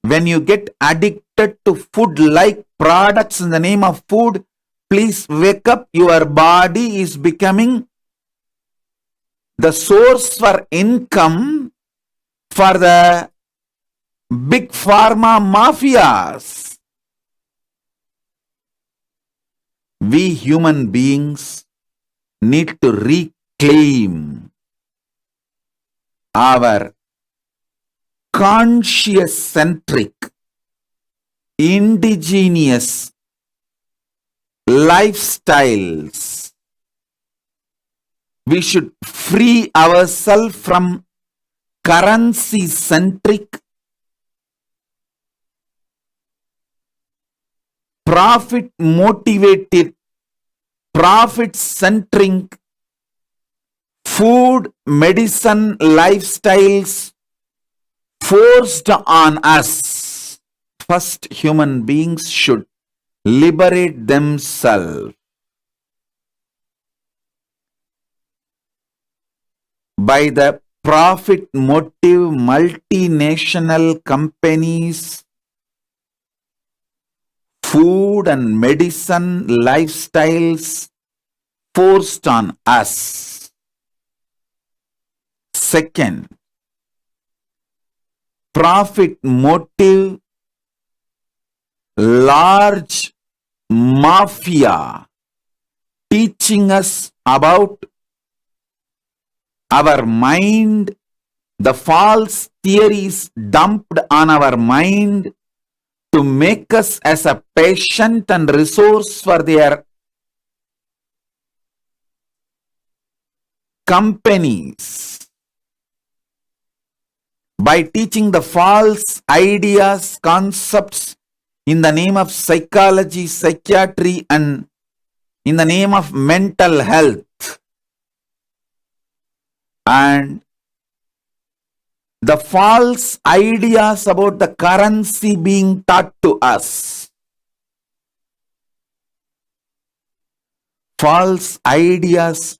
When you get addicted to food-like products in the name of food, please wake up. Your body is becoming the source for income for the big pharma mafias. We human beings need to reclaim our conscious-centric, indigenous lifestyles. We should free ourselves from currency-centric, profit-motivated, profit-centric food, medicine lifestyles forced on us. First, human beings should liberate themselves by the profit motive multinational companies, food and medicine lifestyles forced on us. Second, profit motive large mafia teaching us about our mind, the false theories dumped on our mind to make us as a patient and resource for their companies. By teaching the false ideas, concepts, in the name of psychology, psychiatry, and in the name of mental health. And the false ideas about the currency being taught to us. False ideas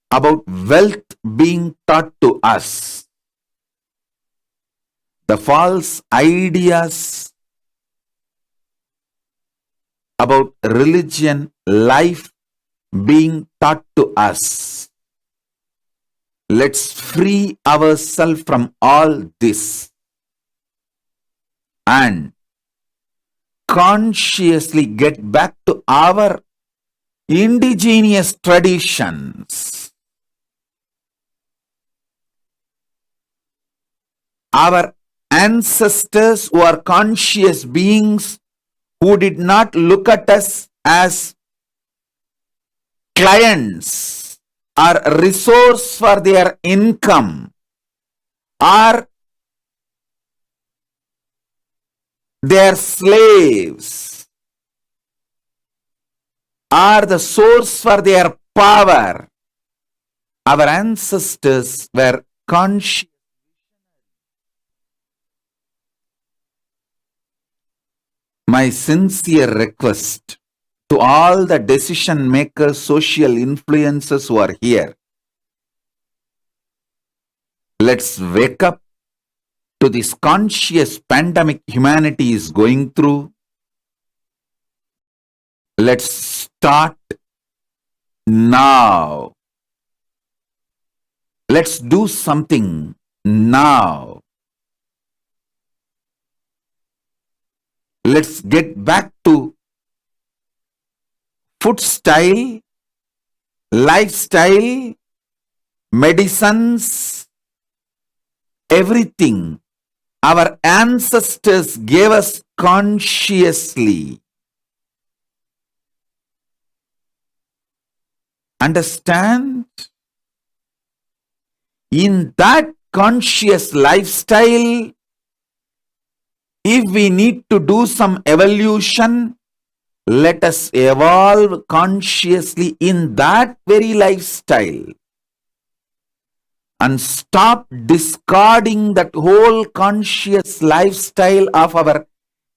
about wealth being taught to us. The false ideas about religion, life being taught to us. Let's free ourselves from all this and consciously get back to our indigenous traditions. Our ancestors who are conscious beings who did not look at us as clients or resource for their income or their slaves are the source for their power. Our ancestors were conscious. My sincere request to all the decision makers, social influencers who are here, let's wake up to this conscious pandemic humanity is going through. Let's start now. Let's do something now. Let's get back to food style, lifestyle, medicines, everything our ancestors gave us consciously. Understand? In that conscious lifestyle, if we need to do some evolution, let us evolve consciously in that very lifestyle and stop discarding that whole conscious lifestyle of our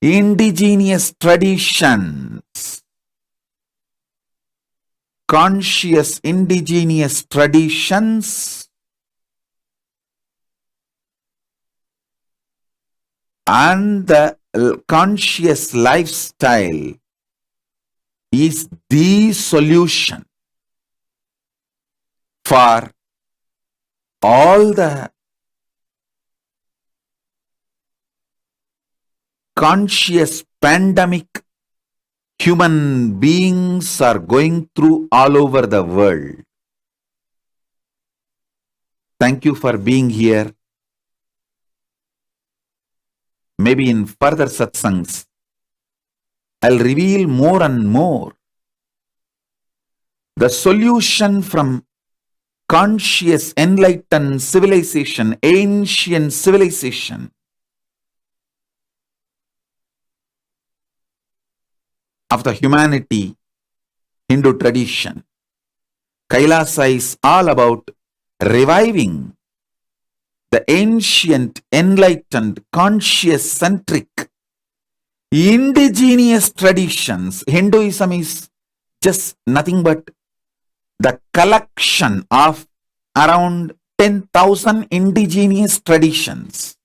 indigenous traditions. Conscious indigenous traditions and the conscious lifestyle is the solution for all the conscious pandemic human beings are going through all over the world. Thank you for being here. Maybe in further satsangs, I'll reveal more and more the solution from conscious enlightened civilization, ancient civilization of the humanity, Hindu tradition. KAILASA is all about reviving the ancient, enlightened, conscious-centric, indigenous traditions. Hinduism is just nothing but the collection of around 10,000 indigenous traditions,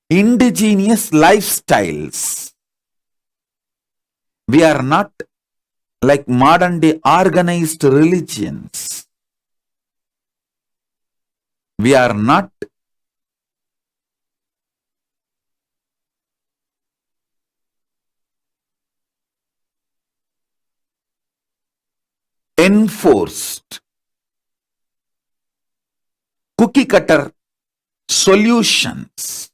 indigenous lifestyles. We are not like modern day organized religions. We are not enforced cookie cutter solutions.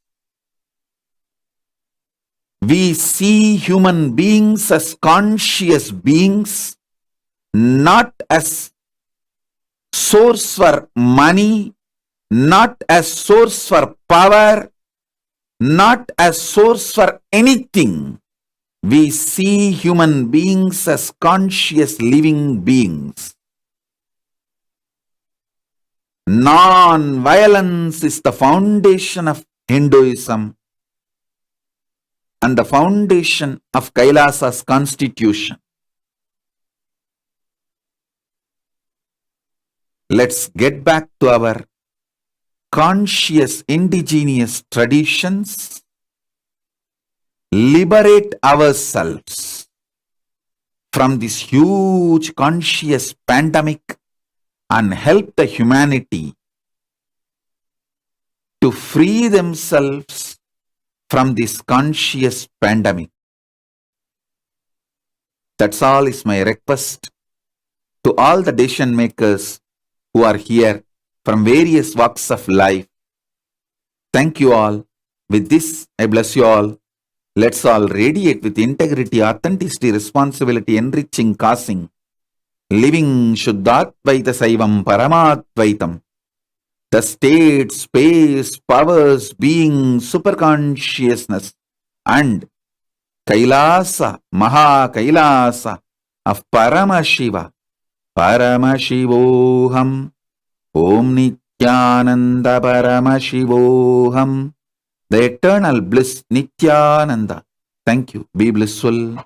We see human beings as conscious beings, not as source for money, not as source for power, not as source for anything. We see human beings as conscious living beings. Non-violence is the foundation of Hinduism and the foundation of Kailasa's constitution. Let's get back to our conscious indigenous traditions, liberate ourselves from this huge conscious pandemic and help the humanity to free themselves from this conscious pandemic. That's all is my request to all the decision makers who are here from various walks of life. Thank you all. With this, I bless you all. Let's all radiate with integrity, authenticity, responsibility, enriching, causing, living Shuddhatvaita Saivam Paramadvaitam. The state, space, powers, being, superconsciousness, and Kailasa, Maha Kailasa of Paramashiva, Paramashivoham, Om Nithyananda Paramashivoham, the eternal bliss Nithyananda. Thank you. Be blissful.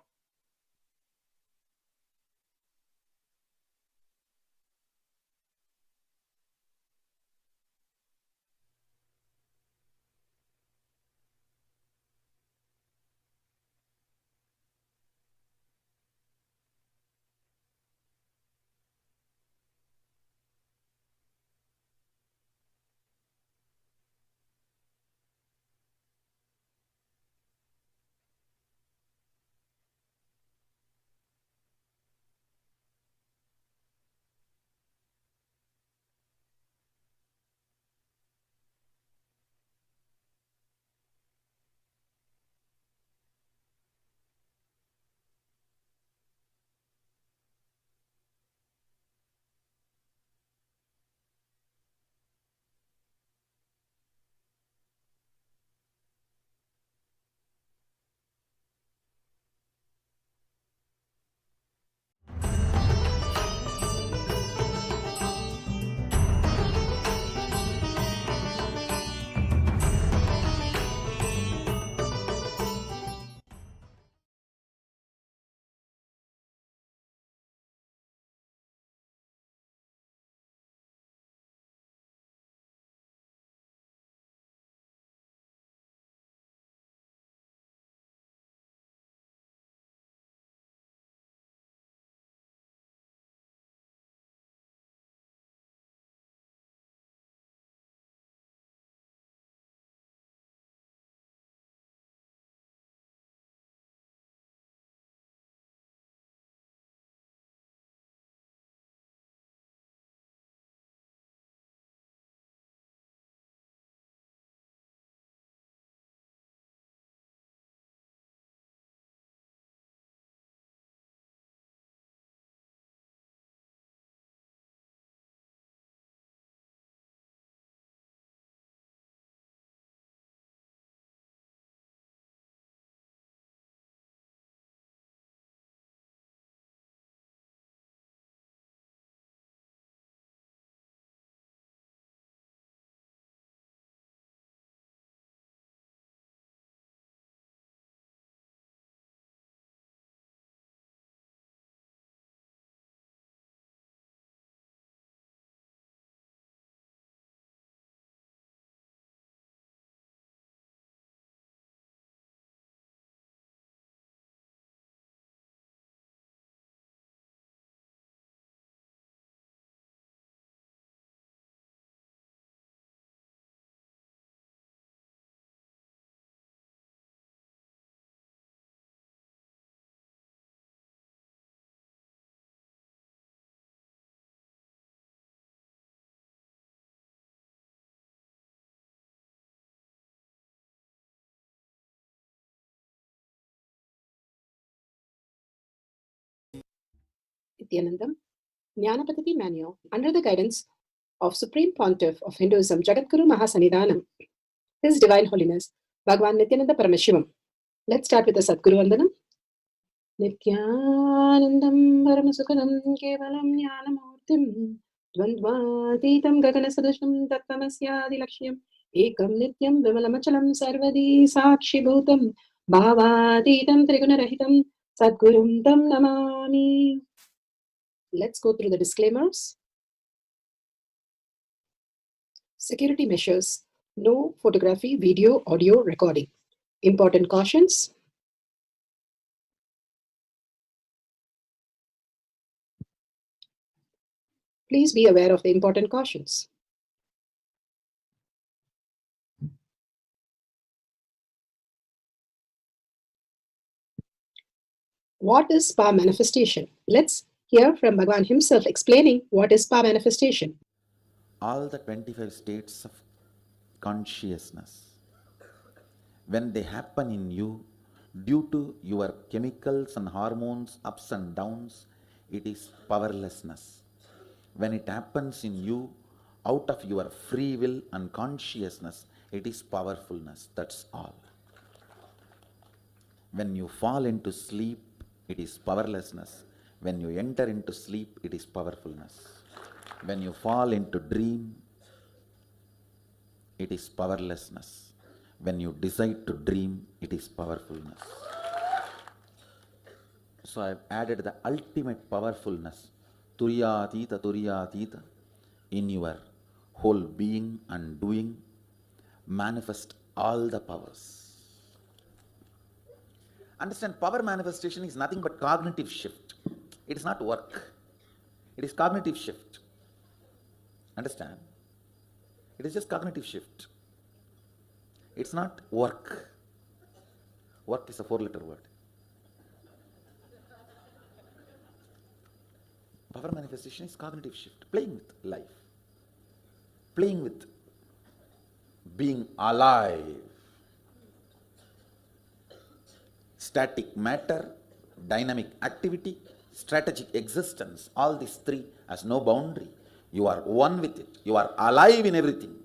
Nithyanandam, Jnanapatiti Manual, under the guidance of Supreme Pontiff of Hinduism, Jagadguru Mahasanidhanam, His Divine Holiness, Bhagwan Nithyananda Paramashivam. Let's start with the Sadguru Vandanam. नित्यानन्दं परमसुखदं केवलं ज्ञानमूर्तिं द्वन्द्वातीतं गगनसदृशं तत्त्वमस्यादिलक्ष्यम् एकं नित्यं विमलमचलं सर्वदी साक्षिभूतं भावातीतं त्रिगुणरहितं सद्गुरुं तं Namami. Let's go through the disclaimers. Security measures: no photography, video, audio recording. Important cautions: please be aware of the important cautions. What is power manifestation? Let's hear from Bhagwan himself explaining what is power manifestation. All the 25 states of consciousness, when they happen in you, due to your chemicals and hormones ups and downs, it is powerlessness. When it happens in you, out of your free will and consciousness, it is powerfulness. That's all. When you fall into sleep, it is powerlessness. When you enter into sleep, it is powerfulness. When you fall into dream, it is powerlessness. When you decide to dream, it is powerfulness. So I've added the ultimate powerfulness, Turyatita, in your whole being and doing, manifest all the powers. Understand, power manifestation is nothing but cognitive shift. It is not work. It is cognitive shift. Understand? It is just cognitive shift. It's not work. Work is a 4-letter word. Power manifestation is cognitive shift, playing with life, playing with being alive. Static matter, dynamic activity, strategic existence, all these three has no boundary. You are one with it. You are alive in everything.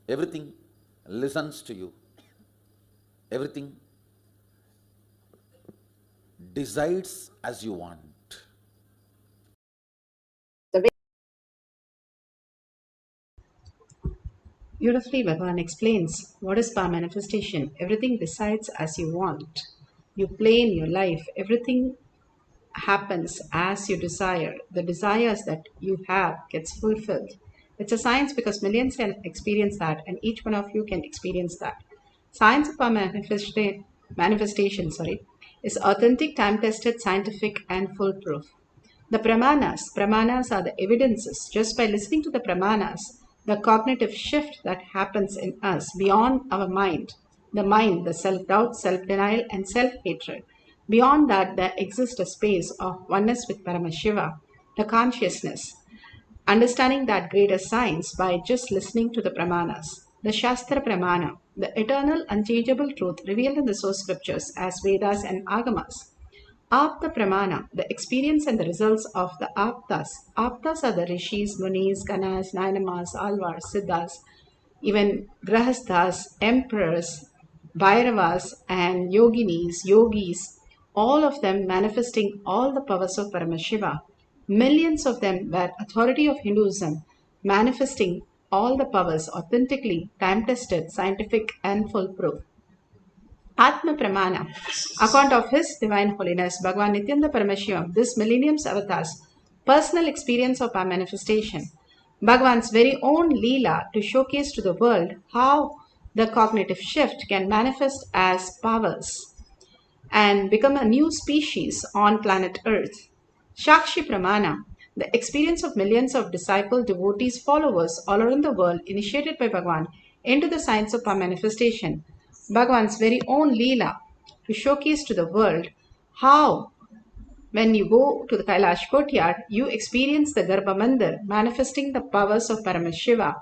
Everything listens to you. Everything decides as you want. Beautifully, Bhagavan explains what is power manifestation. Everything decides as you want. You play in your life. Everything happens as you desire. The desires that you have gets fulfilled. It's a science because millions can experience that, and each one of you can experience that. Science of power manifestation, is authentic, time-tested, scientific, and foolproof. The pramanas are the evidences. Just by listening to the pramanas, the cognitive shift that happens in us beyond our mind, the self-doubt, self-denial, and self-hatred. Beyond that, there exists a space of oneness with Paramashiva, the consciousness, understanding that greater science by just listening to the pramanas. The Shastra Pramana, the eternal, unchangeable truth revealed in the source scriptures as Vedas and Agamas. Apta Pramana, the experience and the results of the Aptas. Aptas are the Rishis, Munis, Ganas, Nainamas, Alvars, Siddhas, even Grahasthas, Emperors, Bhairavas, and Yogis, all of them manifesting all the powers of Paramashiva. Millions of them were authority of Hinduism, manifesting all the powers authentically, time-tested, scientific, and foolproof. Atma Pramana, account of His Divine Holiness, Bhagavan Nithyananda Paramashivam, this millennium's avatar's personal experience of our manifestation, Bhagavan's very own Leela to showcase to the world how the cognitive shift can manifest as powers and become a new species on planet Earth. Shakshi Pramana, the experience of millions of disciple, devotees, followers all around the world initiated by Bhagavan into the science of power manifestation. Bhagavan's very own Leela to showcase to the world how when you go to the Kailash courtyard, you experience the Garbha Mandir manifesting the powers of Paramashiva.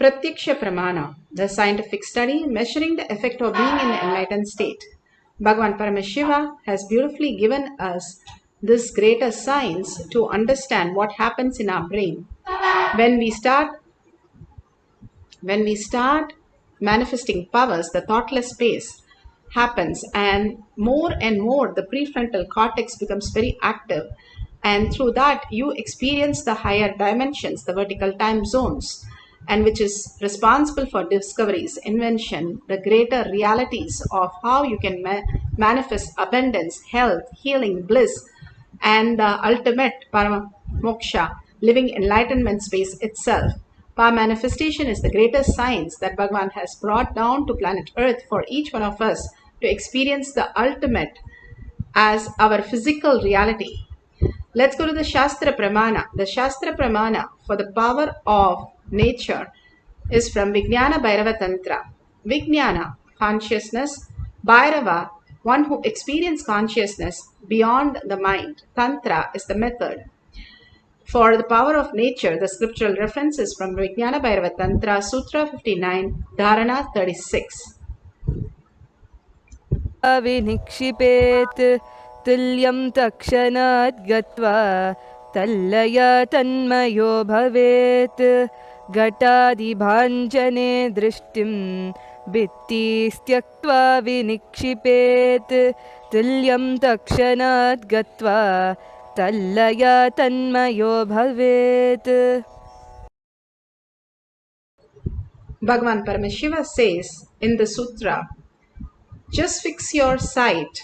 Pratyaksha Pramana, the scientific study measuring the effect of being in the enlightened state. Bhagavan Paramashiva has beautifully given us this greater science to understand what happens in our brain when we start manifesting powers. The thoughtless space happens, and more the prefrontal cortex becomes very active, and through that you experience the higher dimensions, the vertical time zones, and which is responsible for discoveries, invention, the greater realities of how you can manifest abundance, health, healing, bliss, and the ultimate moksha, living enlightenment space itself. Power manifestation is the greatest science that Bhagavan has brought down to planet Earth for each one of us to experience the ultimate as our physical reality. Let's go to the Shastra Pramana. The Shastra Pramana for the power of nature is from Vijnana Bhairava Tantra. Vijnana, consciousness. Bhairava, one who experiences consciousness beyond the mind. Tantra is the method. For the power of nature, the scriptural references from Vijnana Bhairava Tantra, Sutra 59, Dharana 36. विनिक्षिपेत् तुल्यं तक्षणात् गत्वा तल्लया तन्मयो भवेत् घटादिभाञ्जने दृष्टिं भित्तिस्त्यक्त्वा विनिक्षिपेत् तुल्यं तक्षणात् गत्वा तल्लया तन्मयो भवेत्. Bhagavan Paramashiva says in the sutra, just fix your sight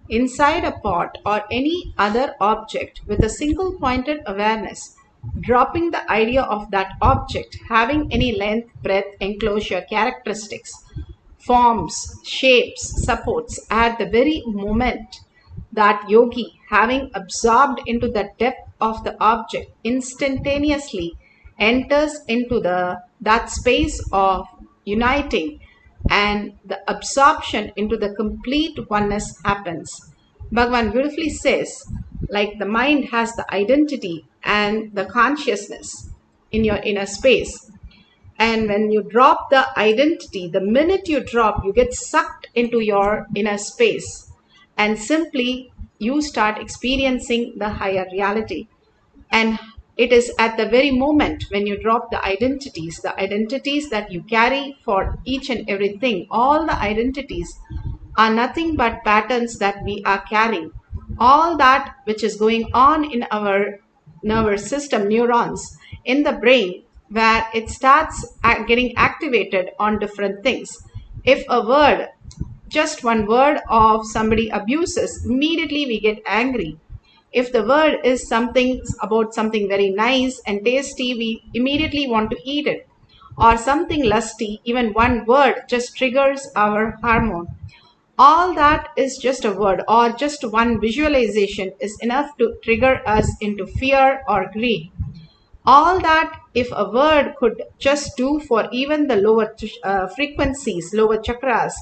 inside a pot or any other object with a single pointed awareness, dropping the idea of that object having any length, breadth, enclosure, characteristics, forms, shapes, supports at the very moment that yogi, having absorbed into the depth of the object, instantaneously enters into that space of uniting, and the absorption into the complete oneness happens. Bhagavan beautifully says, like the mind has the identity and the consciousness in your inner space. And when you drop the identity, the minute you drop, you get sucked into your inner space. And simply you start experiencing the higher reality. And it is at the very moment when you drop the identities that you carry for each and everything. All the identities are nothing but patterns that we are carrying. All that which is going on in our nervous system, neurons in the brain, where it starts getting activated on different things. If a word, just one word of somebody abuses, immediately we get angry. If the word is something about something very nice and tasty, we immediately want to eat it. Or something lusty, even one word just triggers our hormone. All that is just a word, or just one visualization is enough to trigger us into fear or greed. All that if a word could just do for even the lower frequencies, lower chakras,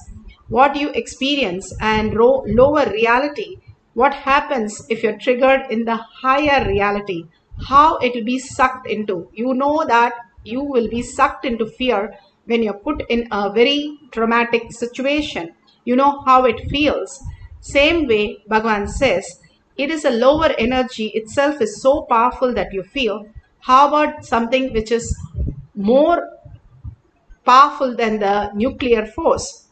what you experience, and lower reality, what happens if you're triggered in the higher reality, how it will be sucked into. You know that you will be sucked into fear when you're put in a very traumatic situation. You know how it feels. Same way, Bhagavan says, it is a lower energy itself is so powerful that you feel. How about something which is more powerful than the nuclear force?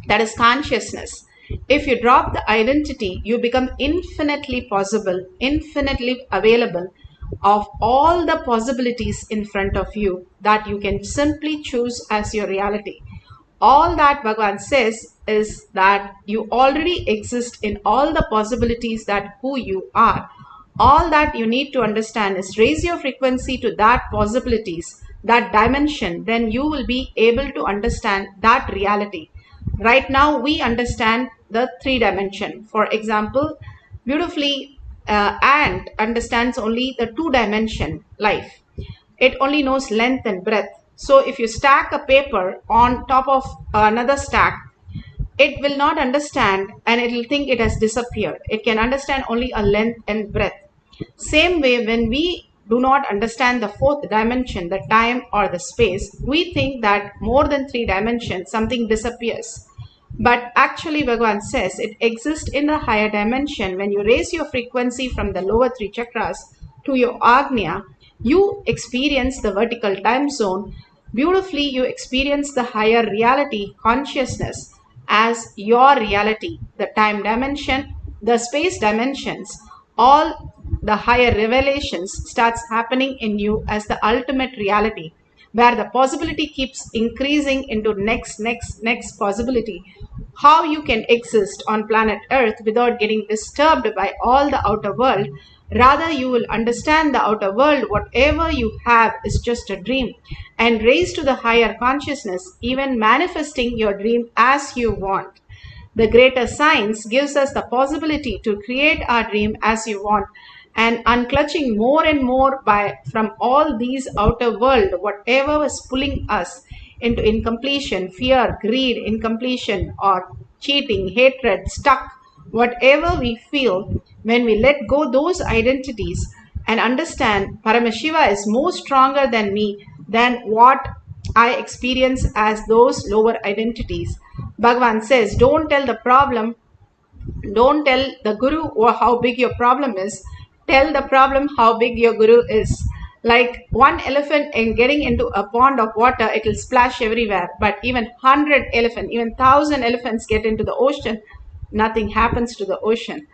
That is consciousness. If you drop the identity, you become infinitely possible, infinitely available of all the possibilities in front of you that you can simply choose as your reality. All that Bhagavan says is that you already exist in all the possibilities that who you are. All that you need to understand is raise your frequency to that possibilities, that dimension, then you will be able to understand that reality. Right now, we understand the 3 dimension. For example, beautifully, ant understands only the 2 dimension life. It only knows length and breadth. So if you stack a paper on top of another stack, it will not understand and it will think it has disappeared. It can understand only a length and breadth. Same way, when we do not understand the 4th dimension, the time or the space, we think that more than 3 dimensions, something disappears. But actually, Bhagavan says it exists in the higher dimension. When you raise your frequency from the lower three chakras to your Agnya, you experience the vertical time zone. Beautifully, you experience the higher reality, consciousness, as your reality, the time dimension, the space dimensions, all the higher revelations starts happening in you as the ultimate reality, where the possibility keeps increasing into next possibility. How you can exist on planet Earth without getting disturbed by all the outer world. Rather, you will understand the outer world, whatever you have is just a dream, and raise to the higher consciousness, even manifesting your dream as you want. The greater science gives us the possibility to create our dream as you want, and unclutching more and more by from all these outer world, whatever was pulling us into incompletion, fear, greed, incompletion, or cheating, hatred, stuck, whatever we feel, when we let go those identities and understand Paramashiva is more stronger than me, than what I experience as those lower identities. Bhagavan says, don't tell the problem, don't tell the guru or how big your problem is. Tell the problem how big your guru is. Like one elephant in getting into a pond of water, it will splash everywhere. But even 100 elephants, even 1,000 elephants get into the ocean, nothing happens to the ocean.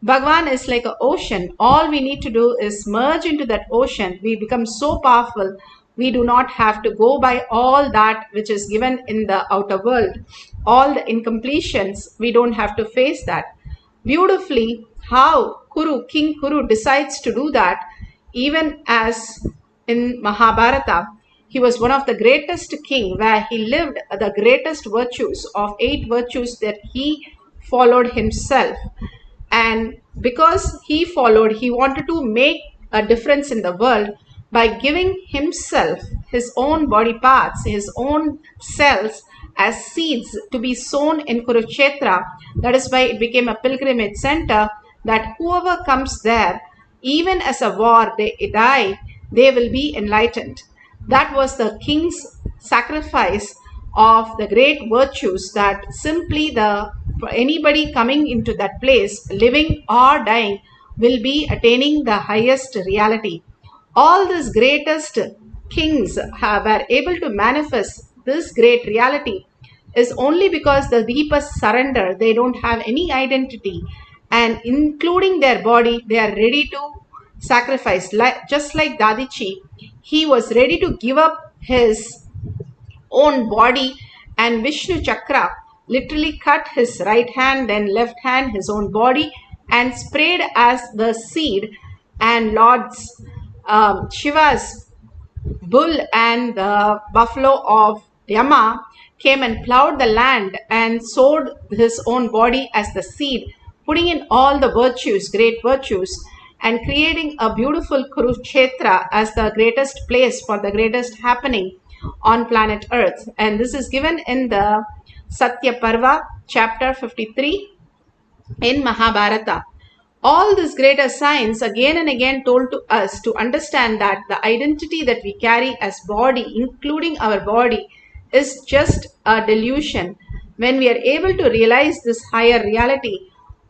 Bhagwan is like an ocean. All we need to do is merge into that ocean. We become so powerful. We do not have to go by all that which is given in the outer world. All the incompletions, we don't have to face that. Beautifully, how King Kuru decides to do that, even as in Mahabharata, he was one of the greatest king where he lived the greatest virtues of 8 virtues that he followed himself. And because he followed, he wanted to make a difference in the world by giving himself his own body parts, his own cells as seeds to be sown in Kurukshetra. That is why it became a pilgrimage center, that whoever comes there, even as a war they die, they will be enlightened. That was the king's sacrifice of the great virtues, that simply the for anybody coming into that place, living or dying, will be attaining the highest reality. All these greatest kings were able to manifest this great reality is only because the deepest surrender. They don't have any identity, and including their body, they are ready to sacrifice. Just like Dadichi, he was ready to give up his own body, and Vishnu Chakra literally cut his right hand, then left hand, his own body, and sprayed as the seed. And Lord's Shiva's bull and the buffalo of Yama came and plowed the land and sowed his own body as the seed, putting in all the virtues, great virtues, and creating a beautiful Kurukshetra as the greatest place for the greatest happening on planet Earth. And this is given in the Satya Parva, chapter 53 in Mahabharata. All this greater science again and again told to us to understand that the identity that we carry as body, including our body, is just a delusion. When we are able to realize this higher reality,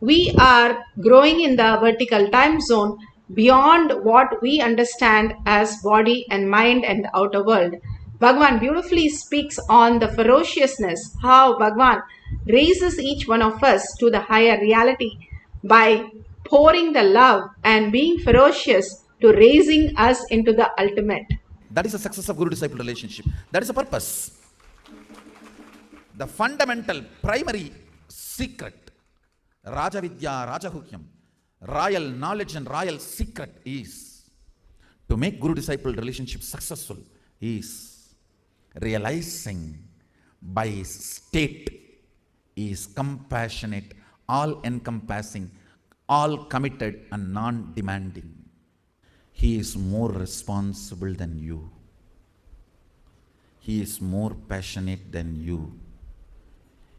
we are growing in the vertical time zone beyond what we understand as body and mind and the outer world. Bhagwan beautifully speaks on the ferociousness, how Bhagwan raises each one of us to the higher reality by pouring the love and being ferocious to raising us into the ultimate. That is the success of guru-disciple relationship. That is the purpose. The fundamental, primary secret, Raja Vidya, Raja Hukyam, royal knowledge and royal secret is to make guru-disciple relationship successful is realizing by his state is compassionate, all-encompassing, all committed and non-demanding. He is more responsible than you. He is more passionate than you.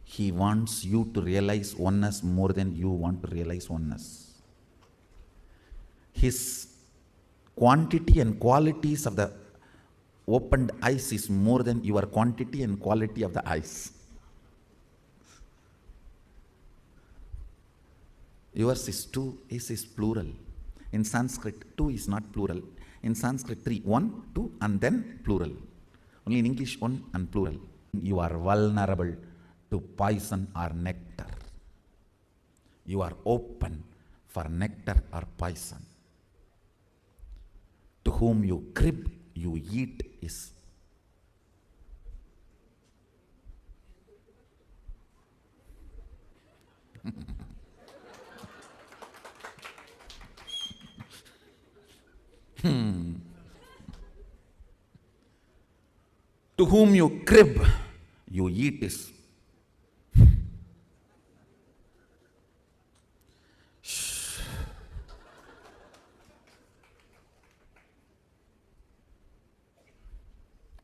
He wants you to realize oneness more than you want to realize oneness. His quantity and qualities of the opened eyes is more than your quantity and quality of the eyes. Yours is two, his is plural. In Sanskrit, two is not plural. In Sanskrit, three, one, two, and then plural. Only in English, one and plural. You are vulnerable to poison or nectar. You are open for nectar or poison. To whom you crib, you eat is. To whom you crib, you eat is.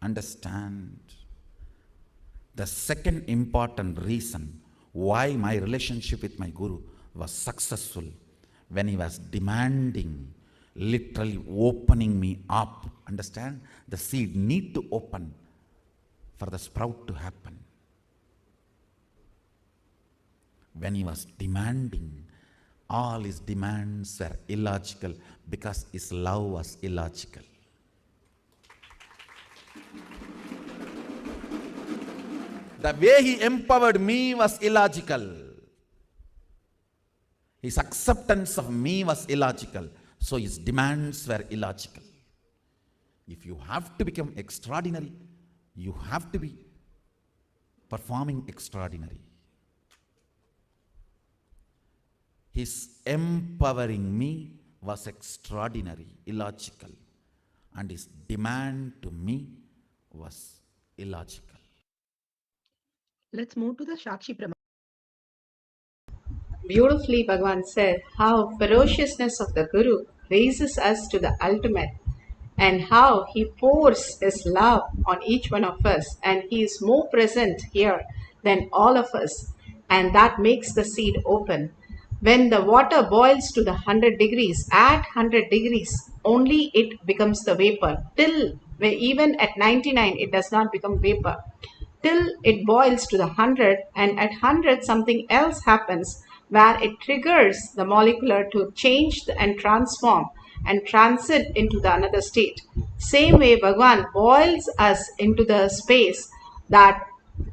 Understand. The second important reason why my relationship with my Guru was successful, when he was demanding, literally opening me up. Understand? The seed need to open for the sprout to happen. When he was demanding, all his demands were illogical because his love was illogical. The way he empowered me was illogical. His acceptance of me was illogical. So his demands were illogical. If you have to become extraordinary, you have to be performing extraordinary. His empowering me was extraordinary, illogical. And his demand to me was illogical. Let's move to the Shakshi Pramana. Beautifully, Bhagavan said how ferociousness of the Guru raises us to the ultimate, and how he pours his love on each one of us, and he is more present here than all of us, and that makes the seed open. When the water boils to the 100 degrees, at 100 degrees, only it becomes the vapor. Till even at 99, it does not become vapor. Till it boils to the 100, and at 100 something else happens where it triggers the molecular to change and transform and transit into the another state. Same way Bhagavan boils us into the space that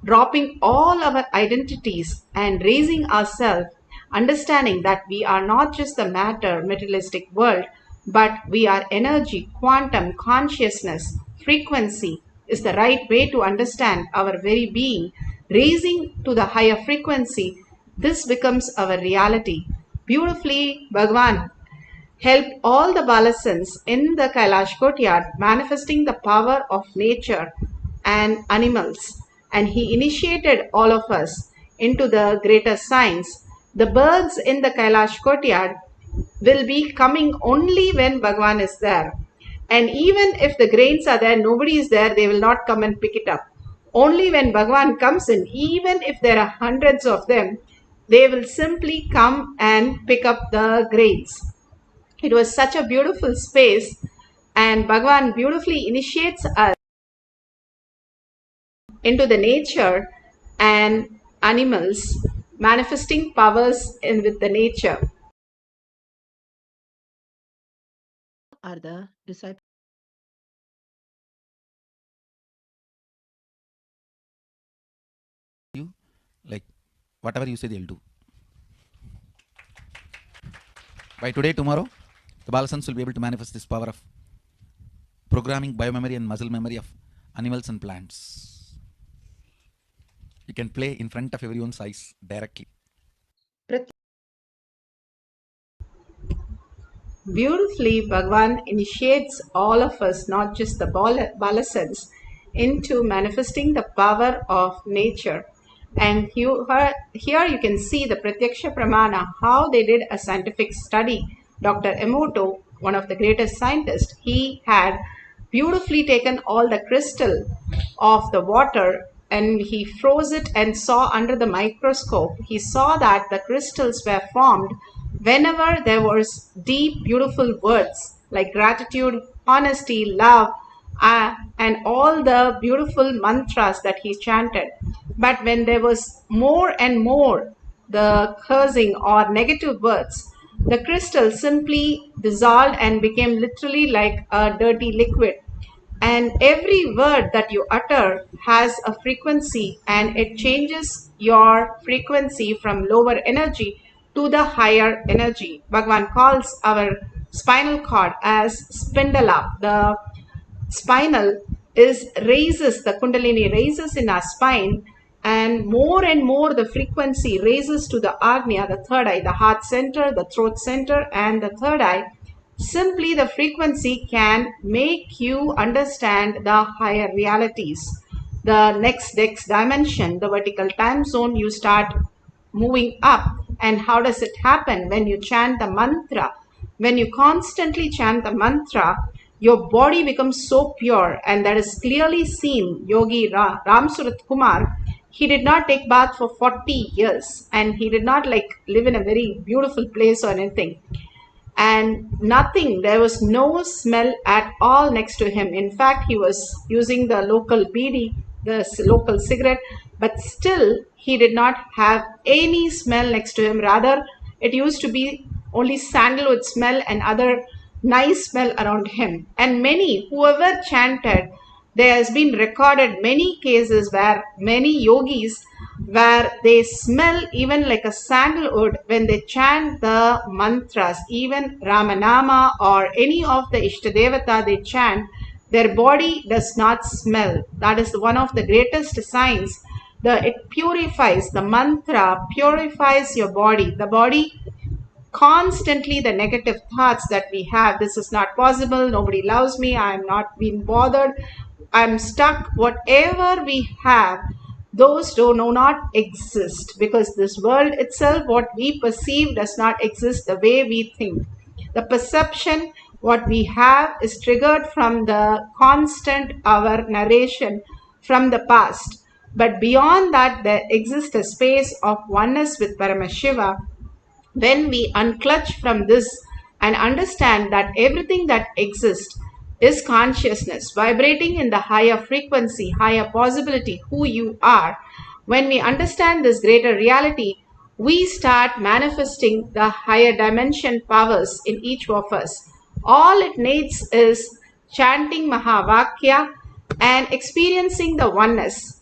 dropping all our identities and raising ourselves, understanding that we are not just the matter, materialistic world, but we are energy, quantum, consciousness, frequency is the right way to understand our very being. Raising to the higher frequency, this becomes our reality. Beautifully, Bhagavan helped all the Balasans in the Kailash courtyard manifesting the power of nature and animals, and he initiated all of us into the greater science. The birds in the Kailash courtyard will be coming only when Bhagavan is there. And even if the grains are there, nobody is there, they will not come and pick it up. Only when Bhagavan comes in, even if there are hundreds of them, they will simply come and pick up the grains. It was such a beautiful space, and Bhagavan beautifully initiates us into the nature and animals, manifesting powers with the nature. Are the disciples You, like, whatever you say, they'll do. By today, tomorrow, the Balasans will be able to manifest this power of programming biomemory and muscle memory of animals and plants. You can play in front of everyone's eyes directly. Beautifully, Bhagavan initiates all of us, not just the Balasans, into manifesting the power of nature. And here you can see the Pratyaksha Pramana, how they did a scientific study. Dr. Emoto, one of the greatest scientists, he had beautifully taken all the crystal of the water and he froze it and saw under the microscope. He saw that the crystals were formed whenever there was deep, beautiful words like gratitude, honesty, love, and all the beautiful mantras that he chanted. But when there was more and more the cursing or negative words, the crystal simply dissolved and became literally like a dirty liquid. And every word that you utter has a frequency, and it changes your frequency from lower energy to the higher energy. Bhagavan calls our spinal cord as spindala. The spinal is raises, the kundalini raises in our spine, and more the frequency raises to the agnya, the third eye, the heart center, the throat center, and the third eye. Simply the frequency can make you understand the higher realities. The next dimension, the vertical time zone, you start moving up. And how does it happen? When you chant the mantra, when you constantly chant the mantra, your body becomes so pure, and that is clearly seen. Yogi Ram Surat Kumar, he did not take bath for 40 years, and he did not live in a very beautiful place or anything. And nothing, there was no smell at all next to him. In fact, he was using the local bidi, the local cigarette, but still he did not have any smell next to him. Rather, it used to be only sandalwood smell and other nice smell around him. And many, whoever chanted, there has been recorded many cases where many yogis, where they smell even like a sandalwood when they chant the mantras, even Ramanama or any of the Ishtadevata they chant, their body does not smell. That is one of the greatest signs. It purifies, the mantra purifies your body. The body constantly, the negative thoughts that we have, this is not possible, nobody loves me, I am not being bothered, I'm stuck, whatever we have, those do not exist, because this world itself, what we perceive, does not exist the way we think. The perception what we have is triggered from the constant our narration from the past. But beyond that, there exists a space of oneness with Paramashiva. When we unclutch from this and understand that everything that exists is consciousness, vibrating in the higher frequency, higher possibility, who you are, when we understand this greater reality, we start manifesting the higher dimension powers in each of us. All it needs is chanting Mahavakya and experiencing the oneness,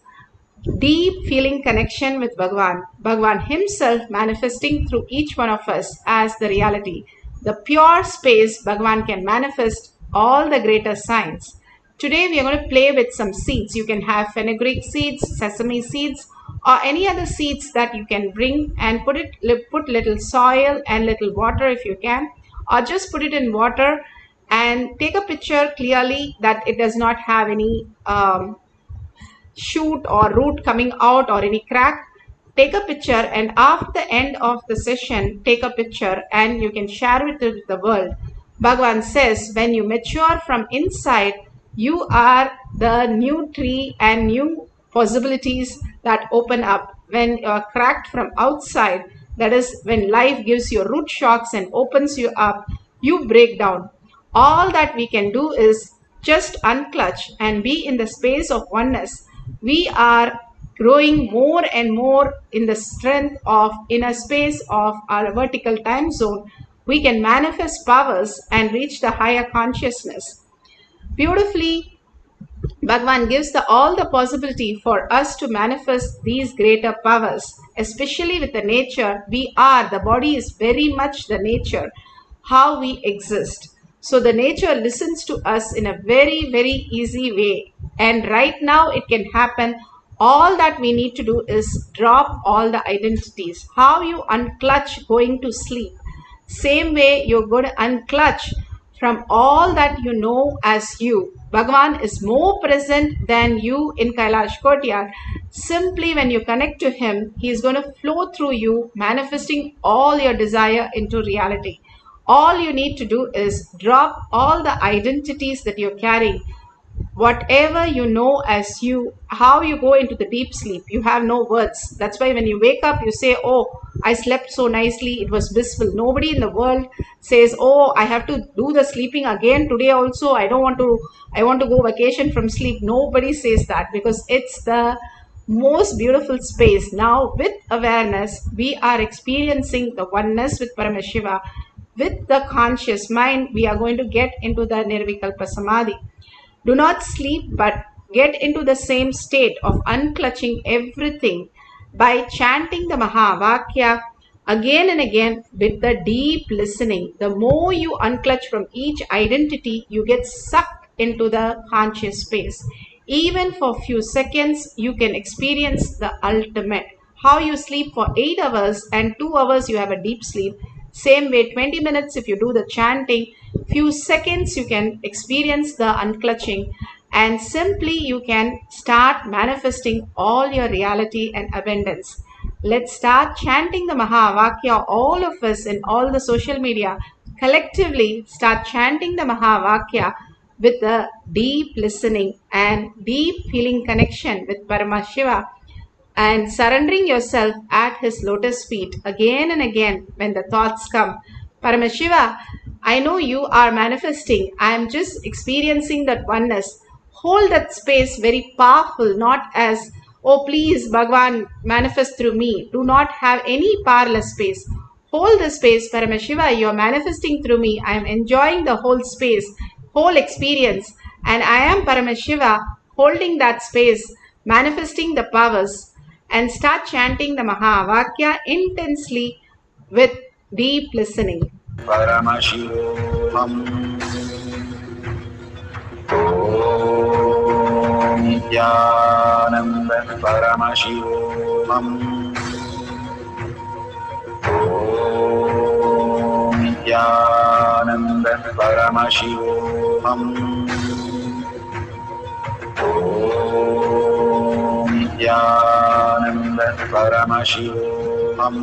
deep feeling connection with Bhagavan, Bhagavan himself manifesting through each one of us as the reality. The pure space, Bhagavan can manifest all the greater signs. Today we are going to play with some seeds. You can have fenugreek seeds, sesame seeds, or any other seeds that you can bring and put little soil and little water if you can, or just put it in water and take a picture clearly that it does not have any shoot or root coming out or any crack. Take a picture, and after the end of the session, take a picture and you can share it with the world. Bhagavan says, when you mature from inside, you are the new tree and new possibilities that open up. When you are cracked from outside, that is when life gives you root shocks and opens you up, you break down. All that we can do is just unclutch and be in the space of oneness. We are growing more and more in the strength of inner space of our vertical time zone. We can manifest powers and reach the higher consciousness. Beautifully, Bhagavan gives all the possibility for us to manifest these greater powers, especially with the nature. The body is very much the nature, how we exist. So the nature listens to us in a very, very easy way. And right now it can happen. All that we need to do is drop all the identities. How you unclutch going to sleep. Same way you're going to unclutch from all that you know as you. Bhagavan is more present than you in Kailash Courtyard. Simply when you connect to him, he is going to flow through you, manifesting all your desire into reality. All you need to do is drop all the identities that you're carrying. Whatever you know as you, how you go into the deep sleep, you have no words. That's why when you wake up, you say, oh, I slept so nicely, it was blissful. Nobody in the world says, oh, I have to do the sleeping again today also. I want to go vacation from sleep. Nobody says that, because it's the most beautiful space. Now, with awareness, we are experiencing the oneness with Paramashiva. With the conscious mind, we are going to get into the Nirvikalpa Samadhi. Do not sleep, but get into the same state of unclutching everything by chanting the Mahavakya again and again with the deep listening. The more you unclutch from each identity, you get sucked into the conscious space. Even for few seconds, you can experience the ultimate. How you sleep for 8 hours and 2 hours you have a deep sleep. Same way, 20 minutes if you do the chanting, few seconds you can experience the unclutching, and simply you can start manifesting all your reality and abundance. Let's start chanting the Mahavakya, all of us in all the social media. Collectively start chanting the Mahavakya with a deep listening and deep feeling connection with Paramashiva, and surrendering yourself at his lotus feet again and again when the thoughts come. Paramashiva, I know you are manifesting. I am just experiencing that oneness. Hold that space very powerful, not as, oh please, Bhagwan, manifest through me. Do not have any powerless space. Hold the space, Paramashiva. You are manifesting through me. I am enjoying the whole space, whole experience. And I am Paramashiva holding that space, manifesting the powers, and start chanting the Mahavakya intensely with deep listening. Paramashivoham. Om Nithyananda Paramashivoham. Om Nithyananda Paramashivoham. Om Nithyananda Paramashivoham.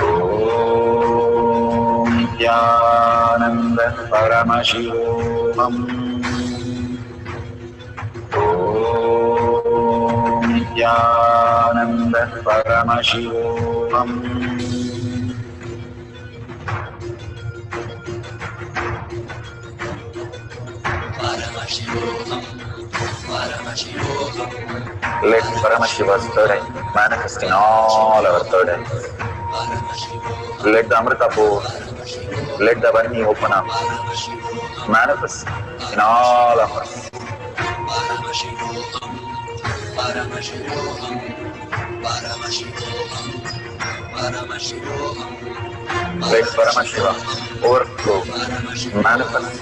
Om Nithyananda Paramashivoham. Om Nithyananda Paramashivoham. Let Paramashiva's third eye manifest in all our third eyes. Let the Amrita pour, let the Varni open up, manifest in all of us. Let Paramashiva overflow, manifest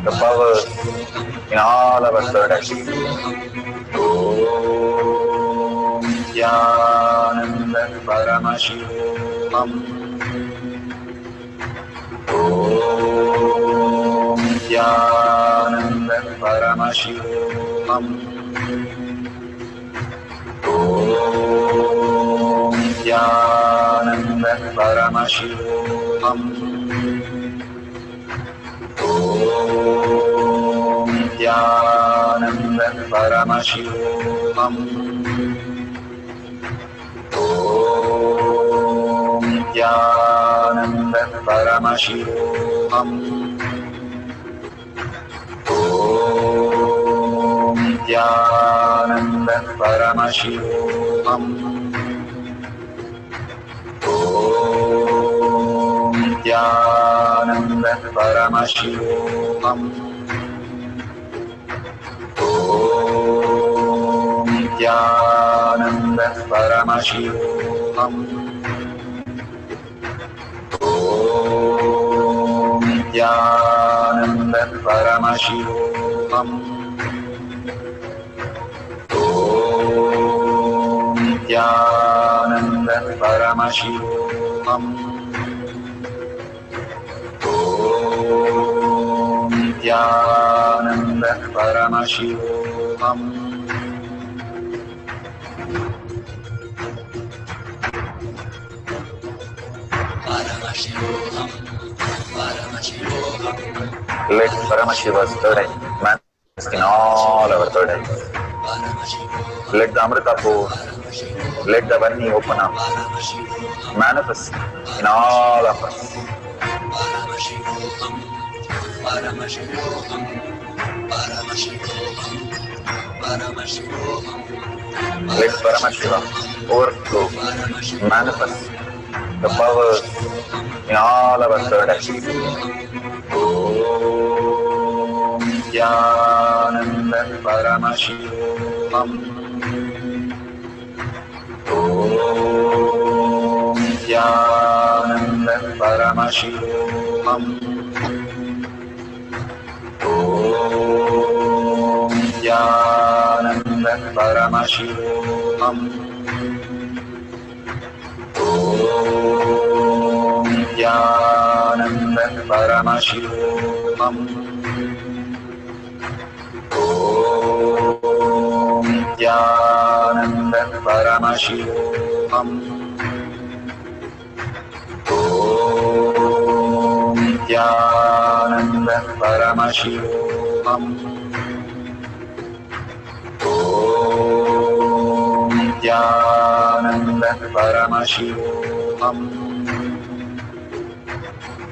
the powers in all our third eyes. Om Nithyananda Paramashivoham. Om Nithyananda Paramashivoham. Om Nithyananda Paramashivoham. Om Nithyananda Paramashivoham. Om Nithyananda Paramashivoham. Om Nithyananda Paramashivoham. Om Nithyananda Paramashivoham. Om Nithyananda Paramashivoham. Om Nithyananda Paramashivoham. Om Nithyananda Paramashivoham. Om Nithyananda Paramashivoham. Let Paramashiva's third eye manifest in all our third eyes. Let the Amrita pour, let the Varni open up, manifest in all of us. Let Paramashivoham overflow, manifest the powers in all our third eye. Om Nithyananda Paramashivam. Om Nithyananda Paramashivam. Om Nithyananda Paramashivoham. Om Nithyananda Paramashivoham. Om Nithyananda Paramashivoham. Om Nithyananda Paramashivoham. Om Nithyananda Paramashivoham. Om Nithyananda Paramashivoham.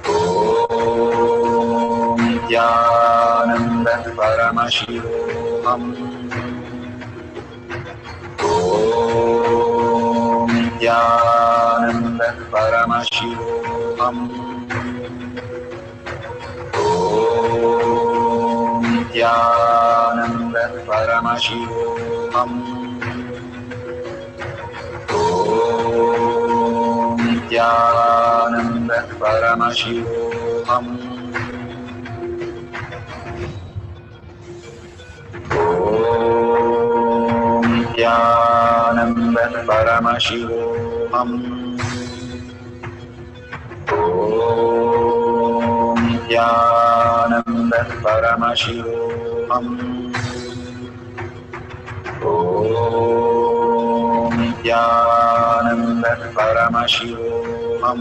Om Nithyananda Paramashivoham. Om Nithyananda Paramashivoham. Om Nithyananda Paramashivoham. Om Nithyananda Paramashivoham. Om Nithyananda Paramashivoham. Om Nithyananda Paramashivoham. Om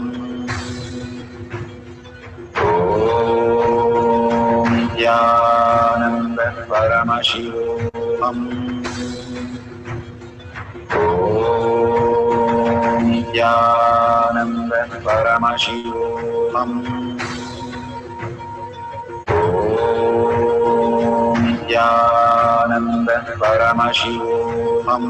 Nithyananda Paramashivoham. Om Nithyananda Paramashivoham. Om Nithyananda Paramashivoham.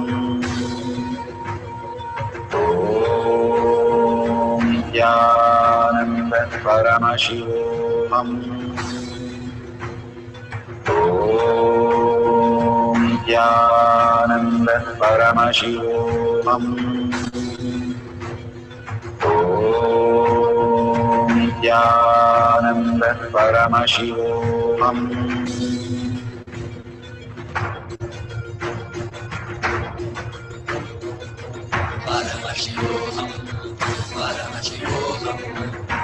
Om Nithyananda Paramashivoham. Om Nithyananda Paramashivoham. Om Nithyananda Paramashivoham.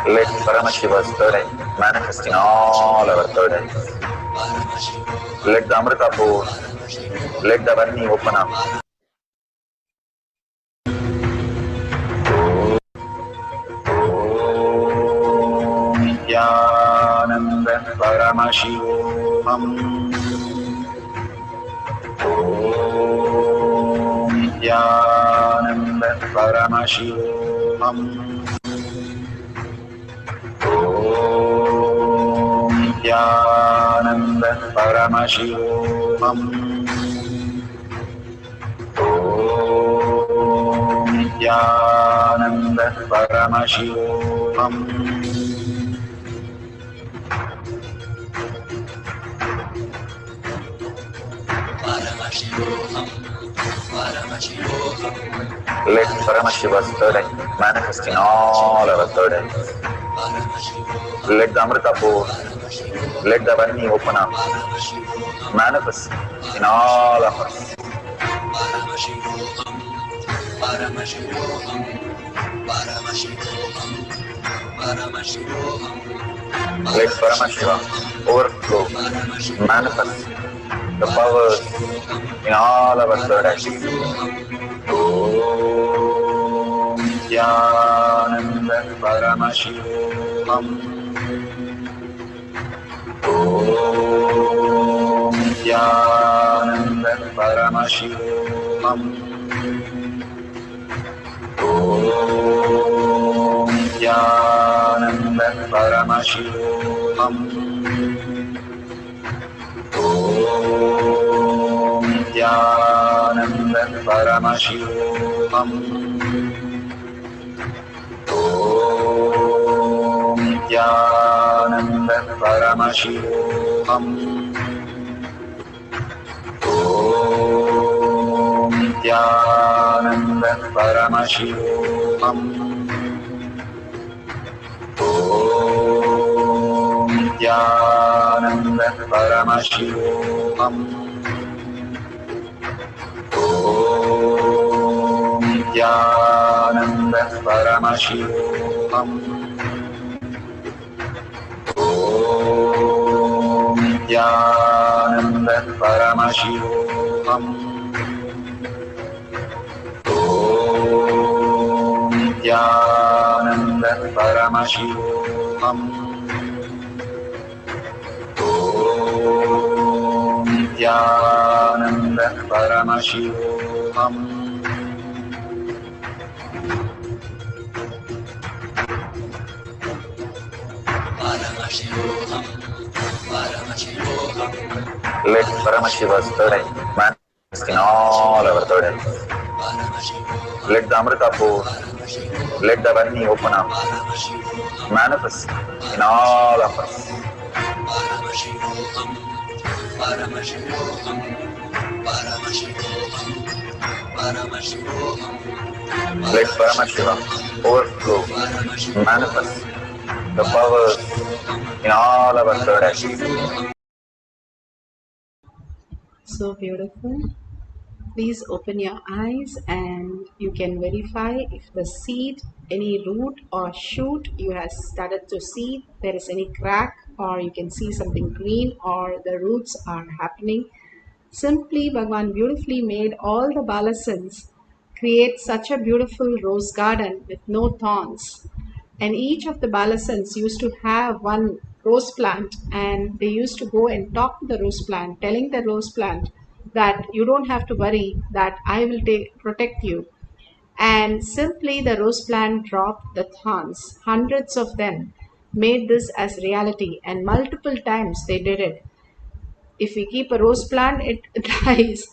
Let Paramashiva's third eye manifest in all our third eyes. Let the Amrita pour, let the Varni open up. Om Nithyananda Paramashivoham. Om Nithyananda Paramashivoham. Om Nithyananda Paramashivoham. Om Nithyananda Paramashivoham. Let Paramashiva's third eye manifest in all our third eyes. Let the Amrita pour, let the Varni open up, manifest in all of us. Let Paramashiva overflow, manifest the powers in all our third eyes. Om Nithyananda Paramashivoham. Om Nithyananda Paramashivoham. Om Nithyananda Paramashivoham. Om Nithyananda Paramashivoham. Om Nithyananda Paramashivoham. Om Nithyananda Paramashivoham. Om Nithyananda Paramashivoham. Om Nithyananda Paramashivoham. Om Nithyananda Paramashivoham. Om Nithyananda Paramashivoham. Om Nithyananda Paramashivoham. Let Paramashiva's third manifest in all our burdens. Let the Amrita pour, let the Varni open up, manifest in all of us. Let Paramashiva overflow, manifest the powers in all our third actions. So beautiful. Please open your eyes and you can verify if the seed, any root or shoot you have started to see, there is any crack, or you can see something green or the roots are happening. Simply Bhagwan beautifully made all the balasins create such a beautiful rose garden with no thorns. And each of the balasins used to have one rose plant, and they used to go and talk to the rose plant, telling the rose plant that you don't have to worry, that I will protect you. And simply the rose plant dropped the thorns. Hundreds of them made this as reality, and multiple times they did it. If we keep a rose plant, it dies.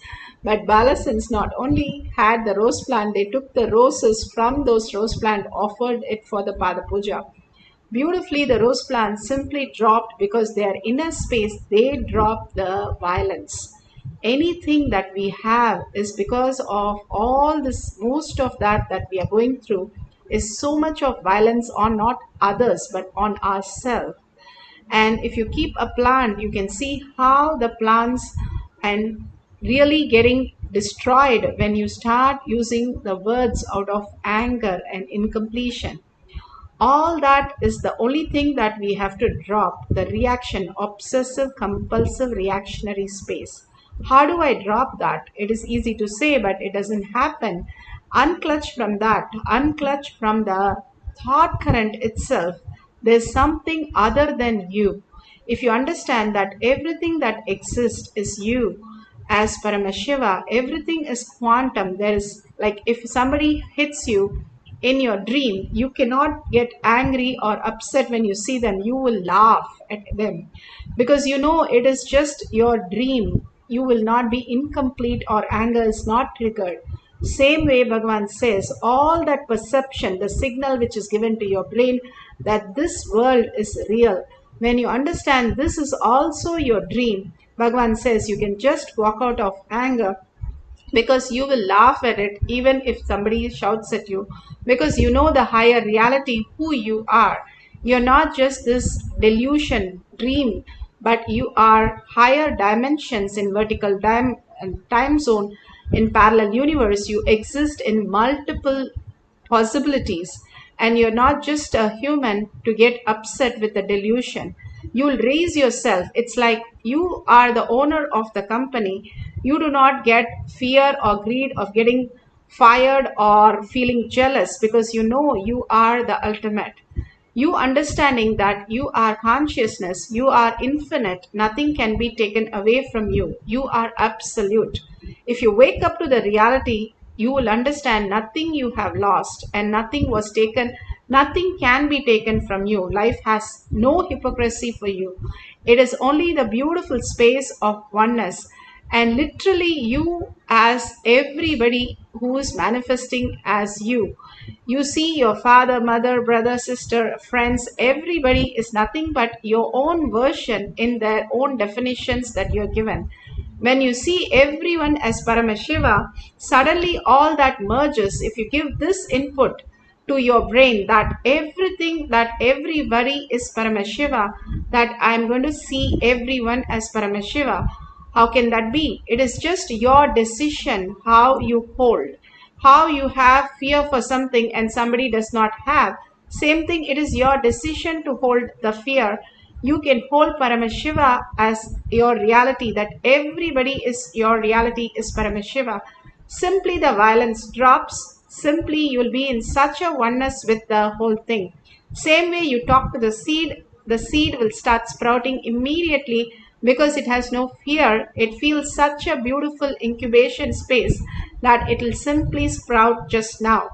But Balasins not only had the rose plant, they took the roses from those rose plant, offered it for the Pada Puja. Beautifully, the rose plant simply dropped, because they are inner space, they drop the violence. Anything that we have is because of all this, most of that we are going through is so much of violence on not others but on ourselves. And if you keep a plant, you can see how the plants and really getting destroyed when you start using the words out of anger and incompletion. All that is the only thing that we have to drop, the reaction, obsessive compulsive reactionary space. How do I drop that? It is easy to say, but it doesn't happen. Unclutch from that, unclutch from the thought current itself. There's something other than you. If you understand that everything that exists is you, as Paramashiva, everything is quantum. There is, like, if somebody hits you in your dream, you cannot get angry or upset when you see them. You will laugh at them because you know it is just your dream. You will not be incomplete, or anger is not triggered. Same way Bhagavan says, all that perception, the signal which is given to your brain that this world is real, when you understand this is also your dream, Bhagavan says you can just walk out of anger, because you will laugh at it even if somebody shouts at you, because you know the higher reality who you are. You're not just this delusion dream, but you are higher dimensions in vertical time zone, in parallel universe. You exist in multiple possibilities, and you're not just a human to get upset with the delusion. You'll raise yourself. It's like you are the owner of the company. You do not get fear or greed of getting fired or feeling jealous, because you know you are the ultimate. You understanding that you are consciousness, you are infinite, nothing can be taken away from you. You are absolute. If you wake up to the reality, you will understand nothing you have lost and nothing was taken, nothing can be taken from you. Life has no hypocrisy for you. It is only the beautiful space of oneness. And literally, you, as everybody who is manifesting as you see your father, mother, brother, sister, friends, everybody is nothing but your own version in their own definitions that you're given. When you see everyone as Paramashiva, suddenly all that merges. If you give this input to your brain that everything, that everybody is Paramashiva, that I'm going to see everyone as Paramashiva. How can that be? It is just your decision how you hold. How you have fear for something and somebody does not have. Same thing, it is your decision to hold the fear. You can hold Paramashiva as your reality, that everybody is your reality is Paramashiva. Simply the violence drops. Simply you will be in such a oneness with the whole thing. Same way you talk to the seed will start sprouting immediately because it has no fear. It feels such a beautiful incubation space that it will simply sprout just now.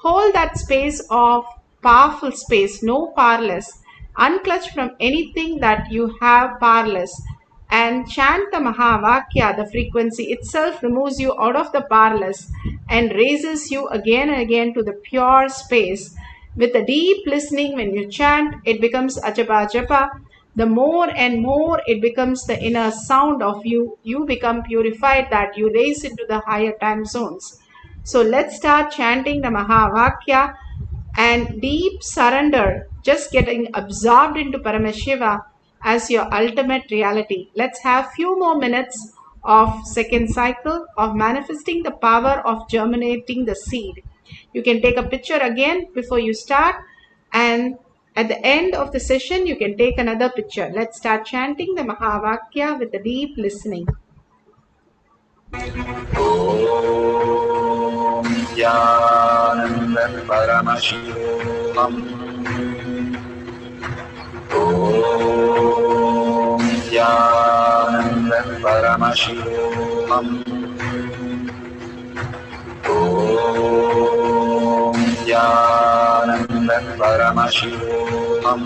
Hold that space of powerful space, no powerless, unclutched from anything that you have powerless, and chant the Mahavakya. The frequency itself removes you out of the powerless and raises you again and again to the pure space. With a deep listening, when you chant, it becomes ajapa japa. The more and more it becomes the inner sound of you, you become purified, that you raise into the higher time zones. So let's start chanting the Mahavakya and deep surrender, just getting absorbed into Paramashiva as your ultimate reality. Let's have few more minutes of second cycle of manifesting the power of germinating the seed. You can take a picture again before you start, and at the end of the session you can take another picture. Let's start chanting the Mahavakya with a deep listening. Nithyananda Paramashivam. Om Nithyananda Paramashivam. Om Nithyananda Paramashivam. Om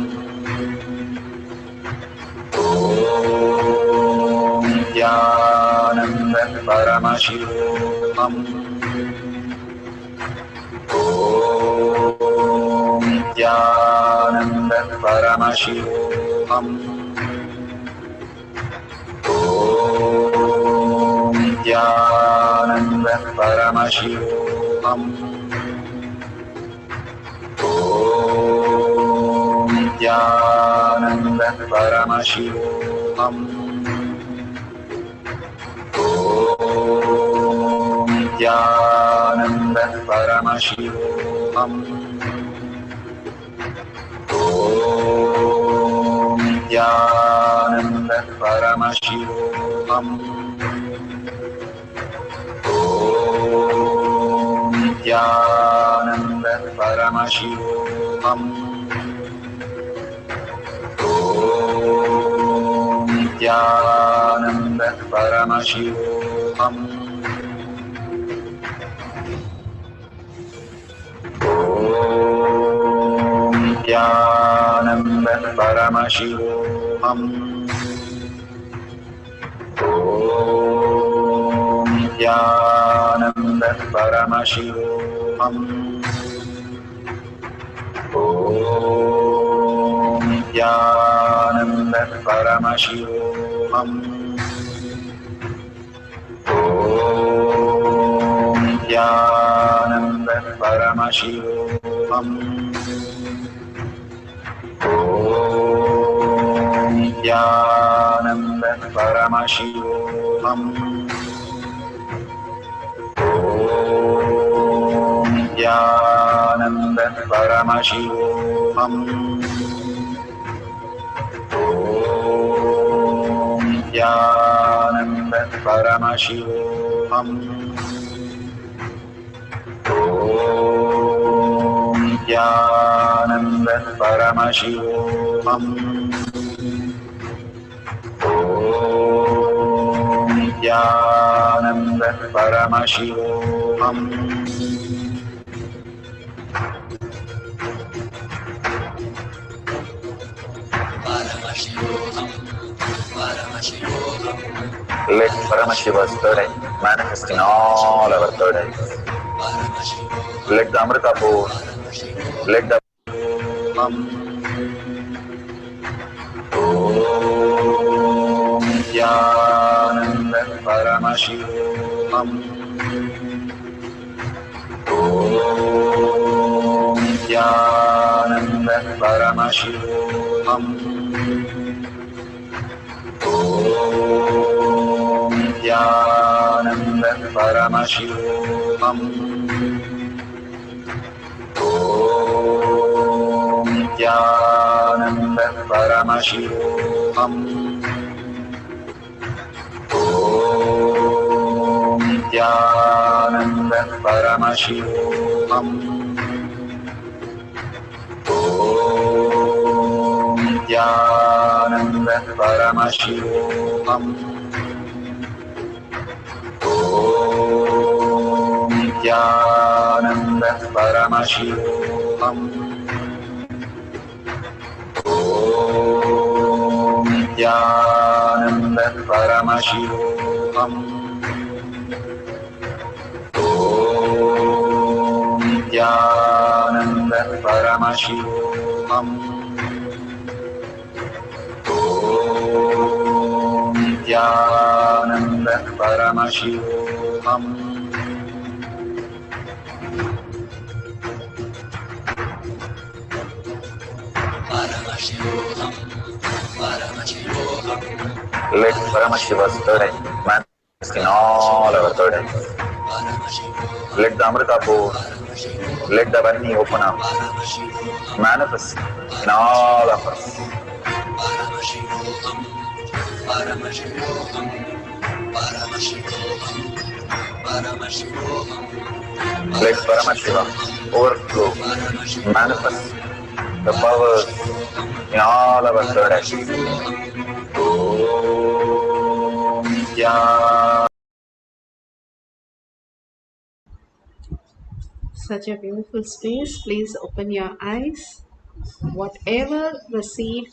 Nithyananda Paramashivam. Om Nithyananda Paramashivoham. Om Nithyananda Paramashivoham. Om Nithyananda Paramashivoham. Om Nithyananda Paramashivoham. Om Nithyananda Paramashivoham. Om Nithyananda Paramashivoham. Om Nithyananda Paramashivoham. Om Nithyananda Paramashivoham. Om Nithyananda Paramashivoham. Om Nithyananda Paramashivoham. Om Nithyananda Paramashivoham. Om Nithyananda Paramashivoham. Om Nithyananda Paramashivoham. Om Nithyananda Paramashivoham. Om Nithyananda Paramashivoham. Om Nithyananda Paramashivoham. Paramashivoham. Let Paramashiva's third eye manifest in all our third eyes. Let the Amrita pour, let the Om Nithyananda Paramashivam. Om Nithyananda Paramashivoham. Om Nithyananda Paramashivoham. Om Nithyananda Paramashivoham. Om Nithyananda Paramashivoham. Om Nithyananda Paramashivoham. Om Nithyananda Paramashivoham. Om Nithyananda Paramashivoham. Om Nithyananda Paramashivoham. Om Nithyananda Paramashivoham. Let Paramashiva's third eye manifest in all our third eyes. Let the Amrita pour, let the Varni open up, manifest in all of us. Let Paramashiva overflow, manifest the powers in all our third eyes. Om Nithyananda. Such a beautiful space. Please open your eyes. Whatever the seed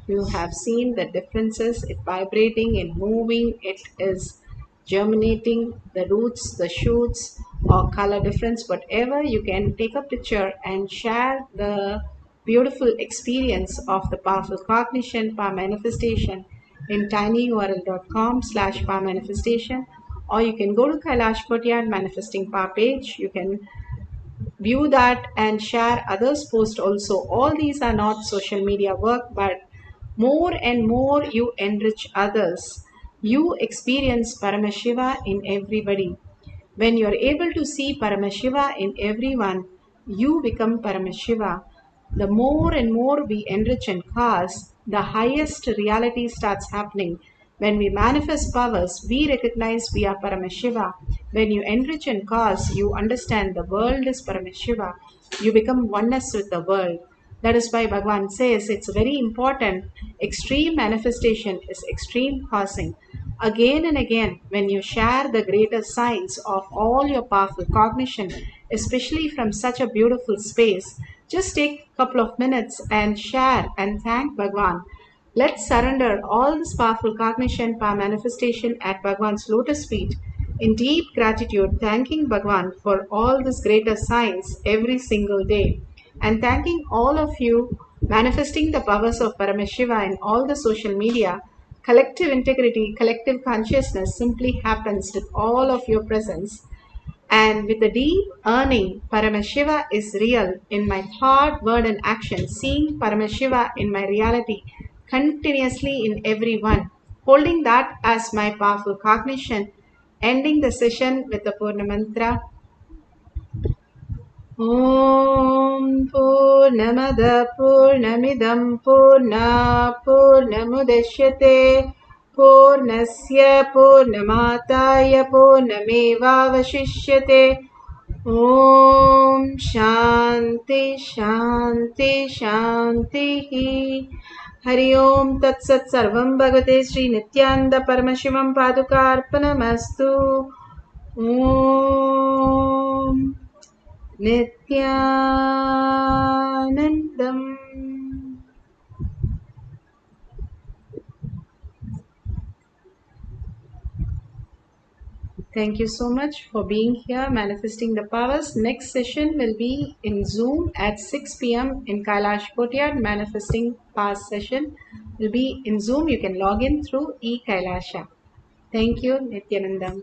you have seen, the differences, it vibrating and moving, it is germinating, the roots, the shoots, or color difference, whatever, you can take a picture and share the beautiful experience of the powerful cognition, power manifestation in tinyurl.com/power manifestation, or you can go to Kailash Kotyard Manifesting Power page. You can view that and share others' posts also. All these are not social media work, but more and more you enrich others, you experience Paramashiva in everybody. When you are able to see Paramashiva in everyone, you become Paramashiva. The more and more we enrich and cause, the highest reality starts happening. When we manifest powers, we recognize we are Paramashiva. When you enrich and cause, you understand the world is Paramashiva. You become oneness with the world. That is why Bhagavan says it's very important. Extreme manifestation is extreme causing. Again and again, when you share the greater signs of all your powerful cognition, especially from such a beautiful space, just take a couple of minutes and share and thank Bhagavan. Let's surrender all this powerful cognition, power manifestation at Bhagavan's lotus feet in deep gratitude, thanking Bhagavan for all these greater signs every single day, and thanking all of you manifesting the powers of Paramashiva in all the social media. Collective integrity, collective consciousness simply happens with all of your presence. And with the deep earning, Paramashiva is real in my thought, word, and action, seeing Paramashiva in my reality continuously in everyone, holding that as my powerful cognition, ending the session with the Purna Mantra. Om Purnamada Purnamidam Purna Purnamudashyate Purnasya Purnamataya Purnamevavashishyate. Om Shanti Shanti Shanti. Hari Om Tat Sat Sarvam Bhagavate Sri Nithyananda Paramashivam Padukarpanamastu. Om Nithyanandam. Thank you so much for being here, manifesting the powers. Next session will be in Zoom at 6 p.m. in Kailash Courtyard. Manifesting Powers session will be in Zoom. You can log in through eKailasha. Thank you, Nithyanandam.